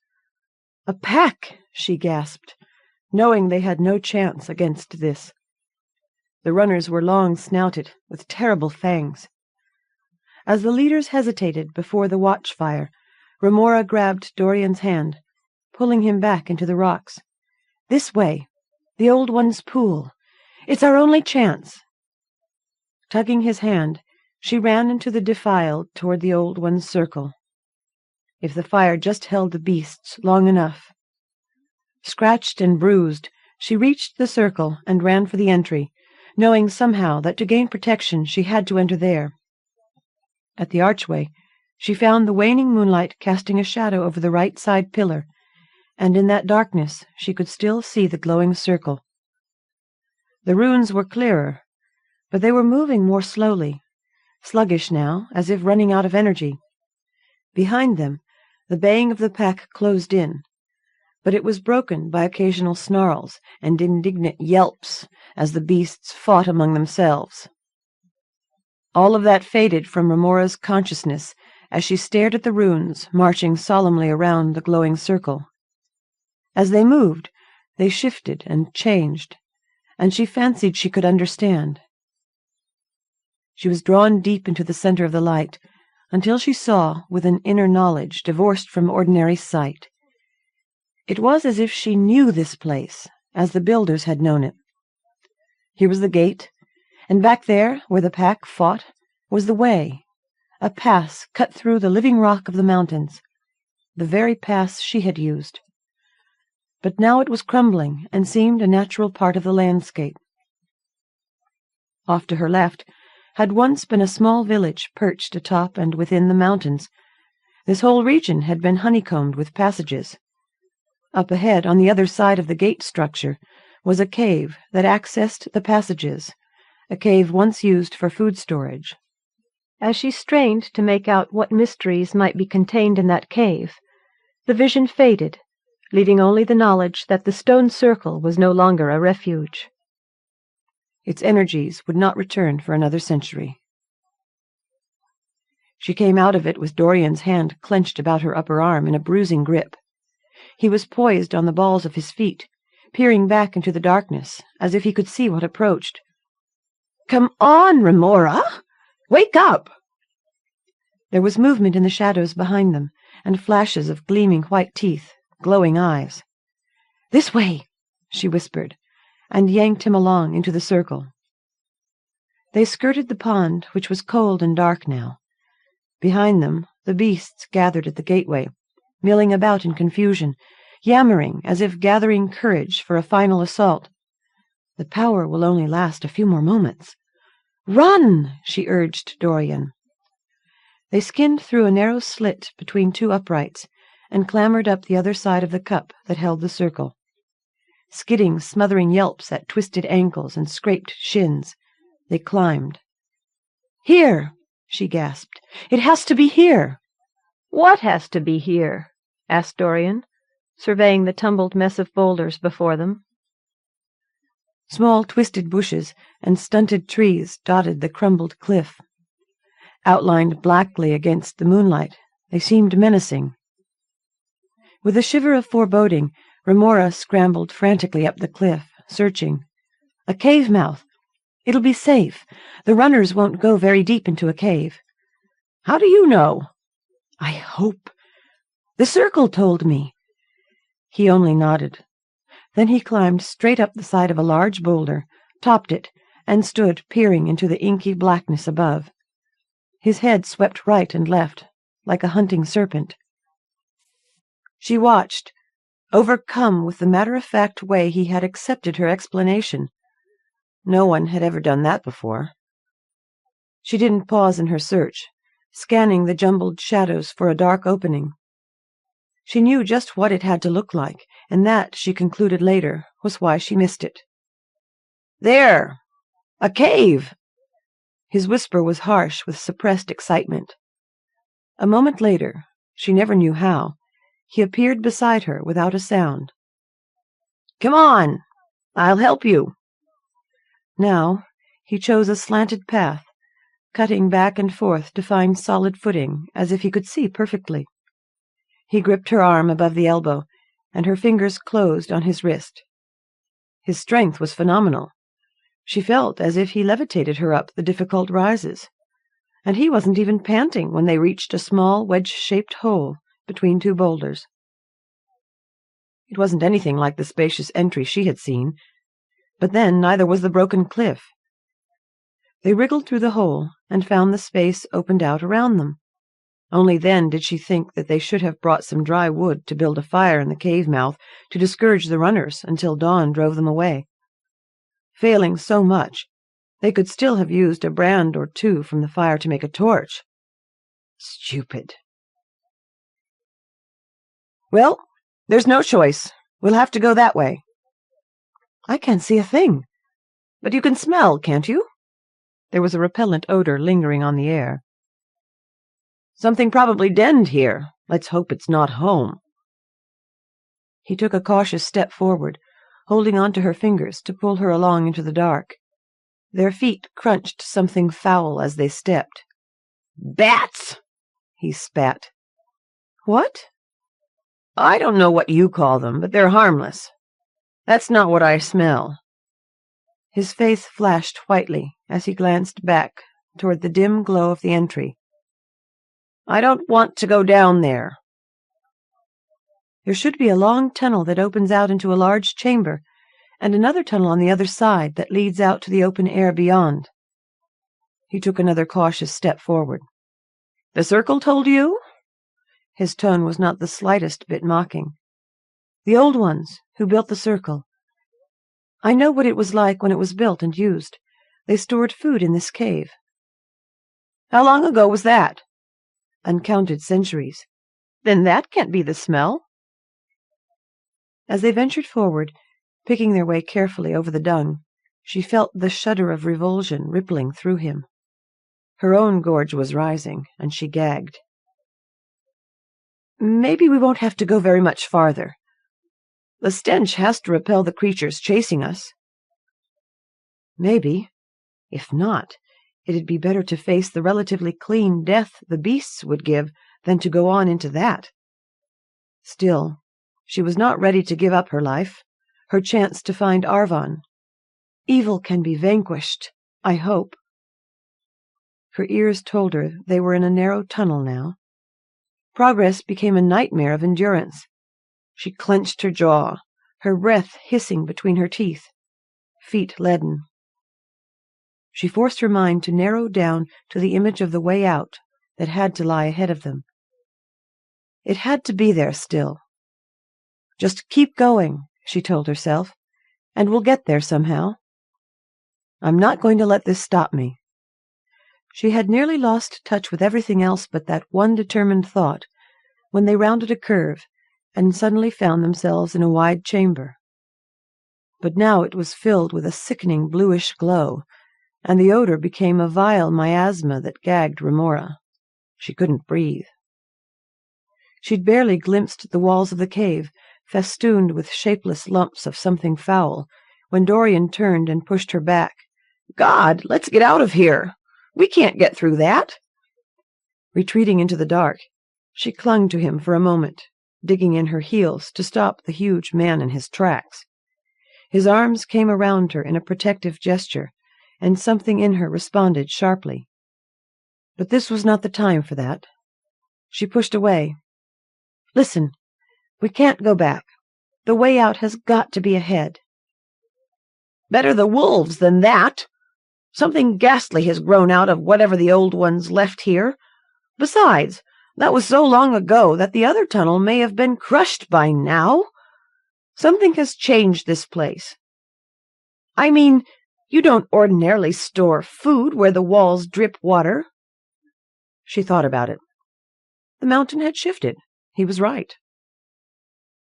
"A pack!" she gasped, knowing they had no chance against this. The runners were long-snouted, with terrible fangs. As the leaders hesitated before the watchfire, Remora grabbed Dorian's hand, pulling him back into the rocks. "This way, the Old One's pool. It's our only chance." Tugging his hand, she ran into the defile toward the Old One's circle. If the fire just held the beasts long enough. Scratched and bruised, she reached the circle and ran for the entry, knowing somehow that to gain protection she had to enter there. At the archway, she found the waning moonlight casting a shadow over the right side pillar, and in that darkness she could still see the glowing circle. The runes were clearer, but they were moving more slowly, sluggish now, as if running out of energy. Behind them, the baying of the pack closed in, but it was broken by occasional snarls and indignant yelps as the beasts fought among themselves. All of that faded from Remora's consciousness as she stared at the runes marching solemnly around the glowing circle. As they moved, they shifted and changed, and she fancied she could understand. She was drawn deep into the center of the light, until she saw, with an inner knowledge divorced from ordinary sight. It was as if she knew this place, as the builders had known it. Here was the gate, and back there, where the pack fought, was the way, a pass cut through the living rock of the mountains, the very pass she had used. But now it was crumbling and seemed a natural part of the landscape. Off to her left had once been a small village perched atop and within the mountains. This whole region had been honeycombed with passages. Up ahead, on the other side of the gate structure, was a cave that accessed the passages, a cave once used for food storage. As she strained to make out what mysteries might be contained in that cave, the vision faded, leaving only the knowledge that the stone circle was no longer a refuge. Its energies would not return for another century. She came out of it with Dorian's hand clenched about her upper arm in a bruising grip. He was poised on the balls of his feet, peering back into the darkness, as if he could see what approached. "Come on, Remora! Wake up!" There was movement in the shadows behind them, and flashes of gleaming white teeth, glowing eyes. "This way," she whispered, and yanked him along into the circle. They skirted the pond, which was cold and dark now. Behind them, the beasts gathered at the gateway, milling about in confusion, yammering as if gathering courage for a final assault. The power will only last a few more moments. "Run!" she urged Dorian. They skinned through a narrow slit between two uprights and clambered up the other side of the cup that held the circle. Skidding, smothering yelps at twisted ankles and scraped shins, they climbed. "Here!" she gasped. "It has to be here!" "What has to be here?" asked Dorian, surveying the tumbled mess of boulders before them. Small twisted bushes and stunted trees dotted the crumbled cliff. Outlined blackly against the moonlight, they seemed menacing. With a shiver of foreboding, Remora scrambled frantically up the cliff, searching. A cave mouth! It'll be safe. The runners won't go very deep into a cave. How do you know? I hope. The circle told me. He only nodded. Then he climbed straight up the side of a large boulder, topped it, and stood peering into the inky blackness above. His head swept right and left, like a hunting serpent. She watched, overcome with the matter-of-fact way he had accepted her explanation. No one had ever done that before. She didn't pause in her search, scanning the jumbled shadows for a dark opening. She knew just what it had to look like, and that, she concluded later, was why she missed it. There! A cave! His whisper was harsh with suppressed excitement. A moment later, she never knew how, he appeared beside her without a sound. Come on! I'll help you. Now he chose a slanted path, cutting back and forth to find solid footing, as if he could see perfectly. He gripped her arm above the elbow, and her fingers closed on his wrist. His strength was phenomenal. She felt as if he levitated her up the difficult rises, and he wasn't even panting when they reached a small wedge-shaped hole between two boulders. It wasn't anything like the spacious entry she had seen, but then neither was the broken cliff. They wriggled through the hole and found the space opened out around them. Only then did she think that they should have brought some dry wood to build a fire in the cave mouth to discourage the runners until dawn drove them away. Failing so much, they could still have used a brand or two from the fire to make a torch. Stupid. Well, there's no choice. We'll have to go that way. I can't see a thing. But you can smell, can't you? There was a repellent odor lingering on the air. Something probably denned here. Let's hope it's not home. He took a cautious step forward, holding on to her fingers to pull her along into the dark. Their feet crunched something foul as they stepped. Bats! He spat. What? I don't know what you call them, but they're harmless. That's not what I smell. His face flashed whitely as he glanced back toward the dim glow of the entry. I don't want to go down there. There should be a long tunnel that opens out into a large chamber, and another tunnel on the other side that leads out to the open air beyond. He took another cautious step forward. The circle told you? His tone was not the slightest bit mocking. The old ones who built the circle. I know what it was like when it was built and used. They stored food in this cave. How long ago was that? Uncounted centuries. Then that can't be the smell. As they ventured forward, picking their way carefully over the dung, she felt the shudder of revulsion rippling through him. Her own gorge was rising, and she gagged. Maybe we won't have to go very much farther. The stench has to repel the creatures chasing us. Maybe. If not, it'd be better to face the relatively clean death the beasts would give than to go on into that. Still, she was not ready to give up her life, her chance to find Arvon. Evil can be vanquished, I hope. Her ears told her they were in a narrow tunnel now. Progress became a nightmare of endurance. She clenched her jaw, her breath hissing between her teeth, feet leaden. She forced her mind to narrow down to the image of the way out that had to lie ahead of them. It had to be there still. Just keep going, she told herself, and we'll get there somehow. I'm not going to let this stop me. She had nearly lost touch with everything else but that one determined thought when they rounded a curve and suddenly found themselves in a wide chamber. But now it was filled with a sickening bluish glow, and the odor became a vile miasma that gagged Remora. She couldn't breathe. She'd barely glimpsed the walls of the cave, festooned with shapeless lumps of something foul, when Dorian turned and pushed her back. God, let's get out of here! We can't get through that! Retreating into the dark, she clung to him for a moment, digging in her heels to stop the huge man in his tracks. His arms came around her in a protective gesture, and something in her responded sharply. But this was not the time for that. She pushed away. "Listen, we can't go back. The way out has got to be ahead." "Better the wolves than that. Something ghastly has grown out of whatever the old ones left here. Besides, that was so long ago that the other tunnel may have been crushed by now. Something has changed this place. I mean, you don't ordinarily store food where the walls drip water." She thought about it. The mountain had shifted. He was right.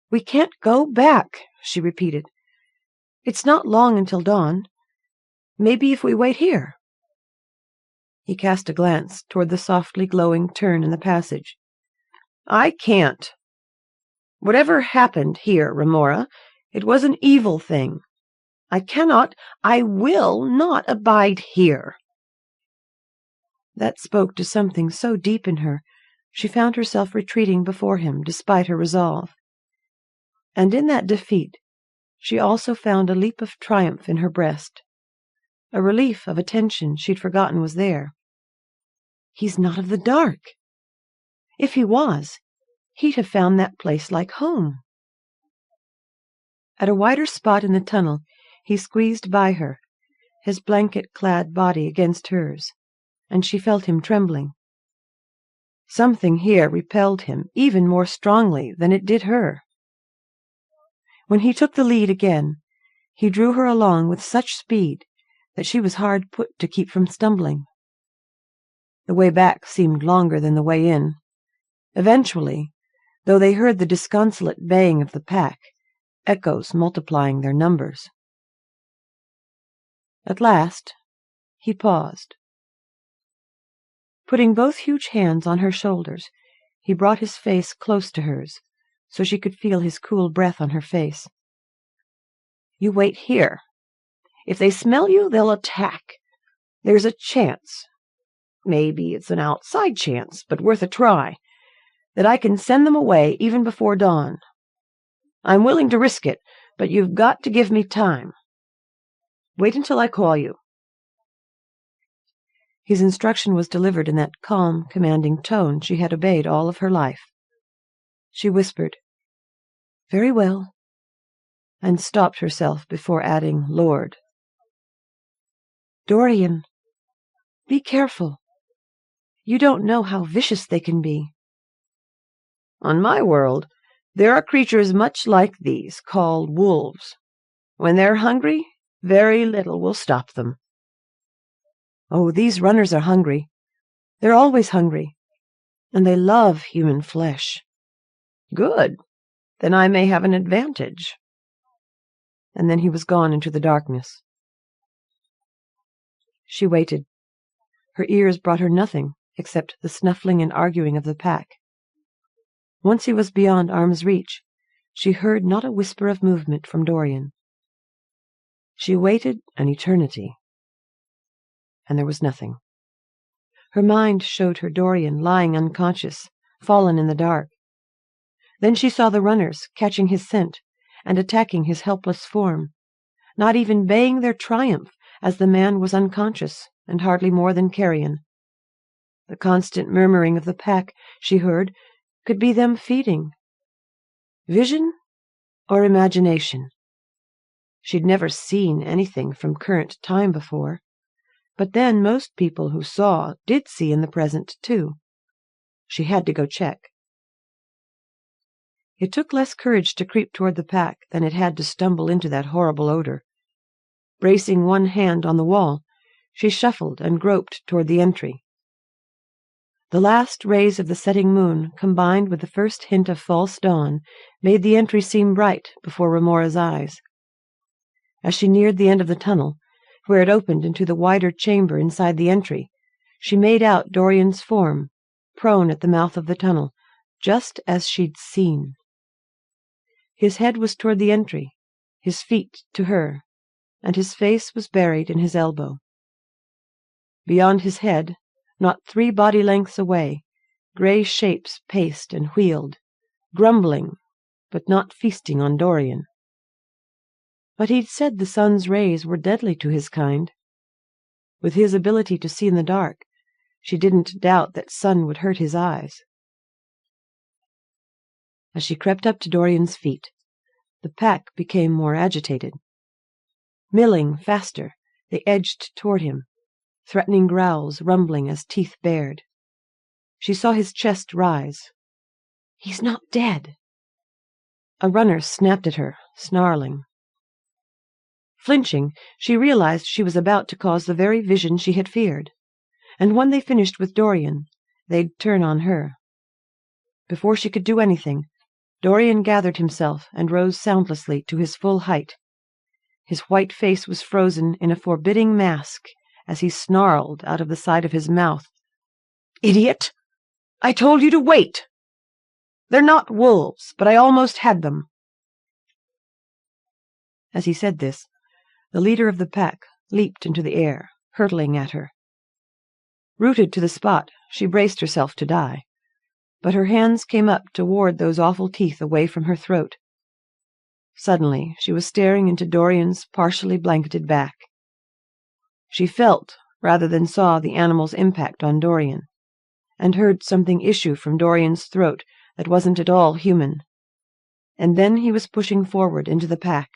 "We can't go back," she repeated. "It's not long until dawn. Maybe if we wait here." He cast a glance toward the softly glowing turn in the passage. "I can't. Whatever happened here, Remora, it was an evil thing. I will not abide here." That spoke to something so deep in her, she found herself retreating before him despite her resolve. And in that defeat, she also found a leap of triumph in her breast, a relief of a tension she'd forgotten was there. He's not of the dark. If he was, he'd have found that place like home. At a wider spot in the tunnel, he squeezed by her, his blanket-clad body against hers, and she felt him trembling. Something here repelled him even more strongly than it did her. When he took the lead again, he drew her along with such speed that she was hard put to keep from stumbling. The way back seemed longer than the way in. Eventually, though they heard the disconsolate baying of the pack, echoes multiplying their numbers. At last, he paused. Putting both huge hands on her shoulders, he brought his face close to hers, so she could feel his cool breath on her face. "You wait here. If they smell you, they'll attack. There's a chance. Maybe it's an outside chance, but worth a try, that I can send them away even before dawn. I'm willing to risk it, but you've got to give me time. Wait until I call you." His instruction was delivered in that calm, commanding tone she had obeyed all of her life. She whispered, "Very well," and stopped herself before adding, "Lord." "Dorian, be careful. You don't know how vicious they can be." "On my world, there are creatures much like these, called wolves. When they're hungry, very little will stop them." "Oh, these runners are hungry. They're always hungry. And they love human flesh." "Good. Then I may have an advantage." And then he was gone into the darkness. She waited. Her ears brought her nothing except the snuffling and arguing of the pack. Once he was beyond arm's reach, she heard not a whisper of movement from Dorian. She waited an eternity, and there was nothing. Her mind showed her Dorian lying unconscious, fallen in the dark. Then she saw the runners catching his scent and attacking his helpless form, not even baying their triumph as the man was unconscious and hardly more than carrion. The constant murmuring of the pack, she heard, could be them feeding. Vision or imagination? She'd never seen anything from current time before, but then most people who saw did see in the present, too. She had to go check. It took less courage to creep toward the pack than it had to stumble into that horrible odor. Bracing one hand on the wall, she shuffled and groped toward the entry. The last rays of the setting moon, combined with the first hint of false dawn, made the entry seem bright before Remora's eyes. As she neared the end of the tunnel, where it opened into the wider chamber inside the entry, she made out Dorian's form, prone at the mouth of the tunnel, just as she'd seen. His head was toward the entry, his feet to her, and his face was buried in his elbow. Beyond his head, not 3 body lengths away, grey shapes paced and wheeled, grumbling, but not feasting on Dorian. But he'd said the sun's rays were deadly to his kind. With his ability to see in the dark, she didn't doubt that sun would hurt his eyes. As she crept up to Dorian's feet, the pack became more agitated. Milling faster, they edged toward him, threatening growls rumbling as teeth bared. She saw his chest rise. "He's not dead." A runner snapped at her, snarling. Flinching, she realized she was about to cause the very vision she had feared, and when they finished with Dorian, they'd turn on her. Before she could do anything, Dorian gathered himself and rose soundlessly to his full height. His white face was frozen in a forbidding mask as he snarled out of the side of his mouth. "Idiot! I told you to wait! They're not wolves, but I almost had them." As he said this, the leader of the pack leaped into the air, hurtling at her. Rooted to the spot, she braced herself to die, but her hands came up to ward those awful teeth away from her throat. Suddenly, she was staring into Dorian's partially blanketed back. She felt, rather than saw, the animal's impact on Dorian, and heard something issue from Dorian's throat that wasn't at all human. And then he was pushing forward into the pack.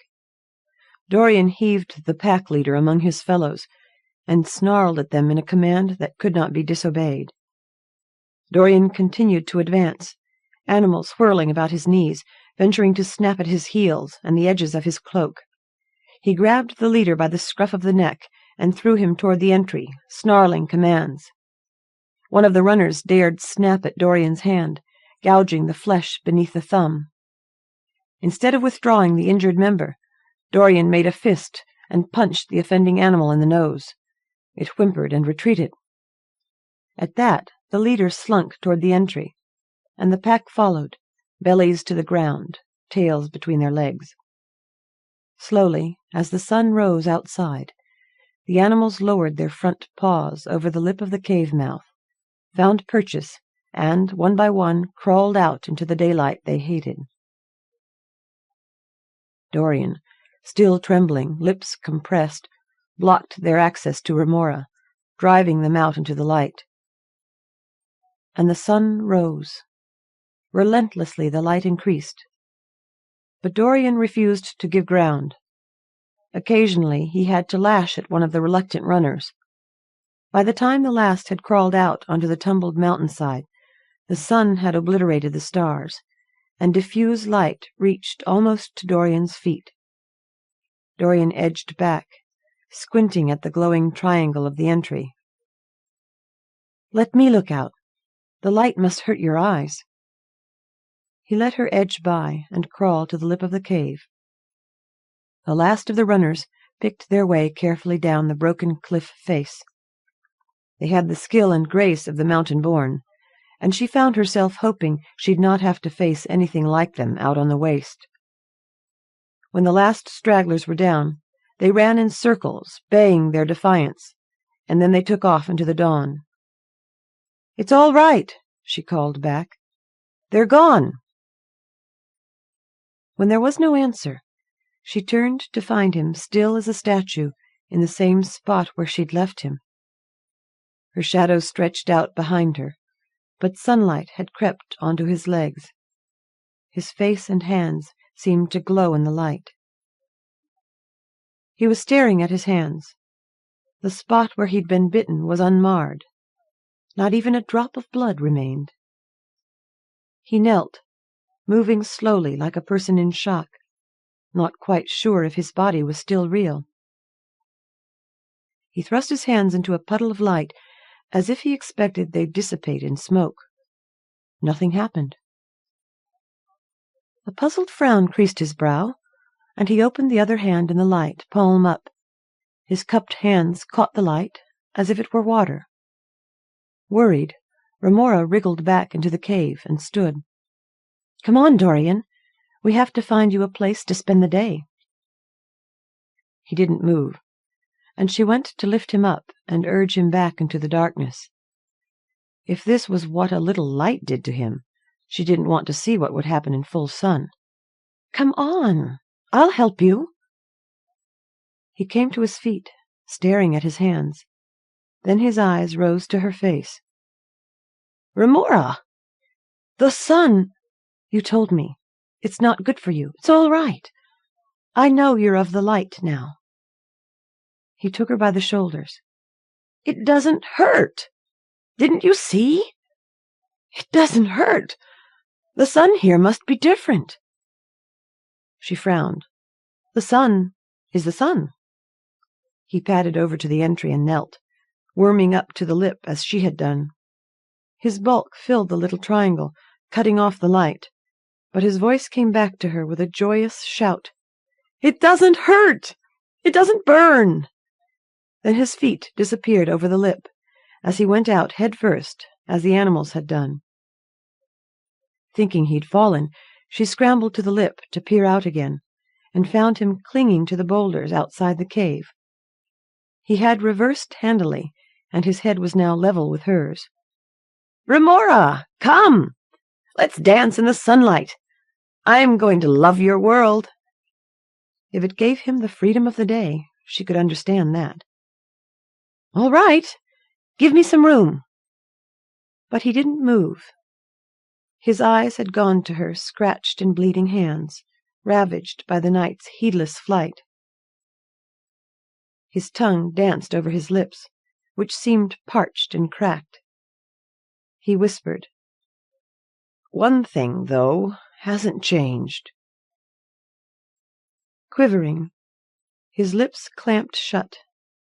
Dorian heaved the pack leader among his fellows and snarled at them in a command that could not be disobeyed. Dorian continued to advance, animals whirling about his knees, venturing to snap at his heels and the edges of his cloak. He grabbed the leader by the scruff of the neck and threw him toward the entry, snarling commands. One of the runners dared snap at Dorian's hand, gouging the flesh beneath the thumb. Instead of withdrawing the injured member, Dorian made a fist and punched the offending animal in the nose. It whimpered and retreated. At that, the leader slunk toward the entry, and the pack followed, bellies to the ground, tails between their legs. Slowly, as the sun rose outside, the animals lowered their front paws over the lip of the cave mouth, found purchase, and, one by one, crawled out into the daylight they hated. Dorian, still trembling, lips compressed, blocked their access to Remora, driving them out into the light. And the sun rose. Relentlessly the light increased. But Dorian refused to give ground. Occasionally he had to lash at one of the reluctant runners. By the time the last had crawled out onto the tumbled mountainside, the sun had obliterated the stars, and diffuse light reached almost to Dorian's feet. Dorian edged back, squinting at the glowing triangle of the entry. "Let me look out. The light must hurt your eyes." He let her edge by and crawl to the lip of the cave. The last of the runners picked their way carefully down the broken cliff face. They had the skill and grace of the mountain-born, and she found herself hoping she'd not have to face anything like them out on the waste. When the last stragglers were down, they ran in circles, baying their defiance, and then they took off into the dawn. "It's all right," she called back. "They're gone." When there was no answer, she turned to find him still as a statue in the same spot where she'd left him. Her shadow stretched out behind her, but sunlight had crept onto his legs. His face and hands seemed to glow in the light. He was staring at his hands. The spot where he'd been bitten was unmarred. Not even a drop of blood remained. He knelt, moving slowly like a person in shock, not quite sure if his body was still real. He thrust his hands into a puddle of light, as if he expected they'd dissipate in smoke. Nothing happened. A puzzled frown creased his brow, and he opened the other hand in the light, palm up. His cupped hands caught the light, as if it were water. Worried, Remora wriggled back into the cave and stood. "Come on, Dorian. We have to find you a place to spend the day." He didn't move, and she went to lift him up and urge him back into the darkness. If this was what a little light did to him, She didn't want to see what would happen in full sun. "Come on. I'll help you." He came to his feet, staring at his hands. Then his eyes rose to her face. "Remora! The sun!" "You told me. It's not good for you. It's all right. I know you're of the light now." He took her by the shoulders. "It doesn't hurt. Didn't you see? It doesn't hurt. The sun here must be different." She frowned. "The sun is the sun." He padded over to the entry and knelt, worming up to the lip as she had done. His bulk filled the little triangle, cutting off the light, but his voice came back to her with a joyous shout. "It doesn't hurt! It doesn't burn!" Then his feet disappeared over the lip as he went out head first, as the animals had done. Thinking he'd fallen, she scrambled to the lip to peer out again, and found him clinging to the boulders outside the cave. He had reversed handily, and his head was now level with hers. "Remora, come! Let's dance in the sunlight. I'm going to love your world." If it gave him the freedom of the day, she could understand that. "All right. Give me some room." But he didn't move. His eyes had gone to her scratched and bleeding hands, ravaged by the night's heedless flight. His tongue danced over his lips, which seemed parched and cracked. He whispered, "One thing, though, hasn't changed." Quivering, his lips clamped shut,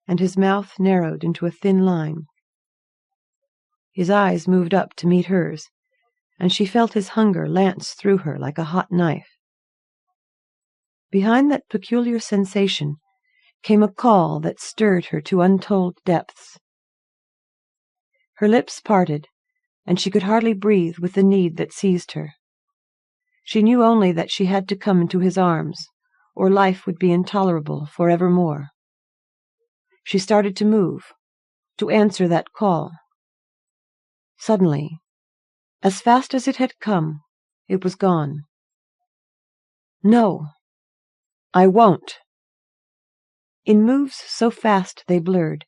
and his mouth narrowed into a thin line. His eyes moved up to meet hers, and she felt his hunger lance through her like a hot knife. Behind that peculiar sensation came a call that stirred her to untold depths. Her lips parted, and she could hardly breathe with the need that seized her. She knew only that she had to come into his arms, or life would be intolerable forevermore. She started to move, to answer that call. Suddenly, as fast as it had come, it was gone. "No, I won't." In moves so fast they blurred,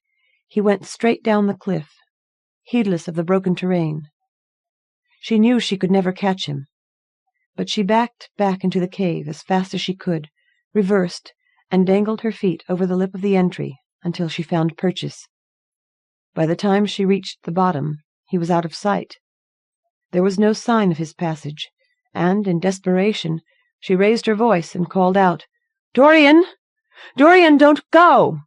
he went straight down the cliff, heedless of the broken terrain. She knew she could never catch him, but she backed back into the cave as fast as she could, reversed, and dangled her feet over the lip of the entry until she found purchase. By the time she reached the bottom, he was out of sight. There was no sign of his passage, and, in desperation, she raised her voice and called out, "Dorian! Dorian, don't go!"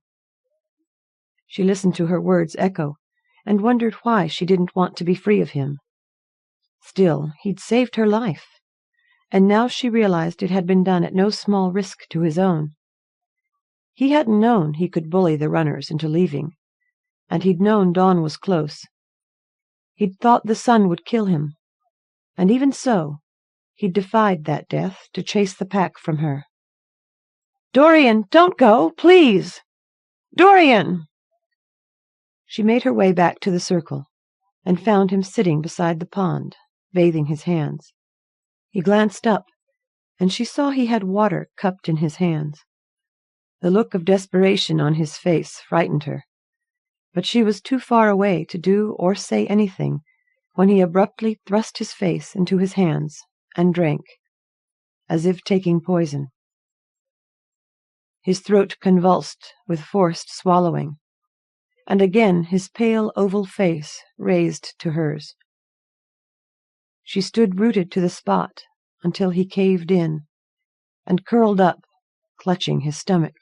She listened to her words echo, and wondered why she didn't want to be free of him. Still, he'd saved her life, and now she realized it had been done at no small risk to his own. He hadn't known he could bully the runners into leaving, and he'd known dawn was close. He'd thought the sun would kill him, and even so, he'd defied that death to chase the pack from her. "Dorian, don't go, please! Dorian!" She made her way back to the circle, and found him sitting beside the pond, bathing his hands. He glanced up, and she saw he had water cupped in his hands. The look of desperation on his face frightened her, but she was too far away to do or say anything when he abruptly thrust his face into his hands and drank, as if taking poison. His throat convulsed with forced swallowing, and again his pale oval face raised to hers. She stood rooted to the spot until he caved in, and curled up, clutching his stomach.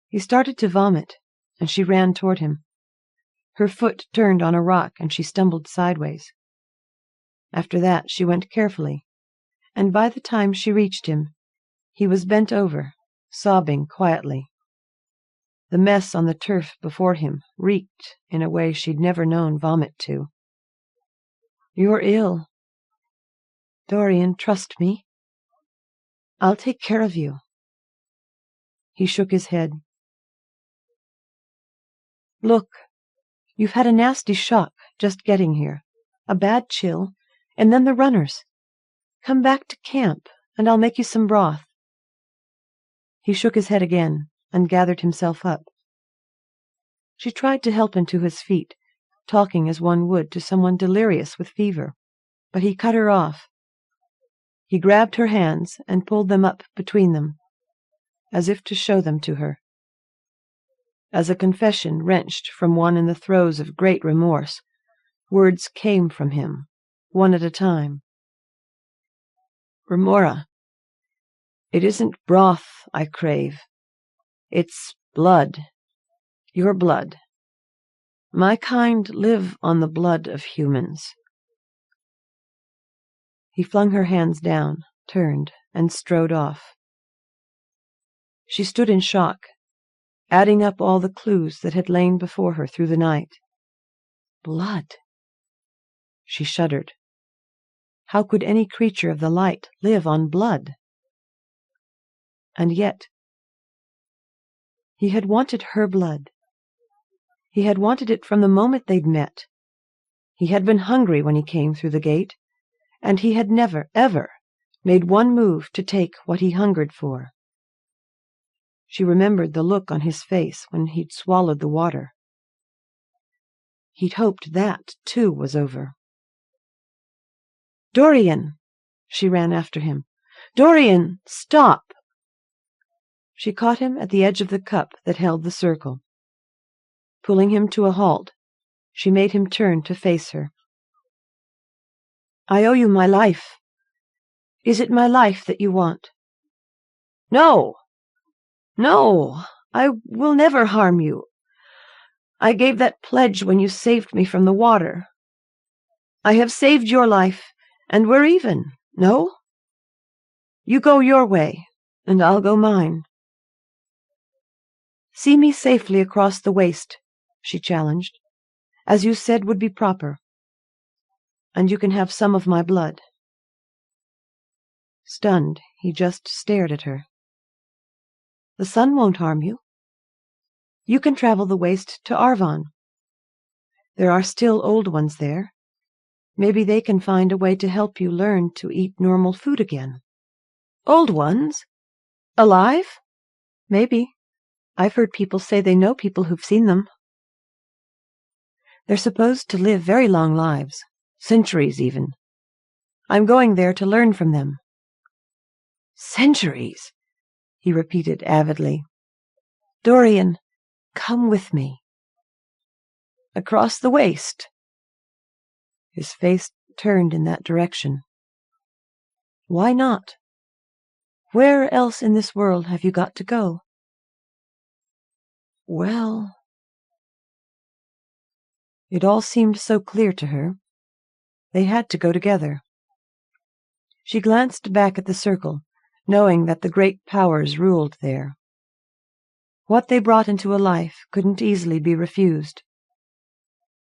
He started to vomit, and she ran toward him. Her foot turned on a rock, and she stumbled sideways. After that she went carefully, and by the time she reached him, he was bent over, sobbing quietly. The mess on the turf before him reeked in a way she'd never known vomit to. "You're ill. Dorian, trust me. I'll take care of you." He shook his head. "Look, you've had a nasty shock just getting here. A bad chill, And then the runners. Come back to camp, and I'll make you some broth." He shook his head again, and gathered himself up. She tried to help him to his feet, talking as one would to someone delirious with fever, but he cut her off. He grabbed her hands and pulled them up between them, as if to show them to her. As a confession wrenched from one in the throes of great remorse, words came from him, one at a time. "Remora, it isn't broth I crave. It's blood. Your blood. My kind live on the blood of humans." He flung her hands down, turned, and strode off. She stood in shock, adding up all the clues that had lain before her through the night. Blood. She shuddered. How could any creature of the light live on blood? And yet, he had wanted her blood. He had wanted it from the moment they'd met. He had been hungry when he came through the gate, and he had never, ever made one move to take what he hungered for. She remembered the look on his face when he'd swallowed the water. He'd hoped that, too, was over. "Dorian!" She ran after him. "Dorian, stop!" She caught him at the edge of the cup that held the circle. Pulling him to a halt, she made him turn to face her. "I owe you my life. Is it my life that you want?" "No! No! I will never harm you. I gave that pledge when you saved me from the water. I have saved your life, and we're even, no? You go your way, and I'll go mine." "See me safely across the waste," she challenged, "as you said would be proper. And you can have some of my blood." Stunned, he just stared at her. "The sun won't harm you. You can travel the waste to Arvon. There are still old ones there. Maybe they can find a way to help you learn to eat normal food again." "Old ones? Alive?" "Maybe. I've heard people say they know people who've seen them. They're supposed to live very long lives, centuries even. I'm going there to learn from them." "Centuries?" he repeated avidly. "Dorian, come with me." "Across the waste?" His face turned in that direction. "Why not? Where else in this world have you got to go?" "Well..." It all seemed so clear to her. They had to go together. She glanced back at the circle, knowing that the great powers ruled there. What they brought into a life couldn't easily be refused.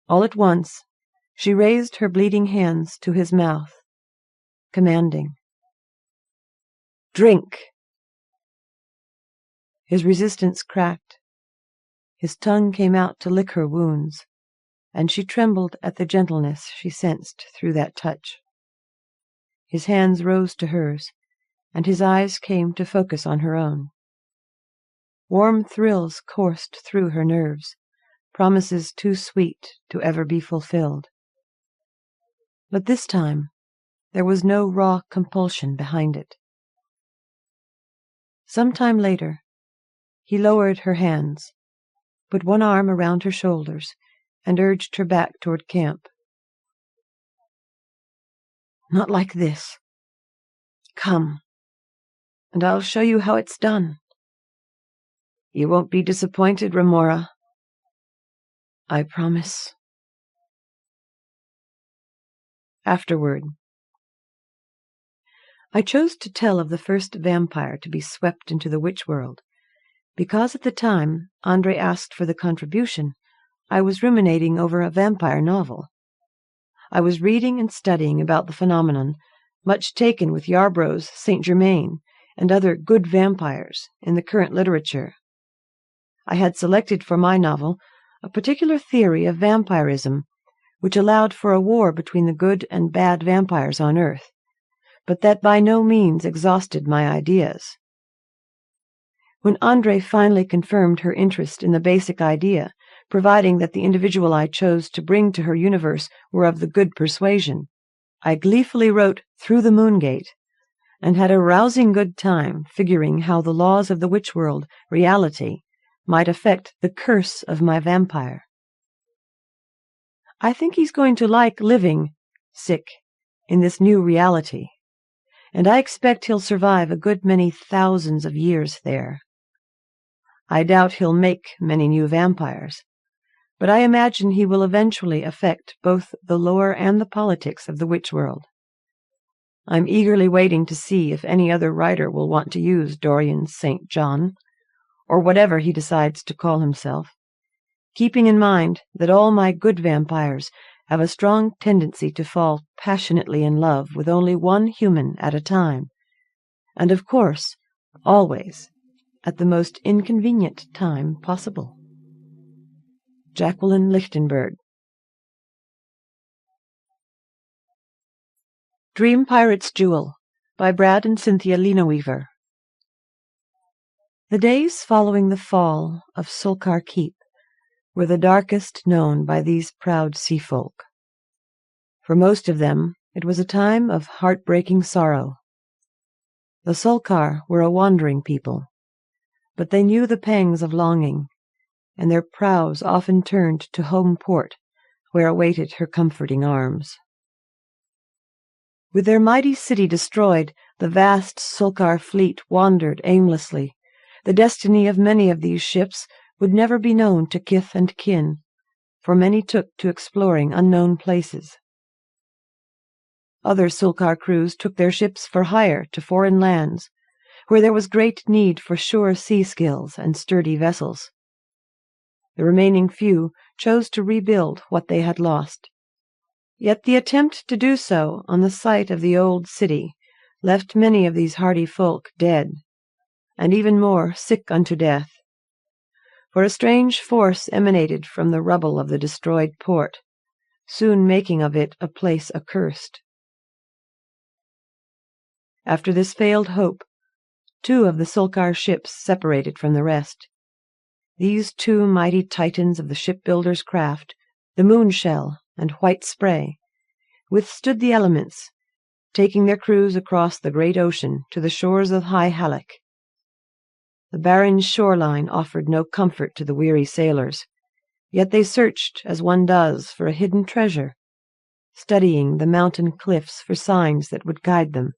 All at once, she raised her bleeding hands to his mouth, commanding, "Drink!" His resistance cracked. His tongue came out to lick her wounds, and she trembled at the gentleness she sensed through that touch. His hands rose to hers, and his eyes came to focus on her own. Warm thrills coursed through her nerves, promises too sweet to ever be fulfilled. But this time, there was no raw compulsion behind it. Some time later, he lowered her hands, put one arm around her shoulders, and urged her back toward camp. "Not like this. Come, and I'll show you how it's done. You won't be disappointed, Remora. I promise." Afterward. I chose to tell of the first vampire to be swept into the witch world, because at the time Andre asked for the contribution, I was ruminating over a vampire novel. I was reading and studying about the phenomenon, much taken with Yarbrough's Saint Germain and other good vampires in the current literature. I had selected for my novel a particular theory of vampirism, which allowed for a war between the good and bad vampires on Earth, but that by no means exhausted my ideas. When André finally confirmed her interest in the basic idea, providing that the individual I chose to bring to her universe were of the good persuasion, I gleefully wrote Through the Moon Gate, and had a rousing good time figuring how the laws of the witch world, reality, might affect the curse of my vampire. I think he's going to like living, in this new reality, and I expect he'll survive a good many thousands of years there. I doubt he'll make many new vampires, but I imagine he will eventually affect both the lore and the politics of the witch world. I'm eagerly waiting to see if any other writer will want to use Dorian St. John, or whatever he decides to call himself, keeping in mind that all my good vampires have a strong tendency to fall passionately in love with only one human at a time, and of course, always, at the most inconvenient time possible. Jacqueline Lichtenberg. Dream Pirate's Jewel by Brad and Cynthia Linaweaver. The days following the fall of Sulcar Keep were the darkest known by these proud sea folk. For most of them, it was a time of heartbreaking sorrow. The Sulcar were a wandering people, but they knew the pangs of longing, and their prows often turned to home port, where awaited her comforting arms. With their mighty city destroyed, the vast Sulcar fleet wandered aimlessly. The destiny of many of these ships would never be known to kith and kin, for many took to exploring unknown places. Other Sulcar crews took their ships for hire to foreign lands, where there was great need for sure sea skills and sturdy vessels. The remaining few chose to rebuild what they had lost. Yet the attempt to do so on the site of the old city left many of these hardy folk dead, and even more sick unto death. For a strange force emanated from the rubble of the destroyed port, soon making of it a place accursed. After this failed hope, 2 of the Sulcar ships separated from the rest. These 2 mighty titans of the shipbuilder's craft, the Moonshell and White Spray, withstood the elements, taking their crews across the great ocean to the shores of High Halleck. The barren shoreline offered no comfort to the weary sailors, yet they searched as one does for a hidden treasure, studying the mountain cliffs for signs that would guide them.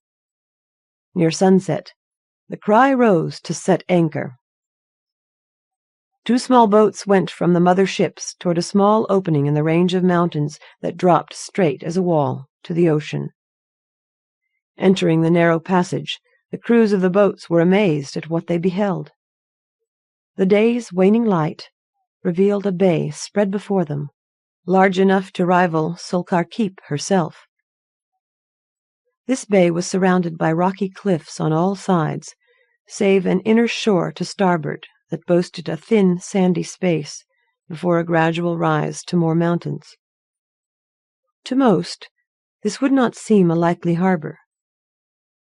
Near sunset, the cry rose to set anchor. 2 small boats went from the mother ships toward a small opening in the range of mountains that dropped straight as a wall to the ocean. Entering the narrow passage, the crews of the boats were amazed at what they beheld. The day's waning light revealed a bay spread before them, large enough to rival Sulcar Keep herself. This bay was surrounded by rocky cliffs on all sides, save an inner shore to starboard that boasted a thin, sandy space before a gradual rise to more mountains. To most, this would not seem a likely harbor.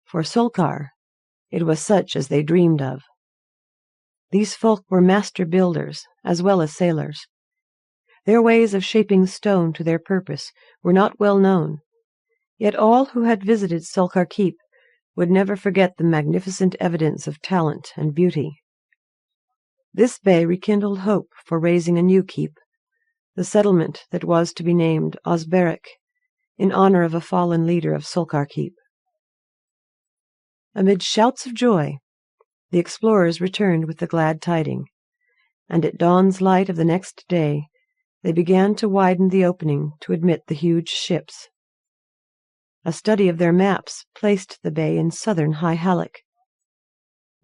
For Sulcar, it was such as they dreamed of. These folk were master builders as well as sailors. Their ways of shaping stone to their purpose were not well known, yet all who had visited Sulcar Keep would never forget the magnificent evidence of talent and beauty. This bay rekindled hope for raising a new keep, the settlement that was to be named Osberek, in honor of a fallen leader of Sulcar Keep. Amid shouts of joy, the explorers returned with the glad tiding, and at dawn's light of the next day they began to widen the opening to admit the huge ships. A study of their maps placed the bay in southern High Halleck.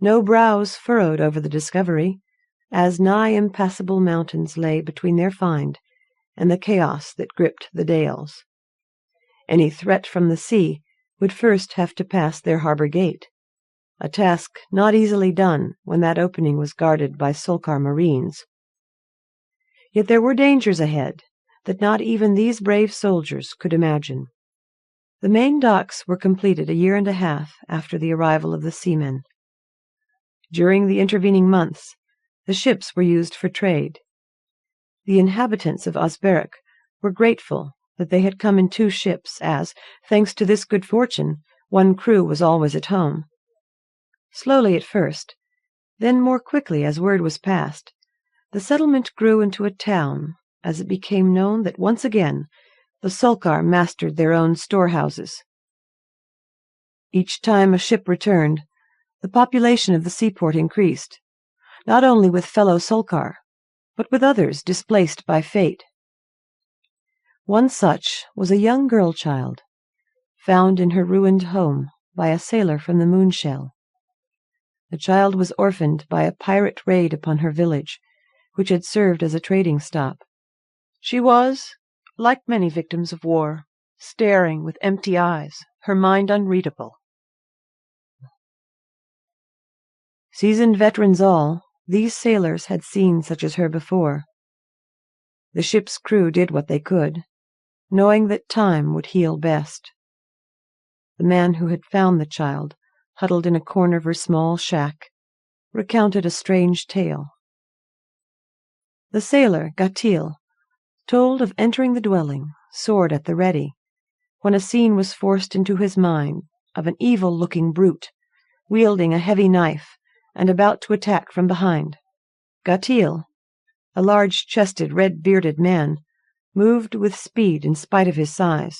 No brows furrowed over the discovery, as nigh impassable mountains lay between their find and the chaos that gripped the dales. Any threat from the sea would first have to pass their harbor gate, a task not easily done when that opening was guarded by Sulcar marines. Yet there were dangers ahead, that not even these brave soldiers could imagine. The main docks were completed a year and a half after the arrival of the seamen. During the intervening months, the ships were used for trade. The inhabitants of Osberek were grateful that they had come in 2 ships, as, thanks to this good fortune, one crew was always at home. Slowly at first, then more quickly as word was passed, the settlement grew into a town, as it became known that once again the Solkar mastered their own storehouses. Each time a ship returned, the population of the seaport increased, not only with fellow Solkar, but with others displaced by fate. One such was a young girl child, found in her ruined home by a sailor from the Moonshell. The child was orphaned by a pirate raid upon her village, which had served as a trading stop. She was, like many victims of war, staring with empty eyes, her mind unreadable. Seasoned veterans all, these sailors had seen such as her before. The ship's crew did what they could, knowing that time would heal best. The man who had found the child, huddled in a corner of her small shack, recounted a strange tale. The sailor, Gatil, told of entering the dwelling, sword at the ready, when a scene was forced into his mind of an evil-looking brute, wielding a heavy knife and about to attack from behind. Gatil, a large-chested, red-bearded man, moved with speed in spite of his size.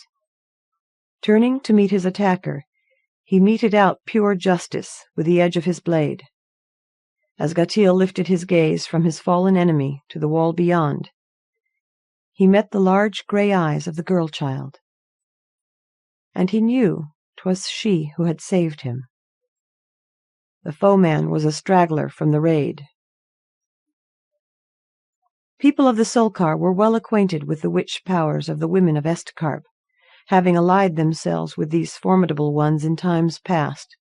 Turning to meet his attacker, he meted out pure justice with the edge of his blade. As Gatil lifted his gaze from his fallen enemy to the wall beyond, he met the large grey eyes of the girl-child, and he knew 'twas she who had saved him. The foeman was a straggler from the raid. People of the Solkar were well acquainted with the witch powers of the women of Estkarp, having allied themselves with these formidable ones in times past.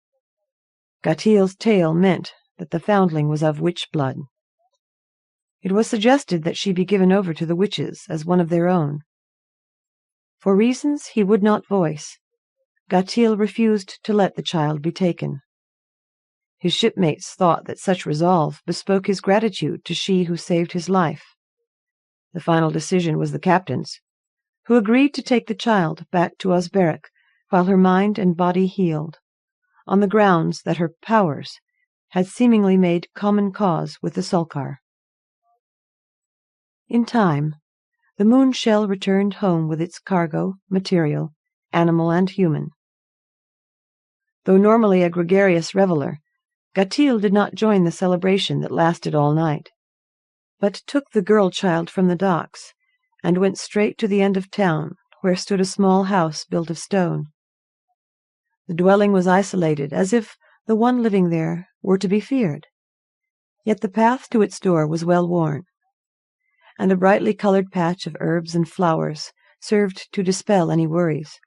Gatil's tale meant that the foundling was of witch blood. It was suggested that she be given over to the witches as one of their own. For reasons he would not voice, Gatil refused to let the child be taken. His shipmates thought that such resolve bespoke his gratitude to she who saved his life. The final decision was the captain's, who agreed to take the child back to Osberek while her mind and body healed, on the grounds that her powers had seemingly made common cause with the Solkar. In time, the Moonshell returned home with its cargo, material, animal and human. Though normally a gregarious reveller, Gatil did not join the celebration that lasted all night, but took the girl-child from the docks and went straight to the end of town, where stood a small house built of stone. The dwelling was isolated, as if the one living there were to be feared, yet the path to its door was well worn, and a brightly colored patch of herbs and flowers served to dispel any worries.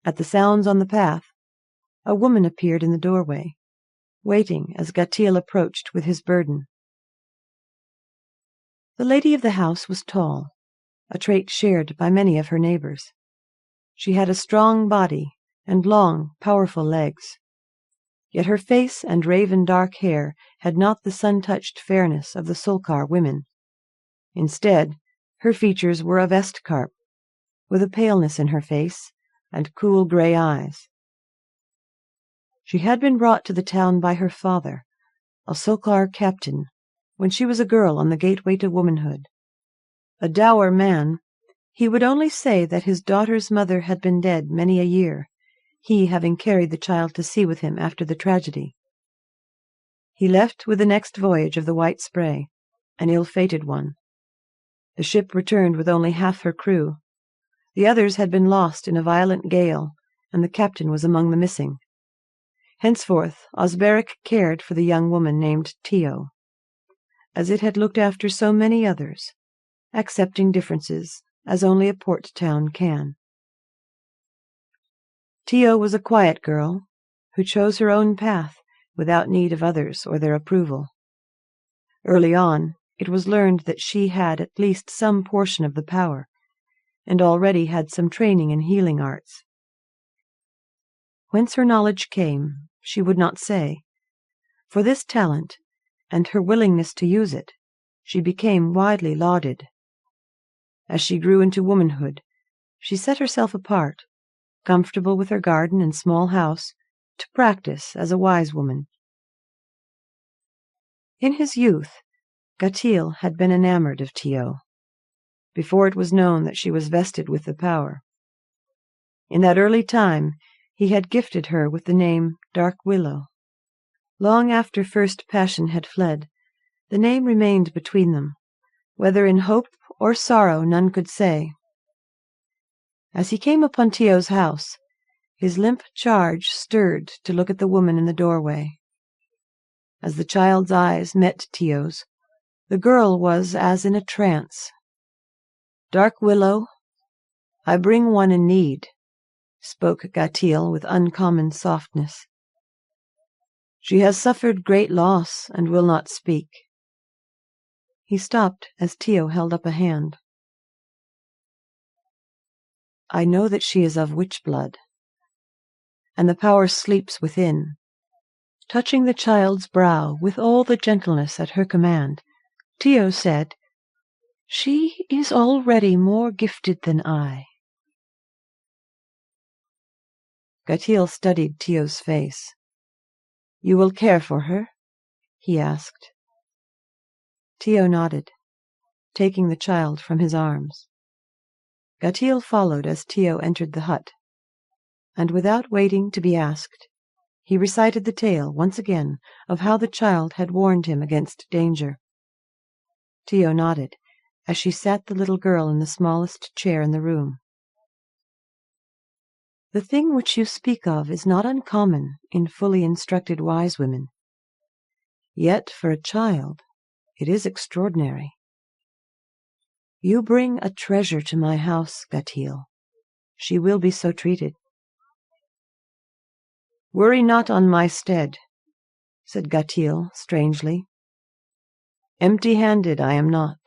At the sounds on the path, a woman appeared in the doorway, waiting as Gatil approached with his burden. The lady of the house was tall, a trait shared by many of her neighbors. She had a strong body and long, powerful legs, yet her face and raven dark hair had not the sun-touched fairness of the Solkar women. Instead, her features were of Estkarp, with a paleness in her face and cool grey eyes. She had been brought to the town by her father, a Solkar captain, when she was a girl on the gateway to womanhood. A dour man, he would only say that his daughter's mother had been dead many a year, he having carried the child to sea with him after the tragedy. He left with the next voyage of the White Spray, an ill-fated one. The ship returned with only half her crew. The others had been lost in a violent gale, and the captain was among the missing. Henceforth Osberek cared for the young woman named Tio, as it had looked after so many others, accepting differences as only a port town can. Tio was a quiet girl who chose her own path without need of others or their approval. Early on, it was learned that she had at least some portion of the power, and already had some training in healing arts. Whence her knowledge came, she would not say. For this talent, and her willingness to use it, she became widely lauded. As she grew into womanhood, she set herself apart, comfortable with her garden and small house, to practice as a wise woman. In his youth, Gatill had been enamoured of Tio, before it was known that she was vested with the power. In that early time, he had gifted her with the name Dark Willow. Long after first passion had fled, the name remained between them, whether in hope or sorrow none could say. As he came upon Tio's house, his limp charge stirred to look at the woman in the doorway. As the child's eyes met Tio's, the girl was as in a trance. "Dark Willow, I bring one in need," spoke Gatill with uncommon softness. "She has suffered great loss and will not speak." He stopped as Tio held up a hand. "I know that she is of witch blood, and the power sleeps within." Touching the child's brow with all the gentleness at her command, Tio said, "She is already more gifted than I." Gatill studied Tio's face. "You will care for her?" he asked. Tio nodded, taking the child from his arms. Gatill followed as Tio entered the hut, and without waiting to be asked, he recited the tale once again of how the child had warned him against danger. Tio nodded as she sat the little girl in the smallest chair in the room. "The thing which you speak of is not uncommon in fully instructed wise women. Yet for a child it is extraordinary. You bring a treasure to my house, Gatill. She will be so treated." "Worry not on my stead," said Gatill strangely. "Empty-handed I am not."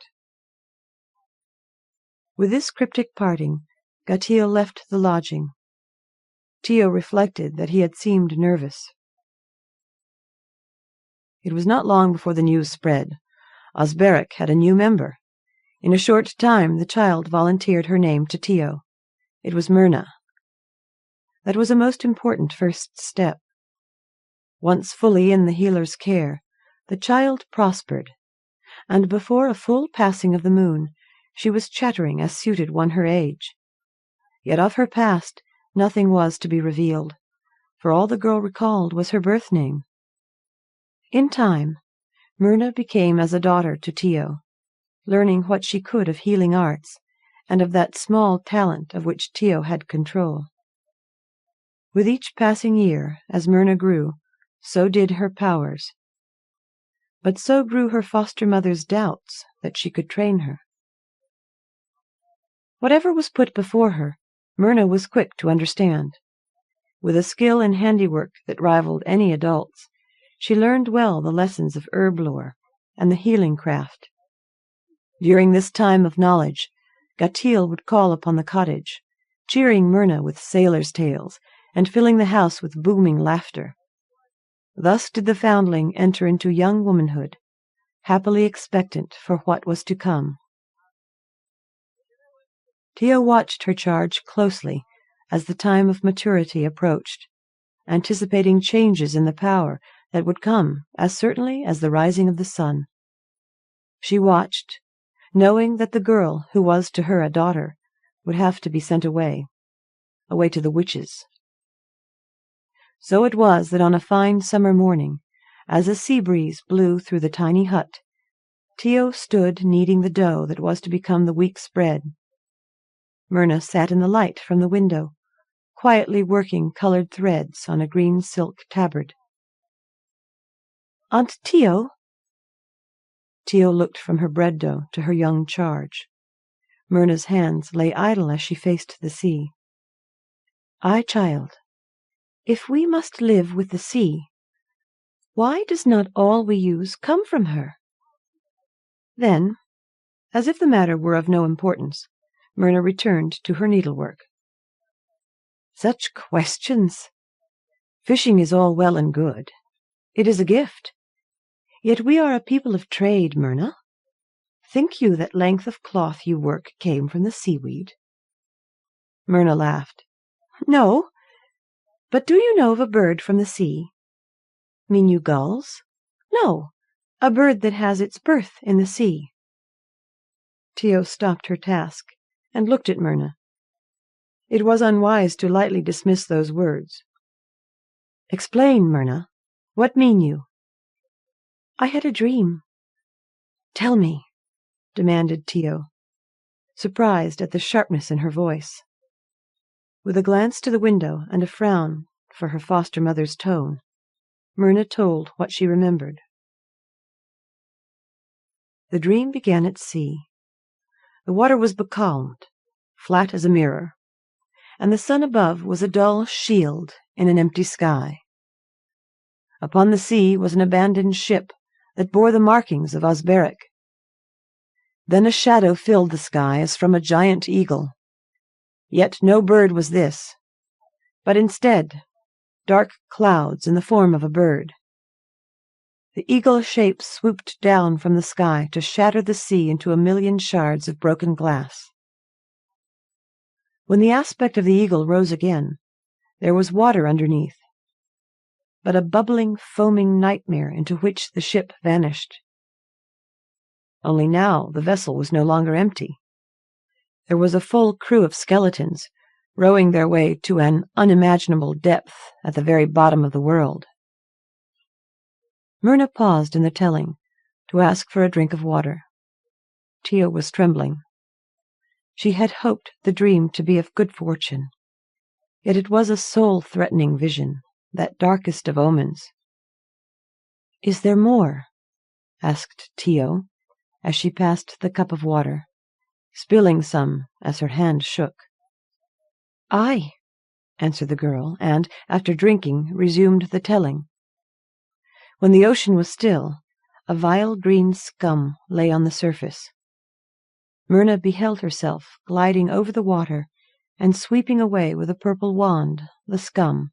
With this cryptic parting, Gatill left the lodging. Tio reflected that he had seemed nervous. It was not long before the news spread. Osberic had a new member. In a short time the child volunteered her name to Tio. It was Myrna. That was a most important first step. Once fully in the healer's care, the child prospered, and before a full passing of the moon, she was chattering as suited one her age. Yet of her past nothing was to be revealed, for all the girl recalled was her birth name. In time, Myrna became as a daughter to Tio, learning what she could of healing arts, and of that small talent of which Tio had control. With each passing year, as Myrna grew, so did her powers. But so grew her foster mother's doubts that she could train her. Whatever was put before her, Myrna was quick to understand. With a skill in handiwork that rivaled any adult's, she learned well the lessons of herb lore and the healing craft. During this time of knowledge, Gatill would call upon the cottage, cheering Myrna with sailors' tales and filling the house with booming laughter. Thus did the foundling enter into young womanhood, happily expectant for what was to come. Tio watched her charge closely as the time of maturity approached, anticipating changes in the power that would come as certainly as the rising of the sun. She watched, knowing that the girl who was to her a daughter would have to be sent away to the witches. So it was that on a fine summer morning, as a sea breeze blew through the tiny hut, Tio stood kneading the dough that was to become the week's bread. Myrna sat in the light from the window, quietly working colored threads on a green silk tabard. "Aunt Tio?" Tio looked from her bread dough to her young charge. Myrna's hands lay idle as she faced the sea. "Ay, child, if we must live with the sea, why does not all we use come from her?" Then, as if the matter were of no importance, Myrna returned to her needlework. Such questions! Fishing is all well and good. It is a gift. Yet we are a people of trade, Myrna. Think you that length of cloth you work came from the seaweed? Myrna laughed. No, but do you know of a bird from the sea? Mean you gulls? No, a bird that has its birth in the sea. Tio stopped her task and looked at Myrna. It was unwise to lightly dismiss those words. Explain, Myrna. What mean you? I had a dream. Tell me, demanded Tio, surprised at the sharpness in her voice. With a glance to the window and a frown for her foster mother's tone, Myrna told what she remembered. The dream began at sea. The water was becalmed, flat as a mirror, and the sun above was a dull shield in an empty sky. Upon the sea was an abandoned ship that bore the markings of Osberic. Then a shadow filled the sky as from a giant eagle. Yet no bird was this, but instead dark clouds in the form of a bird. The eagle shape swooped down from the sky to shatter the sea into a million shards of broken glass. When the aspect of the eagle rose again, there was water underneath, but a bubbling, foaming nightmare into which the ship vanished. Only now the vessel was no longer empty. There was a full crew of skeletons, rowing their way to an unimaginable depth at the very bottom of the world. Myrna paused in the telling to ask for a drink of water. Tio was trembling. She had hoped the dream to be of good fortune, yet it was a soul-threatening vision, that darkest of omens. Is there more? Asked Tio, as she passed the cup of water, spilling some as her hand shook. Aye, answered the girl, and, after drinking, resumed the telling. When the ocean was still, a vile green scum lay on the surface. Myrna beheld herself gliding over the water and sweeping away with a purple wand the scum.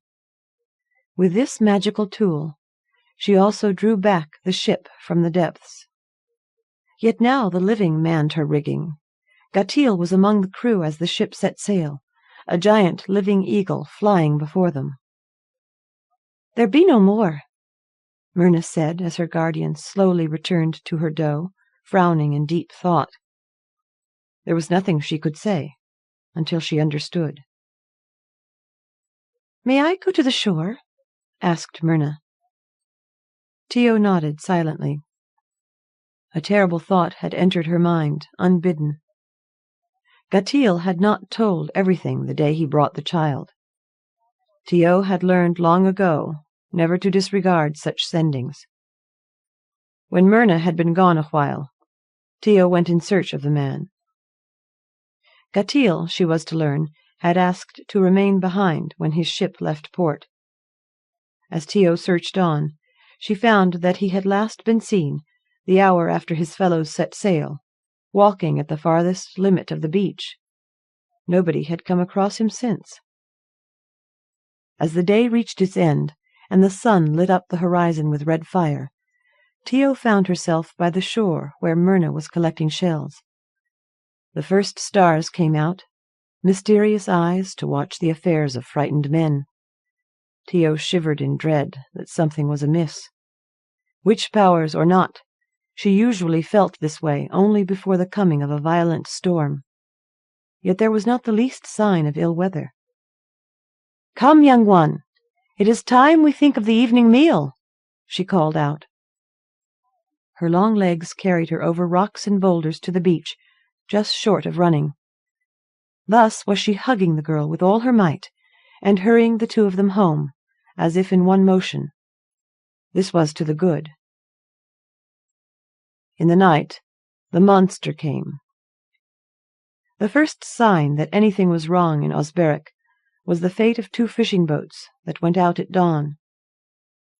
With this magical tool, she also drew back the ship from the depths. Yet now the living manned her rigging. Gatil was among the crew as the ship set sail, a giant living eagle flying before them. There be no more, Myrna said as her guardian slowly returned to her doe, frowning in deep thought. There was nothing she could say until she understood. May I go to the shore? Asked Myrna. Tio nodded silently. A terrible thought had entered her mind, unbidden. Gatil had not told everything the day he brought the child. Tio had learned long ago never to disregard such sendings. When Myrna had been gone a while, Tio went in search of the man. Gatil, she was to learn, had asked to remain behind when his ship left port. As Tio searched on, she found that he had last been seen, the hour after his fellows set sail, walking at the farthest limit of the beach. Nobody had come across him since. As the day reached its end, and the sun lit up the horizon with red fire, Tio found herself by the shore where Myrna was collecting shells. The first stars came out, mysterious eyes to watch the affairs of frightened men. Tio shivered in dread that something was amiss. Witch powers or not, she usually felt this way only before the coming of a violent storm. Yet there was not the least sign of ill weather. Come, young one, it is time we think of the evening meal, she called out. Her long legs carried her over rocks and boulders to the beach, just short of running. Thus was she hugging the girl with all her might, and hurrying the two of them home, as if in one motion. This was to the good. In the night, the monster came. The first sign that anything was wrong in Osberic was the fate of two fishing boats that went out at dawn.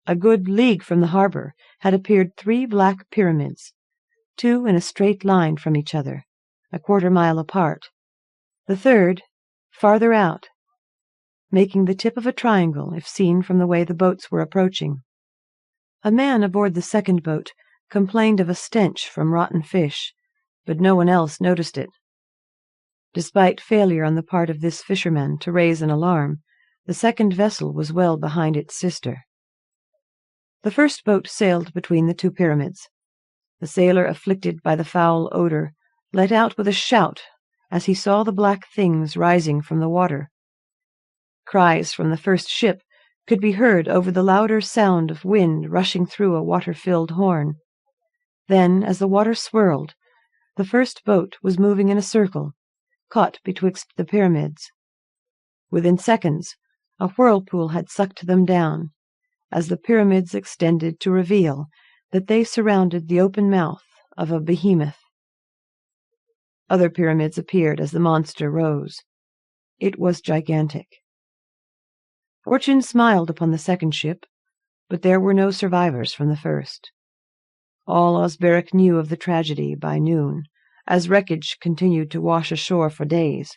A good league from the harbor had appeared 3 black pyramids, 2 in a straight line from each other, a quarter-mile apart, the third farther out, making the tip of a triangle if seen from the way the boats were approaching. A man aboard the second boat complained of a stench from rotten fish, but no one else noticed it. Despite failure on the part of this fisherman to raise an alarm, the second vessel was well behind its sister. The first boat sailed between the two pyramids. The sailor, afflicted by the foul odor, let out with a shout as he saw the black things rising from the water. Cries from the first ship could be heard over the louder sound of wind rushing through a water-filled horn. Then, as the water swirled, the first boat was moving in a circle, caught betwixt the pyramids. Within seconds, a whirlpool had sucked them down, as the pyramids extended to reveal that they surrounded the open mouth of a behemoth. Other pyramids appeared as the monster rose. It was gigantic. Fortune smiled upon the second ship, but there were no survivors from the first. All Osberic knew of the tragedy by noon, as wreckage continued to wash ashore for days,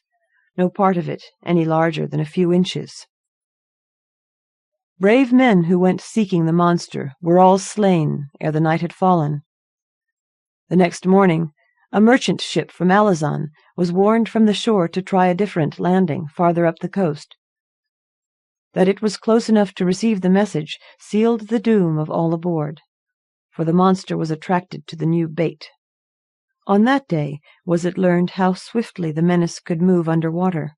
no part of it any larger than a few inches. Brave men who went seeking the monster were all slain ere the night had fallen. The next morning, a merchant ship from Alazan was warned from the shore to try a different landing farther up the coast. That it was close enough to receive the message sealed the doom of all aboard, for the monster was attracted to the new bait. On that day was it learned how swiftly the menace could move under water.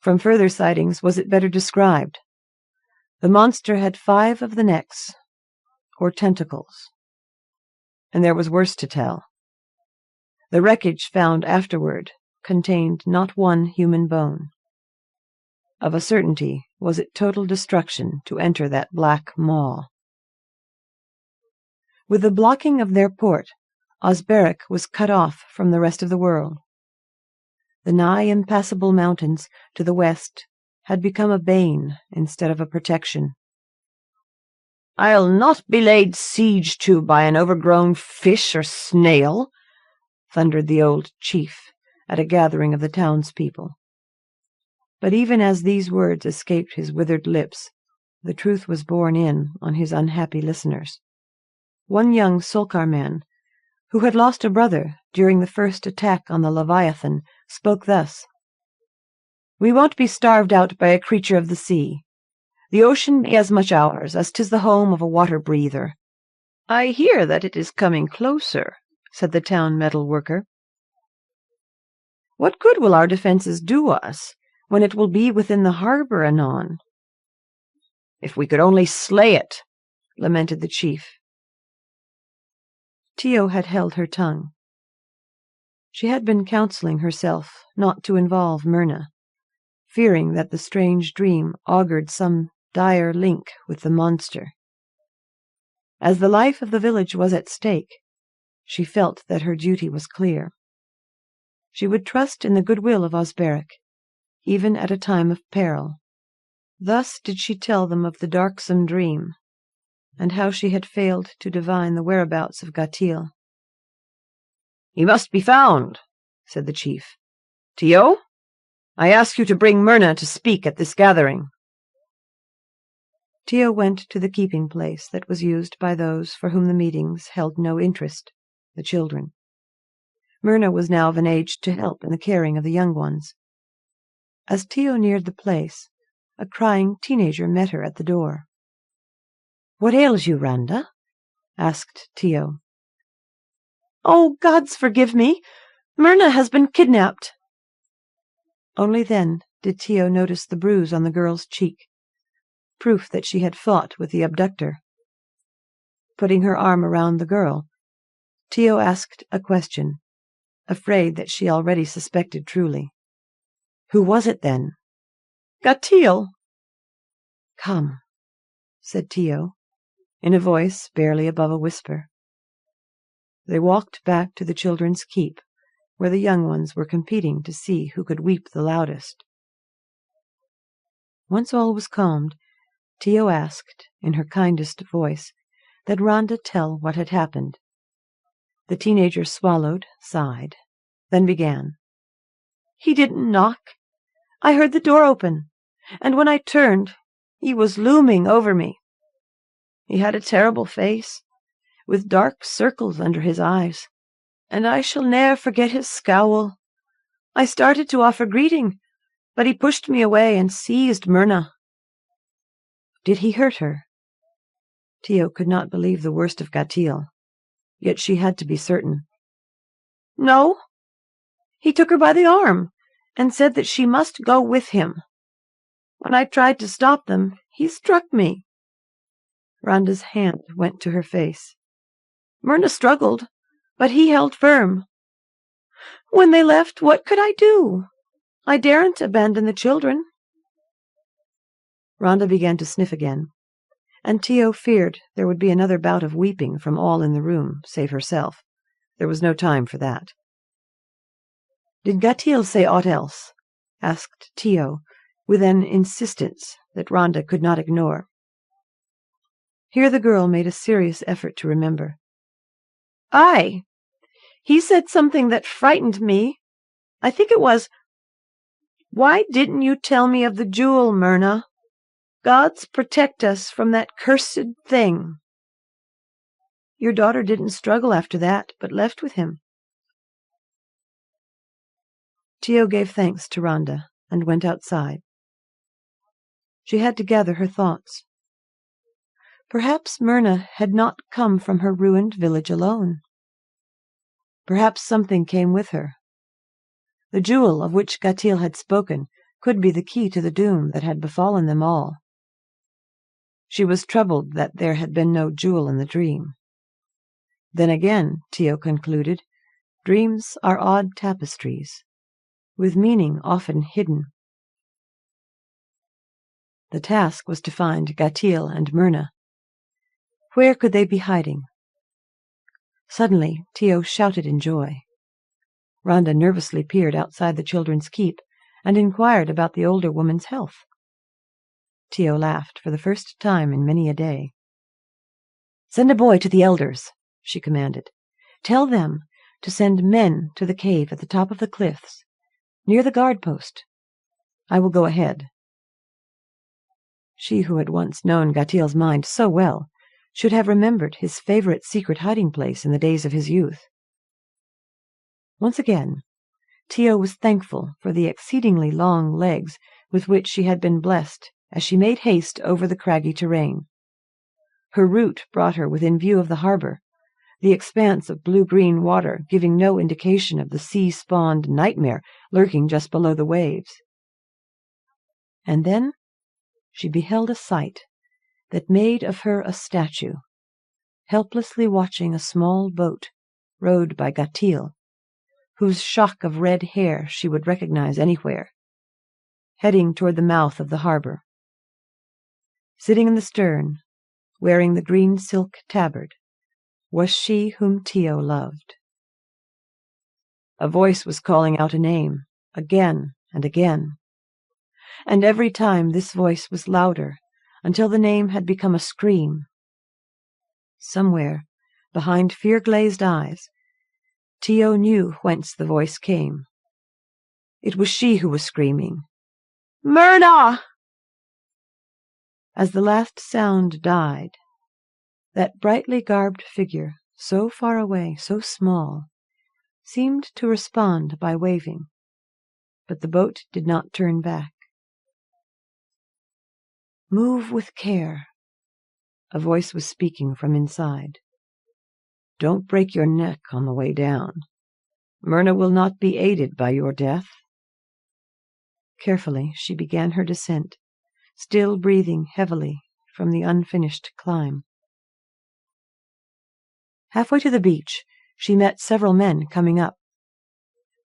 From further sightings was it better described. The monster had 5 of the necks, or tentacles, and there was worse to tell. The wreckage found afterward contained not one human bone. Of a certainty was it total destruction to enter that black maw. With the blocking of their port, Osberic was cut off from the rest of the world. The nigh impassable mountains to the west had become a bane instead of a protection. "I'll not be laid siege to by an overgrown fish or snail," thundered the old chief at a gathering of the townspeople. But even as these words escaped his withered lips, the truth was borne in on his unhappy listeners. One young Solkar man, who had lost a brother during the first attack on the Leviathan, spoke thus: "We won't be starved out by a creature of the sea. The ocean be as much ours as 'tis the home of a water-breather." "I hear that it is coming closer," said the town metal worker. "What good will our defences do us when it will be within the harbour anon?" "If we could only slay it," lamented the chief. Tio had held her tongue. She had been counselling herself not to involve Myrna, fearing that the strange dream augured some dire link with the monster. As the life of the village was at stake, she felt that her duty was clear. She would trust in the goodwill of Osberic, even at a time of peril. Thus did she tell them of the darksome dream, and how she had failed to divine the whereabouts of Gatil. "He must be found," said the chief. "Tio, I ask you to bring Myrna to speak at this gathering." Tio went to the keeping place that was used by those for whom the meetings held no interest, the children. Myrna was now of an age to help in the caring of the young ones. As Tio neared the place, a crying teenager met her at the door. "What ails you, Randa?" asked Tio. "Oh, gods forgive me! Myrna has been kidnapped." Only then did Tio notice the bruise on the girl's cheek, proof that she had fought with the abductor. Putting her arm around the girl, Tio asked a question, afraid that she already suspected truly. "Who was it, then?" "Gatil." "Come," said Tio, in a voice barely above a whisper. They walked back to the children's keep, where the young ones were competing to see who could weep the loudest. Once all was calmed, Tio asked, in her kindest voice, that Randa tell what had happened. The teenager swallowed, sighed, then began. He didn't knock. I heard the door open, and when I turned, he was looming over me. He had a terrible face, with dark circles under his eyes, and I shall ne'er forget his scowl. I started to offer greeting, but he pushed me away and seized Myrna. Did he hurt her? Tio could not believe the worst of Gatil, yet she had to be certain. No. He took her by the arm and said that she must go with him. When I tried to stop them, he struck me. Rhonda's hand went to her face. Myrna struggled, but he held firm. When they left, what could I do? I daren't abandon the children. Rhonda began to sniff again, and Tio feared there would be another bout of weeping from all in the room, save herself. There was no time for that. Did Gatil say aught else? Asked Tio, with an insistence that Rhonda could not ignore. Here the girl made a serious effort to remember. Aye. He said something that frightened me. I think it was, why didn't you tell me of the jewel, Myrna? Gods protect us from that cursed thing. Your daughter didn't struggle after that, but left with him. Tio gave thanks to Rhonda and went outside. She had to gather her thoughts. Perhaps Myrna had not come from her ruined village alone. Perhaps something came with her. The jewel of which Gatil had spoken could be the key to the doom that had befallen them all. She was troubled that there had been no jewel in the dream. Then again, Tio concluded, dreams are odd tapestries, with meaning often hidden. The task was to find Gatil and Myrna. Where could they be hiding? Suddenly, Tio shouted in joy. Rhonda nervously peered outside the children's keep and inquired about the older woman's health. Tio laughed for the first time in many a day. Send a boy to the elders, she commanded. Tell them to send men to the cave at the top of the cliffs, near the guard post. I will go ahead. She who had once known Gatil's mind so well should have remembered his favorite secret hiding place in the days of his youth. Once again, Tio was thankful for the exceedingly long legs with which she had been blessed as she made haste over the craggy terrain. Her route brought her within view of the harbor, the expanse of blue-green water giving no indication of the sea-spawned nightmare lurking just below the waves. And then she beheld a sight that made of her a statue, helplessly watching a small boat rowed by Gatil, whose shock of red hair she would recognize anywhere, heading toward the mouth of the harbor. Sitting in the stern, wearing the green silk tabard, was she whom Tio loved. A voice was calling out a name, again and again, and every time this voice was louder, until the name had become a scream. Somewhere, behind fear-glazed eyes, Tio knew whence the voice came. It was she who was screaming, Myrna! As the last sound died, that brightly garbed figure, so far away, so small, seemed to respond by waving, but the boat did not turn back. Move with care, a voice was speaking from inside. Don't break your neck on the way down. Myrna will not be aided by your death. Carefully she began her descent, still breathing heavily from the unfinished climb. Halfway to the beach, she met several men coming up.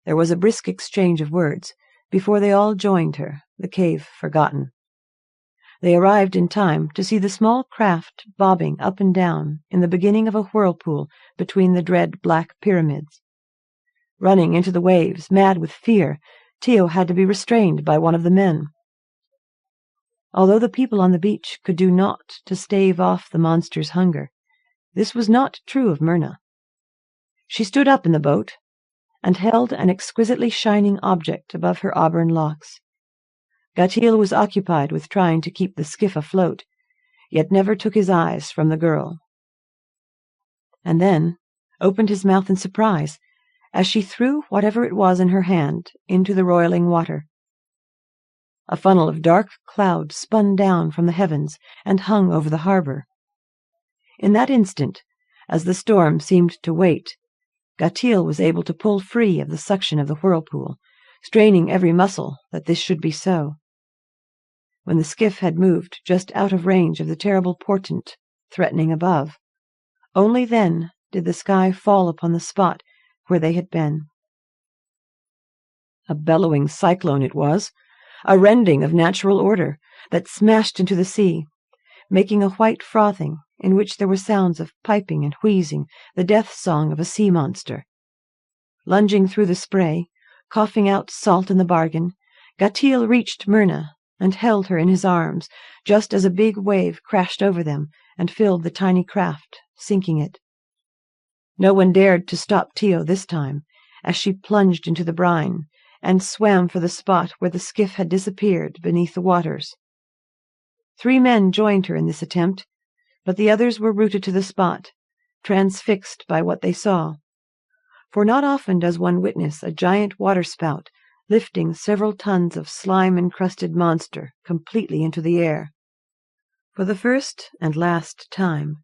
There was a brisk exchange of words before they all joined her, the cave forgotten. They arrived in time to see the small craft bobbing up and down in the beginning of a whirlpool between the dread black pyramids. Running into the waves, mad with fear, Tio had to be restrained by one of the men. Although the people on the beach could do naught to stave off the monster's hunger, this was not true of Myrna. She stood up in the boat and held an exquisitely shining object above her auburn locks. Gatill was occupied with trying to keep the skiff afloat, yet never took his eyes from the girl. And then opened his mouth in surprise as she threw whatever it was in her hand into the roiling water. A funnel of dark cloud spun down from the heavens and hung over the harbor. In that instant, as the storm seemed to wait, Gatill was able to pull free of the suction of the whirlpool, straining every muscle that this should be so. When the skiff had moved just out of range of the terrible portent threatening above, only then did the sky fall upon the spot where they had been. A bellowing cyclone it was, a rending of natural order that smashed into the sea, making a white frothing in which there were sounds of piping and wheezing, the death song of a sea monster. Lunging through the spray, coughing out salt in the bargain, Gatill reached Myrna and held her in his arms, just as a big wave crashed over them and filled the tiny craft, sinking it. No one dared to stop Tio this time, as she plunged into the brine and swam for the spot where the skiff had disappeared beneath the waters. 3 men joined her in this attempt, but the others were rooted to the spot, transfixed by what they saw. For not often does one witness a giant waterspout lifting several tons of slime-encrusted monster completely into the air. For the first and last time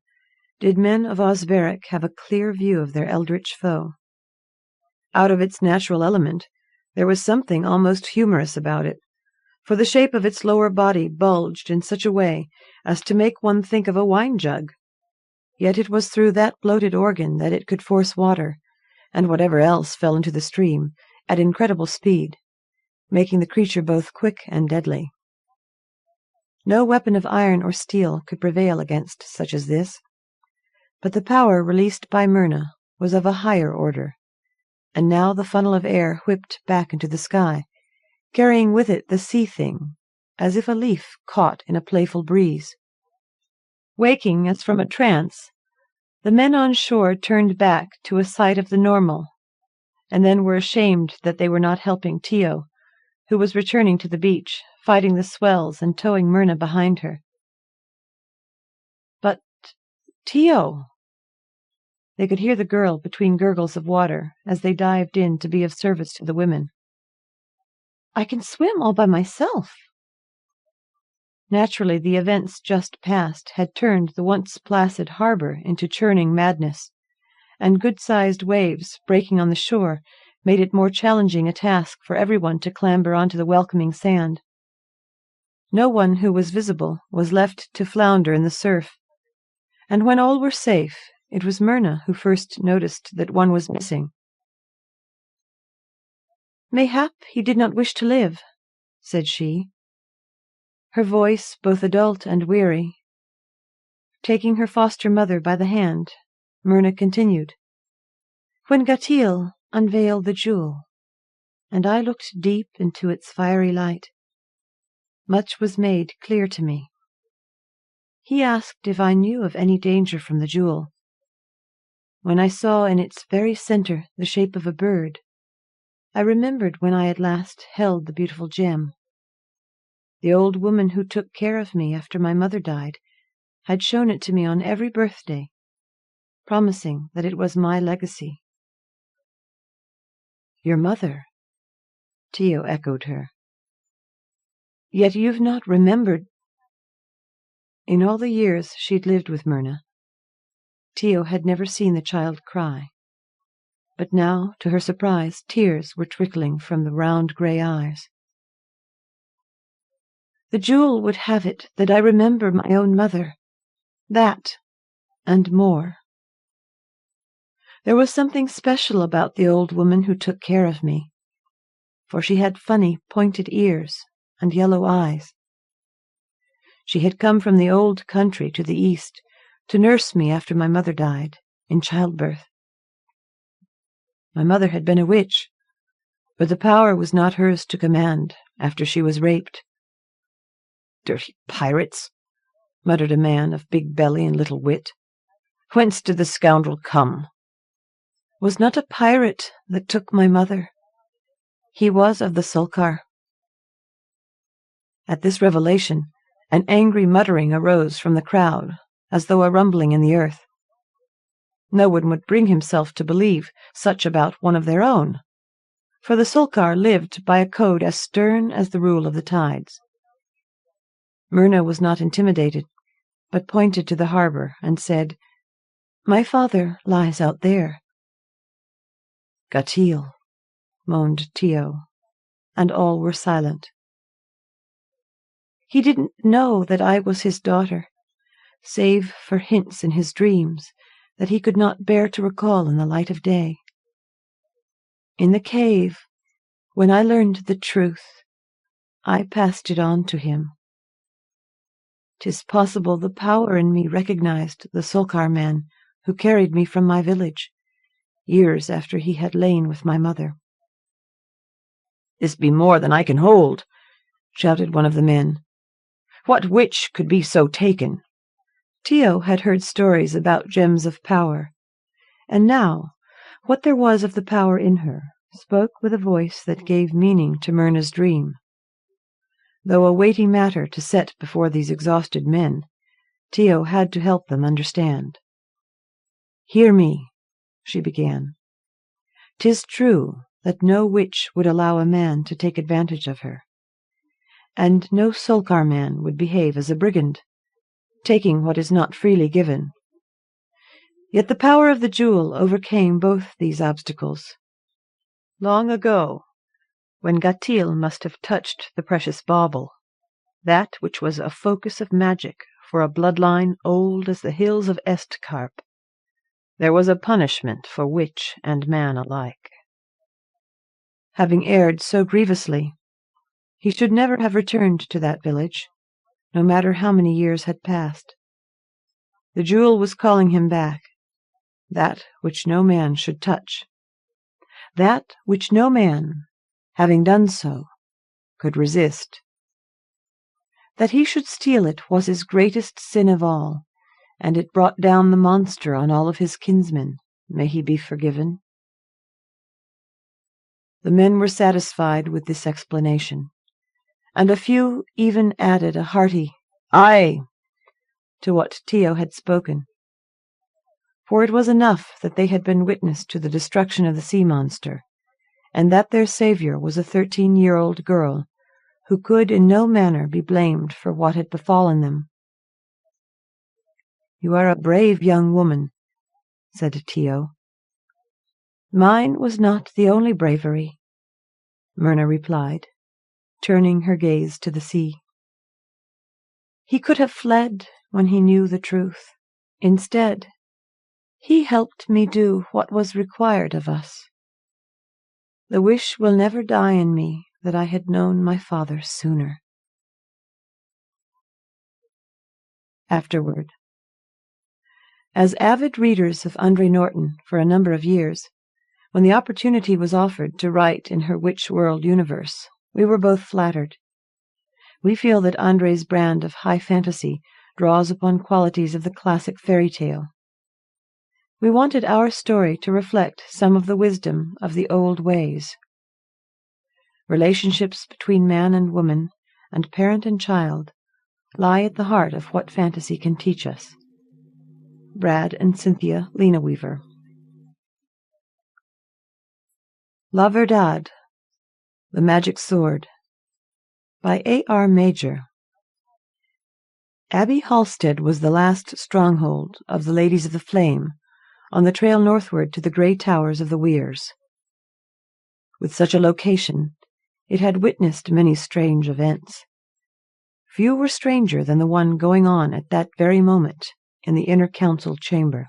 did men of Osveric have a clear view of their eldritch foe. Out of its natural element, there was something almost humorous about it, for the shape of its lower body bulged in such a way as to make one think of a wine-jug. Yet it was through that bloated organ that it could force water, and whatever else fell into the stream, at incredible speed, making the creature both quick and deadly. No weapon of iron or steel could prevail against such as this, but the power released by Myrna was of a higher order, and now the funnel of air whipped back into the sky, carrying with it the sea-thing, as if a leaf caught in a playful breeze. Waking as from a trance, the men on shore turned back to a sight of the normal, and then were ashamed that they were not helping Tio, who was returning to the beach, fighting the swells and towing Myrna behind her. But Tio! They could hear the girl between gurgles of water as they dived in to be of service to the women. I can swim all by myself. Naturally, the events just past had turned the once placid harbor into churning madness, and good-sized waves breaking on the shore made it more challenging a task for everyone to clamber onto the welcoming sand. No one who was visible was left to flounder in the surf, and when all were safe, it was Myrna who first noticed that one was missing. "Mayhap he did not wish to live," said she, her voice both adult and weary. Taking her foster mother by the hand, Myrna continued, "When Gatill unveiled the jewel, and I looked deep into its fiery light, much was made clear to me. He asked if I knew of any danger from the jewel. When I saw in its very center the shape of a bird, I remembered when I had last held the beautiful gem. The old woman who took care of me after my mother died had shown it to me on every birthday, promising that it was my legacy." "Your mother?" Tio echoed her. "Yet you've not remembered—" In all the years she'd lived with Myrna, Tio had never seen the child cry, but now, to her surprise, tears were trickling from the round grey eyes. "The jewel would have it that I remember my own mother. That, and more. There was something special about the old woman who took care of me, for she had funny pointed ears and yellow eyes. She had come from the old country to the east to nurse me after my mother died, in childbirth. My mother had been a witch, but the power was not hers to command after she was raped." "Dirty pirates," muttered a man of big belly and little wit. "Whence did the scoundrel come?" was not a pirate that took my mother. He was of the Sulcar." At this revelation, an angry muttering arose from the crowd, as though a rumbling in the earth. No one would bring himself to believe such about one of their own, for the Sulcar lived by a code as stern as the rule of the tides. Myrna was not intimidated, but pointed to the harbor and said, "My father lies out there." "Gatil," moaned Tio, and all were silent. "He didn't know that I was his daughter, save for hints in his dreams that he could not bear to recall in the light of day. In the cave, when I learned the truth, I passed it on to him. 'Tis possible the power in me recognized the Sulcar man who carried me from my village, years after he had lain with my mother." "This be more than I can hold," shouted one of the men. "What witch could be so taken?" Tio had heard stories about gems of power, and now, what there was of the power in her spoke with a voice that gave meaning to Myrna's dream. Though a weighty matter to set before these exhausted men, Tio had to help them understand. "Hear me," she began. "'Tis true that no witch would allow a man to take advantage of her, and no Sulcar man would behave as a brigand, taking what is not freely given. Yet the power of the jewel overcame both these obstacles. Long ago, when Gatil must have touched the precious bauble, that which was a focus of magic for a bloodline old as the hills of Estcarp, there was a punishment for witch and man alike. Having erred so grievously, he should never have returned to that village, no matter how many years had passed. The jewel was calling him back, that which no man should touch, that which no man, having done so, could resist. That he should steal it was his greatest sin of all, and it brought down the monster on all of his kinsmen. May he be forgiven." The men were satisfied with this explanation, and a few even added a hearty "Aye" to what Tio had spoken. For it was enough that they had been witness to the destruction of the sea monster, and that their savior was a 13-year-old girl who could in no manner be blamed for what had befallen them. "You are a brave young woman," said Tio. "Mine was not the only bravery," Myrna replied, turning her gaze to the sea. "He could have fled when he knew the truth. Instead, he helped me do what was required of us. The wish will never die in me that I had known my father sooner." Afterward. As avid readers of Andre Norton for a number of years, when the opportunity was offered to write in her Witch World universe, we were both flattered. We feel that Andre's brand of high fantasy draws upon qualities of the classic fairy tale. We wanted our story to reflect some of the wisdom of the old ways. Relationships between man and woman, and parent and child, lie at the heart of what fantasy can teach us. Brad and Cynthia Linaweaver. La Verdad, The Magic Sword, by A.R. Major. Abbey Halstead was the last stronghold of the Ladies of the Flame on the trail northward to the grey towers of the Weirs. With such a location, it had witnessed many strange events. Few were stranger than the one going on at that very moment in the inner council chamber.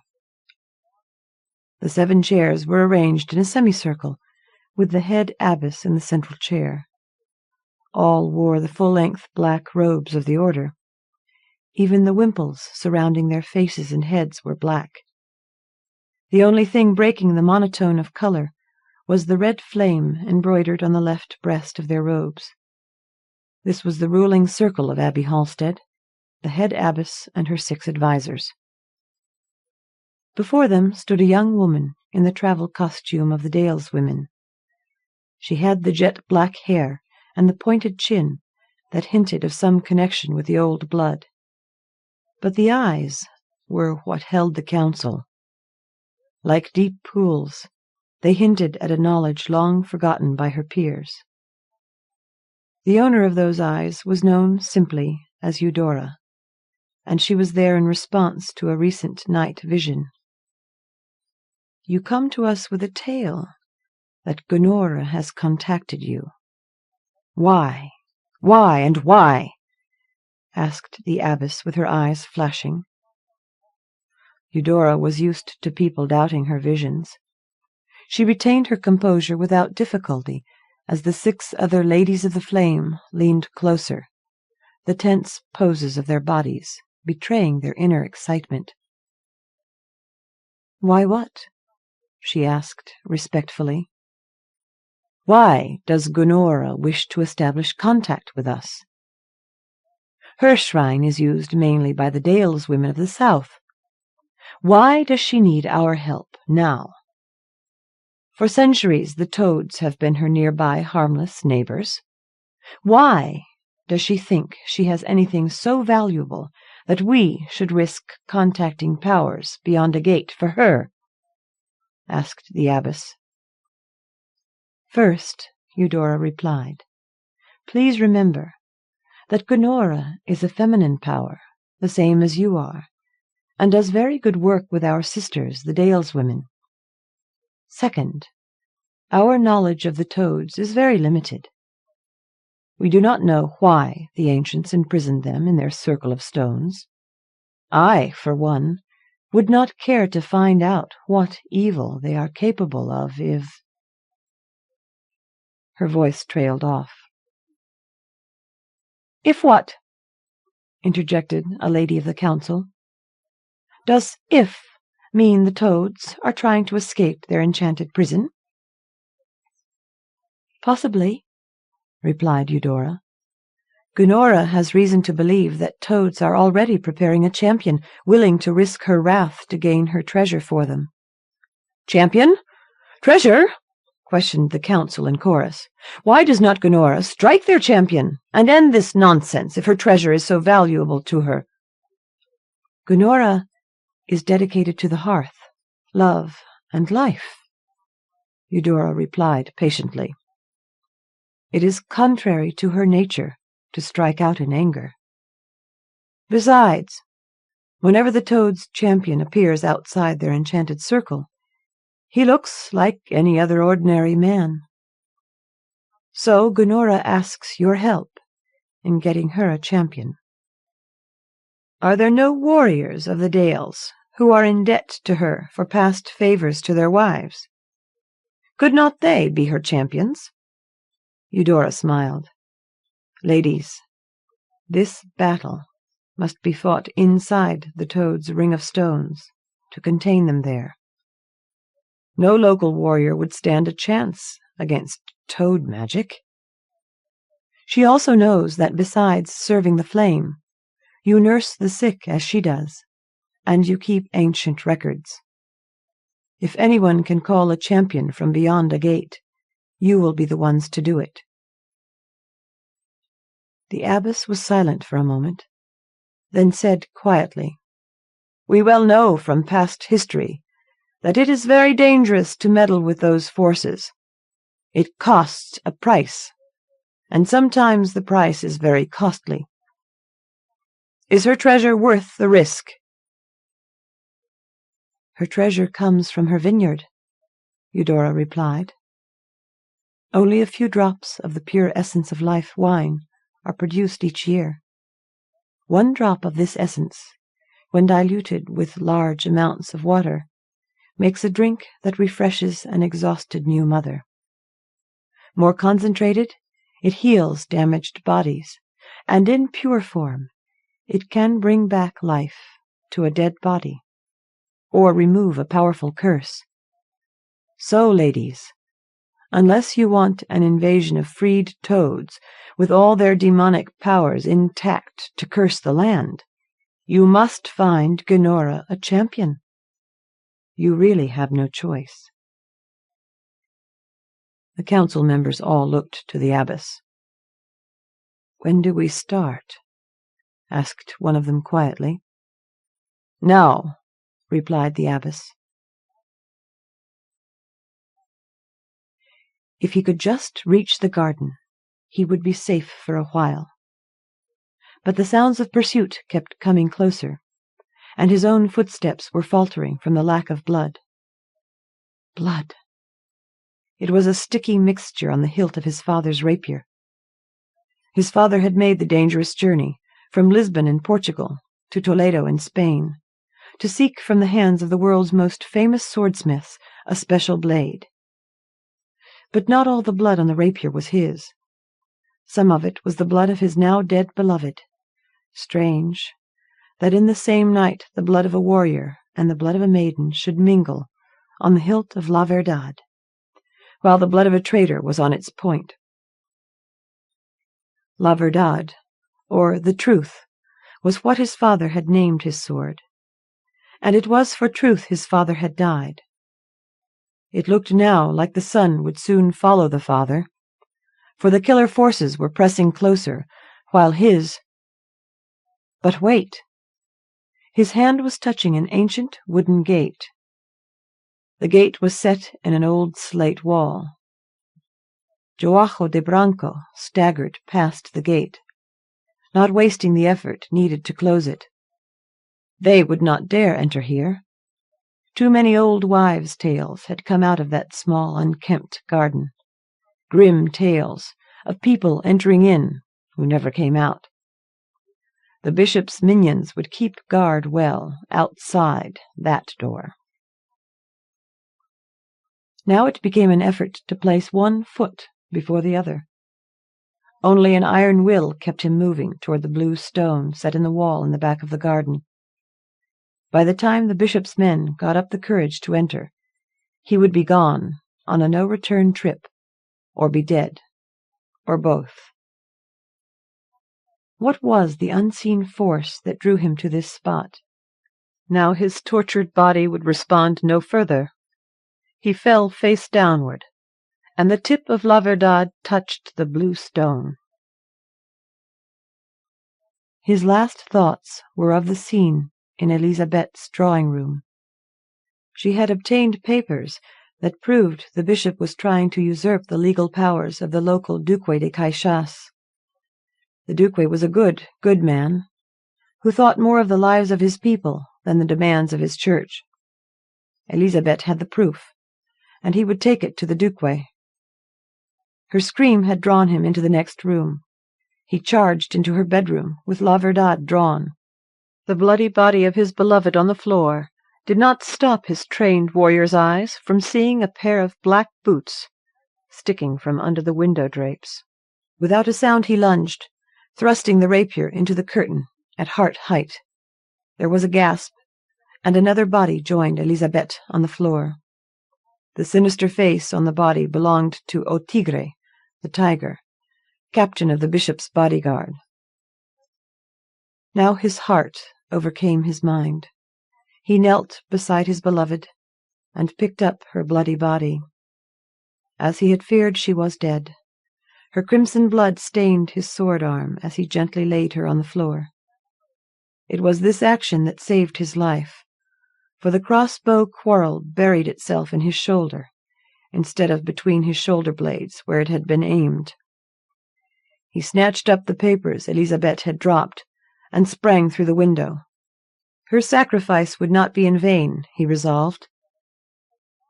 The 7 chairs were arranged in a semicircle, with the head abbess in the central chair. All wore the full-length black robes of the order. Even the wimples surrounding their faces and heads were black. The only thing breaking the monotone of color was the red flame embroidered on the left breast of their robes. This was the ruling circle of Abbey Halstead, the head abbess and her 6 advisers. Before them stood a young woman in the travel costume of the daleswomen. She had the jet-black hair and the pointed chin that hinted of some connection with the old blood. But the eyes were what held the council. Like deep pools, they hinted at a knowledge long forgotten by her peers. The owner of those eyes was known simply as Eudora, and she was there in response to a recent night vision. You come to us with a tale that Gunora has contacted you. Why? Why and why? Asked the abbess with her eyes flashing. Eudora was used to people doubting her visions. She retained her composure without difficulty as the 6 other ladies of the flame leaned closer, the tense poses of their bodies betraying their inner excitement. Why what? She asked respectfully. Why does Gunora wish to establish contact with us? Her shrine is used mainly by the daleswomen of the south. Why does she need our help now? For centuries the toads have been her nearby harmless neighbors. Why does she think she has anything so valuable that we should risk contacting powers beyond a gate for her? Asked the abbess. First, Eudora replied, please remember that Gunora is a feminine power, the same as you are, and does very good work with our sisters, the daleswomen. Second, our knowledge of the toads is very limited. We do not know why the ancients imprisoned them in their circle of stones. I, for one, would not care to find out what evil they are capable of if... Her voice trailed off. If what? Interjected a lady of the council. Does if mean the toads are trying to escape their enchanted prison? Possibly, replied Eudora. Gunora has reason to believe that toads are already preparing a champion willing to risk her wrath to gain her treasure for them. Champion? Treasure? Questioned the council in chorus. Why does not Gunora strike their champion and end this nonsense if her treasure is so valuable to her? Gunora is dedicated to the hearth, love, and life, Eudora replied patiently. It is contrary to her nature to strike out in anger. Besides, whenever the toad's champion appears outside their enchanted circle, he looks like any other ordinary man. So Gunora asks your help in getting her a champion. Are there no warriors of the Dales who are in debt to her for past favors to their wives? Could not they be her champions? Eudora smiled. Ladies, this battle must be fought inside the toad's ring of stones to contain them there. No local warrior would stand a chance against toad magic. She also knows that besides serving the flame, you nurse the sick as she does, and you keep ancient records. If anyone can call a champion from beyond a gate, you will be the ones to do it. The abbess was silent for a moment, then said quietly, We well know from past history that it is very dangerous to meddle with those forces. It costs a price, and sometimes the price is very costly. Is her treasure worth the risk? Her treasure comes from her vineyard, Eudora replied. Only a few drops of the pure essence of life wine are produced each year. 1 drop of this essence, when diluted with large amounts of water, makes a drink that refreshes an exhausted new mother. More concentrated, it heals damaged bodies, and in pure form, it can bring back life to a dead body, or remove a powerful curse. So, ladies, unless you want an invasion of freed toads with all their demonic powers intact to curse the land, you must find Gunora a champion. You really have no choice." The council members all looked to the abbess. "When do we start?" asked one of them quietly. "Now," replied the abbess. If he could just reach the garden, he would be safe for a while. But the sounds of pursuit kept coming closer, and his own footsteps were faltering from the lack of blood. Blood! It was a sticky mixture on the hilt of his father's rapier. His father had made the dangerous journey from Lisbon in Portugal to Toledo in Spain, to seek from the hands of the world's most famous swordsmiths a special blade. But not all the blood on the rapier was his. Some of it was the blood of his now dead beloved. Strange, that in the same night the blood of a warrior and the blood of a maiden should mingle on the hilt of La Verdad, while the blood of a traitor was on its point. La Verdad, or the Truth, was what his father had named his sword, and it was for truth his father had died. It looked now like the son would soon follow the father, for the killer forces were pressing closer, while his— But wait! His hand was touching an ancient wooden gate. The gate was set in an old slate wall. Joajo de Branco staggered past the gate, not wasting the effort needed to close it. They would not dare enter here. Too many old wives' tales had come out of that small, unkempt garden. Grim tales of people entering in who never came out. The bishop's minions would keep guard well outside that door. Now it became an effort to place one foot before the other. Only an iron will kept him moving toward the blue stone set in the wall in the back of the garden. By the time the bishop's men got up the courage to enter, he would be gone on a no-return trip, or be dead, or both. What was the unseen force that drew him to this spot? Now his tortured body would respond no further. He fell face downward, and the tip of La Verdad touched the blue stone. His last thoughts were of the scene in Elizabeth's drawing-room. She had obtained papers that proved the bishop was trying to usurp the legal powers of the local Duque de Caixas. The Duque was a good man, who thought more of the lives of his people than the demands of his church. Elizabeth had the proof, and he would take it to the Duque. Her scream had drawn him into the next room. He charged into her bedroom with La Verdad drawn. The bloody body of his beloved on the floor did not stop his trained warrior's eyes from seeing a pair of black boots sticking from under the window drapes. Without a sound he lunged, thrusting the rapier into the curtain at heart height. There was a gasp, and another body joined Elizabeth on the floor. The sinister face on the body belonged to O Tigre, the tiger, captain of the bishop's bodyguard. Now his heart overcame his mind. He knelt beside his beloved and picked up her bloody body. As he had feared, she was dead. Her crimson blood stained his sword arm as he gently laid her on the floor. It was this action that saved his life, for the crossbow quarrel buried itself in his shoulder, instead of between his shoulder blades where it had been aimed. He snatched up the papers Elizabeth had dropped and sprang through the window. Her sacrifice would not be in vain, he resolved.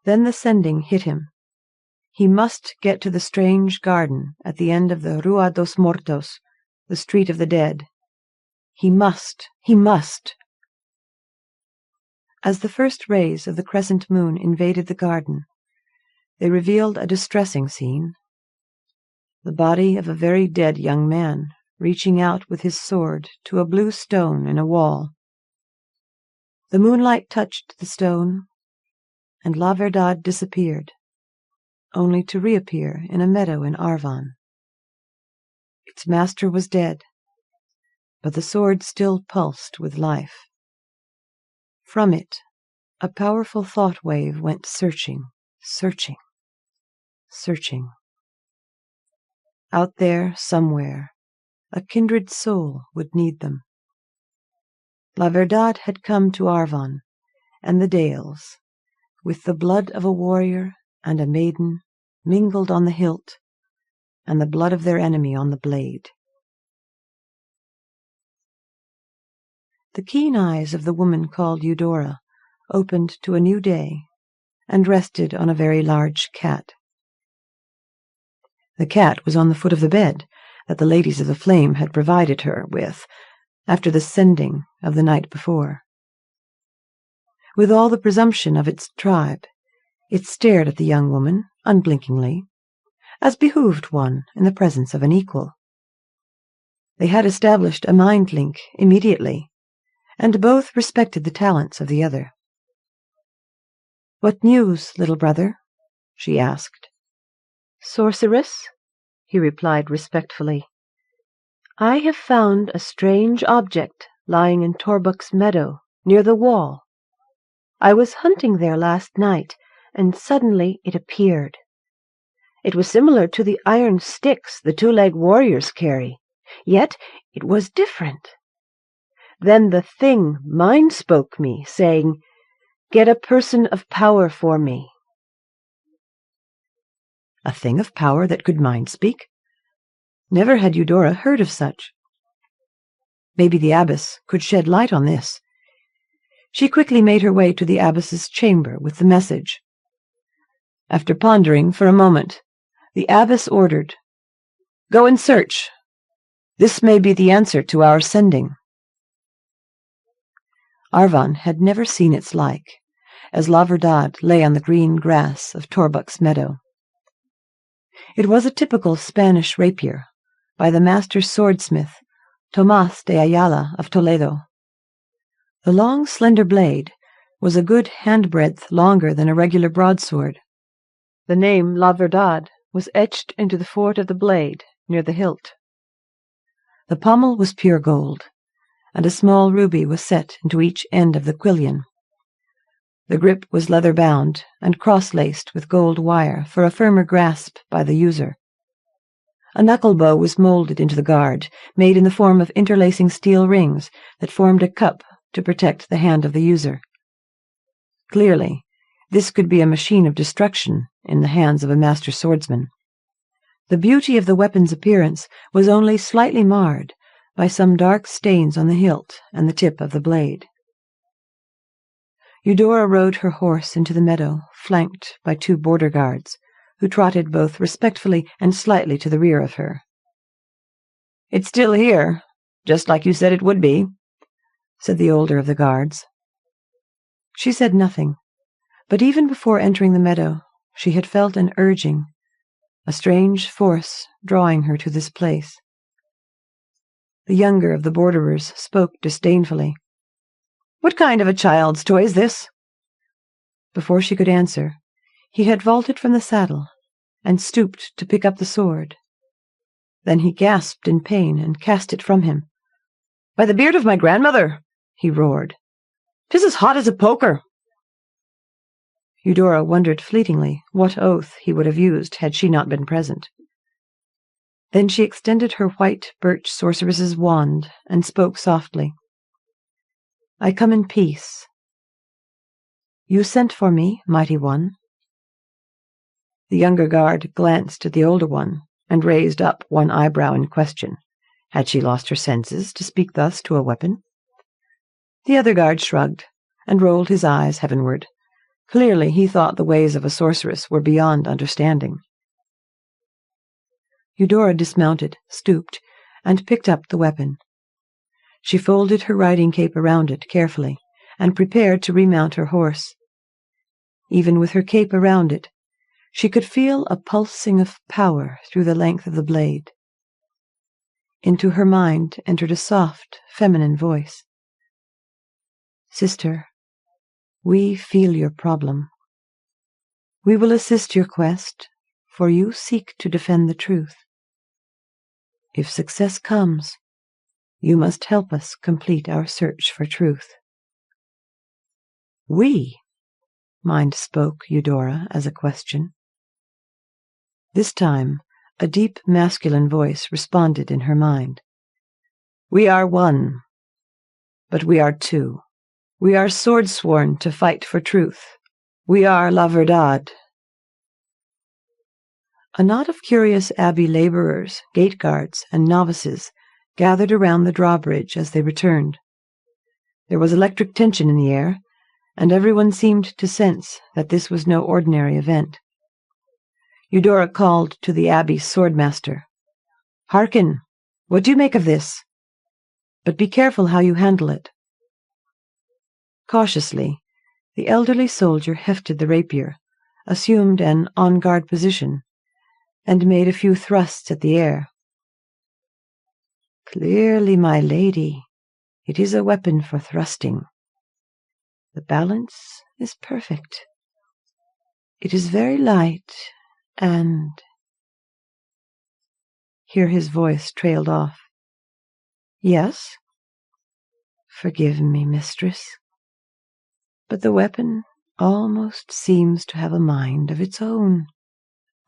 Then the sending hit him. He must get to the strange garden at the end of the Rua dos Mortos, the Street of the Dead. He must! As the first rays of the crescent moon invaded the garden, they revealed a distressing scene. The body of a very dead young man, reaching out with his sword to a blue stone in a wall. The moonlight touched the stone, and La Verdad disappeared, only to reappear in a meadow in Arvon. Its master was dead, but the sword still pulsed with life. From it, A powerful thought wave went searching, searching, searching. Out there, somewhere, a kindred soul would need them. La Verdad had come to Arvon and the Dales, with the blood of a warrior and a maiden mingled on the hilt, and the blood of their enemy on the blade. The keen eyes of the woman called Eudora opened to a new day and rested on a very large cat. The cat was on the foot of the bed that the ladies of the Flame had provided her with after the sending of the night before. With all the presumption of its tribe, it stared at the young woman unblinkingly, as behooved one in the presence of an equal. They had established a mind link immediately, and both respected the talents of the other. "What news, little brother?" she asked. "Sorceress," he replied respectfully, "I have found a strange object lying in Torbuck's meadow, near the wall. I was hunting there last night, and suddenly it appeared. It was similar to the iron sticks the two-legged warriors carry, yet it was different. Then the thing mind-spoke me, saying, 'Get a person of power for me.'" A thing of power that could mind-speak? Never had Eudora heard of such. Maybe the abbess could shed light on this. She quickly made her way to the abbess's chamber with the message. After pondering for a moment, the abbess ordered, "Go and search. This may be the answer to our sending." Arvon had never seen its like, as La Verdad lay on the green grass of Torbuck's meadow. It was a typical Spanish rapier, by the master swordsmith Tomás de Ayala of Toledo. The long, slender blade was a good handbreadth longer than a regular broadsword. The name La Verdad was etched into the fort of the blade near the hilt. The pommel was pure gold, and a small ruby was set into each end of the quillion. The grip was leather-bound and cross-laced with gold wire for a firmer grasp by the user. A knuckle bow was molded into the guard, made in the form of interlacing steel rings that formed a cup to protect the hand of the user. Clearly, this could be a machine of destruction in the hands of a master swordsman. The beauty of the weapon's appearance was only slightly marred by some dark stains on the hilt and the tip of the blade. Eudora rode her horse into the meadow, flanked by two border guards, who trotted both respectfully and slightly to the rear of her. "It's still here, just like you said it would be," said the older of the guards. She said nothing, but even before entering the meadow, she had felt an urging, a strange force drawing her to this place. The younger of the borderers spoke disdainfully. "What kind of a child's toy is this?" Before she could answer, he had vaulted from the saddle and stooped to pick up the sword. Then he gasped in pain and cast it from him. "By the beard of my grandmother," he roared, "'tis as hot as a poker." Eudora wondered fleetingly what oath he would have used had she not been present. Then she extended her white birch sorceress's wand and spoke softly. "I come in peace. You sent for me, mighty one?" The younger guard glanced at the older one and raised up one eyebrow in question. Had she lost her senses to speak thus to a weapon? The other guard shrugged and rolled his eyes heavenward. Clearly he thought the ways of a sorceress were beyond understanding. Eudora dismounted, stooped, and picked up the weapon. She folded her riding cape around it carefully and prepared to remount her horse. Even with her cape around it, she could feel a pulsing of power through the length of the blade. Into her mind entered a soft, feminine voice. "Sister, we feel your problem. We will assist your quest, for you seek to defend the truth. If success comes, you must help us complete our search for truth." "We?" mind spoke Eudora as a question. This time, a deep masculine voice responded in her mind. We are one, but we are two. We are sword-sworn to fight for truth. We are La Verdad. A knot of curious abbey labourers, gate guards, and novices gathered around the drawbridge as they returned. There was electric tension in the air, and everyone seemed to sense that this was no ordinary event. Eudora called to the abbey's swordmaster. Hearken! What do you make of this? But be careful how you handle it. Cautiously, the elderly soldier hefted the rapier, assumed an on-guard position, and made a few thrusts at the air. Clearly, my lady, it is a weapon for thrusting. The balance is perfect. It is very light, and... Here his voice trailed off. Yes? Forgive me, mistress. But the weapon almost seems to have a mind of its own.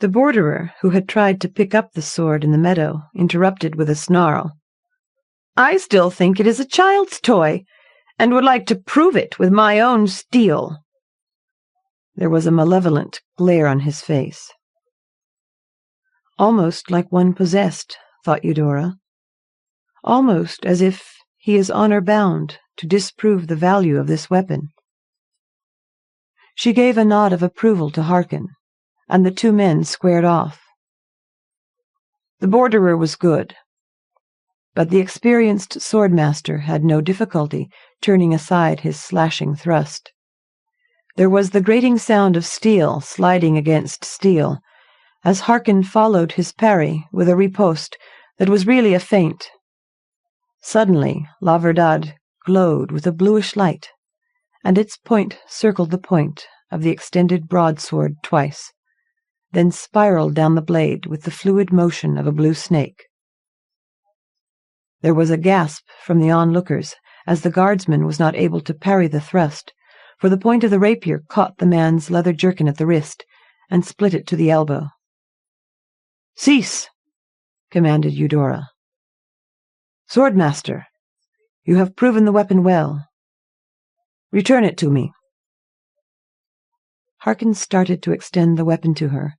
The borderer, who had tried to pick up the sword in the meadow, interrupted with a snarl. I still think it is a child's toy, and would like to prove it with my own steel. There was a malevolent glare on his face. Almost like one possessed, thought Eudora. Almost as if he is honor-bound to disprove the value of this weapon. She gave a nod of approval to hearken, and the two men squared off. The borderer was good, but the experienced swordmaster had no difficulty turning aside his slashing thrust. There was the grating sound of steel sliding against steel, as Harkin followed his parry with a riposte that was really a feint. Suddenly, La Verdad glowed with a bluish light, and its point circled the point of the extended broadsword twice, then spiraled down the blade with the fluid motion of a blue snake. There was a gasp from the onlookers as the guardsman was not able to parry the thrust, for the point of the rapier caught the man's leather jerkin at the wrist and split it to the elbow. Cease! Commanded Eudora. Swordmaster, you have proven the weapon well. Return it to me. Harkin started to extend the weapon to her,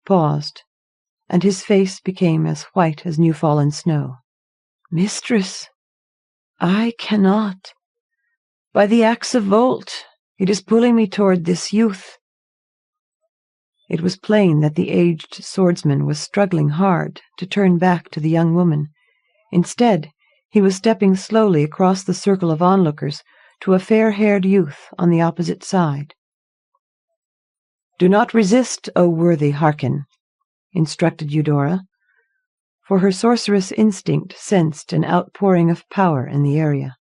paused, and his face became as white as new-fallen snow. Mistress, I cannot. By the axe of Volt, it is pulling me toward this youth. It was plain that the aged swordsman was struggling hard to turn back to the young woman. Instead, he was stepping slowly across the circle of onlookers to a fair-haired youth on the opposite side. Do not resist, O worthy Harkin, instructed Eudora, for her sorceress instinct sensed an outpouring of power in the area.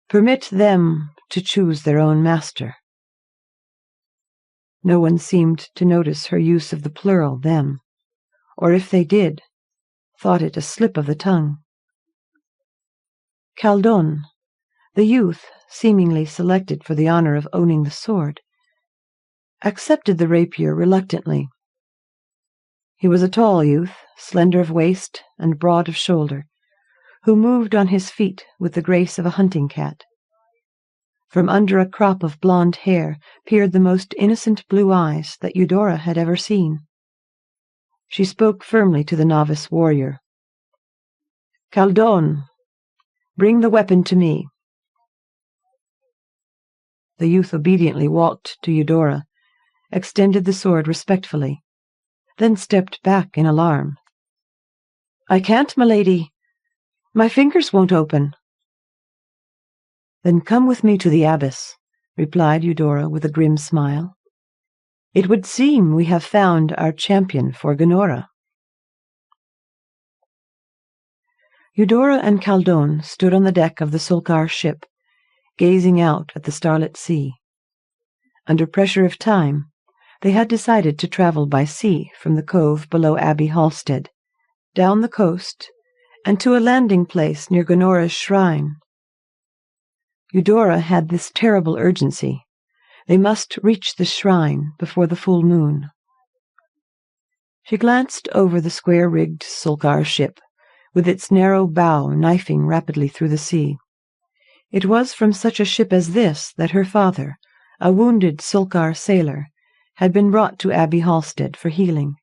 Permit them to choose their own master. No one seemed to notice her use of the plural, them, or if they did, thought it a slip of the tongue. Caldon, the youth seemingly selected for the honor of owning the sword, accepted the rapier reluctantly. He was a tall youth, slender of waist and broad of shoulder, who moved on his feet with the grace of a hunting cat. From under a crop of blonde hair peered the most innocent blue eyes that Eudora had ever seen. She spoke firmly to the novice warrior. Caldon, bring the weapon to me. The youth obediently walked to Eudora, extended the sword respectfully, then stepped back in alarm. I can't, milady. My fingers won't open. Then come with me to the abbess, replied Eudora with a grim smile. It would seem we have found our champion for Gennora. Eudora and Caldon stood on the deck of the Sulcar ship, gazing out at the starlit sea. Under pressure of time, they had decided to travel by sea from the cove below Abbey Halstead, down the coast, and to a landing place near Gennora's shrine. Eudora had this terrible urgency, They must reach the shrine before the full moon. She glanced over the square-rigged Sulcar ship, with its narrow bow knifing rapidly through the sea. It was from such a ship as this that her father, a wounded Sulcar sailor, had been brought to Abbey Halstead for healing.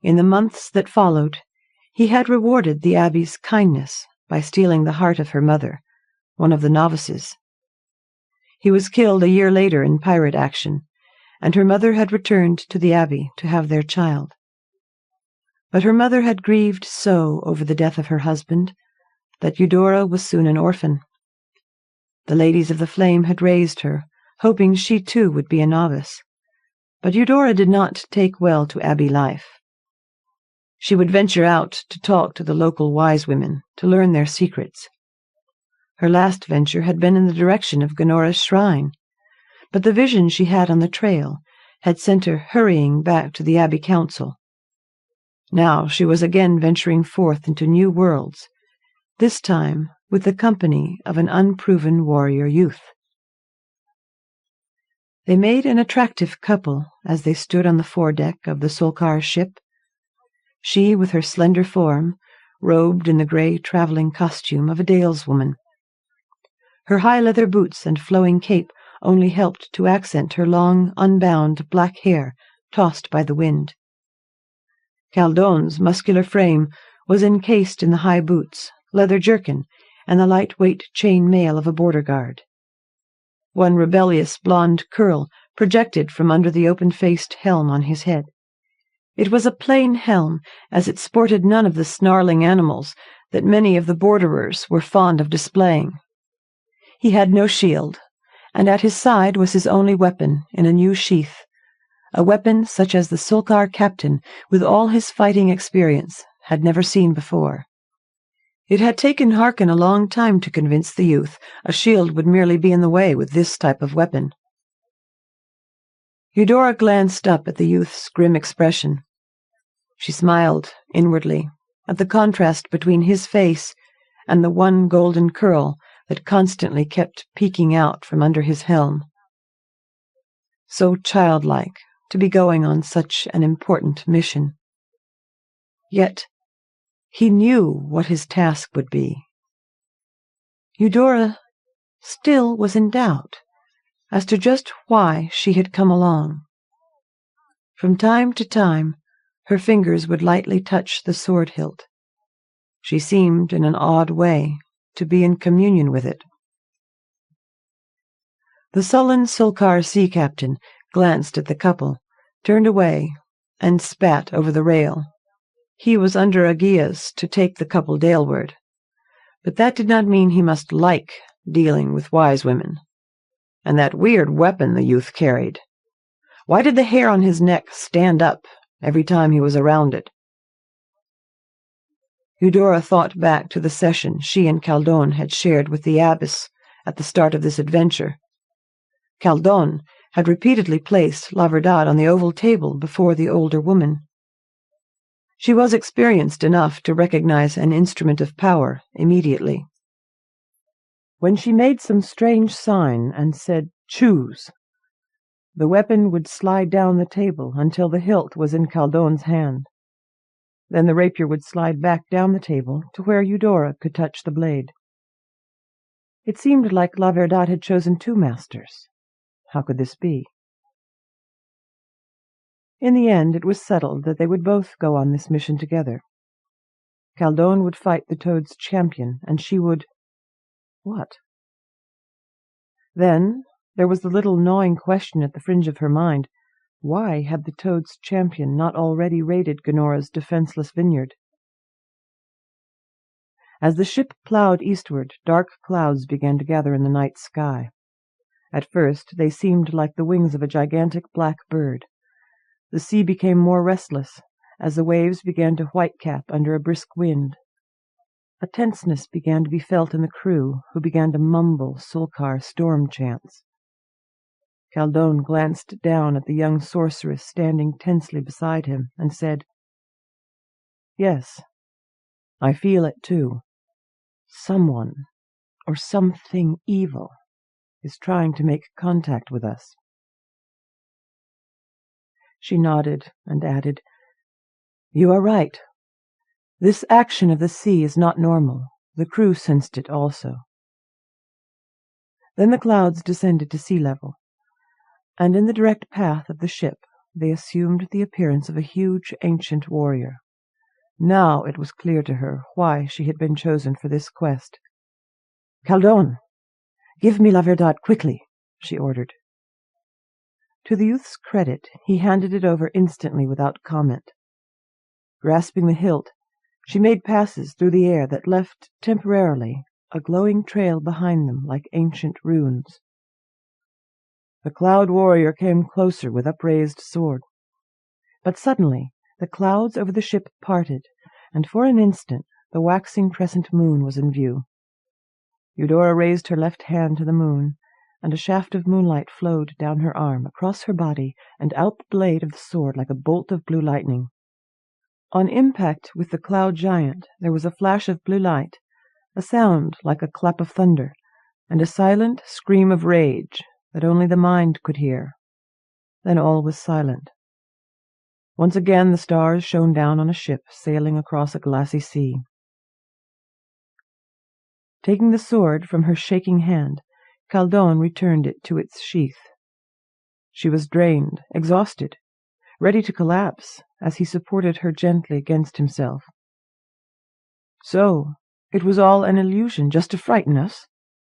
In the months that followed, he had rewarded the Abbey's kindness by stealing the heart of her mother, one of the novices. He was killed a year later in pirate action, and her mother had returned to the Abbey to have their child. But her mother had grieved so over the death of her husband that Eudora was soon an orphan. The ladies of the Flame had raised her, hoping she too would be a novice, but Eudora did not take well to Abbey life. She would venture out to talk to the local wise women, to learn their secrets. Her last venture had been in the direction of Gonora's shrine, but the vision she had on the trail had sent her hurrying back to the Abbey Council. Now she was again venturing forth into new worlds, this time with the company of an unproven warrior youth. They made an attractive couple as they stood on the foredeck of the Sulcar ship, she with her slender form, robed in the grey travelling costume of a daleswoman. Her high leather boots and flowing cape only helped to accent her long, unbound black hair tossed by the wind. Caldone's muscular frame was encased in the high boots, leather jerkin, and the light-weight chain mail of a border guard. One rebellious blonde curl projected from under the open-faced helm on his head. It was a plain helm, as it sported none of the snarling animals that many of the borderers were fond of displaying. He had no shield, and at his side was his only weapon in a new sheath, a weapon such as the Sulcar captain, with all his fighting experience, had never seen before. It had taken Harkin a long time to convince the youth a shield would merely be in the way with this type of weapon. Eudora glanced up at the youth's grim expression. She smiled inwardly at the contrast between his face and the one golden curl that constantly kept peeking out from under his helm. So childlike to be going on such an important mission. Yet he knew what his task would be. Eudora still was in doubt as to just why she had come along. From time to time, her fingers would lightly touch the sword hilt. She seemed, in an odd way, to be in communion with it. The sullen Sulcar sea captain glanced at the couple, turned away, and spat over the rail. He was under Aegeas to take the couple Daleward, but that did not mean he must like dealing with wise women. And that weird weapon the youth carried. Why did the hair on his neck stand up every time he was around it? Eudora thought back to the session she and Caldone had shared with the abbess at the start of this adventure. Caldone had repeatedly placed La Verdad on the oval table before the older woman. She was experienced enough to recognize an instrument of power immediately. When she made some strange sign and said, "Choose," the weapon would slide down the table until the hilt was in Caldone's hand. Then the rapier would slide back down the table to where Eudora could touch the blade. It seemed like La Verdad had chosen two masters. How could this be? In the end, it was settled that they would both go on this mission together. Caldone would fight the Toad's champion, and she would... what? Then there was the little gnawing question at the fringe of her mind. Why had the Toad's champion not already raided Gonora's defenseless vineyard? As the ship ploughed eastward, dark clouds began to gather in the night sky. At first they seemed like the wings of a gigantic black bird. The sea became more restless as the waves began to whitecap under a brisk wind. A tenseness began to be felt in the crew, who began to mumble Sulcar storm chants. Caldone glanced down at the young sorceress standing tensely beside him and said, "Yes, I feel it too. Someone or something evil is trying to make contact with us." She nodded and added, "You are right. This action of the sea is not normal. The crew sensed it also." Then the clouds descended to sea level, and in the direct path of the ship they assumed the appearance of a huge ancient warrior. Now it was clear to her why she had been chosen for this quest. "Caldon, give me La Verdad quickly," she ordered. To the youth's credit, he handed it over instantly without comment. Grasping the hilt, she made passes through the air that left, temporarily, a glowing trail behind them like ancient runes. The cloud warrior came closer with upraised sword. But suddenly the clouds over the ship parted, and for an instant the waxing crescent moon was in view. Eudora raised her left hand to the moon, and a shaft of moonlight flowed down her arm, across her body, and out the blade of the sword like a bolt of blue lightning. On impact with the cloud giant there was a flash of blue light, a sound like a clap of thunder, and a silent scream of rage that only the mind could hear. Then all was silent. Once again the stars shone down on a ship sailing across a glassy sea. Taking the sword from her shaking hand, Caldon returned it to its sheath. She was drained, exhausted, ready to collapse as he supported her gently against himself. "So, it was all an illusion, just to frighten us?"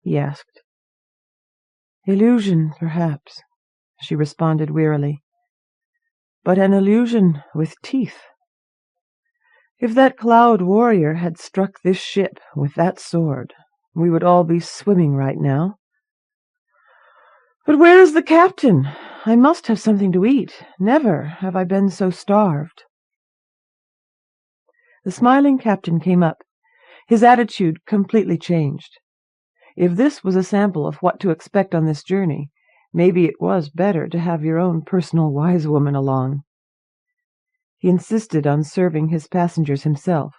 he asked. "Illusion, perhaps," she responded wearily, "but an illusion with teeth. If that cloud warrior had struck this ship with that sword, we would all be swimming right now. But where is the captain? I must have something to eat. Never have I been so starved." The smiling captain came up, his attitude completely changed. If this was a sample of what to expect on this journey, maybe it was better to have your own personal wise woman along. He insisted on serving his passengers himself.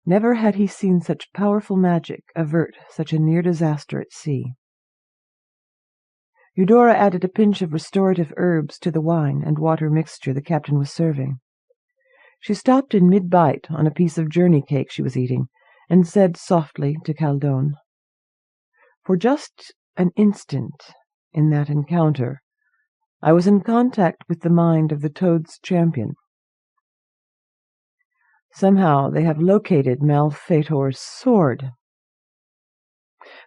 Never had he seen such powerful magic avert such a near disaster at sea. Eudora added a pinch of restorative herbs to the wine and water mixture the captain was serving. She stopped in mid-bite on a piece of journey cake she was eating, and said softly to Caldon, "For just an instant in that encounter, I was in contact with the mind of the Toad's champion. Somehow they have located Malfetor's sword.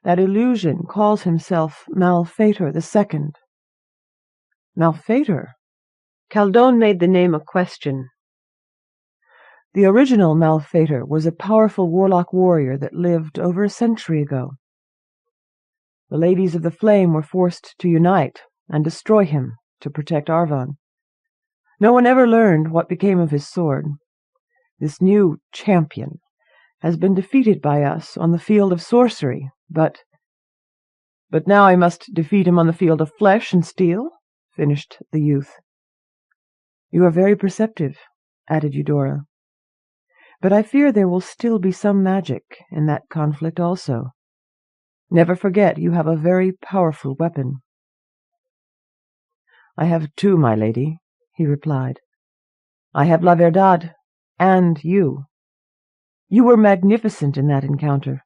That illusion calls himself Malfetor II. Malfetor?" Caldon made the name a question. "The original Malfetor was a powerful warlock warrior that lived over a century ago. The Ladies of the Flame were forced to unite and destroy him to protect Arvon. No one ever learned what became of his sword. This new champion has been defeated by us on the field of sorcery, but now I must defeat him on the field of flesh and steel," finished the youth. "You are very perceptive," added Eudora. "But I fear there will still be some magic in that conflict also. Never forget you have a very powerful weapon." "I have two, my lady," he replied. "I have La Verdad and you. You were magnificent in that encounter.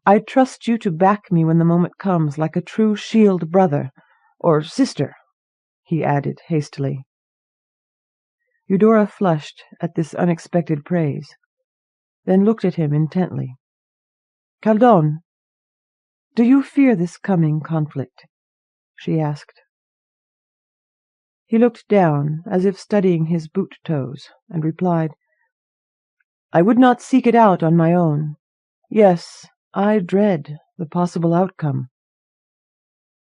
I trust you to back me when the moment comes, like a true shield brother, or sister," he added hastily. Eudora flushed at this unexpected praise, then looked at him intently. "Caldon, do you fear this coming conflict?" she asked. He looked down, as if studying his boot toes, and replied, "I would not seek it out on my own. Yes, I dread the possible outcome."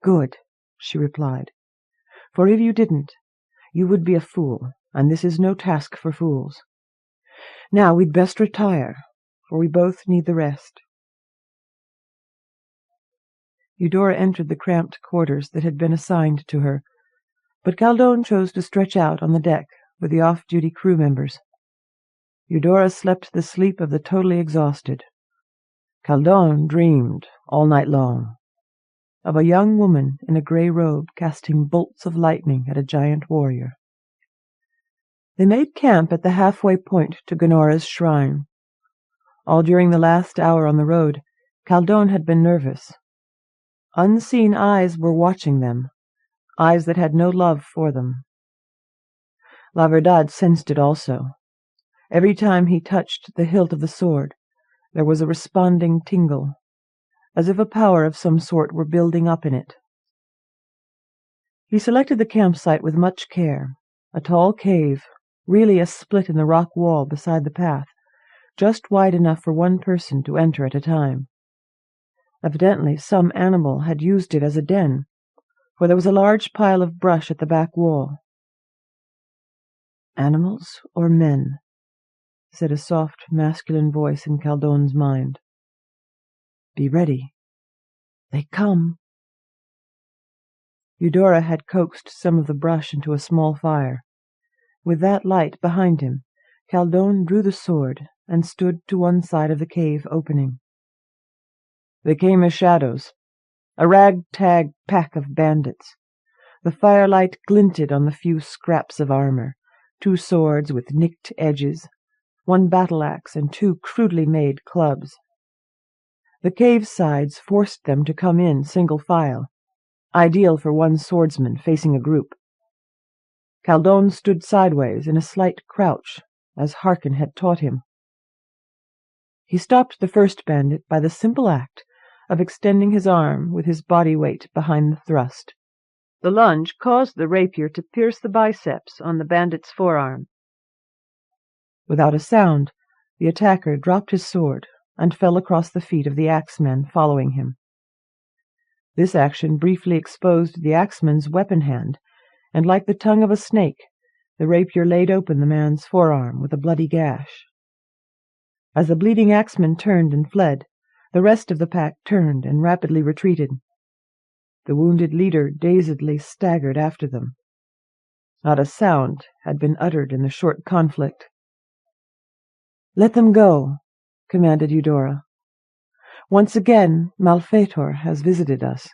"Good," she replied, "for if you didn't, you would be a fool, and this is no task for fools. Now we'd best retire, for we both need the rest." Eudora entered the cramped quarters that had been assigned to her, but Caldon chose to stretch out on the deck with the off-duty crew members. Eudora slept the sleep of the totally exhausted. Caldon dreamed all night long. of a young woman in a grey robe casting bolts of lightning at a giant warrior. They made camp at the halfway point to Gonora's shrine. All during the last hour on the road, Caldone had been nervous. Unseen eyes were watching them, eyes that had no love for them. La Verdad sensed it also. Every time he touched the hilt of the sword, there was a responding tingle, as if a power of some sort were building up in it. He selected the campsite with much care, a tall cave, really a split in the rock wall beside the path, just wide enough for one person to enter at a time. Evidently some animal had used it as a den, for there was a large pile of brush at the back wall. "Animals or men?" said a soft, masculine voice in Caldone's mind. "Be ready. They come." Eudora had coaxed some of the brush into a small fire. With that light behind him, Caldone drew the sword and stood to one side of the cave opening. They came as shadows, a ragtag pack of bandits. The firelight glinted on the few scraps of armor, 2 swords with nicked edges, 1 battle-axe, and 2 crudely made clubs. The cave sides forced them to come in single file, ideal for one swordsman facing a group. Caldone stood sideways in a slight crouch, as Harkin had taught him. He stopped the first bandit by the simple act of extending his arm with his body weight behind the thrust. The lunge caused the rapier to pierce the biceps on the bandit's forearm. Without a sound, the attacker dropped his sword and fell across the feet of the axeman following him. This action briefly exposed the axeman's weapon hand, and like the tongue of a snake, the rapier laid open the man's forearm with a bloody gash. As the bleeding axeman turned and fled, the rest of the pack turned and rapidly retreated. The wounded leader dazedly staggered after them. Not a sound had been uttered in the short conflict. "Let them go," commanded Eudora. "Once again Malfetor has visited us.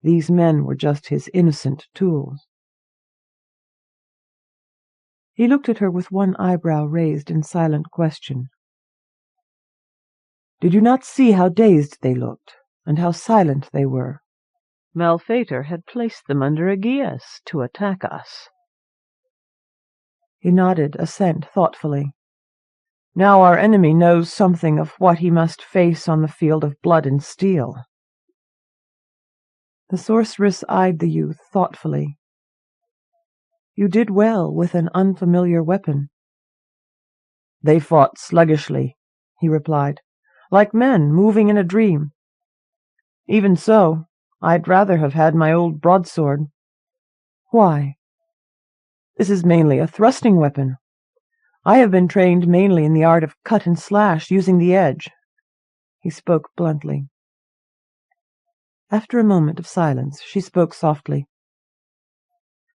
These men were just his innocent tools." He looked at her with one eyebrow raised in silent question. "Did you not see how dazed they looked, and how silent they were?" Malfetor had placed them under Aegeus to attack us. He nodded assent thoughtfully. "Now our enemy knows something of what he must face on the field of blood and steel." The sorceress eyed the youth thoughtfully. "You did well with an unfamiliar weapon." "They fought sluggishly," he replied, "like men moving in a dream. Even so, I'd rather have had my old broadsword." "Why?" "This is mainly a thrusting weapon. I have been trained mainly in the art of cut and slash using the edge." He spoke bluntly. After a moment of silence, she spoke softly.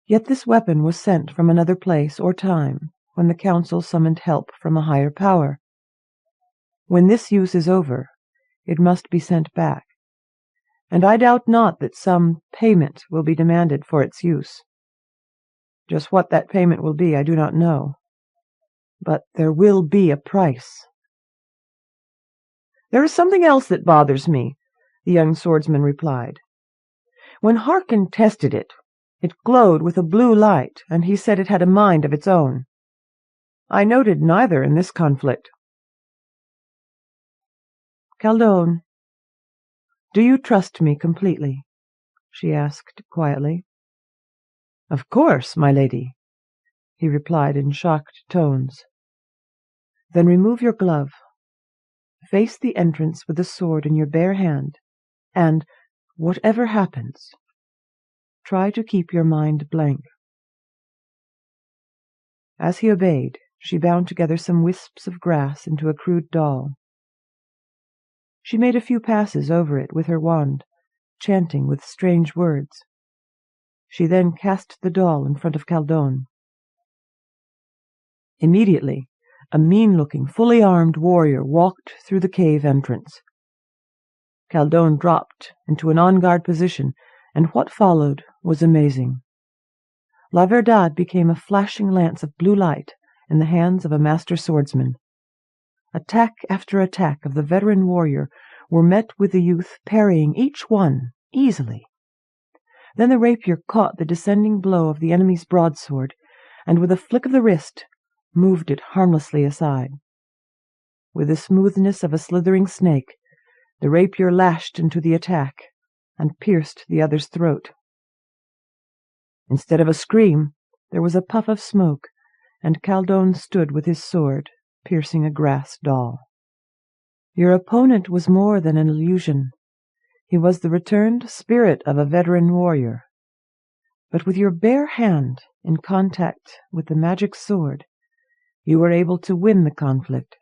"Yet this weapon was sent from another place or time when the council summoned help from a higher power. When this use is over, it must be sent back, and I doubt not that some payment will be demanded for its use. Just what that payment will be I do not know, but there will be a price." "There is something else that bothers me," the young swordsman replied. "When Harkin tested it, it glowed with a blue light, and he said it had a mind of its own. I noted neither in this conflict." "Caldone, do you trust me completely?" she asked quietly. "Of course, my lady," he replied in shocked tones. "Then remove your glove. Face the entrance with the sword in your bare hand, and, whatever happens, try to keep your mind blank." As he obeyed, she bound together some wisps of grass into a crude doll. She made a few passes over it with her wand, chanting with strange words. She then cast the doll in front of Caldone. Immediately, a mean-looking, fully armed warrior walked through the cave entrance. Caldone dropped into an on-guard position, and what followed was amazing. La Verdad became a flashing lance of blue light in the hands of a master swordsman. Attack after attack of the veteran warrior were met with the youth parrying each one easily. Then the rapier caught the descending blow of the enemy's broadsword, and with a flick of the wrist moved it harmlessly aside. With the smoothness of a slithering snake, the rapier lashed into the attack and pierced the other's throat. Instead of a scream, there was a puff of smoke, and Caldone stood with his sword, piercing a grass doll. Your opponent was more than an illusion. He was the returned spirit of a veteran warrior. But with your bare hand in contact with the magic sword, you were able to win the conflict.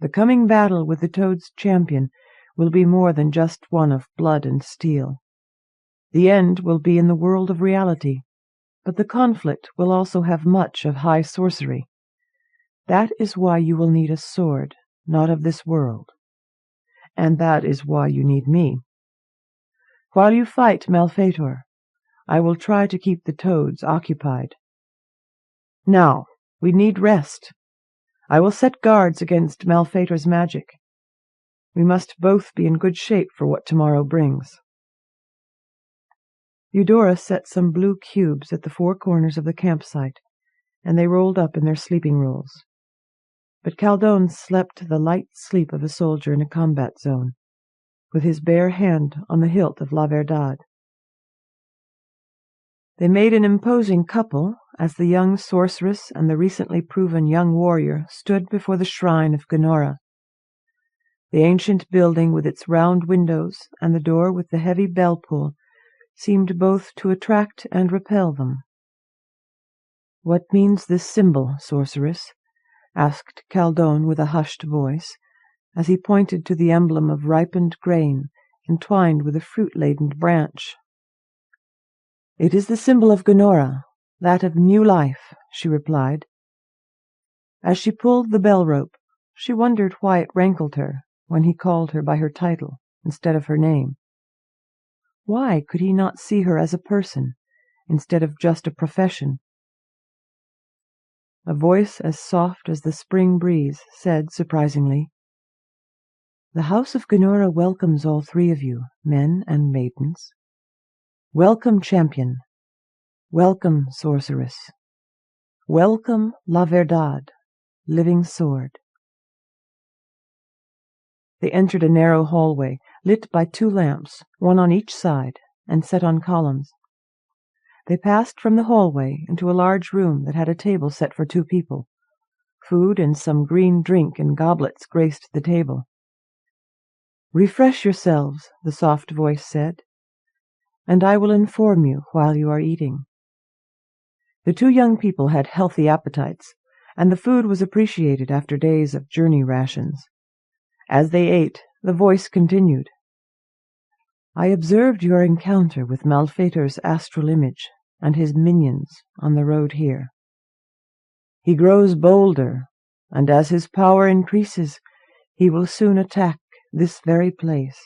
The coming battle with the Toad's champion will be more than just one of blood and steel. The end will be in the world of reality, but the conflict will also have much of high sorcery. That is why you will need a sword, not of this world. And that is why you need me. While you fight Malfetor, I will try to keep the Toads occupied. Now, we need rest. I will set guards against Malfetor's magic. We must both be in good shape for what tomorrow brings. Eudora set some blue cubes at the four corners of the campsite, and they rolled up in their sleeping rolls. But Caldone slept the light sleep of a soldier in a combat zone, with his bare hand on the hilt of La Verdad. They made an imposing couple as the young sorceress and the recently proven young warrior stood before the shrine of Gunora. The ancient building with its round windows and the door with the heavy bell pull seemed both to attract and repel them. "What means this symbol, sorceress?" asked Caldone with a hushed voice, as he pointed to the emblem of ripened grain entwined with a fruit-laden branch. "It is the symbol of Gunora, that of new life," she replied. As she pulled the bell rope, she wondered why it rankled her when he called her by her title instead of her name. Why could he not see her as a person instead of just a profession? A voice as soft as the spring breeze said surprisingly, "The house of Gunora welcomes all three of you, men and maidens. Welcome, champion. Welcome, sorceress. Welcome, La Verdad, living sword." They entered a narrow hallway, lit by 2 lamps, one on each side, and set on columns. They passed from the hallway into a large room that had a table set for 2 people. Food and some green drink in goblets graced the table. "Refresh yourselves," the soft voice said, "and I will inform you while you are eating." The 2 young people had healthy appetites, and the food was appreciated after days of journey rations. As they ate, the voice continued, "I observed your encounter with Malfetor's astral image and his minions on the road here. He grows bolder, and as his power increases, he will soon attack this very place.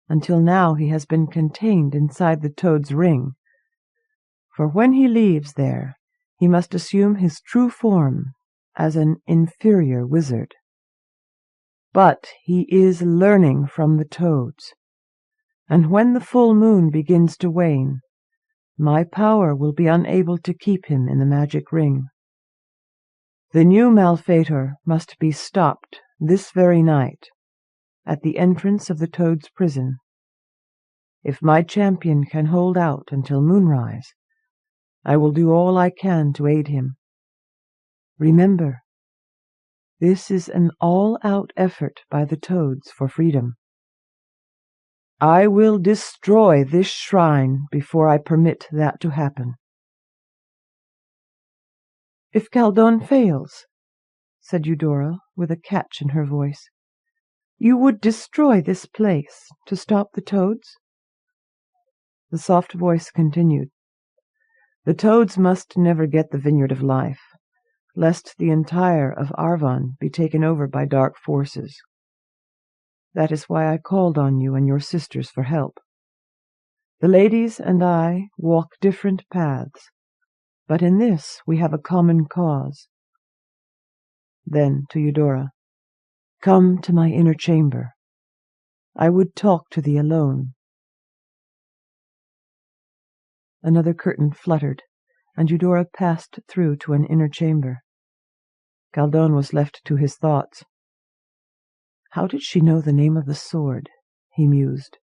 Until now he has been contained inside the Toad's ring, for when he leaves there, he must assume his true form as an inferior wizard. But he is learning from the Toads, and when the full moon begins to wane, my power will be unable to keep him in the magic ring. The new Malfetor must be stopped this very night, at the entrance of the Toad's prison. If my champion can hold out until moonrise, I will do all I can to aid him. Remember, this is an all-out effort by the Toads for freedom. I will destroy this shrine before I permit that to happen." "If Caldone fails," said Eudora with a catch in her voice, "you would destroy this place to stop the Toads?" The soft voice continued, "The Toads must never get the Vineyard of Life, lest the entire of Arvon be taken over by dark forces. That is why I called on you and your sisters for help. The ladies and I walk different paths, but in this we have a common cause." Then to Eudora, "Come to my inner chamber. I would talk to thee alone." Another curtain fluttered, and Eudora passed through to an inner chamber. Galdon was left to his thoughts. How did she know the name of the sword? He mused.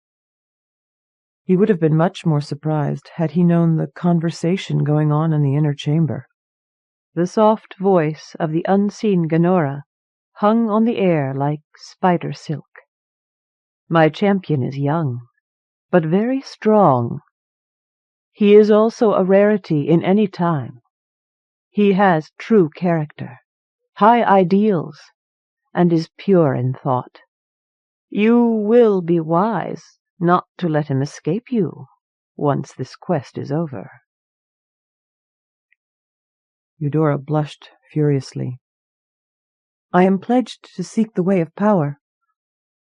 He would have been much more surprised had he known the conversation going on in the inner chamber. The soft voice of the unseen Gunora hung on the air like spider silk. "My champion is young, but very strong. He is also a rarity in any time. He has true character, high ideals, and is pure in thought. You will be wise not to let him escape you once this quest is over." Eudora blushed furiously. "I am pledged to seek the way of power.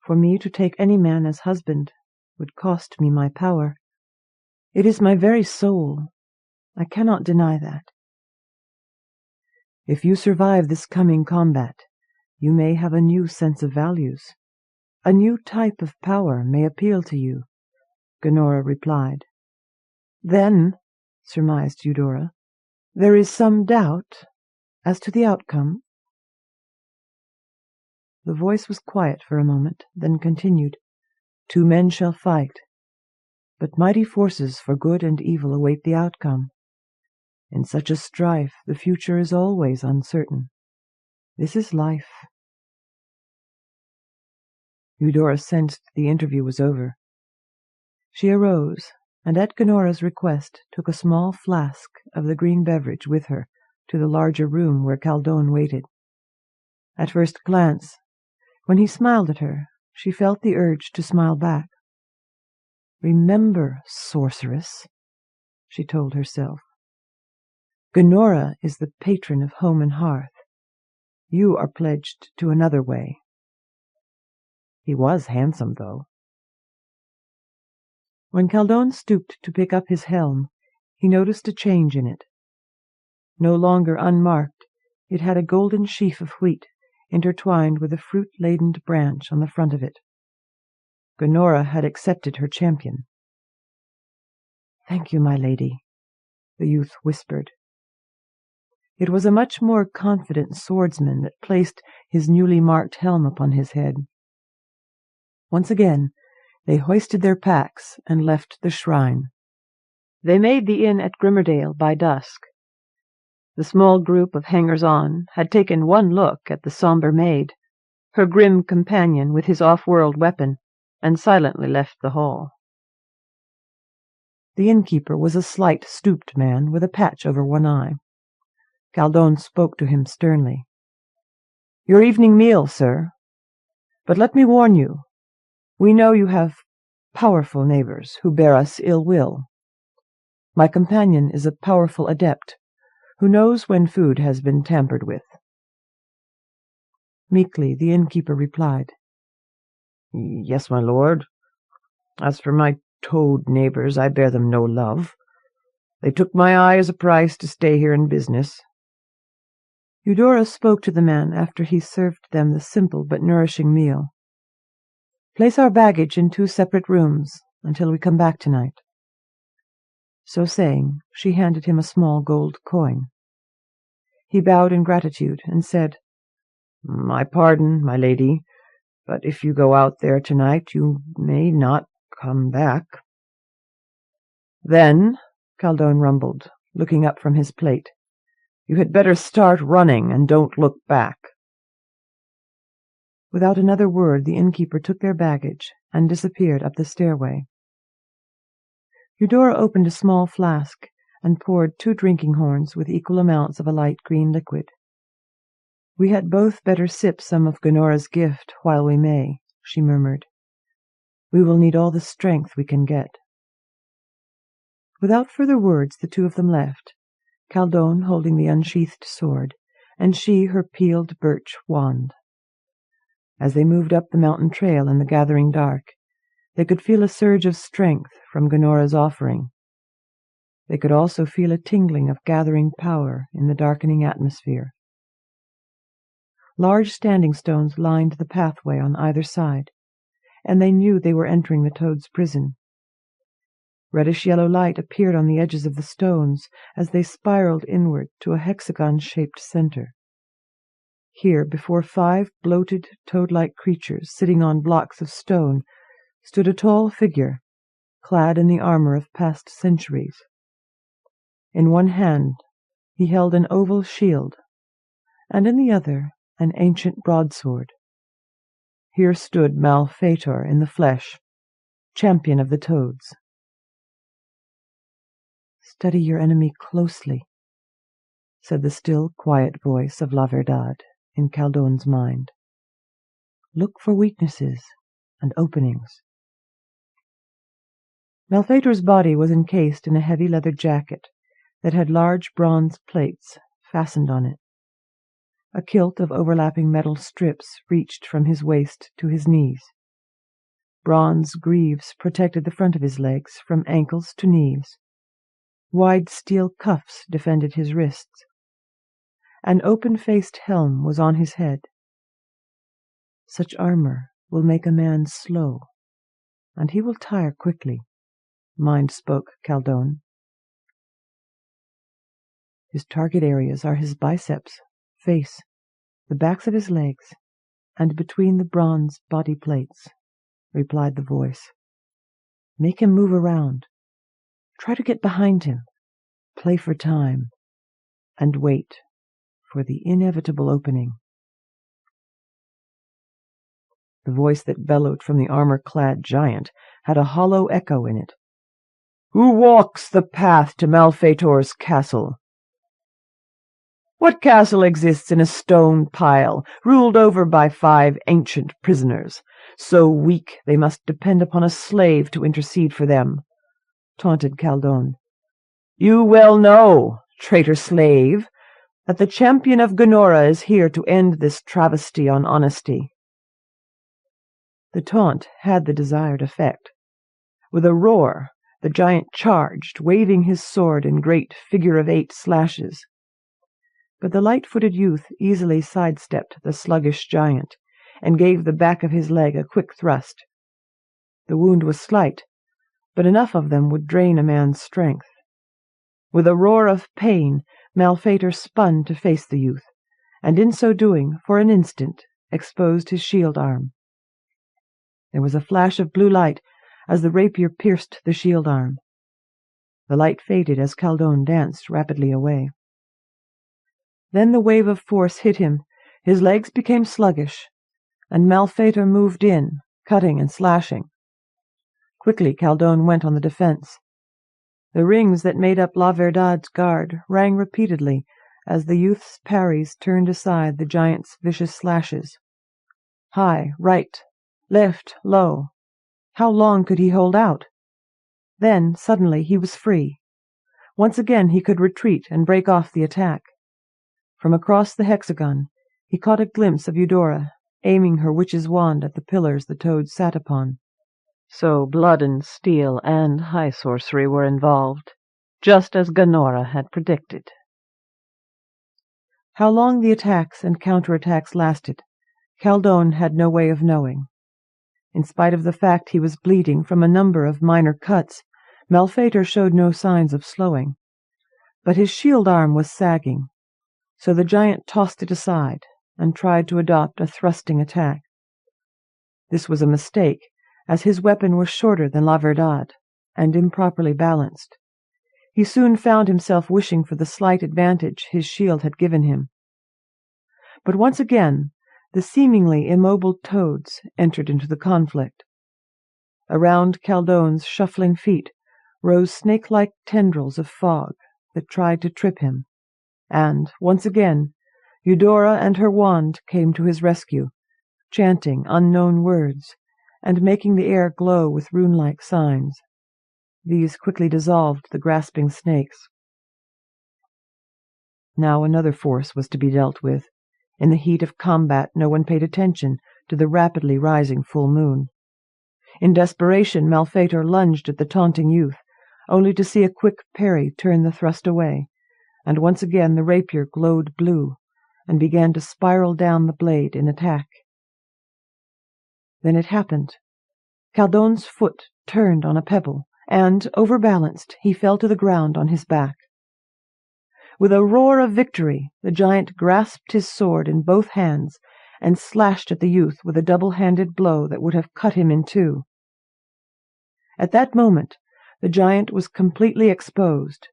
For me to take any man as husband would cost me my power. It is my very soul. I cannot deny that." "If you survive this coming combat, you may have a new sense of values. A new type of power may appeal to you," Gunora replied. "Then," surmised Eudora, "there is some doubt as to the outcome?" The voice was quiet for a moment, then continued. "Two men shall fight, but mighty forces for good and evil await the outcome. In such a strife, the future is always uncertain. This is life." Eudora sensed the interview was over. She arose, and at Gunora's request took a small flask of the green beverage with her to the larger room where Galdon waited. At first glance, when he smiled at her, she felt the urge to smile back. "Remember, sorceress," she told herself. "Gunora is the patron of home and hearth. You are pledged to another way." He was handsome, though. When Galdon stooped to pick up his helm, he noticed a change in it. No longer unmarked, it had a golden sheaf of wheat intertwined with a fruit-laden branch on the front of it. Gunora had accepted her champion. "Thank you, my lady," the youth whispered. It was a much more confident swordsman that placed his newly marked helm upon his head. Once again they hoisted their packs and left the shrine. They made the inn at Grimmerdale by dusk. The small group of hangers-on had taken one look at the sombre maid, her grim companion with his off-world weapon, and silently left the hall. The innkeeper was a slight, stooped man with a patch over one eye. Galdon spoke to him sternly. "Your evening meal, sir. But let me warn you, we know you have powerful neighbors who bear us ill will. My companion is a powerful adept who knows when food has been tampered with." Meekly the innkeeper replied, "Yes, my lord. As for my toad neighbors, I bear them no love. They took my eye as a price to stay here in business." Eudora spoke to the man after he served them the simple but nourishing meal. "Place our baggage in 2 separate rooms until we come back tonight." So saying, she handed him a small gold coin. He bowed in gratitude and said, "My pardon, my lady, but if you go out there tonight, you may not come back." "Then," Galdon rumbled, looking up from his plate, "you had better start running and don't look back." Without another word, the innkeeper took their baggage and disappeared up the stairway. Eudora opened a small flask and poured 2 drinking horns with equal amounts of a light green liquid. "We had both better sip some of Gunora's gift while we may," she murmured. "We will need all the strength we can get." Without further words, the 2 of them left, Galdon holding the unsheathed sword, and she her peeled birch wand. As they moved up the mountain trail in the gathering dark, they could feel a surge of strength from Gnora's offering. They could also feel a tingling of gathering power in the darkening atmosphere. Large standing stones lined the pathway on either side, and they knew they were entering the toad's prison. Reddish-yellow light appeared on the edges of the stones as they spiraled inward to a hexagon-shaped center. Here, before 5 bloated, toad-like creatures sitting on blocks of stone, stood a tall figure, clad in the armor of past centuries. In one hand he held an oval shield, and in the other an ancient broadsword. Here stood Malfetor in the flesh, champion of the toads. "Study your enemy closely," said the still, quiet voice of La Verdad in Caldone's mind. "Look for weaknesses and openings." Malfetor's body was encased in a heavy leather jacket that had large bronze plates fastened on it. A kilt of overlapping metal strips reached from his waist to his knees. Bronze greaves protected the front of his legs from ankles to knees. Wide steel cuffs defended his wrists. An open-faced helm was on his head. "Such armor will make a man slow, and he will tire quickly," mind spoke Caldone. "His target areas are his biceps, face, the backs of his legs, and between the bronze body plates," replied the voice. "Make him move around. Try to get behind him, play for time, and wait for the inevitable opening." The voice that bellowed from the armor-clad giant had a hollow echo in it. "Who walks the path to Malfetor's castle?" "What castle exists in a stone pile, ruled over by 5 ancient prisoners, so weak they must depend upon a slave to intercede for them?" taunted Caldone. "You well know, traitor slave, that the champion of Gnora is here to end this travesty on honesty." The taunt had the desired effect. With a roar, the giant charged, waving his sword in great figure-of-8 slashes. But the light-footed youth easily sidestepped the sluggish giant and gave the back of his leg a quick thrust. The wound was slight, but enough of them would drain a man's strength. With a roar of pain, Malfetor spun to face the youth, and in so doing, for an instant, exposed his shield arm. There was a flash of blue light as the rapier pierced the shield arm. The light faded as Caldone danced rapidly away. Then the wave of force hit him, his legs became sluggish, and Malfetor moved in, cutting and slashing. Quickly Caldone went on the defense. The rings that made up La Verdad's guard rang repeatedly as the youth's parries turned aside the giant's vicious slashes. High, right, left, low. How long could he hold out? Then, suddenly, he was free. Once again he could retreat and break off the attack. From across the hexagon he caught a glimpse of Eudora, aiming her witch's wand at the pillars the toad sat upon. So blood and steel and high sorcery were involved, just as Gnora had predicted. How long the attacks and counterattacks lasted, Caldone had no way of knowing. In spite of the fact he was bleeding from a number of minor cuts, Malfetor showed no signs of slowing. But his shield arm was sagging, so the giant tossed it aside and tried to adopt a thrusting attack. This was a mistake, as his weapon was shorter than La Verdad and improperly balanced. He soon found himself wishing for the slight advantage his shield had given him. But once again the seemingly immobile toads entered into the conflict. Around Caldone's shuffling feet rose snake-like tendrils of fog that tried to trip him, and, once again, Eudora and her wand came to his rescue, chanting unknown words and making the air glow with rune-like signs. These quickly dissolved the grasping snakes. Now another force was to be dealt with. In the heat of combat no one paid attention to the rapidly rising full moon. In desperation, Malphaetor lunged at the taunting youth, only to see a quick parry turn the thrust away, and once again the rapier glowed blue and began to spiral down the blade in attack. Then it happened. Caldon's foot turned on a pebble, and, overbalanced, he fell to the ground on his back. With a roar of victory, the giant grasped his sword in both hands and slashed at the youth with a double-handed blow that would have cut him in two. At that moment, the giant was completely exposed,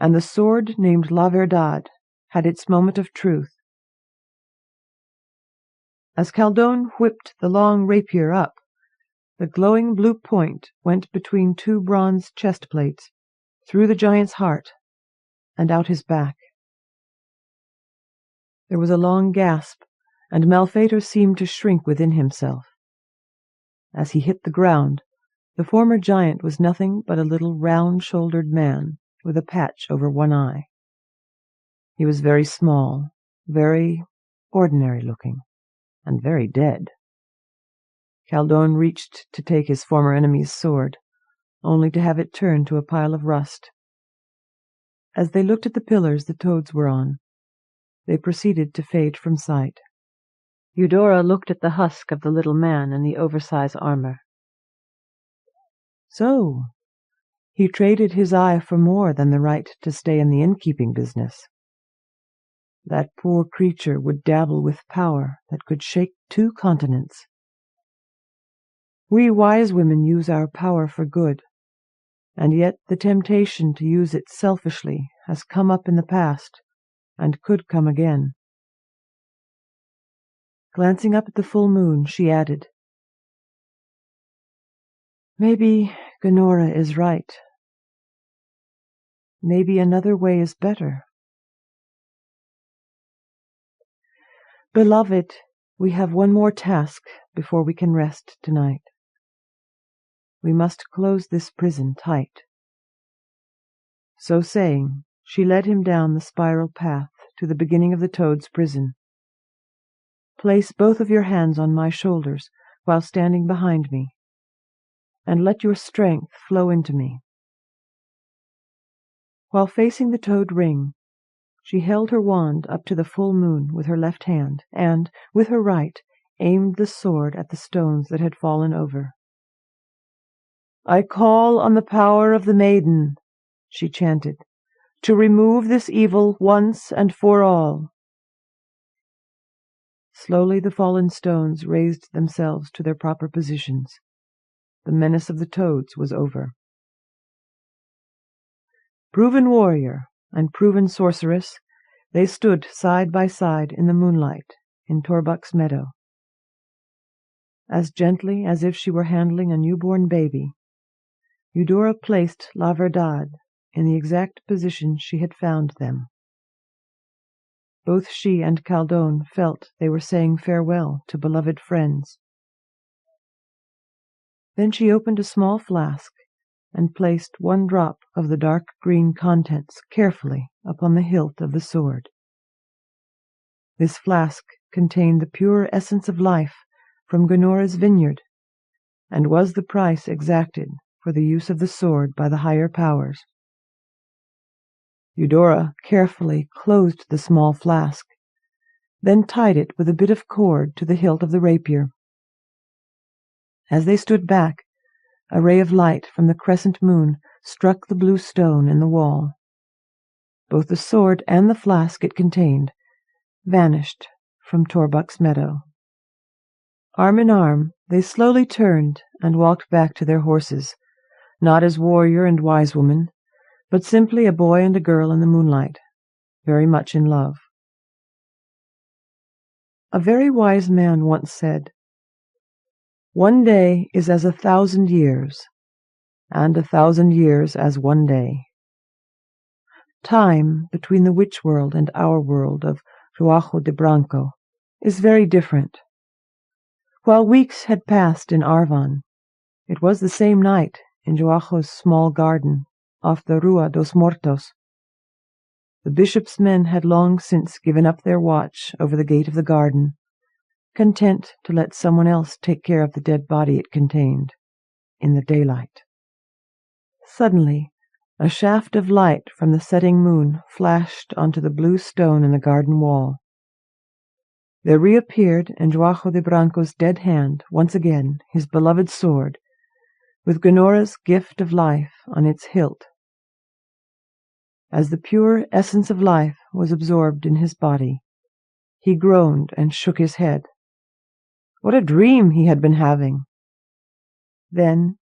and the sword named La Verdad had its moment of truth. As Caldon whipped the long rapier up, the glowing blue point went between two bronze chest plates, through the giant's heart, and out his back. There was a long gasp, and Malphaetor seemed to shrink within himself. As he hit the ground, the former giant was nothing but a little round-shouldered man with a patch over one eye. He was very small, very ordinary-looking, and very dead. Caldon reached to take his former enemy's sword, only to have it turn to a pile of rust. As they looked at the pillars the toads were on, they proceeded to fade from sight. Eudora looked at the husk of the little man in the oversize armor. So, he traded his eye for more than the right to stay in the innkeeping business. That poor creature would dabble with power that could shake 2 continents. We wise women use our power for good, and yet the temptation to use it selfishly has come up in the past, and could come again. Glancing up at the full moon, she added, "Maybe Gunora is right. Maybe another way is better. Beloved, we have one more task before we can rest tonight. We must close this prison tight." So saying, she led him down the spiral path to the beginning of the toad's prison. "Place both of your hands on my shoulders while standing behind me, and let your strength flow into me." While facing the toad ring, she held her wand up to the full moon with her left hand, and, with her right, aimed the sword at the stones that had fallen over. "I call on the power of the maiden," she chanted, "to remove this evil once and for all." Slowly the fallen stones raised themselves to their proper positions. The menace of the toads was over. Proven warrior and proven sorceress, they stood side by side in the moonlight in Torbuck's meadow. As gently as if she were handling a newborn baby, Eudora placed La Verdad in the exact position she had found them. Both she and Caldon felt they were saying farewell to beloved friends. Then she opened a small flask and placed 1 drop of the dark green contents carefully upon the hilt of the sword. This flask contained the pure essence of life from Gunora's vineyard, and was the price exacted for the use of the sword by the higher powers. Eudora carefully closed the small flask, then tied it with a bit of cord to the hilt of the rapier. As they stood back, a ray of light from the crescent moon struck the blue stone in the wall. Both the sword and the flask it contained vanished from Torbuck's meadow. Arm in arm, they slowly turned and walked back to their horses, not as warrior and wise woman, but simply a boy and a girl in the moonlight, very much in love. A very wise man once said, "One day is as 1,000 years, and 1,000 years as one day." Time between the witch world and our world of Joajo de Branco is very different. While weeks had passed in Arvon, it was the same night in Joajo's small garden off the Rua dos Mortos. The bishop's men had long since given up their watch over the gate of the garden, content to let someone else take care of the dead body it contained, in the daylight. Suddenly, a shaft of light from the setting moon flashed onto the blue stone in the garden wall. There reappeared in Joao de Branco's dead hand, once again, his beloved sword, with Gunora's gift of life on its hilt. As the pure essence of life was absorbed in his body, he groaned and shook his head. What a dream he had been having! Then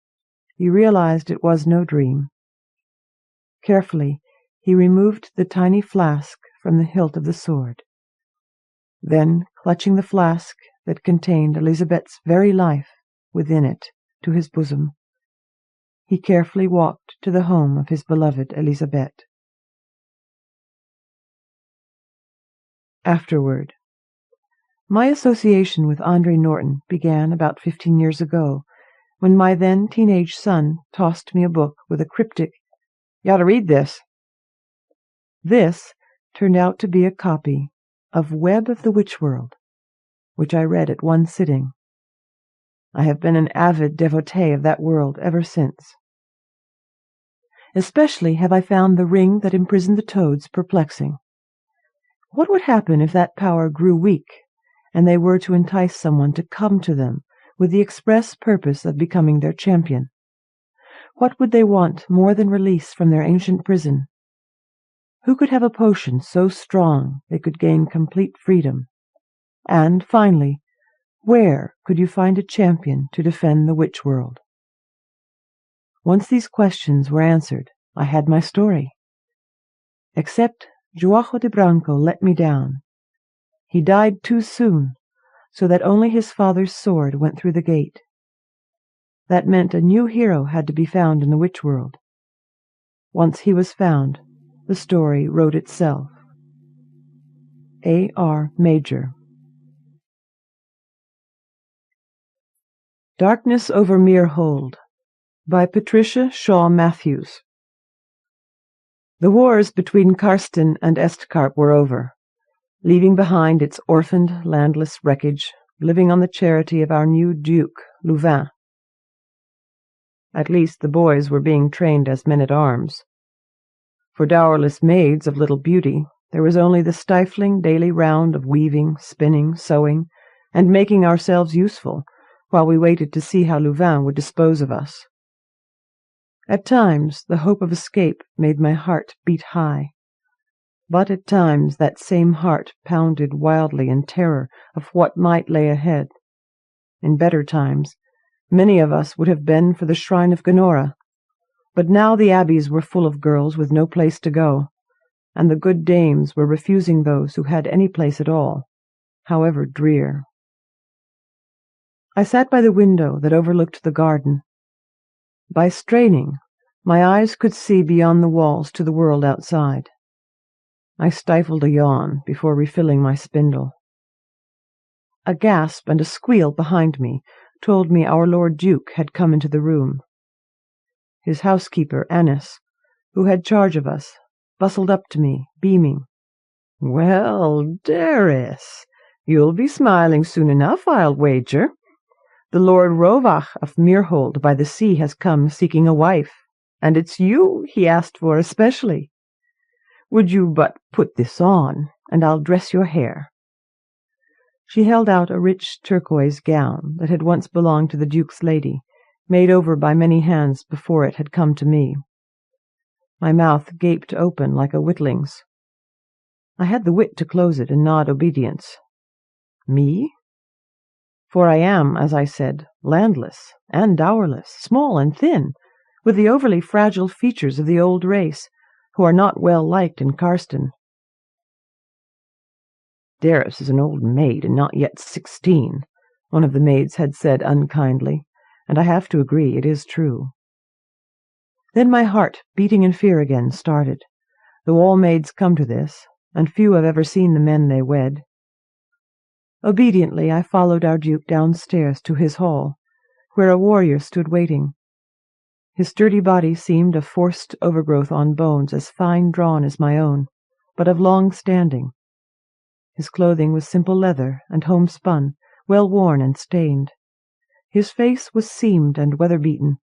he realized it was no dream. Carefully, he removed the tiny flask from the hilt of the sword. Then, clutching the flask that contained Elizabeth's very life within it to his bosom, he carefully walked to the home of his beloved Elizabeth. Afterward. My association with Andre Norton began about 15 years ago, when my then teenage son tossed me a book with a cryptic, "You ought to read this." This turned out to be a copy of Web of the Witch World, which I read at one sitting. I have been an avid devotee of that world ever since. Especially have I found the ring that imprisoned the toads perplexing. What would happen if that power grew weak, and they were to entice someone to come to them with the express purpose of becoming their champion? What would they want more than release from their ancient prison? Who could have a potion so strong they could gain complete freedom? And, finally, where could you find a champion to defend the witch world? Once these questions were answered, I had my story. Except Joao de Branco let me down. He died too soon, so that only his father's sword went through the gate. That meant a new hero had to be found in the witch world. Once he was found, the story wrote itself. A.R. Major. Darkness over Mirhold by Patricia Shaw Mathews. The wars between Karsten and Estkarp were over, leaving behind its orphaned, landless wreckage, living on the charity of our new Duke, Louvain. At least the boys were being trained as men-at-arms. For dowerless maids of little beauty, there was only the stifling daily round of weaving, spinning, sewing, and making ourselves useful, while we waited to see how Louvain would dispose of us. At times the hope of escape made my heart beat high, but at times that same heart pounded wildly in terror of what might lay ahead. In better times, many of us would have been for the shrine of Gunora, but now the abbeys were full of girls with no place to go, and the good dames were refusing those who had any place at all, however drear. I sat by the window that overlooked the garden. By straining, my eyes could see beyond the walls to the world outside. I stifled a yawn before refilling my spindle. A gasp and a squeal behind me told me our Lord Duke had come into the room. His housekeeper, Annis, who had charge of us, bustled up to me, beaming. "Well, dearest, you'll be smiling soon enough, I'll wager. The Lord Rovach of Mirhold by the sea has come seeking a wife, and it's you he asked for especially. Would you but put this on, and I'll dress your hair." She held out a rich turquoise gown that had once belonged to the Duke's lady, made over by many hands before it had come to me. My mouth gaped open like a witling's. I had the wit to close it and nod obedience. Me? For I am, as I said, landless and dowerless, small and thin, with the overly fragile features of the old race, who are not well liked in Karsten. "Darris is an old maid and not yet 16, one of the maids had said unkindly, and I have to agree it is true. Then my heart, beating in fear again, started, though all maids come to this, and few have ever seen the men they wed. Obediently I followed our Duke downstairs to his hall, where a warrior stood waiting. His sturdy body seemed a forced overgrowth on bones as fine drawn as my own, but of long standing. His clothing was simple leather and homespun, well worn and stained. His face was seamed and weather-beaten,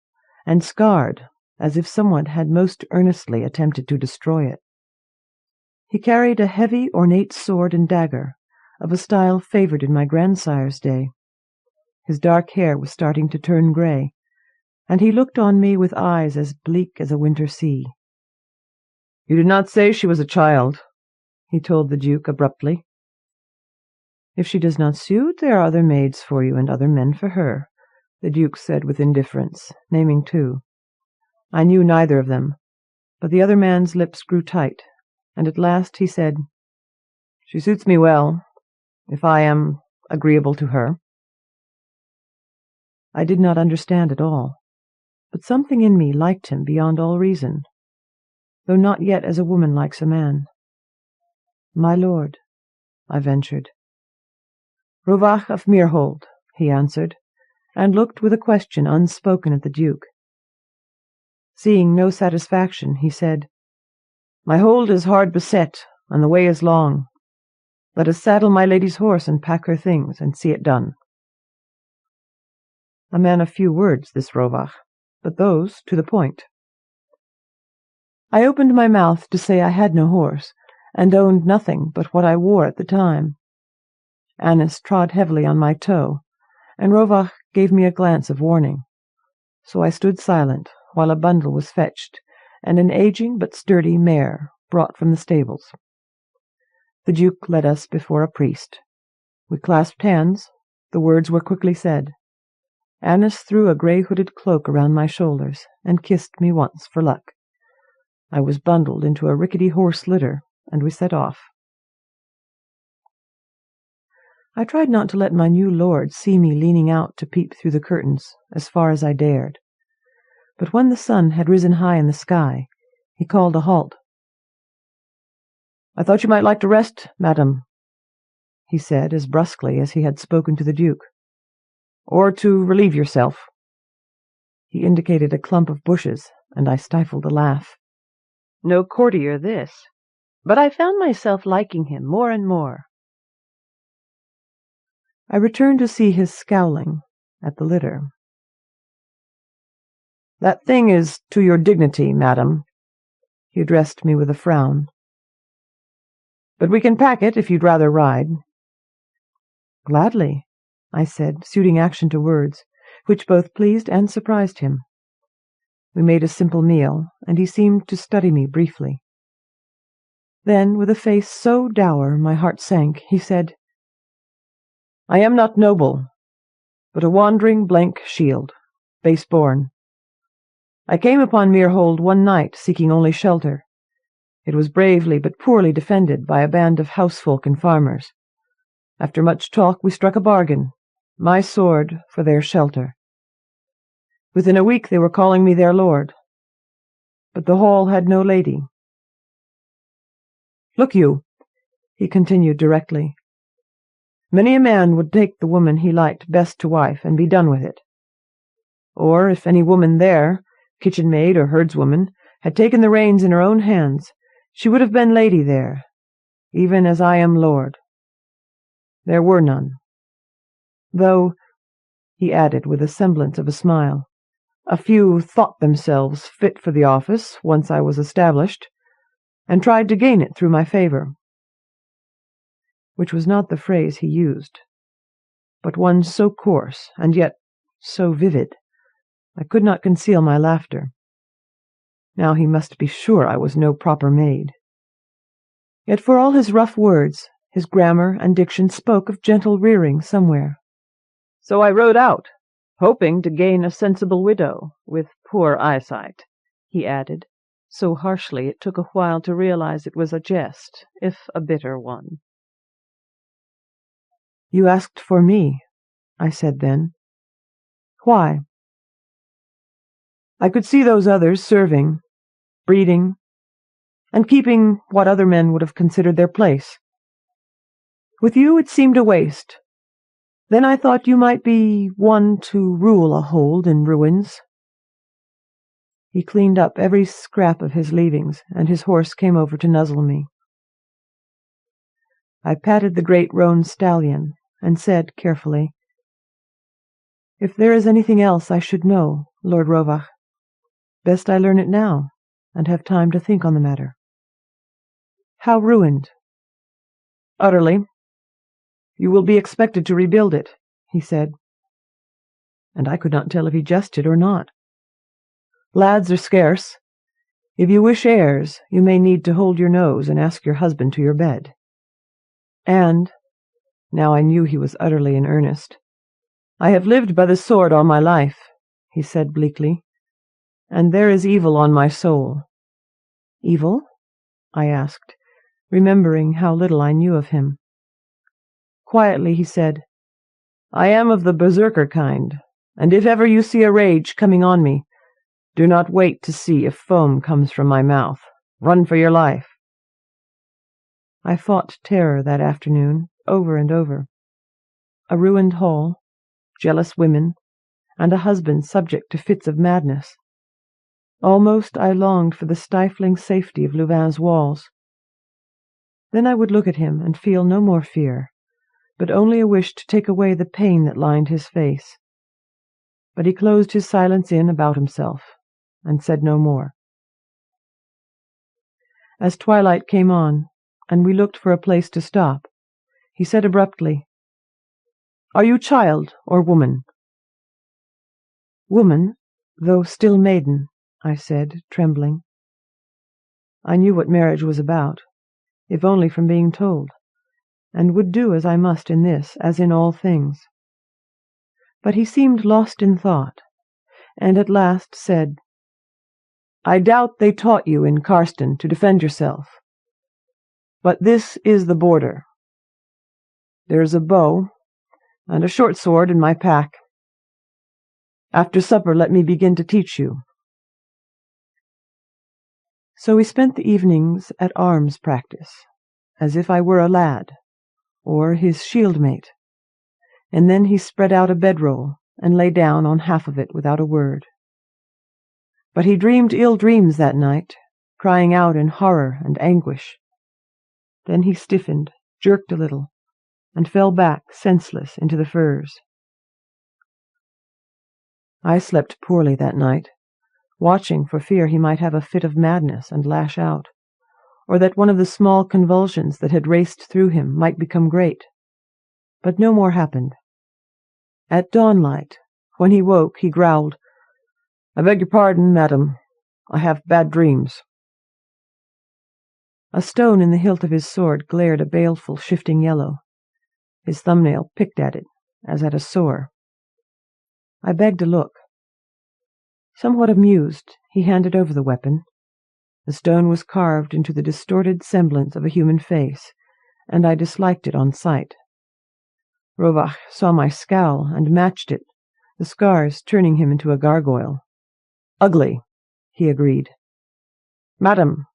and scarred, as if someone had most earnestly attempted to destroy it. He carried a heavy, ornate sword and dagger, of a style favoured in my grandsire's day. His dark hair was starting to turn grey, and he looked on me with eyes as bleak as a winter sea. "You did not say she was a child," he told the Duke abruptly. "If she does not suit, there are other maids for you and other men for her," the Duke said with indifference, naming two. I knew neither of them, but the other man's lips grew tight, and at last he said, "She suits me well, if I am agreeable to her." I did not understand at all, but something in me liked him beyond all reason, though not yet as a woman likes a man. "My lord," I ventured. "Rovach of Mirhold," he answered, and looked with a question unspoken at the Duke. Seeing no satisfaction, he said, "My hold is hard beset, and the way is long. Let us saddle my lady's horse and pack her things, and see it done." A man of few words, this Rovach, but those to the point. I opened my mouth to say I had no horse, and owned nothing but what I wore at the time. Annis trod heavily on my toe, and Rovach gave me a glance of warning. So I stood silent while a bundle was fetched, and an aging but sturdy mare brought from the stables. The Duke led us before a priest. We clasped hands. The words were quickly said. Annis threw a grey-hooded cloak around my shoulders and kissed me once for luck. I was bundled into a rickety horse litter, and we set off. I tried not to let my new lord see me leaning out to peep through the curtains as far as I dared. But when the sun had risen high in the sky, he called a halt. "I thought you might like to rest, madam," he said as brusquely as he had spoken to the Duke. "Or to relieve yourself." He indicated a clump of bushes, and I stifled a laugh. No courtier this, but I found myself liking him more and more. I returned to see his scowling at the litter. "That thing is to your dignity, madam." He addressed me with a frown. "But we can pack it if you'd rather ride." "Gladly," I said, suiting action to words, which both pleased and surprised him. We made a simple meal, and he seemed to study me briefly. Then, with a face so dour my heart sank, he said, "I am not noble, but a wandering blank shield, base-born. I came upon Mirhold one night, seeking only shelter. It was bravely but poorly defended by a band of housefolk and farmers. After much talk we struck a bargain, my sword for their shelter. Within a week they were calling me their lord, but the hall had no lady. Look you," he continued directly, "many a man would take the woman he liked best to wife and be done with it. Or if any woman there, kitchen maid or herdswoman, had taken the reins in her own hands, she would have been lady there, even as I am lord. There were none. Though," he added with a semblance of a smile, "a few thought themselves fit for the office once I was established, and tried to gain it through my favour." Which was not the phrase he used, but one so coarse and yet so vivid, I could not conceal my laughter. Now he must be sure I was no proper maid. Yet for all his rough words, his grammar and diction spoke of gentle rearing somewhere. "So I rode out, hoping to gain a sensible widow with poor eyesight," he added, so harshly it took a while to realize it was a jest, if a bitter one. "You asked for me," I said then. "Why?" "I could see those others serving, breeding, and keeping what other men would have considered their place. With you it seemed a waste. Then I thought you might be one to rule a hold in ruins." He cleaned up every scrap of his leavings, and his horse came over to nuzzle me. I patted the great roan stallion, and said carefully, "If there is anything else I should know, Lord Rovach, best I learn it now, and have time to think on the matter." "How ruined?" "Utterly. You will be expected to rebuild it," he said. And I could not tell if he jested or not. "Lads are scarce. If you wish heirs, you may need to hold your nose and ask your husband to your bed. And," now I knew he was utterly in earnest, "I have lived by the sword all my life," he said bleakly, "and there is evil on my soul." "Evil?" I asked, remembering how little I knew of him. Quietly he said, "I am of the berserker kind, and if ever you see a rage coming on me, do not wait to see if foam comes from my mouth. Run for your life." I fought terror that afternoon, over and over. A ruined hall, jealous women, and a husband subject to fits of madness. Almost I longed for the stifling safety of Louvain's walls. Then I would look at him and feel no more fear, but only a wish to take away the pain that lined his face. But he closed his silence in about himself, and said no more. As twilight came on, and we looked for a place to stop, he said abruptly, "Are you child or woman?" "Woman, though still maiden," I said, trembling. I knew what marriage was about, if only from being told, and would do as I must in this as in all things. But he seemed lost in thought, and at last said, "I doubt they taught you in Carston to defend yourself. But this is the border. There is a bow and a short sword in my pack. After supper let me begin to teach you." So we spent the evenings at arms practice, as if I were a lad, or his shield-mate, and then he spread out a bedroll and lay down on half of it without a word. But he dreamed ill dreams that night, crying out in horror and anguish. Then he stiffened, jerked a little, and fell back senseless into the furs. I slept poorly that night, watching for fear he might have a fit of madness and lash out, or that one of the small convulsions that had raced through him might become great. But no more happened. At dawnlight, when he woke, he growled, "I beg your pardon, madam. I have bad dreams." A stone in the hilt of his sword glared a baleful, shifting yellow. His thumbnail picked at it, as at a sore. I begged a look. Somewhat amused, he handed over the weapon. The stone was carved into the distorted semblance of a human face, and I disliked it on sight. Rovach saw my scowl and matched it, the scars turning him into a gargoyle. "Ugly," he agreed. "Madam,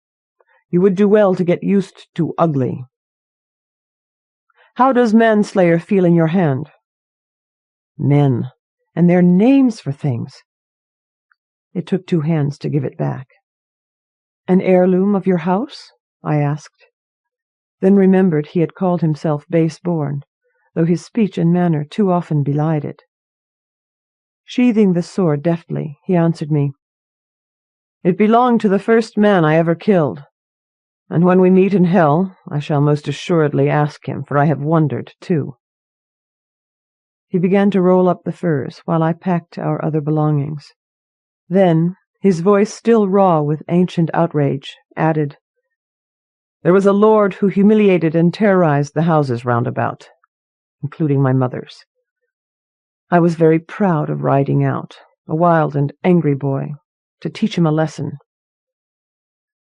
you would do well to get used to ugly. How does manslayer feel in your hand?" Men, and their names for things. It took 2 hands to give it back. "An heirloom of your house?" I asked, then remembered he had called himself base-born, though his speech and manner too often belied it. Sheathing the sword deftly, he answered me, "It belonged to the first man I ever killed, and when we meet in hell I shall most assuredly ask him, for I have wondered too." He began to roll up the furs while I packed our other belongings. Then, his voice still raw with ancient outrage, added, "There was a lord who humiliated and terrorized the houses round about, including my mother's. I was very proud of riding out, a wild and angry boy, to teach him a lesson.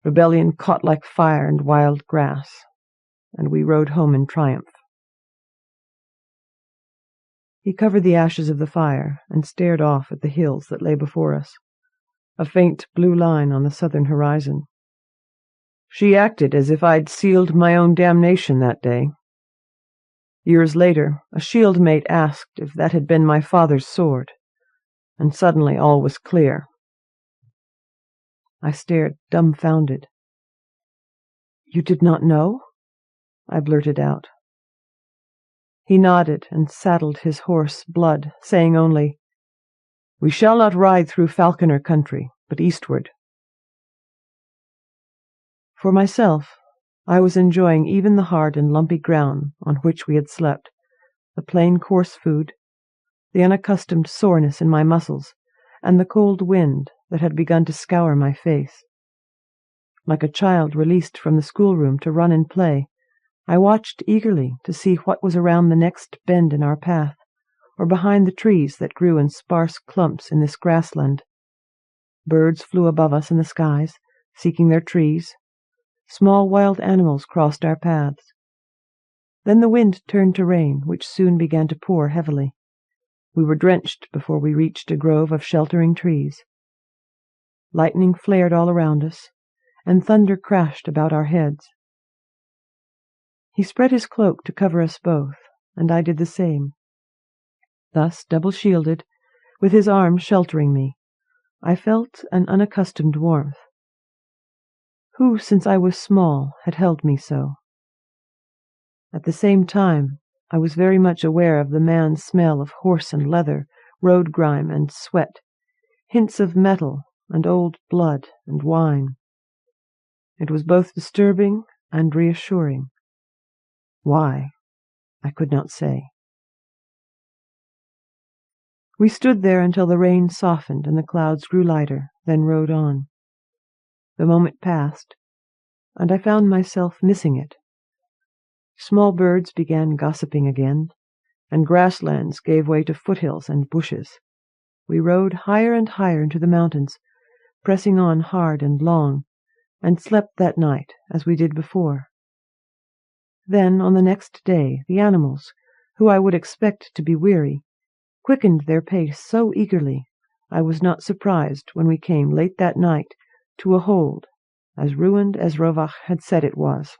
Rebellion caught like fire and wild grass, and we rode home in triumph." He covered the ashes of the fire and stared off at the hills that lay before us, a faint blue line on the southern horizon. "She acted as if I'd sealed my own damnation that day. Years later, a shield-mate asked if that had been my father's sword, and suddenly all was clear." I stared dumbfounded. "You did not know?" I blurted out. He nodded and saddled his horse Blood, saying only, "We shall not ride through Falconer country, but eastward." For myself, I was enjoying even the hard and lumpy ground on which we had slept, the plain coarse food, the unaccustomed soreness in my muscles, and the cold wind that had begun to scour my face. Like a child released from the schoolroom to run and play, I watched eagerly to see what was around the next bend in our path, or behind the trees that grew in sparse clumps in this grassland. Birds flew above us in the skies, seeking their trees. Small wild animals crossed our paths. Then the wind turned to rain, which soon began to pour heavily. We were drenched before we reached a grove of sheltering trees. Lightning flared all around us, and thunder crashed about our heads. He spread his cloak to cover us both, and I did the same. Thus, double-shielded, with his arm sheltering me, I felt an unaccustomed warmth. Who, since I was small, had held me so? At the same time, I was very much aware of the man's smell of horse and leather, road grime and sweat, hints of metal and old blood and wine. It was both disturbing and reassuring. Why? I could not say. We stood there until the rain softened and the clouds grew lighter, then rode on. The moment passed, and I found myself missing it. Small birds began gossiping again, and grasslands gave way to foothills and bushes. We rode higher and higher into the mountains, pressing on hard and long, and slept that night as we did before. Then, on the next day, the animals, who I would expect to be weary, quickened their pace so eagerly I was not surprised when we came late that night to a hold as ruined as Rovach had said it was.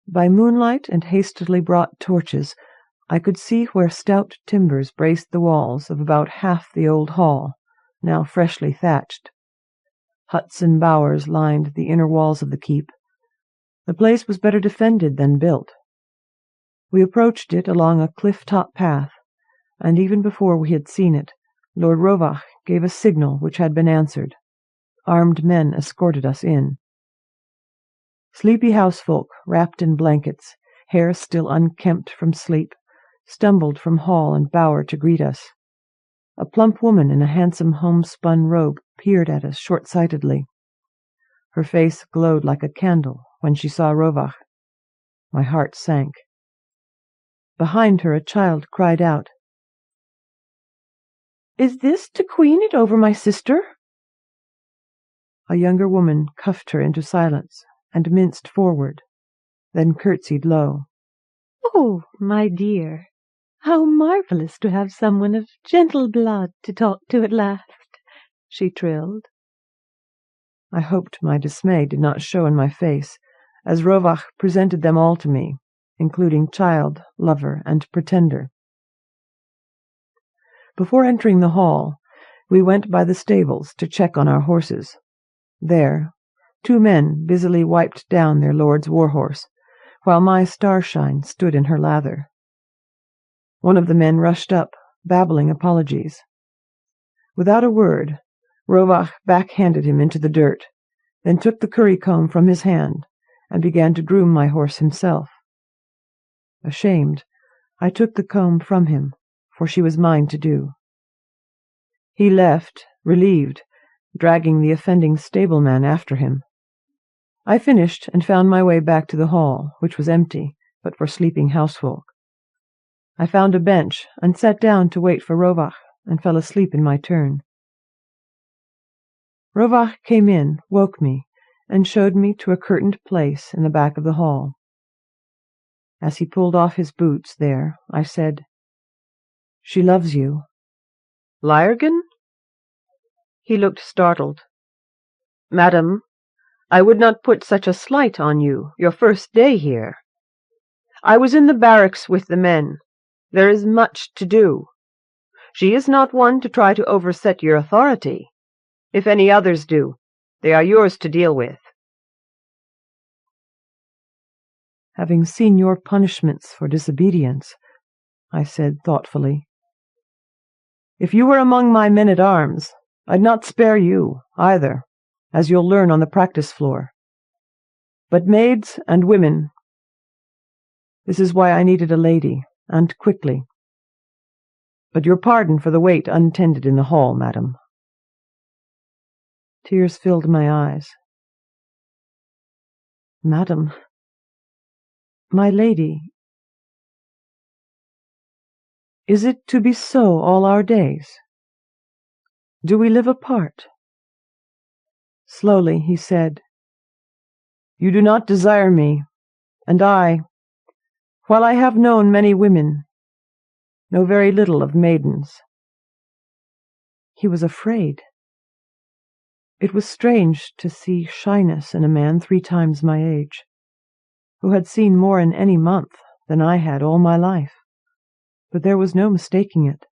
By moonlight and hastily brought torches, I could see where stout timbers braced the walls of about half the old hall, now freshly thatched. Huts and bowers lined the inner walls of the keep. The place was better defended than built. We approached it along a cliff-top path, and even before we had seen it, Lord Rovach gave a signal which had been answered. Armed men escorted us in. Sleepy housefolk, wrapped in blankets, hair still unkempt from sleep, stumbled from hall and bower to greet us. A plump woman in a handsome homespun robe peered at us short-sightedly. Her face glowed like a candle when she saw Rovach. My heart sank. Behind her a child cried out, "Is this to queen it over my sister?" A younger woman cuffed her into silence and minced forward, then curtsied low. "Oh, my dear, how marvellous to have someone of gentle blood to talk to at last," she trilled. I hoped my dismay did not show in my face, as Rovach presented them all to me, including child, lover, and pretender. Before entering the hall, we went by the stables to check on our horses. There, 2 men busily wiped down their lord's war-horse, while my Starshine stood in her lather. One of the men rushed up, babbling apologies. Without a word, Rovach backhanded him into the dirt, then took the curry-comb from his hand and began to groom my horse himself. Ashamed, I took the comb from him, for she was mine to do. He left, relieved, dragging the offending stableman after him. I finished and found my way back to the hall, which was empty, but for sleeping housefolk. I found a bench and sat down to wait for Rovach, and fell asleep in my turn. Rovach came in, woke me, and showed me to a curtained place in the back of the hall. As he pulled off his boots there, I said, "She loves you." "Lyrgan?" He looked startled. "Madam, I would not put such a slight on you, your first day here. I was in the barracks with the men. There is much to do. She is not one to try to overset your authority. If any others do, they are yours to deal with." "Having seen your punishments for disobedience, I said thoughtfully. If you were among my men-at-arms, I'd not spare you, either, as you'll learn on the practice floor. But maids and women, this is why I needed a lady, and quickly. But your pardon for the wait untended in the hall, madam. Tears filled my eyes. Madam, my lady, is it to be so all our days? Do we live apart? Slowly he said, You do not desire me, and I, while I have known many women, know very little of maidens. He was afraid. It was strange to see shyness in a man 3 times my age, who had seen more in any month than I had all my life, but there was no mistaking it.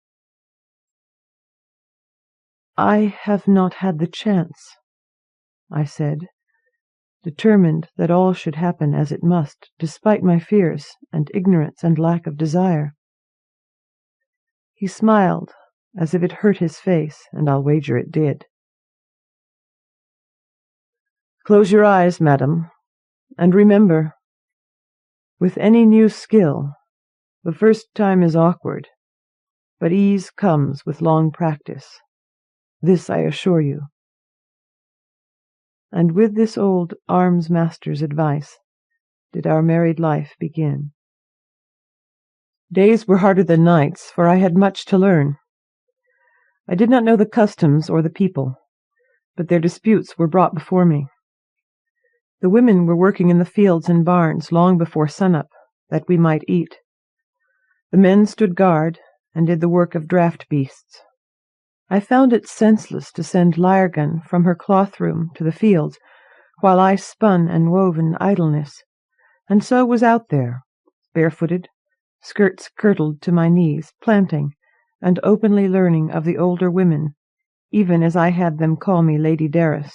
I have not had the chance, I said, determined that all should happen as it must, despite my fears and ignorance and lack of desire. He smiled, as if it hurt his face, and I'll wager it did. Close your eyes, madam, and remember, with any new skill, the first time is awkward, but ease comes with long practice. This I assure you. And with this old arms-master's advice did our married life begin. Days were harder than nights, for I had much to learn. I did not know the customs or the people, but their disputes were brought before me. The women were working in the fields and barns long before sun-up, that we might eat. The men stood guard and did the work of draught beasts. I found it senseless to send Shariann from her cloth-room to the fields, while I spun and wove in idleness, and so was out there, barefooted, skirts girdled to my knees, planting, and openly learning of the older women, even as I had them call me Lady Darras.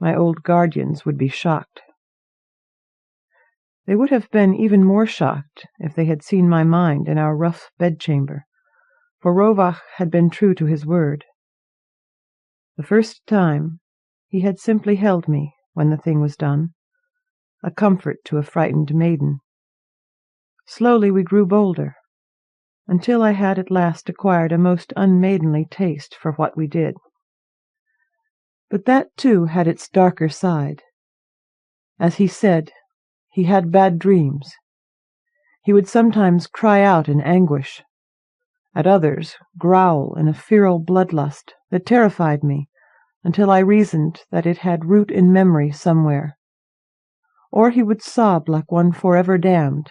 My old guardians would be shocked. They would have been even more shocked if they had seen my mind in our rough bedchamber, for Rovach had been true to his word. The first time, he had simply held me when the thing was done, a comfort to a frightened maiden. Slowly we grew bolder, until I had at last acquired a most unmaidenly taste for what we did. But that, too, had its darker side. As he said, he had bad dreams. He would sometimes cry out in anguish, at others growl in a feral bloodlust that terrified me until I reasoned that it had root in memory somewhere. Or he would sob like one forever damned.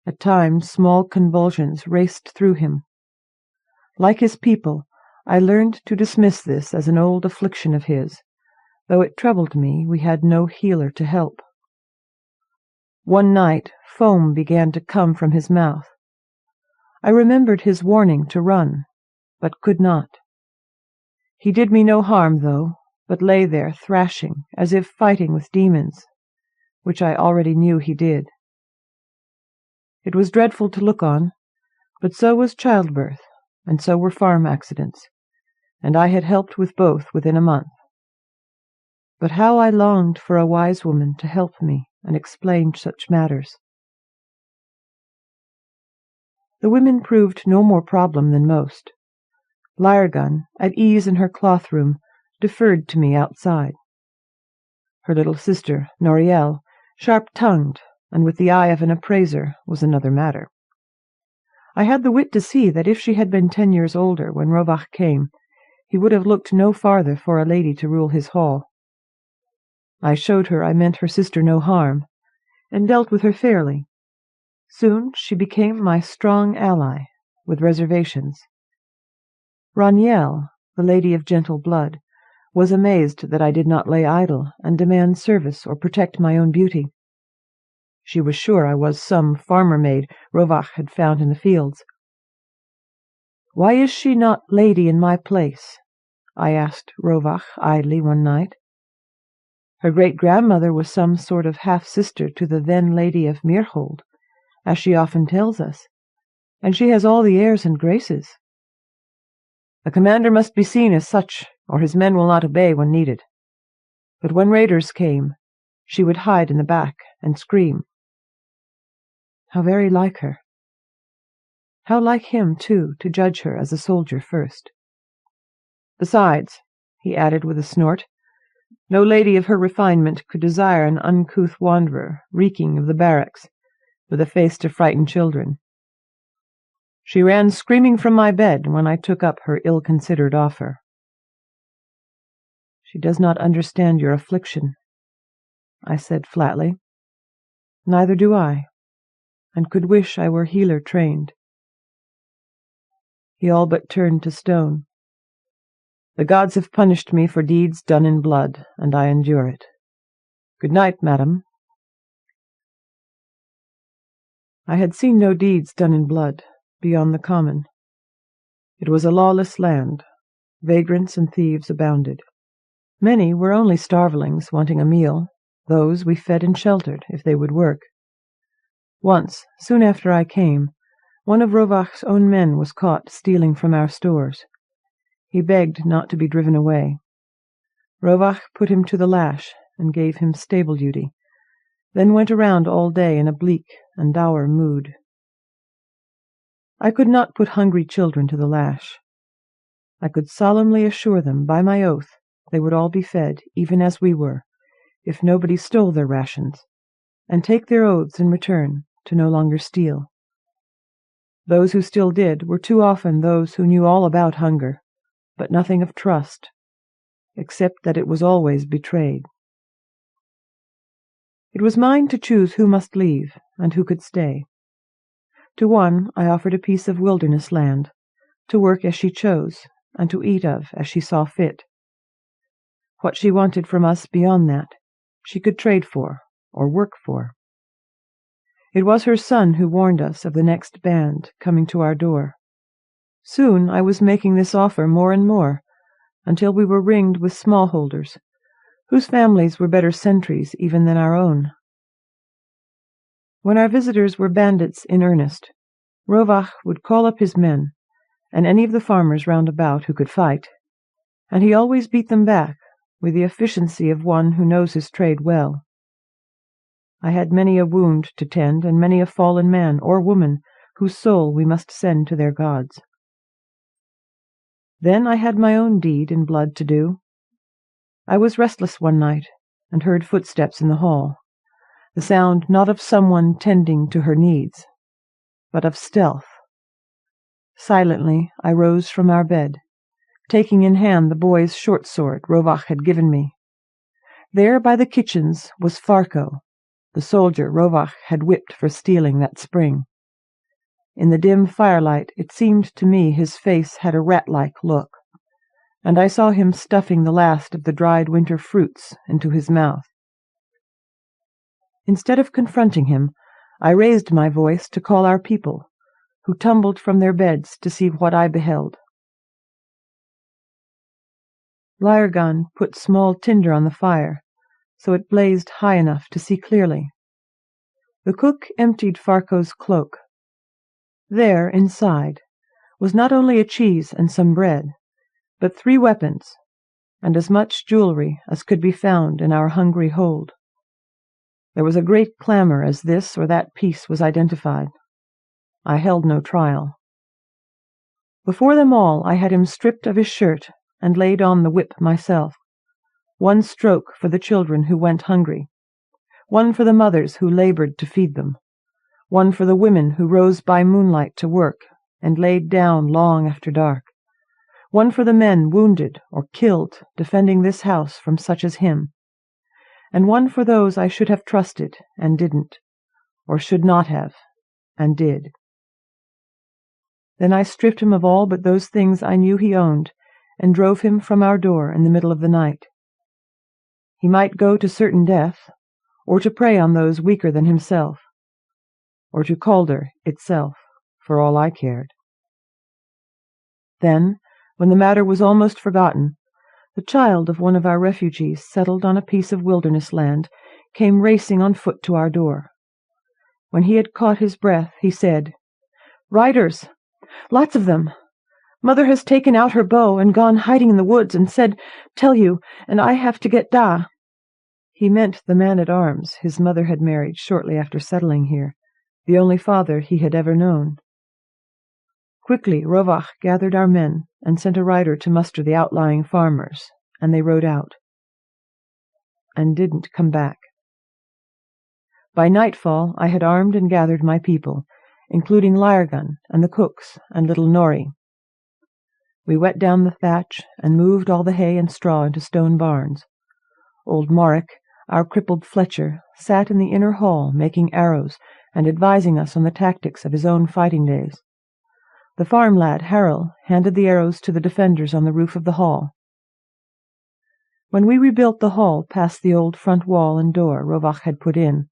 At times small convulsions raced through him. Like his people, I learned to dismiss this as an old affliction of his, though it troubled me we had no healer to help. One night foam began to come from his mouth. I remembered his warning to run, but could not. He did me no harm, though, but lay there thrashing, as if fighting with demons, which I already knew he did. It was dreadful to look on, but so was childbirth, and so were farm accidents, and I had helped with both within a month. But how I longed for a wise woman to help me and explain such matters. The women proved no more problem than most. Shariann, at ease in her cloth-room, deferred to me outside. Her little sister, Noriel, sharp-tongued, and with the eye of an appraiser, was another matter. I had the wit to see that if she had been 10 years older when Rovach came, he would have looked no farther for a lady to rule his hall. I showed her I meant her sister no harm, and dealt with her fairly. Soon she became my strong ally, with reservations. Raniel, the lady of gentle blood, was amazed that I did not lay idle and demand service or protect my own beauty. She was sure I was some farmer-maid Rovach had found in the fields. "Why is she not lady in my place?" I asked Rovach idly one night. Her great-grandmother was some sort of half-sister to the then lady of Mirhold, as she often tells us, and she has all the airs and graces. The commander must be seen as such, or his men will not obey when needed. But when raiders came, she would hide in the back and scream. How very like her. How like him, too, to judge her as a soldier first. Besides, he added with a snort, no lady of her refinement could desire an uncouth wanderer, reeking of the barracks, with a face to frighten children. She ran screaming from my bed when I took up her ill-considered offer. She does not understand your affliction, I said flatly. Neither do I, and could wish I were healer trained. He all but turned to stone. The gods have punished me for deeds done in blood, and I endure it. Good night, madam. I had seen no deeds done in blood beyond the common. It was a lawless land. Vagrants and thieves abounded. Many were only starvelings wanting a meal. Those we fed and sheltered if they would work. Once, soon after I came, one of Rovach's own men was caught stealing from our stores. He begged not to be driven away. Rovach put him to the lash and gave him stable duty, then went around all day in a bleak and dour mood. I could not put hungry children to the lash. I could solemnly assure them by my oath they would all be fed, even as we were, if nobody stole their rations, and take their oaths in return to no longer steal. Those who still did were too often those who knew all about hunger, but nothing of trust, except that it was always betrayed. It was mine to choose who must leave and who could stay. To one I offered a piece of wilderness land, to work as she chose, and to eat of as she saw fit. What she wanted from us beyond that, she could trade for, or work for. It was her son who warned us of the next band coming to our door. Soon I was making this offer more and more, until we were ringed with smallholders, whose families were better sentries even than our own. When our visitors were bandits in earnest, Rovach would call up his men, and any of the farmers round about who could fight, and he always beat them back with the efficiency of one who knows his trade well. I had many a wound to tend, and many a fallen man or woman whose soul we must send to their gods. Then I had my own deed in blood to do. I was restless one night, and heard footsteps in the hall, the sound not of someone tending to her needs, but of stealth. Silently I rose from our bed, taking in hand the boy's short sword Rovach had given me. There by the kitchens was Farco, the soldier Rovach had whipped for stealing that spring. In the dim firelight it seemed to me his face had a rat-like look, and I saw him stuffing the last of the dried winter fruits into his mouth. Instead of confronting him, I raised my voice to call our people, who tumbled from their beds to see what I beheld. Lyergan put small tinder on the fire, so it blazed high enough to see clearly. The cook emptied Farco's cloak. There, inside, was not only a cheese and some bread, but 3 weapons, and as much jewelry as could be found in our hungry hold. There was a great clamour as this or that piece was identified. I held no trial. Before them all I had him stripped of his shirt and laid on the whip myself. 1 stroke for the children who went hungry, 1 for the mothers who laboured to feed them, 1 for the women who rose by moonlight to work and laid down long after dark, 1 for the men wounded or killed defending this house from such as him, and 1 for those I should have trusted and didn't, or should not have and did. Then I stripped him of all but those things I knew he owned, and drove him from our door in the middle of the night. He might go to certain death, or to prey on those weaker than himself, or to Calder itself, for all I cared. Then, when the matter was almost forgotten, the child of one of our refugees settled on a piece of wilderness land came racing on foot to our door. When he had caught his breath, he said, Riders. Lots of them. Mother has taken out her bow and gone hiding in the woods and said, 'Tell you, and I have to get da.'" He meant the man-at-arms his mother had married shortly after settling here, the only father he had ever known. Quickly Rovach gathered our men and sent a rider to muster the outlying farmers, and they rode out. And didn't come back. By nightfall I had armed and gathered my people, including Lyregun and the cooks and little Norrie. We wet down the thatch and moved all the hay and straw into stone barns. Old Morrick, our crippled Fletcher, sat in the inner hall making arrows and advising us on the tactics of his own fighting days. The farm lad, Harrel, handed the arrows to the defenders on the roof of the hall. When we rebuilt the hall past the old front wall and door Rovach had put in,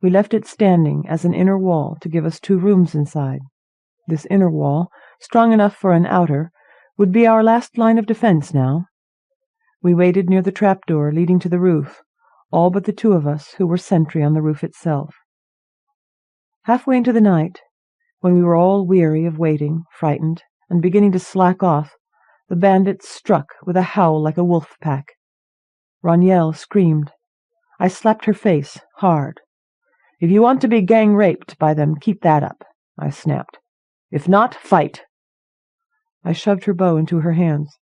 we left it standing as an inner wall to give us 2 rooms inside. This inner wall, strong enough for an outer, would be our last line of defense now. We waited near the trapdoor leading to the roof, all but the 2 of us who were sentry on the roof itself. Halfway into the night, when we were all weary of waiting, frightened, and beginning to slack off, the bandits struck with a howl like a wolf pack. Raniel screamed. I slapped her face, hard. "If you want to be gang-raped by them, keep that up," I snapped. "If not, fight." I shoved her bow into her hands.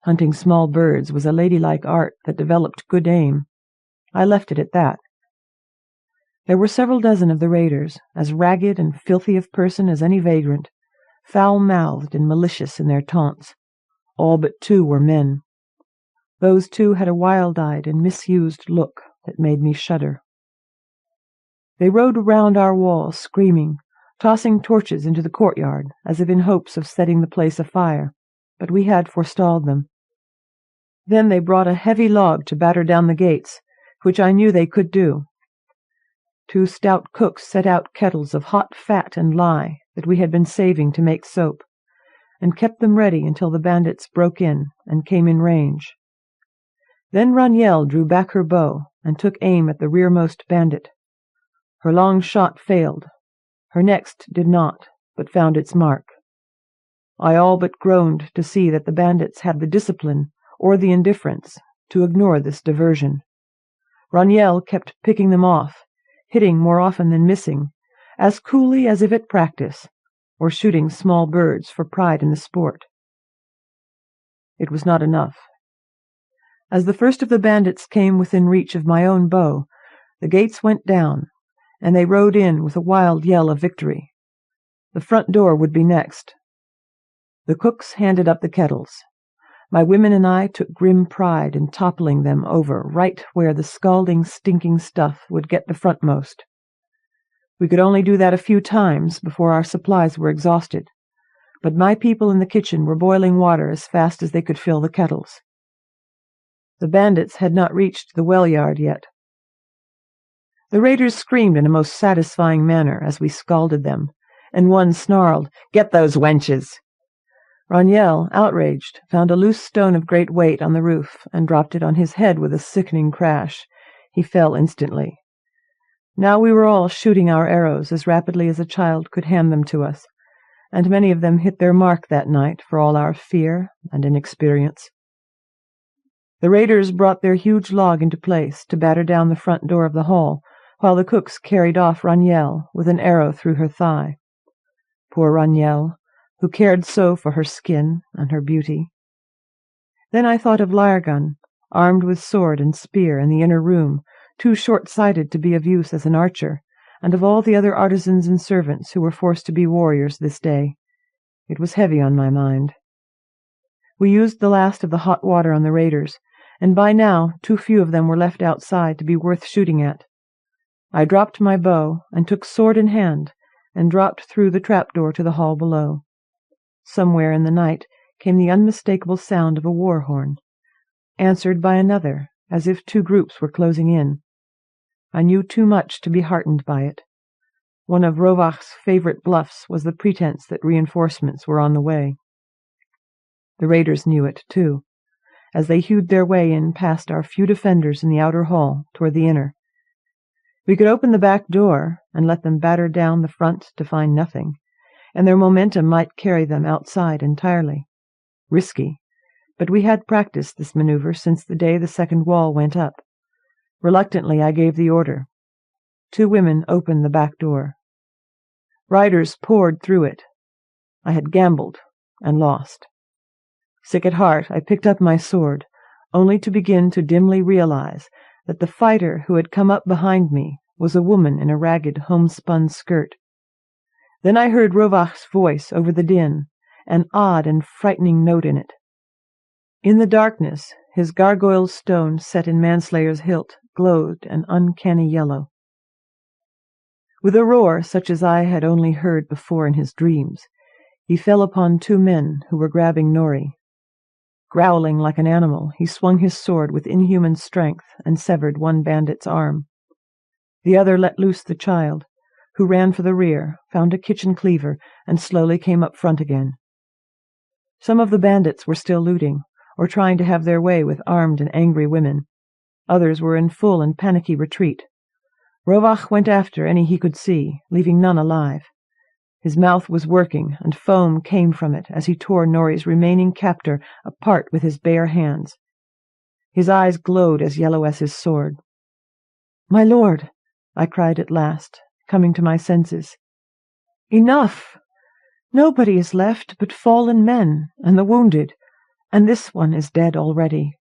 Hunting small birds was a ladylike art that developed good aim. I left it at that. There were several dozen of the raiders, as ragged and filthy of person as any vagrant, foul-mouthed and malicious in their taunts. All but 2 were men. Those 2 had a wild-eyed and misused look that made me shudder. They rode around our walls, screaming, tossing torches into the courtyard, as if in hopes of setting the place afire, but we had forestalled them. Then they brought a heavy log to batter down the gates, which I knew they could do. 2 stout cooks set out kettles of hot fat and lye that we had been saving to make soap, and kept them ready until the bandits broke in and came in range. Then Raniel drew back her bow and took aim at the rearmost bandit. Her long shot failed. Her next did not, but found its mark. I all but groaned to see that the bandits had the discipline, or the indifference, to ignore this diversion. Raniel kept picking them off, hitting more often than missing, as coolly as if at practice, or shooting small birds for pride in the sport. It was not enough. As the first of the bandits came within reach of my own bow, the gates went down, and they rode in with a wild yell of victory. The front door would be next. The cooks handed up the kettles. My women and I took grim pride in toppling them over right where the scalding, stinking stuff would get the frontmost. We could only do that a few times before our supplies were exhausted, but my people in the kitchen were boiling water as fast as they could fill the kettles. The bandits had not reached the well yard yet. The raiders screamed in a most satisfying manner as we scalded them, and one snarled, "Get those wenches!" Raniel, outraged, found a loose stone of great weight on the roof and dropped it on his head with a sickening crash. He fell instantly. Now we were all shooting our arrows as rapidly as a child could hand them to us, and many of them hit their mark that night for all our fear and inexperience. The raiders brought their huge log into place to batter down the front door of the hall, while the cooks carried off Raniel with an arrow through her thigh. Poor Raniel, who cared so for her skin and her beauty. Then I thought of Lyregun, armed with sword and spear in the inner room, too short-sighted to be of use as an archer, and of all the other artisans and servants who were forced to be warriors this day. It was heavy on my mind. We used the last of the hot water on the raiders, and by now too few of them were left outside to be worth shooting at. I dropped my bow and took sword in hand and dropped through the trapdoor to the hall below. Somewhere in the night came the unmistakable sound of a war horn, answered by another, as if 2 groups were closing in. I knew too much to be heartened by it. One of Rovach's favorite bluffs was the pretense that reinforcements were on the way. The raiders knew it, too, as they hewed their way in past our few defenders in the outer hall toward the inner. We could open the back door and let them batter down the front to find nothing, and their momentum might carry them outside entirely. Risky, but we had practiced this maneuver since the day the second wall went up. Reluctantly, I gave the order. 2 women opened the back door. Riders poured through it. I had gambled and lost. Sick at heart, I picked up my sword, only to begin to dimly realize that the fighter who had come up behind me was a woman in a ragged homespun skirt. Then I heard Rovach's voice over the din, an odd and frightening note in it. In the darkness, his gargoyle stone set in Manslayer's hilt glowed an uncanny yellow. With a roar such as I had only heard before in his dreams, he fell upon 2 men who were grabbing Norrie. Growling like an animal, he swung his sword with inhuman strength and severed one bandit's arm. The other let loose the child, who ran for the rear, found a kitchen cleaver, and slowly came up front again. Some of the bandits were still looting, or trying to have their way with armed and angry women. Others were in full and panicky retreat. Rovach went after any he could see, leaving none alive. His mouth was working, and foam came from it as he tore Norrie's remaining captor apart with his bare hands. His eyes glowed as yellow as his sword. "My lord," I cried at last, coming to my senses. "Enough! Nobody is left but fallen men and the wounded, and this one is dead already."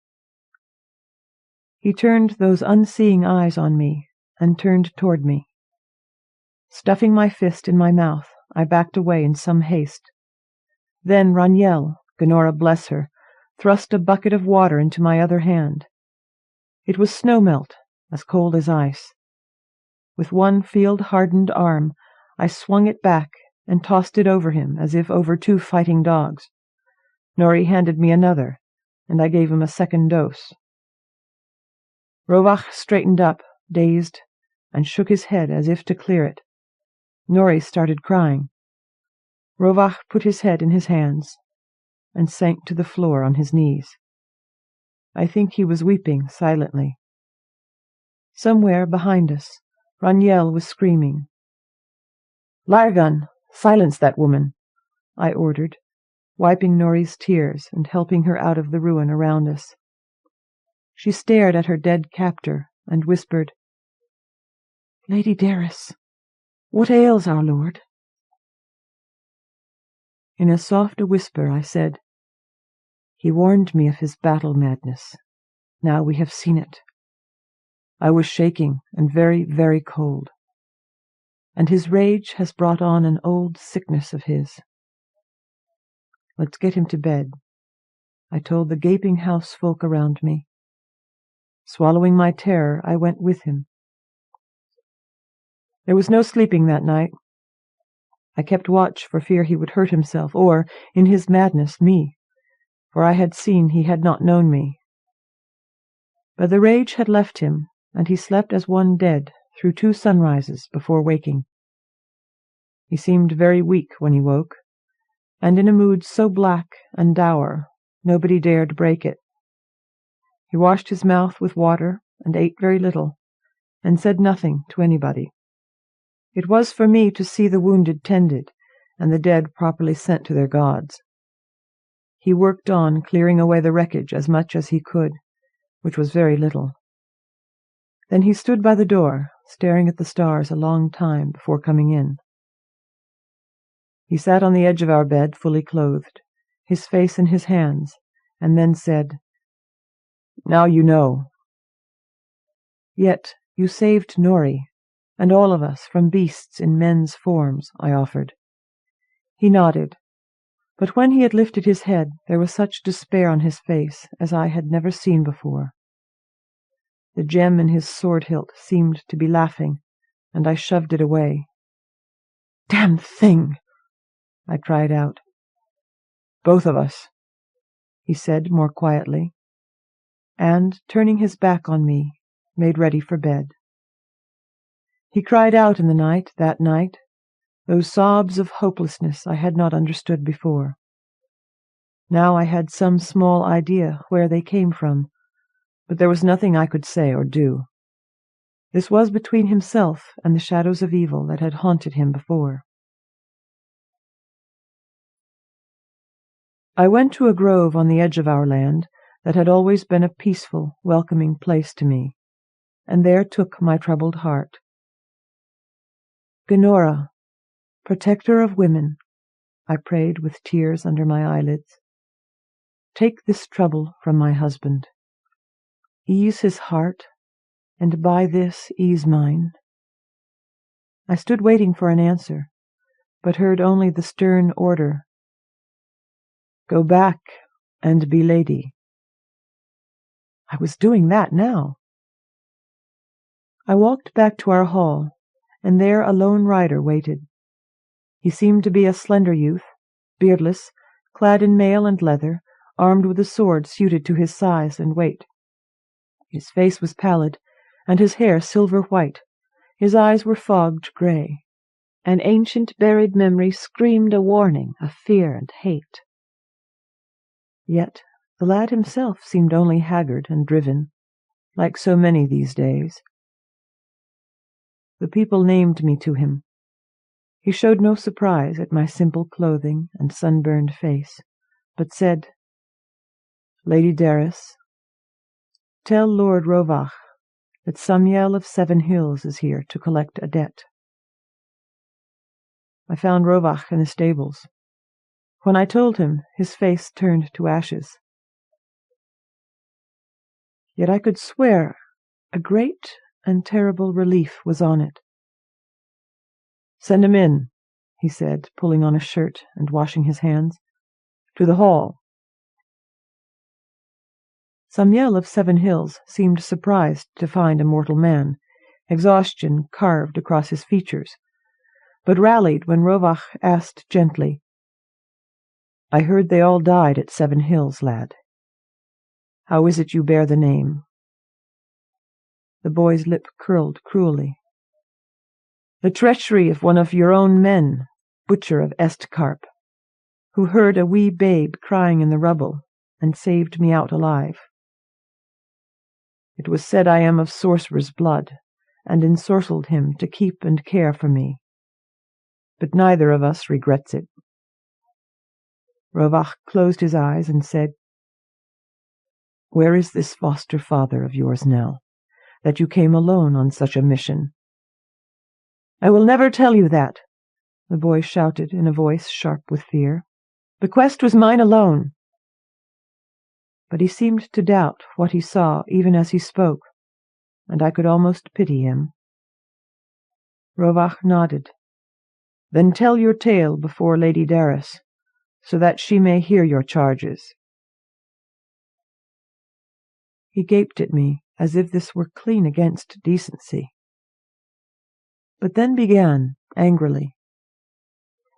He turned those unseeing eyes on me and turned toward me. Stuffing my fist in my mouth, I backed away in some haste. Then Raniel, Gonora bless her, thrust a bucket of water into my other hand. It was snow-melt, as cold as ice. With one field-hardened arm, I swung it back and tossed it over him as if over 2 fighting dogs. Norrie handed me another, and I gave him a second dose. Rovach straightened up, dazed, and shook his head as if to clear it. Norrie started crying. Rovach put his head in his hands and sank to the floor on his knees. I think he was weeping silently. Somewhere behind us, Raniel was screaming. "Largan, silence that woman," I ordered, wiping Norrie's tears and helping her out of the ruin around us. She stared at her dead captor and whispered, "Lady Darras, what ails our lord?" In as soft a whisper I said, "He warned me of his battle madness. Now we have seen it. I was shaking and very, very cold. And his rage has brought on an old sickness of his. Let's get him to bed," I told the gaping house folk around me. Swallowing my terror, I went with him. There was no sleeping that night. I kept watch for fear he would hurt himself, or, in his madness, me, for I had seen he had not known me. But the rage had left him, and he slept as one dead through 2 sunrises before waking. He seemed very weak when he woke, and in a mood so black and dour nobody dared break it. He washed his mouth with water and ate very little, and said nothing to anybody. It was for me to see the wounded tended, and the dead properly sent to their gods. He worked on clearing away the wreckage as much as he could, which was very little. Then he stood by the door, staring at the stars a long time before coming in. He sat on the edge of our bed, fully clothed, his face in his hands, and then said, "Now you know." "Yet you saved Norrie, and all of us from beasts in men's forms," I offered. He nodded, but when he had lifted his head there was such despair on his face as I had never seen before. The gem in his sword hilt seemed to be laughing, and I shoved it away. "Damned thing!" I cried out. "Both of us," he said more quietly, and, turning his back on me, made ready for bed. He cried out in the night, that night, those sobs of hopelessness I had not understood before. Now I had some small idea where they came from, but there was nothing I could say or do. This was between himself and the shadows of evil that had haunted him before. I went to a grove on the edge of our land that had always been a peaceful, welcoming place to me, and there took my troubled heart. Ginora, protector of women, I prayed with tears under my eyelids, take this trouble from my husband. Ease his heart, and by this ease mine. I stood waiting for an answer, but heard only the stern order, go back and be lady. I was doing that now. I walked back to our hall, and there a lone rider waited. He seemed to be a slender youth, beardless, clad in mail and leather, armed with a sword suited to his size and weight. His face was pallid, and his hair silver white. His eyes were fogged grey. An ancient buried memory screamed a warning of fear and hate. Yet the lad himself seemed only haggard and driven, like so many these days. The people named me to him. He showed no surprise at my simple clothing and sunburned face, but said, Lady Darras, tell Lord Rovach that Samiel of 7 Hills is here to collect a debt. I found Rovach in the stables. When I told him, his face turned to ashes. Yet I could swear a great and terrible relief was on it. Send him in, he said, pulling on a shirt and washing his hands. To the hall. Samiel of 7 Hills seemed surprised to find a mortal man, exhaustion carved across his features, but rallied when Rovach asked gently, I heard they all died at 7 Hills, lad. How is it you bear the name? The boy's lip curled cruelly. The treachery of one of your own men, butcher of Estcarp, who heard a wee babe crying in the rubble and saved me out alive. It was said I am of sorcerer's blood, and ensorcelled him to keep and care for me. But neither of us regrets it. Rovach closed his eyes and said, Where is this foster father of yours now, that you came alone on such a mission? I will never tell you that, the boy shouted in a voice sharp with fear. The quest was mine alone. But he seemed to doubt what he saw even as he spoke, and I could almost pity him. Rovach nodded. Then tell your tale before Lady Darras, so that she may hear your charges. He gaped at me as if this were clean against decency, but then began angrily.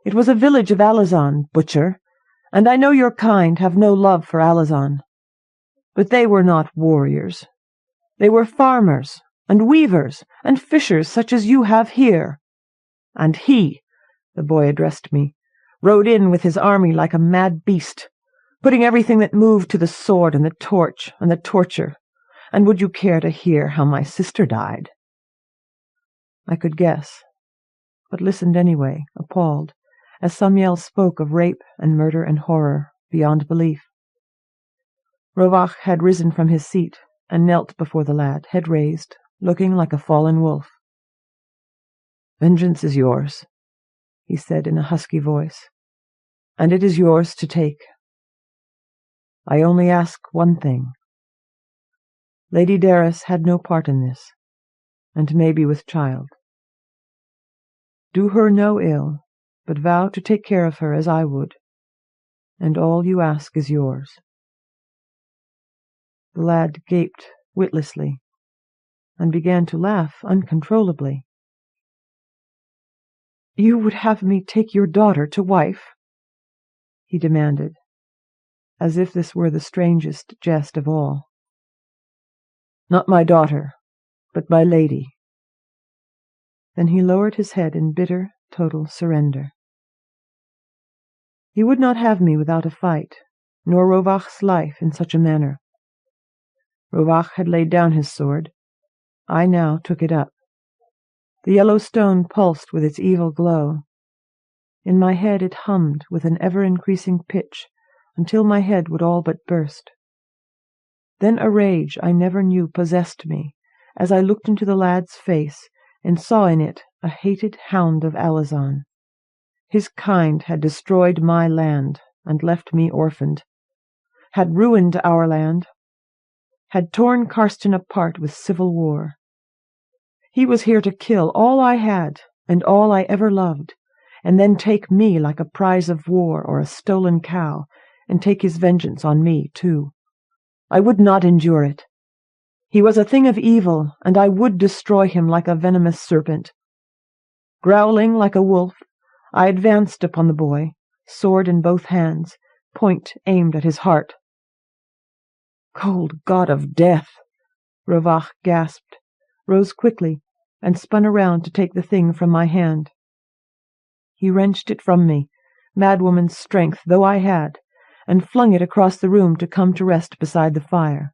It was a village of Alazan, butcher, and I know your kind have no love for Alazan. But they were not warriors. They were farmers, and weavers, and fishers such as you have here. And he, the boy addressed me, rode in with his army like a mad beast, putting everything that moved to the sword and the torch and the torture. And would you care to hear how my sister died? I could guess, but listened anyway, appalled, as Samiel spoke of rape and murder and horror beyond belief. Rovach had risen from his seat and knelt before the lad, head raised, looking like a fallen wolf. Vengeance is yours, he said in a husky voice, and it is yours to take. I only ask one thing. Lady Darras had no part in this, and may be with child. Do her no ill, but vow to take care of her as I would, and all you ask is yours. The lad gaped witlessly, and began to laugh uncontrollably. You would have me take your daughter to wife? He demanded, as if this were the strangest jest of all. Not my daughter, but my lady. Then he lowered his head in bitter, total surrender. He would not have me without a fight, nor Rovach's life in such a manner. Rovach had laid down his sword. I now took it up. The yellow stone pulsed with its evil glow. In my head it hummed with an ever-increasing pitch until my head would all but burst. Then a rage I never knew possessed me, as I looked into the lad's face and saw in it a hated hound of Alazan. His kind had destroyed my land and left me orphaned, had ruined our land, had torn Carston apart with civil war. He was here to kill all I had and all I ever loved, and then take me like a prize of war or a stolen cow, and take his vengeance on me, too. I would not endure it. He was a thing of evil, and I would destroy him like a venomous serpent. Growling like a wolf, I advanced upon the boy, sword in both hands, point aimed at his heart. "Cold god of death!" Rovach gasped, rose quickly, and spun around to take the thing from my hand. He wrenched it from me, madwoman's strength though I had, and flung it across the room to come to rest beside the fire.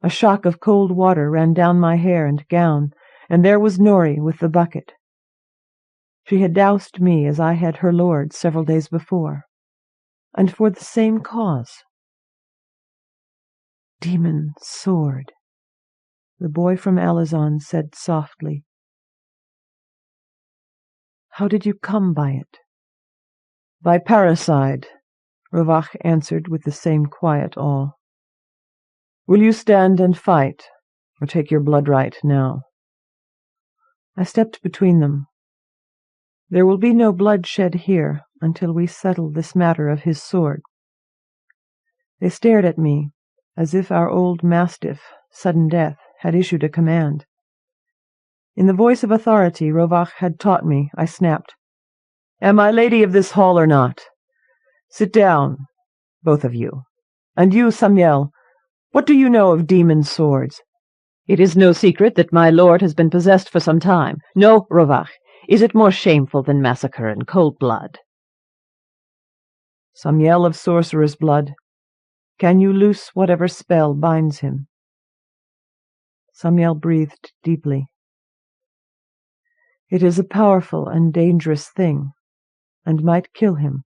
A shock of cold water ran down my hair and gown, and there was Norrie with the bucket. She had doused me as I had her lord several days before, and for the same cause. "Demon sword," the boy from Alazan said softly. "How did you come by it?" "By parricide," Rovach answered with the same quiet awe. "Will you stand and fight, or take your blood right now?" I stepped between them. "There will be no blood shed here until we settle this matter of his sword." They stared at me, as if our old mastiff, Sudden Death, had issued a command. In the voice of authority Rovach had taught me, I snapped, "Am I lady of this hall or not? Sit down, both of you. And you, Samiel, what do you know of demon swords?" "It is no secret that my lord has been possessed for some time. No, Rovach, is it more shameful than massacre in cold blood?" "Samiel of sorcerer's blood, can you loose whatever spell binds him?" Samiel breathed deeply. "It is a powerful and dangerous thing, and might kill him."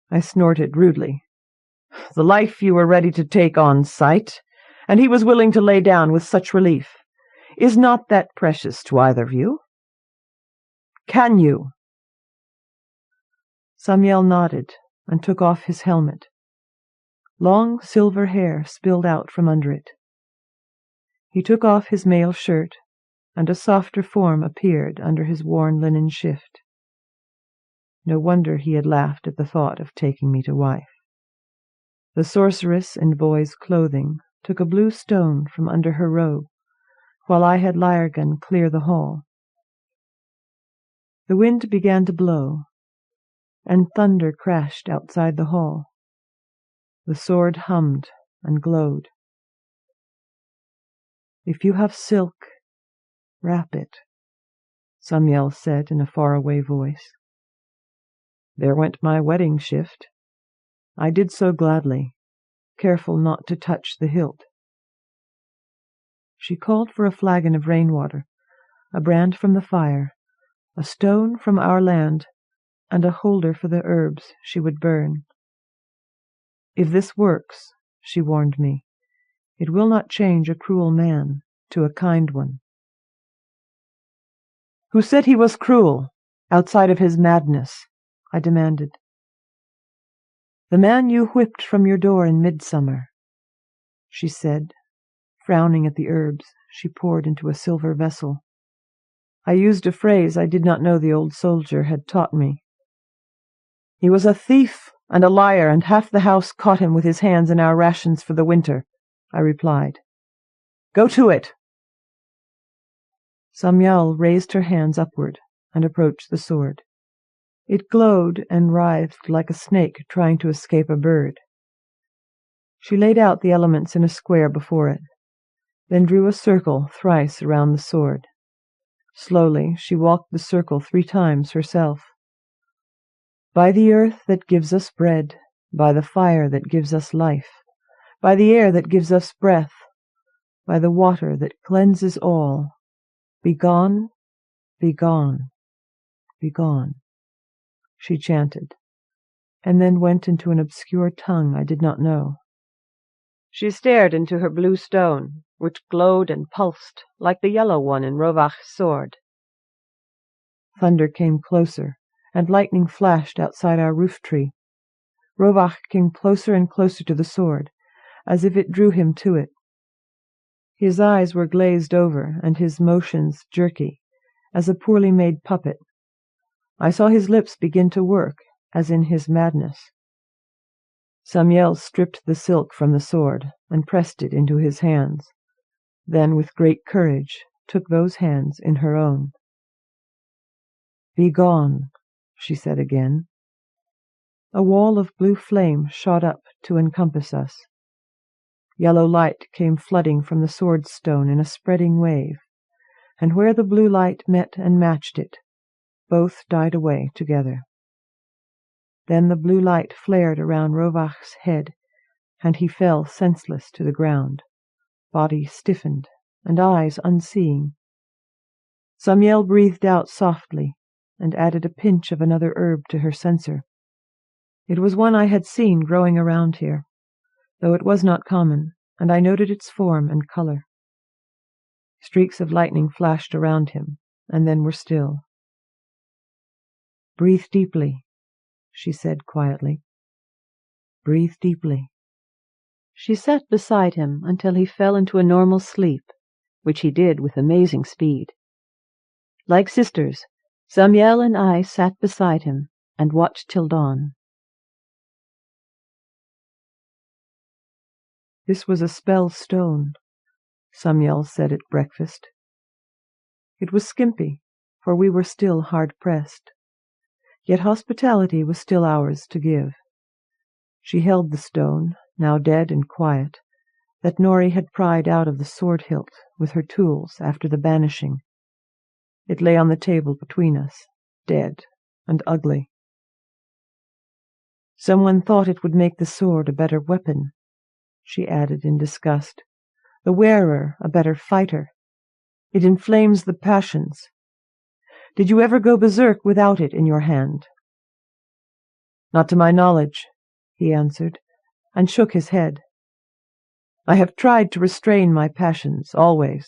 I snorted rudely. "The life you were ready to take on sight, and he was willing to lay down with such relief. Is not that precious to either of you? Can you?" Samiel nodded and took off his helmet. Long silver hair spilled out from under it. He took off his mail shirt, and a softer form appeared under his worn linen shift. No wonder he had laughed at the thought of taking me to wife. The sorceress in boy's clothing took a blue stone from under her robe, while I had Lyergan clear the hall. The wind began to blow, and thunder crashed outside the hall. The sword hummed and glowed. "If you have silk, wrap it," Samiel said in a faraway voice. There went my wedding shift. I did so gladly, careful not to touch the hilt. She called for a flagon of rainwater, a brand from the fire, a stone from our land, and a holder for the herbs she would burn. "If this works," she warned me, "it will not change a cruel man to a kind one." "Who said he was cruel, outside of his madness?" I demanded. "The man you whipped from your door in midsummer," she said, frowning at the herbs she poured into a silver vessel. I used a phrase I did not know the old soldier had taught me. "He was a thief and a liar, and half the house caught him with his hands in our rations for the winter," I replied. "Go to it!" Samiel raised her hands upward and approached the sword. It glowed and writhed like a snake trying to escape a bird. She laid out the elements in a square before it, then drew a circle thrice around the sword. Slowly she walked the circle 3 times herself. "By the earth that gives us bread, by the fire that gives us life, by the air that gives us breath, by the water that cleanses all, be gone, be gone, be gone," she chanted. and then went into an obscure tongue I did not know. She stared into her blue stone, which glowed and pulsed like the yellow one in Rovach's sword. Thunder came closer, and lightning flashed outside our roof tree. Rovach came closer and closer to the sword, as if it drew him to it. His eyes were glazed over, and his motions jerky, as a poorly made puppet. I saw his lips begin to work, as in his madness. Samiel stripped the silk from the sword and pressed it into his hands, then with great courage took those hands in her own. "Be gone," she said again. A wall of blue flame shot up to encompass us. Yellow light came flooding from the sword stone in a spreading wave, and where the blue light met and matched it, both died away together. Then the blue light flared around Rovach's head, and he fell senseless to the ground, body stiffened and eyes unseeing. Samiel breathed out softly and added a pinch of another herb to her censer. It was one I had seen growing around here, though it was not common, and I noted its form and color. Streaks of lightning flashed around him, and then were still. "Breathe deeply," she said quietly. "Breathe deeply." She sat beside him until he fell into a normal sleep, which he did with amazing speed. Like sisters, Samiel and I sat beside him and watched till dawn. "This was a spell stone," Samiel said at breakfast. It was skimpy, for we were still hard-pressed. Yet hospitality was still ours to give. She held the stone, now dead and quiet, that Norrie had pried out of the sword hilt with her tools after the banishing. It lay on the table between us, dead and ugly. "Someone thought it would make the sword a better weapon," she added in disgust. "The wearer a better fighter. It inflames the passions. Did you ever go berserk without it in your hand?" "Not to my knowledge," he answered, and shook his head. "I have tried to restrain my passions, always,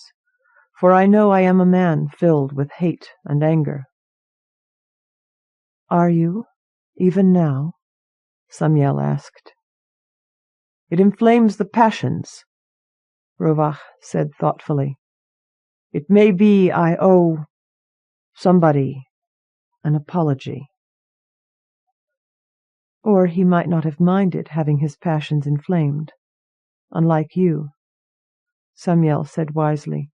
for I know I am a man filled with hate and anger." "Are you, even now?" Samiel asked. "It inflames the passions," Rovach said thoughtfully. "It may be I owe somebody an apology." "Or he might not have minded having his passions inflamed, unlike you," Samiel said wisely.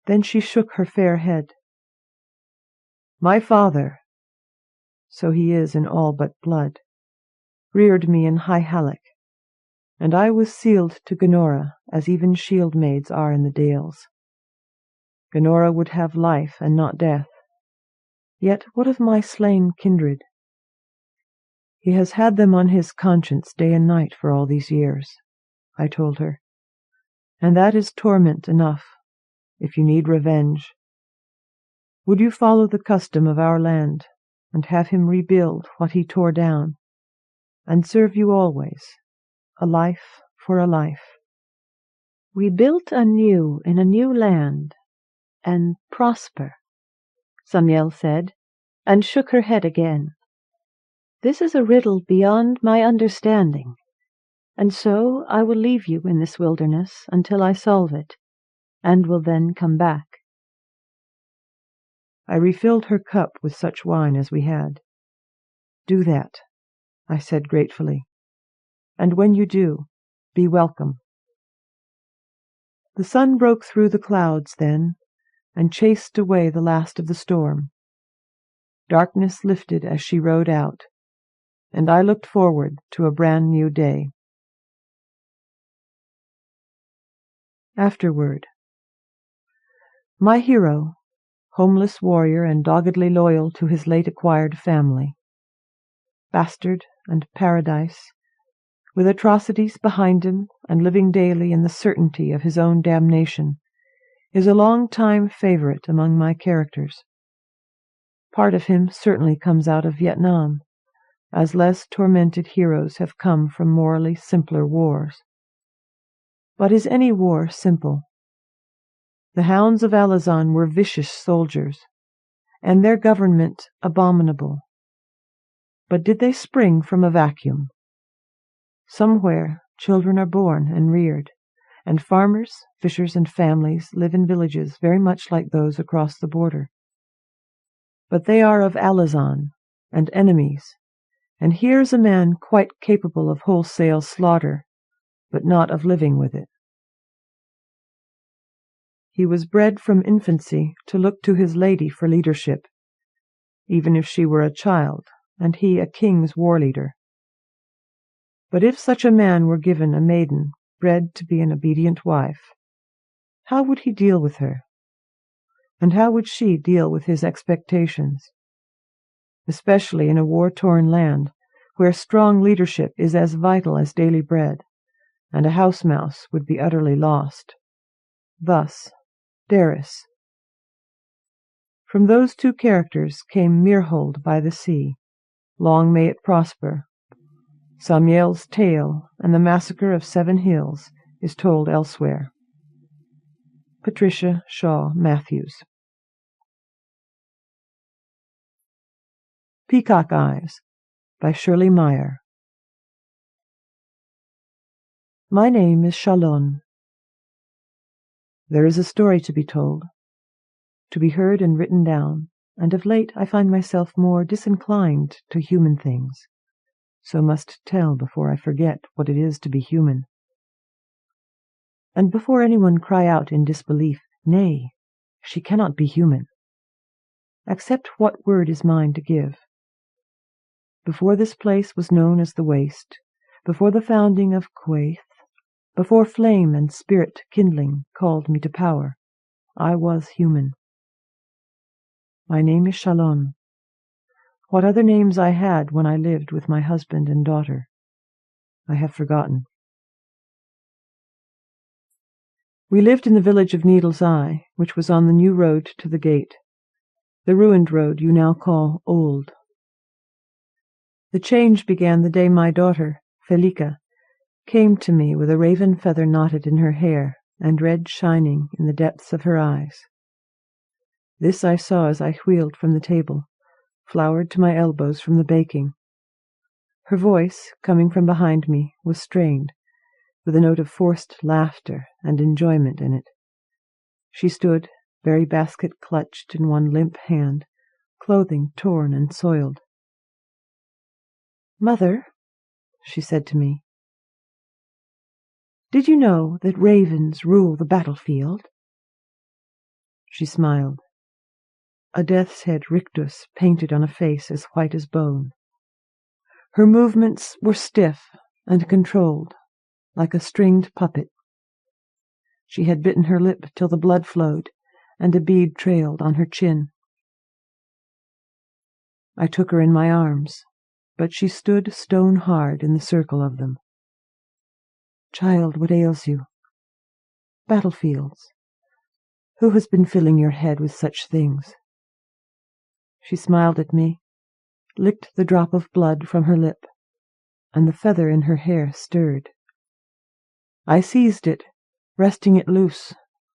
Then she shook her fair head. "My father, so he is in all but blood, reared me in High Halleck, and I was sealed to Gennora as even shield maids are in the Dales. Gennora would have life and not death. Yet what of my slain kindred? He has had them on his conscience day and night for all these years," I told her, "and that is torment enough, if you need revenge. Would you follow the custom of our land, and have him rebuild what he tore down, and serve you always, a life for a life?" "We built anew in a new land, and prosper," Samiel said, and shook her head again. "This is a riddle beyond my understanding, and so I will leave you in this wilderness until I solve it, and will then come back." I refilled her cup with such wine as we had. "Do that," I said gratefully, "and when you do, be welcome." The sun broke through the clouds then, and chased away the last of the storm. Darkness lifted as she rode out, and I looked forward to a brand new day. Afterward. My hero, homeless warrior and doggedly loyal to his late acquired family. Bastard and paradise, with atrocities behind him and living daily in the certainty of his own damnation, is a long-time favorite among my characters. Part of him certainly comes out of Vietnam, as less tormented heroes have come from morally simpler wars. But is any war simple? The hounds of Alazan were vicious soldiers, and their government abominable. But did they spring from a vacuum? Somewhere children are born and reared, and farmers, fishers, and families live in villages very much like those across the border. But they are of Alazan, and enemies, and here's a man quite capable of wholesale slaughter, but not of living with it. He was bred from infancy to look to his lady for leadership, even if she were a child, and he a king's war leader. But if such a man were given a maiden bred to be an obedient wife, how would he deal with her? And how would she deal with his expectations? Especially in a war-torn land, where strong leadership is as vital as daily bread, and a house mouse would be utterly lost. Thus, Daris. From those two characters came Mirhold by the sea, long may it prosper. Samiel's tale and the massacre of 7 Hills is told elsewhere. Patricia Shaw Mathews. Peacock Eyes by Shirley Meier. My name is Shariann. There is a story to be told, to be heard and written down, and of late I find myself more disinclined to human things, so must tell before I forget what it is to be human. And before anyone cry out in disbelief, "Nay, she cannot be human," accept what word is mine to give. Before this place was known as the Waste, before the founding of Quaith, before flame and spirit kindling called me to power, I was human. My name is Shariann. What other names I had when I lived with my husband and daughter, I have forgotten. We lived in the village of Needle's Eye, which was on the new road to the gate, the ruined road you now call Old. The change began the day my daughter, Felica, came to me with a raven feather knotted in her hair and red shining in the depths of her eyes. This I saw as I wheeled from the table, floured to my elbows from the baking. Her voice, coming from behind me, was strained, with a note of forced laughter and enjoyment in it. She stood, berry basket clutched in one limp hand, clothing torn and soiled. "Mother," she said to me, "did you know that ravens rule the battlefield?" She smiled. A death's head rictus painted on a face as white as bone. Her movements were stiff and controlled, like a stringed puppet. She had bitten her lip till the blood flowed, and a bead trailed on her chin. I took her in my arms, but she stood stone-hard in the circle of them. "Child, what ails you?" "Battlefields. Who has been filling your head with such things?" She smiled at me, licked the drop of blood from her lip, and the feather in her hair stirred. I seized it, wresting it loose,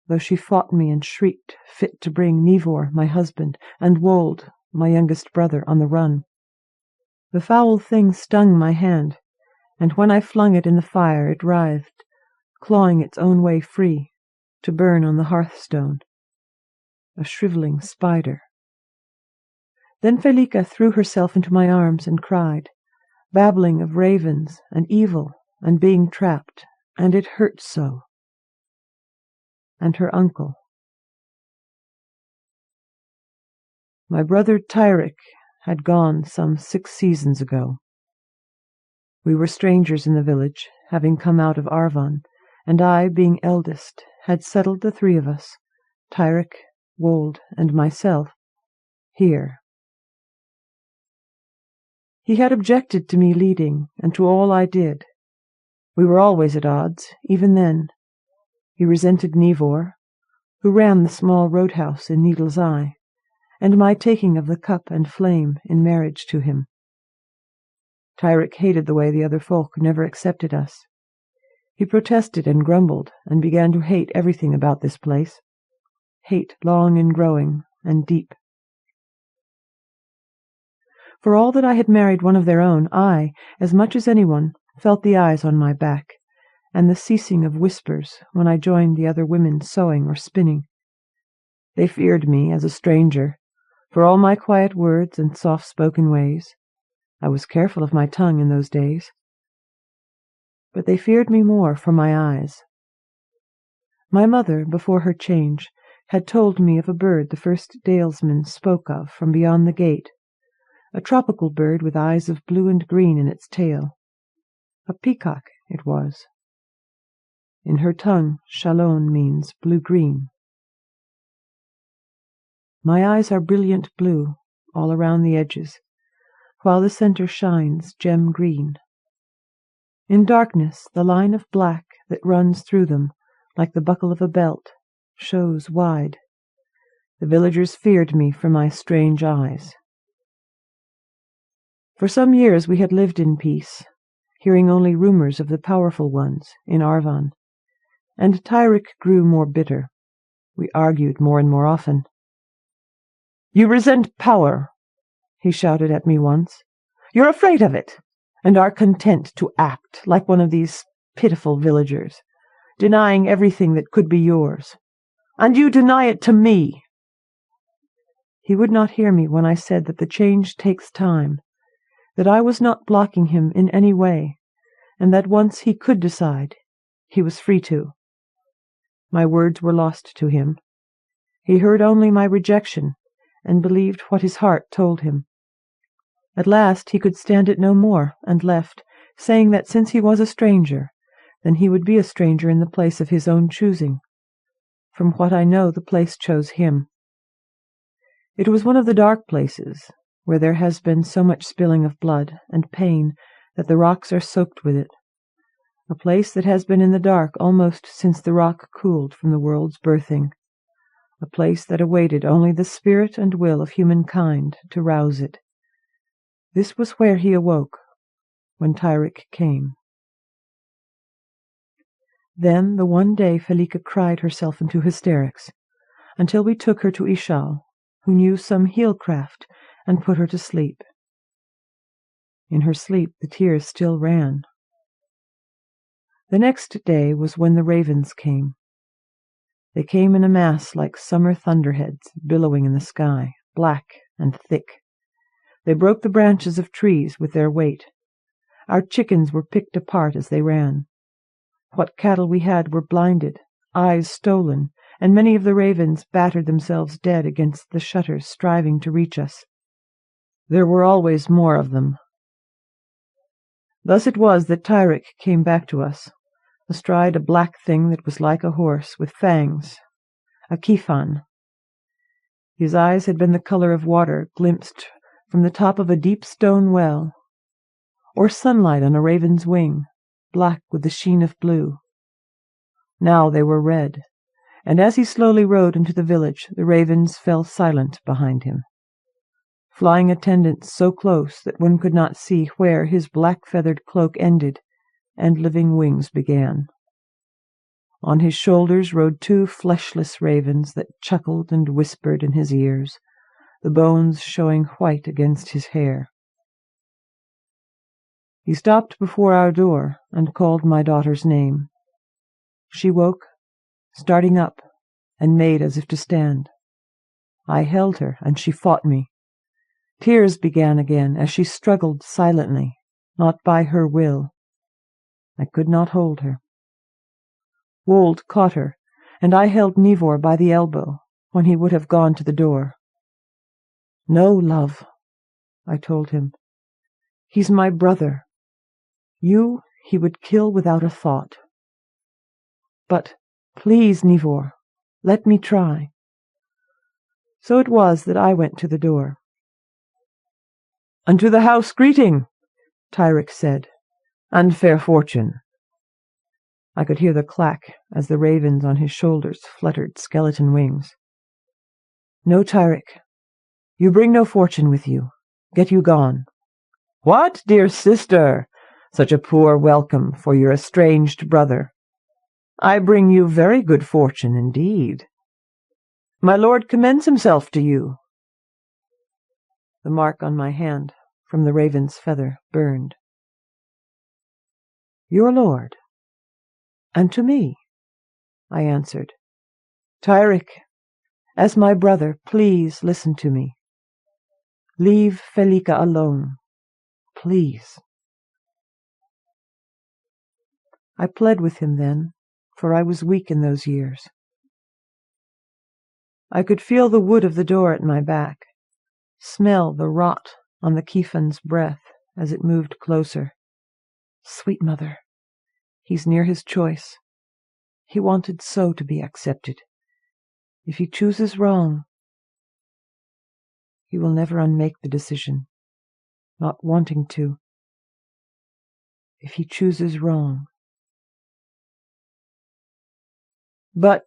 though she fought me and shrieked, fit to bring Neave, my husband, and Wold, my youngest brother, on the run. The foul thing stung my hand, and when I flung it in the fire it writhed, clawing its own way free, to burn on the hearthstone. A shrivelling spider. Then Felica threw herself into my arms and cried, babbling of ravens and evil and being trapped, and it hurt so. And her uncle. My brother Tyrick had gone some 6 seasons ago. We were strangers in the village, having come out of Arvon, and I, being eldest, had settled the 3 of us, Tyrick, Wold, and myself, here. He had objected to me leading, and to all I did. We were always at odds, even then. He resented Neave, who ran the small roadhouse in Needle's Eye, and my taking of the cup and flame in marriage to him. Tyrick hated the way the other folk never accepted us. He protested and grumbled, and began to hate everything about this place. Hate long and growing and deep. For all that I had married one of their own, I, as much as anyone, felt the eyes on my back, and the ceasing of whispers when I joined the other women sewing or spinning. They feared me as a stranger, for all my quiet words and soft-spoken ways. I was careful of my tongue in those days. But they feared me more for my eyes. My mother, before her change, had told me of a bird the first dalesmen spoke of from beyond the gate, a tropical bird with eyes of blue and green in its tail. A peacock it was. In her tongue, Chalon means blue-green. My eyes are brilliant blue all around the edges, while the center shines gem-green. In darkness, the line of black that runs through them, like the buckle of a belt, shows wide. The villagers feared me for my strange eyes. For some years we had lived in peace, hearing only rumors of the powerful ones in Arvon, and Tyrick grew more bitter. We argued more and more often. "You resent power," he shouted at me once. "You're afraid of it, and are content to act like one of these pitiful villagers, denying everything that could be yours. And you deny it to me." He would not hear me when I said that the change takes time, that I was not blocking him in any way, and that once he could decide, he was free to. My words were lost to him. He heard only my rejection, and believed what his heart told him. At last he could stand it no more, and left, saying that since he was a stranger, then he would be a stranger in the place of his own choosing. From what I know, the place chose him. It was one of the dark places, where there has been so much spilling of blood and pain that the rocks are soaked with it, a place that has been in the dark almost since the rock cooled from the world's birthing, a place that awaited only the spirit and will of humankind to rouse it. This was where he awoke, when Tyrick came. Then the one day Felica cried herself into hysterics, until we took her to Ishal, who knew some heel-craft, and put her to sleep. In her sleep the tears still ran. The next day was when the ravens came. They came in a mass like summer thunderheads billowing in the sky, black and thick. They broke the branches of trees with their weight. Our chickens were picked apart as they ran. What cattle we had were blinded, eyes stolen, and many of the ravens battered themselves dead against the shutters, striving to reach us. There were always more of them. Thus it was that Tyrick came back to us, astride a black thing that was like a horse, with fangs, a kifan. His eyes had been the color of water glimpsed from the top of a deep stone well, or sunlight on a raven's wing, black with the sheen of blue. Now they were red, and as he slowly rode into the village, the ravens fell silent behind him. Flying attendants so close that one could not see where his black-feathered cloak ended and living wings began. On his shoulders rode 2 fleshless ravens that chuckled and whispered in his ears, the bones showing white against his hair. He stopped before our door and called my daughter's name. She woke, starting up, and made as if to stand. I held her, and she fought me. Tears began again as she struggled silently, not by her will. I could not hold her. Wold caught her, and I held Neave by the elbow when he would have gone to the door. "No, love," I told him. "He's my brother. You he would kill without a thought. But please, Neave, let me try." So it was that I went to the door. "Unto the house greeting," Tyrick said, "and fair fortune." I could hear the clack as the ravens on his shoulders fluttered skeleton wings. "No, Tyrick, you bring no fortune with you. Get you gone. What, dear sister? Such a poor welcome for your estranged brother. I bring you very good fortune indeed. My lord commends himself to you. The mark on my hand from the raven's feather burned. Your lord, and to me, I answered. Tyrick, as my brother, please listen to me. Leave Felica alone, please. I pled with him then, for I was weak in those years. I could feel the wood of the door at my back, smell the rot on the Kiefan's breath as it moved closer. Sweet mother, he's near his choice. He wanted so to be accepted. If he chooses wrong, he will never unmake the decision, not wanting to. If he chooses wrong. But,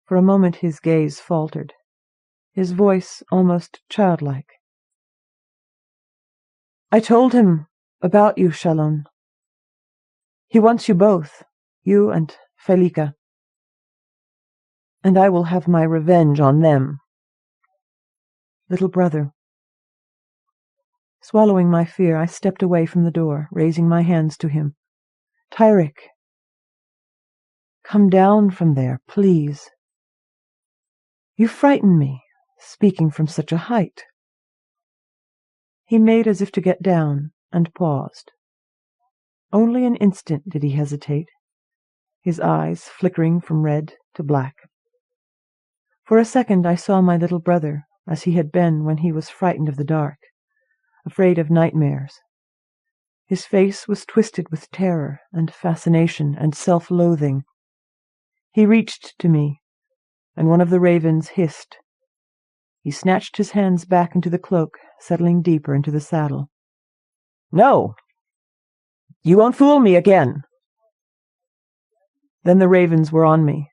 for a moment his gaze faltered, his voice almost childlike. I told him about you, Shallon. He wants you both, you and Felica. And I will have my revenge on them. Little brother. Swallowing my fear, I stepped away from the door, raising my hands to him. Tyrick, come down from there, please. You frighten me, speaking from such a height. He made as if to get down, and paused. Only an instant did he hesitate, his eyes flickering from red to black. For a second I saw my little brother, as he had been when he was frightened of the dark, afraid of nightmares. His face was twisted with terror and fascination and self-loathing. He reached to me, and one of the ravens hissed. He snatched his hands back into the cloak, settling deeper into the saddle. No! You won't fool me again! Then the ravens were on me.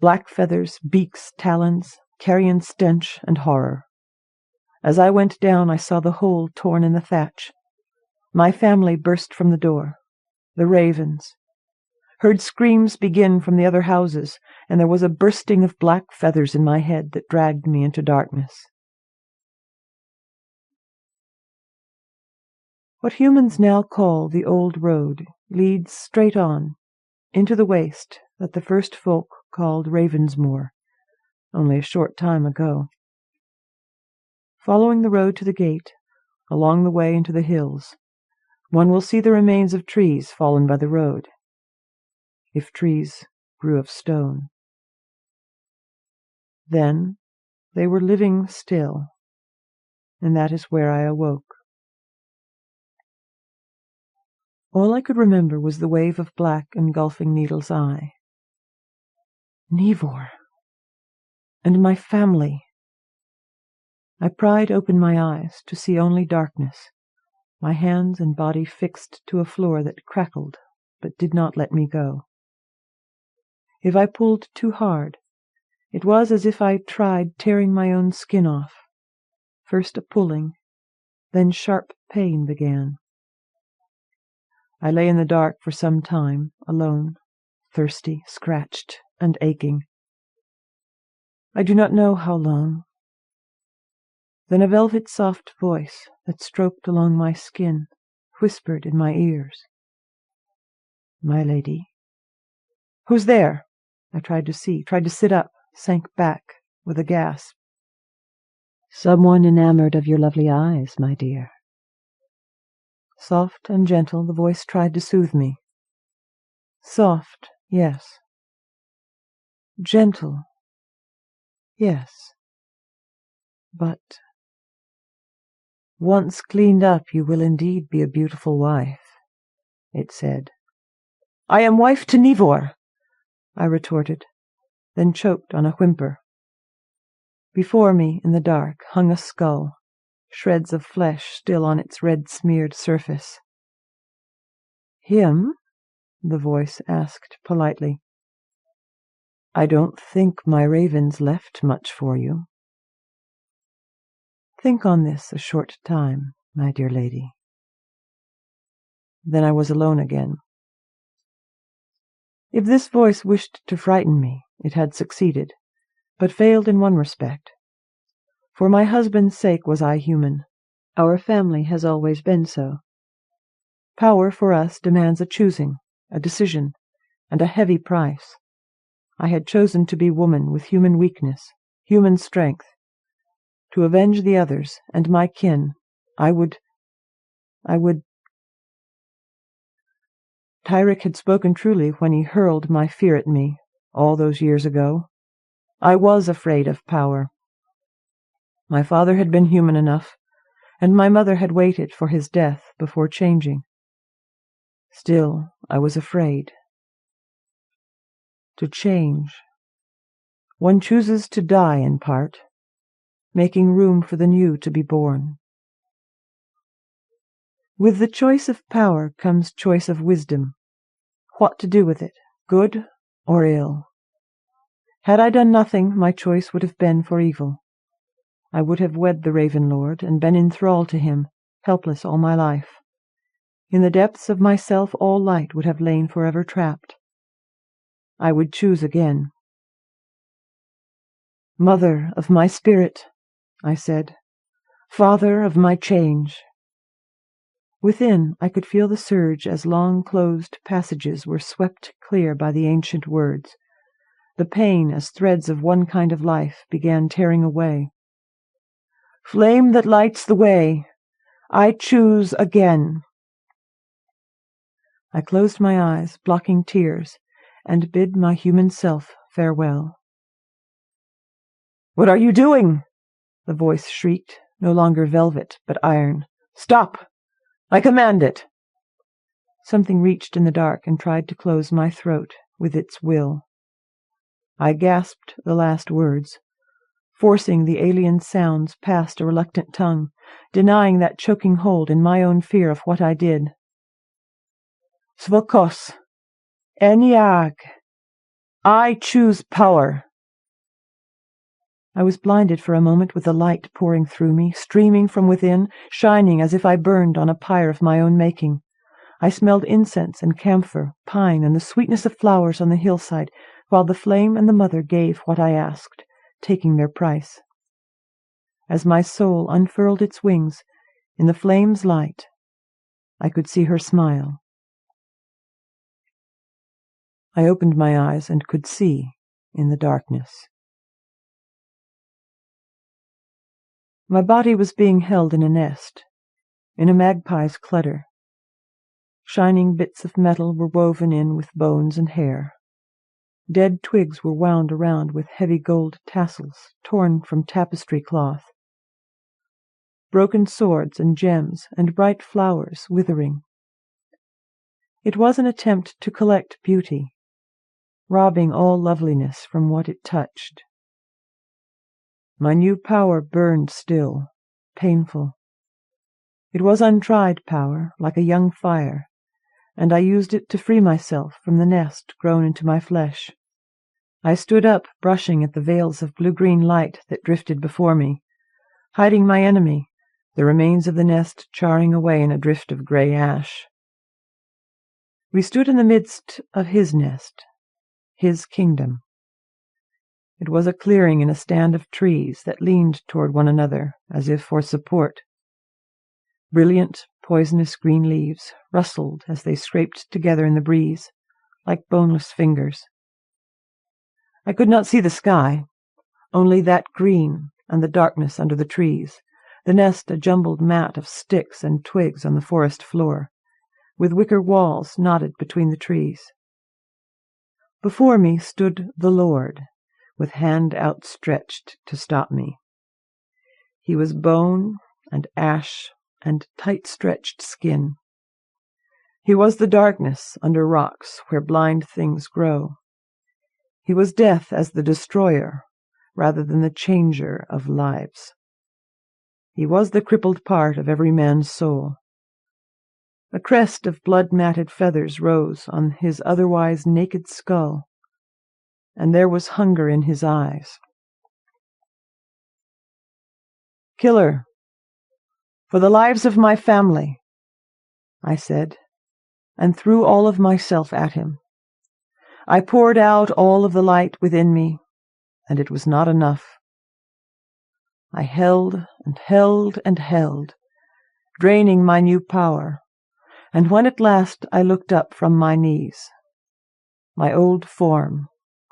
Black feathers, beaks, talons, carrion stench, and horror. As I went down, I saw the hole torn in the thatch. My family burst from the door. The ravens. Heard screams begin from the other houses, and there was a bursting of black feathers in my head that dragged me into darkness. What humans now call the old road leads straight on, into the waste that the first folk called Ravensmoor, only a short time ago. Following the road to the gate, along the way into the hills, one will see the remains of trees fallen by the road, if trees grew of stone. Then they were living still, and that is where I awoke. All I could remember was the wave of black engulfing Needle's eye. Neavor! And my family! I pried open my eyes to see only darkness, my hands and body fixed to a floor that crackled but did not let me go. If I pulled too hard, it was as if I tried tearing my own skin off. First a pulling, then sharp pain began. I lay in the dark for some time, alone, thirsty, scratched, and aching. I do not know how long. Then a velvet soft voice that stroked along my skin whispered in my ears. My lady. Who's there? I tried to see, tried to sit up, sank back with a gasp. Someone enamored of your lovely eyes, my dear. Soft and gentle, the voice tried to soothe me. Soft, yes. Gentle, yes. But once cleaned up, you will indeed be a beautiful wife, it said. I am wife to Neavor, I retorted, then choked on a whimper. Before me, in the dark, hung a skull, shreds of flesh still on its red-smeared surface. Him? The voice asked politely. I don't think my ravens left much for you. Think on this a short time, my dear lady. Then I was alone again. If this voice wished to frighten me, it had succeeded, but failed in one respect. For my husband's sake was I human. Our family has always been so. Power for us demands a choosing, a decision, and a heavy price. I had chosen to be woman with human weakness, human strength. To avenge the others and my kin, I would... Tyrick had spoken truly when he hurled my fear at me, all those years ago. I was afraid of power. My father had been human enough, and my mother had waited for his death before changing. Still, I was afraid. To change. One chooses to die in part, making room for the new to be born. With the choice of power comes choice of wisdom. What to do with it, good or ill? Had I done nothing, my choice would have been for evil. I would have wed the Raven Lord and been in thrall to him, helpless all my life. In the depths of myself all light would have lain forever trapped. I would choose again. Mother of my spirit, I said, father of my change. Within, I could feel the surge as long-closed passages were swept clear by the ancient words. The pain as threads of one kind of life began tearing away. Flame that lights the way, I choose again. I closed my eyes, blocking tears, and bid my human self farewell. "What are you doing?" the voice shrieked, no longer velvet, but iron. "Stop! I command it!" Something reached in the dark and tried to close my throat with its will. I gasped the last words, forcing the alien sounds past a reluctant tongue, denying that choking hold in my own fear of what I did. Svokos, Eniag, I choose power. I was blinded for a moment with the light pouring through me, streaming from within, shining as if I burned on a pyre of my own making. I smelled incense and camphor, pine, and the sweetness of flowers on the hillside, while the flame and the mother gave what I asked, taking their price. As my soul unfurled its wings, in the flame's light, I could see her smile. I opened my eyes and could see in the darkness. My body was being held in a nest, in a magpie's clutter. Shining bits of metal were woven in with bones and hair. Dead twigs were wound around with heavy gold tassels torn from tapestry cloth. Broken swords and gems and bright flowers withering. It was an attempt to collect beauty, robbing all loveliness from what it touched. My new power burned still, painful. It was untried power, like a young fire, and I used it to free myself from the nest grown into my flesh. I stood up, brushing at the veils of blue-green light that drifted before me, hiding my enemy, the remains of the nest charring away in a drift of grey ash. We stood in the midst of his nest, his kingdom. It was a clearing in a stand of trees that leaned toward one another, as if for support. Brilliant, poisonous green leaves rustled as they scraped together in the breeze, like boneless fingers. I could not see the sky, only that green and the darkness under the trees, the nest a jumbled mat of sticks and twigs on the forest floor, with wicker walls knotted between the trees. Before me stood the Lord, with hand outstretched to stop me. He was bone and ash and tight-stretched skin. He was the darkness under rocks where blind things grow. He was death as the destroyer, rather than the changer of lives. He was the crippled part of every man's soul. A crest of blood-matted feathers rose on his otherwise naked skull, and there was hunger in his eyes. "Killer, For the lives of my family, I said, and threw all of myself at him. I poured out all of the light within me, and it was not enough. I held and held and held, draining my new power, and when at last I looked up from my knees, my old form,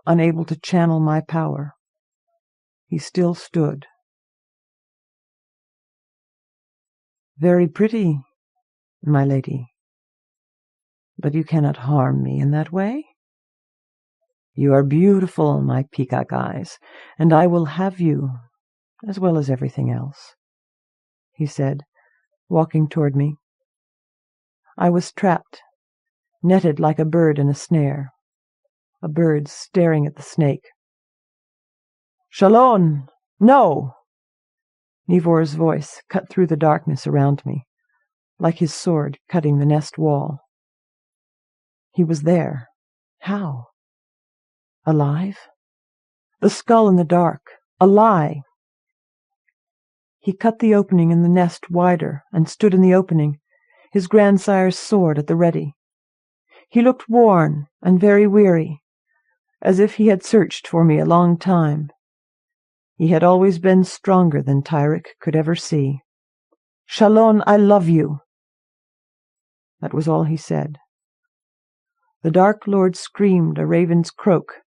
unable to channel my power, he still stood. Very pretty, my lady, but you cannot harm me in that way. You are beautiful, my peacock eyes, and I will have you, as well as everything else, he said, walking toward me. I was trapped, netted like a bird in a snare, a bird staring at the snake. Shallon! No! Nivor's voice cut through the darkness around me, like his sword cutting the nest wall. He was there. How? Alive? The skull in the dark. A lie. He cut the opening in the nest wider and stood in the opening, his grandsire's sword at the ready. He looked worn and very weary, as if he had searched for me a long time. He had always been stronger than Tyrick could ever see. Shallon, I love you. That was all he said. The Dark Lord screamed a raven's croak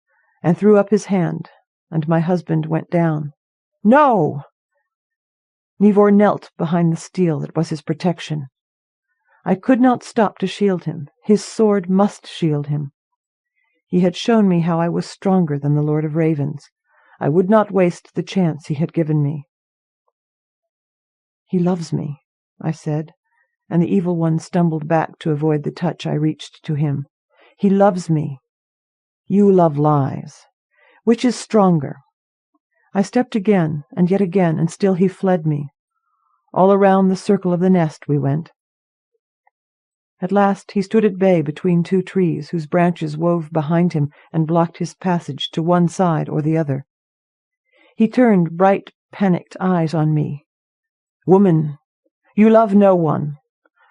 and threw up his hand, and my husband went down. No! Nivor knelt behind the steel that was his protection. I could not stop to shield him. His sword must shield him. He had shown me how I was stronger than the Lord of Ravens. I would not waste the chance he had given me. He loves me, I said, and the evil one stumbled back to avoid the touch I reached to him. He loves me. You love lies. Which is stronger? I stepped again, and yet again, and still he fled me. All around the circle of the nest we went. At last he stood at bay between two trees whose branches wove behind him and blocked his passage to one side or the other. He turned bright, panicked eyes on me. Woman, you love no one.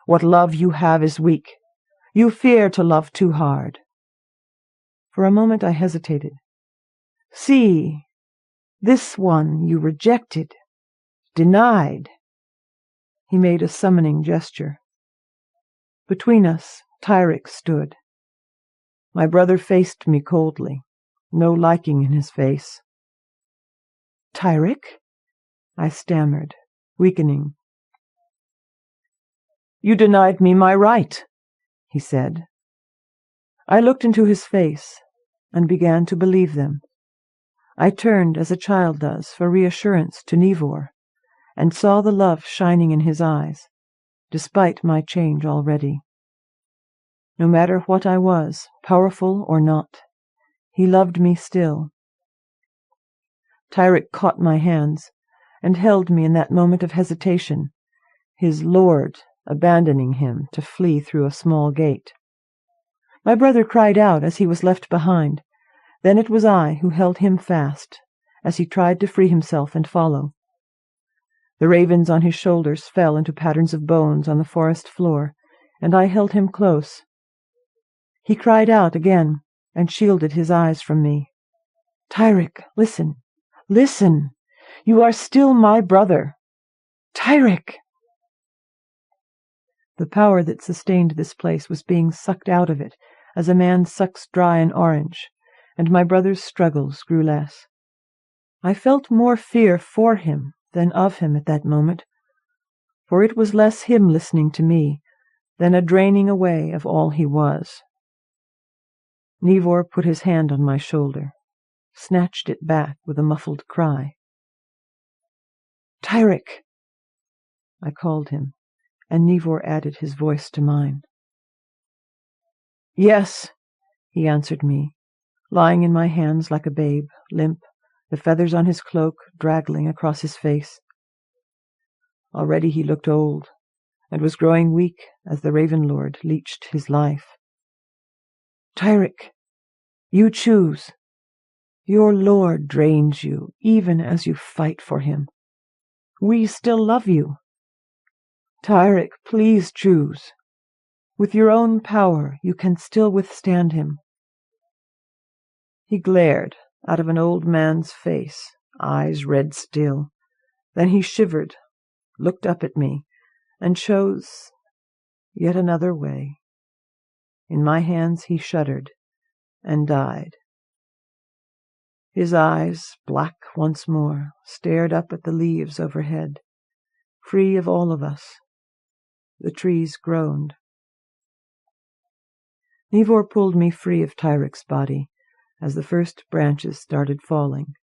What love you have is weak. You fear to love too hard. For a moment I hesitated. See, this one you rejected, denied. He made a summoning gesture. Between us, Tyrick stood. My brother faced me coldly, no liking in his face. Tyrick? I stammered, weakening. You denied me my right, he said. I looked into his face and began to believe them. I turned as a child does for reassurance to Nivor, and saw the love shining in his eyes, despite my change already. No matter what I was, powerful or not, he loved me still. Tyrick caught my hands and held me in that moment of hesitation, his lord abandoning him to flee through a small gate. My brother cried out as he was left behind. Then it was I who held him fast, as he tried to free himself and follow. The ravens on his shoulders fell into patterns of bones on the forest floor, and I held him close. He cried out again, and shielded his eyes from me. Tyrick, listen, listen! You are still my brother! Tyrick! The power that sustained this place was being sucked out of it, as a man sucks dry an orange, and my brother's struggles grew less. I felt more fear for him than of him at that moment, for it was less him listening to me than a draining away of all he was. Nivor put his hand on my shoulder, snatched it back with a muffled cry. Tyrick! I called him, and Nivor added his voice to mine. Yes, he answered me, lying in my hands like a babe, limp, the feathers on his cloak draggling across his face. Already he looked old, and was growing weak as the Raven Lord leached his life. Tyrick, you choose. Your lord drains you, even as you fight for him. We still love you. Tyrick, please choose. With your own power, you can still withstand him." He glared out of an old man's face, eyes red still. Then he shivered, looked up at me, and chose yet another way. In my hands he shuddered and died. His eyes, black once more, stared up at the leaves overhead, free of all of us. The trees groaned. Neave pulled me free of Tyrick's body as the first branches started falling,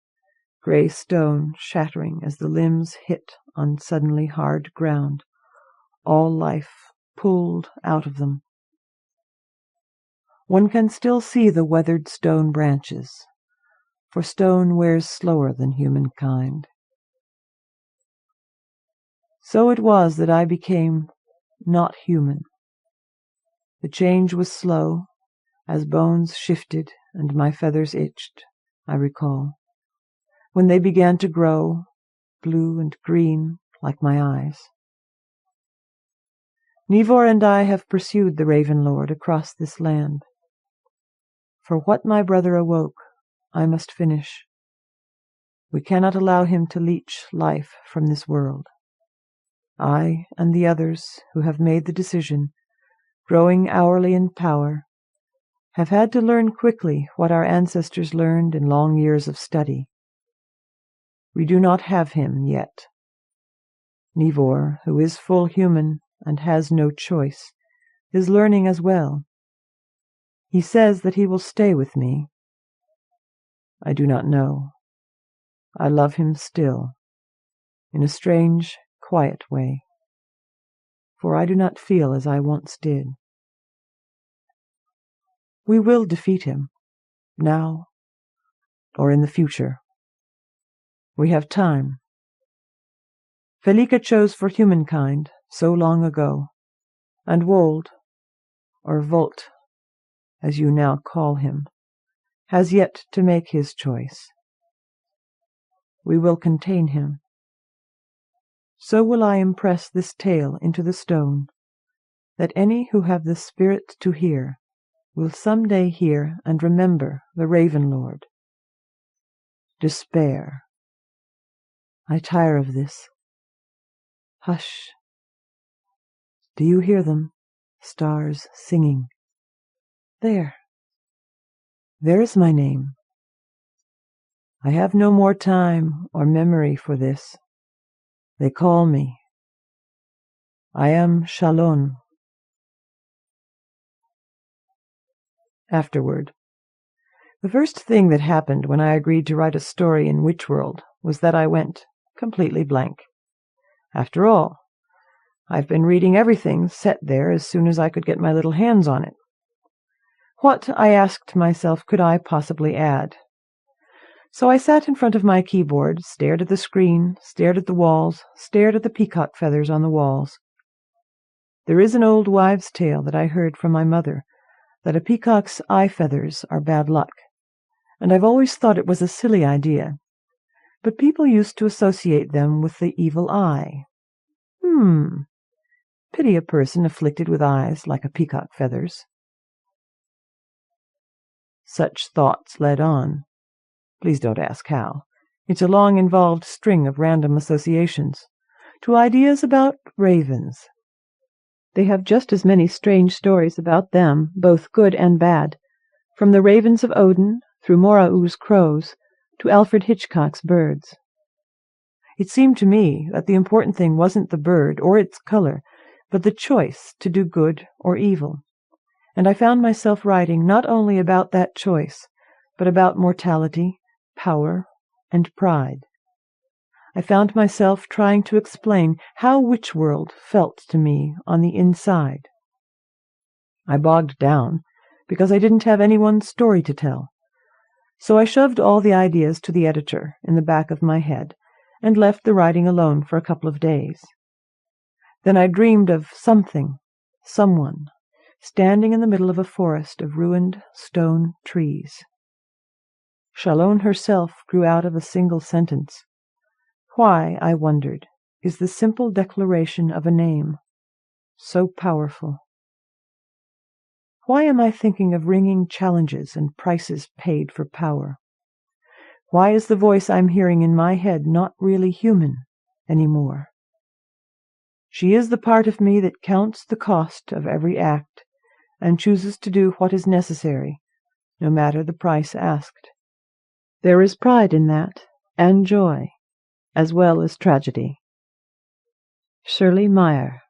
grey stone shattering as the limbs hit on suddenly hard ground, all life pulled out of them. One can still see the weathered stone branches, for stone wears slower than humankind. So it was that I became not human. The change was slow, as bones shifted and my feathers itched, I recall, when they began to grow, blue and green like my eyes. Neave and I have pursued the Raven Lord across this land. For what my brother awoke, I must finish. We cannot allow him to leech life from this world. I and the others who have made the decision, growing hourly in power, have had to learn quickly what our ancestors learned in long years of study. We do not have him yet. Neave, who is full human and has no choice, is learning as well. He says that he will stay with me. I do not know. I love him still, in a strange, quiet way, for I do not feel as I once did. We will defeat him, now or in the future. We have time. Felica chose for humankind so long ago, and Wold, or Volt, as you now call him, has yet to make his choice. We will contain him. So will I impress this tale into the stone, that any who have the spirit to hear will some day hear and remember the Raven Lord. Despair. I tire of this. Hush. Do you hear them, stars singing? There. There is my name. I have no more time or memory for this. They call me. I am Shallon. Afterward. The first thing that happened when I agreed to write a story in Witchworld was that I went completely blank. After all, I've been reading everything set there as soon as I could get my little hands on it. What, I asked myself, could I possibly add? So I sat in front of my keyboard, stared at the screen, stared at the walls, stared at the peacock feathers on the walls. There is an old wives' tale that I heard from my mother, that a peacock's eye feathers are bad luck, and I've always thought it was a silly idea, but people used to associate them with the evil eye. Pity a person afflicted with eyes like a peacock feathers. Such thoughts led on. Please don't ask how. It's a long, involved string of random associations, to ideas about ravens. They have just as many strange stories about them, both good and bad, from the ravens of Odin, through Morau's crows, to Alfred Hitchcock's birds. It seemed to me that the important thing wasn't the bird or its color, but the choice to do good or evil. And I found myself writing not only about that choice, but about mortality, power, and pride. I found myself trying to explain how Witchworld felt to me on the inside. I bogged down because I didn't have anyone's story to tell. So I shoved all the ideas to the editor in the back of my head and left the writing alone for a couple of days. Then I dreamed of something, someone, standing in the middle of a forest of ruined stone trees. Shallon herself grew out of a single sentence. Why, I wondered, is the simple declaration of a name so powerful. Why am I thinking of ringing challenges and prices paid for power? Why is the voice I'm hearing in my head not really human anymore? She is the part of me that counts the cost of every act and chooses to do what is necessary, no matter the price asked. There is pride in that, and joy, as well as tragedy. Shirley Meier.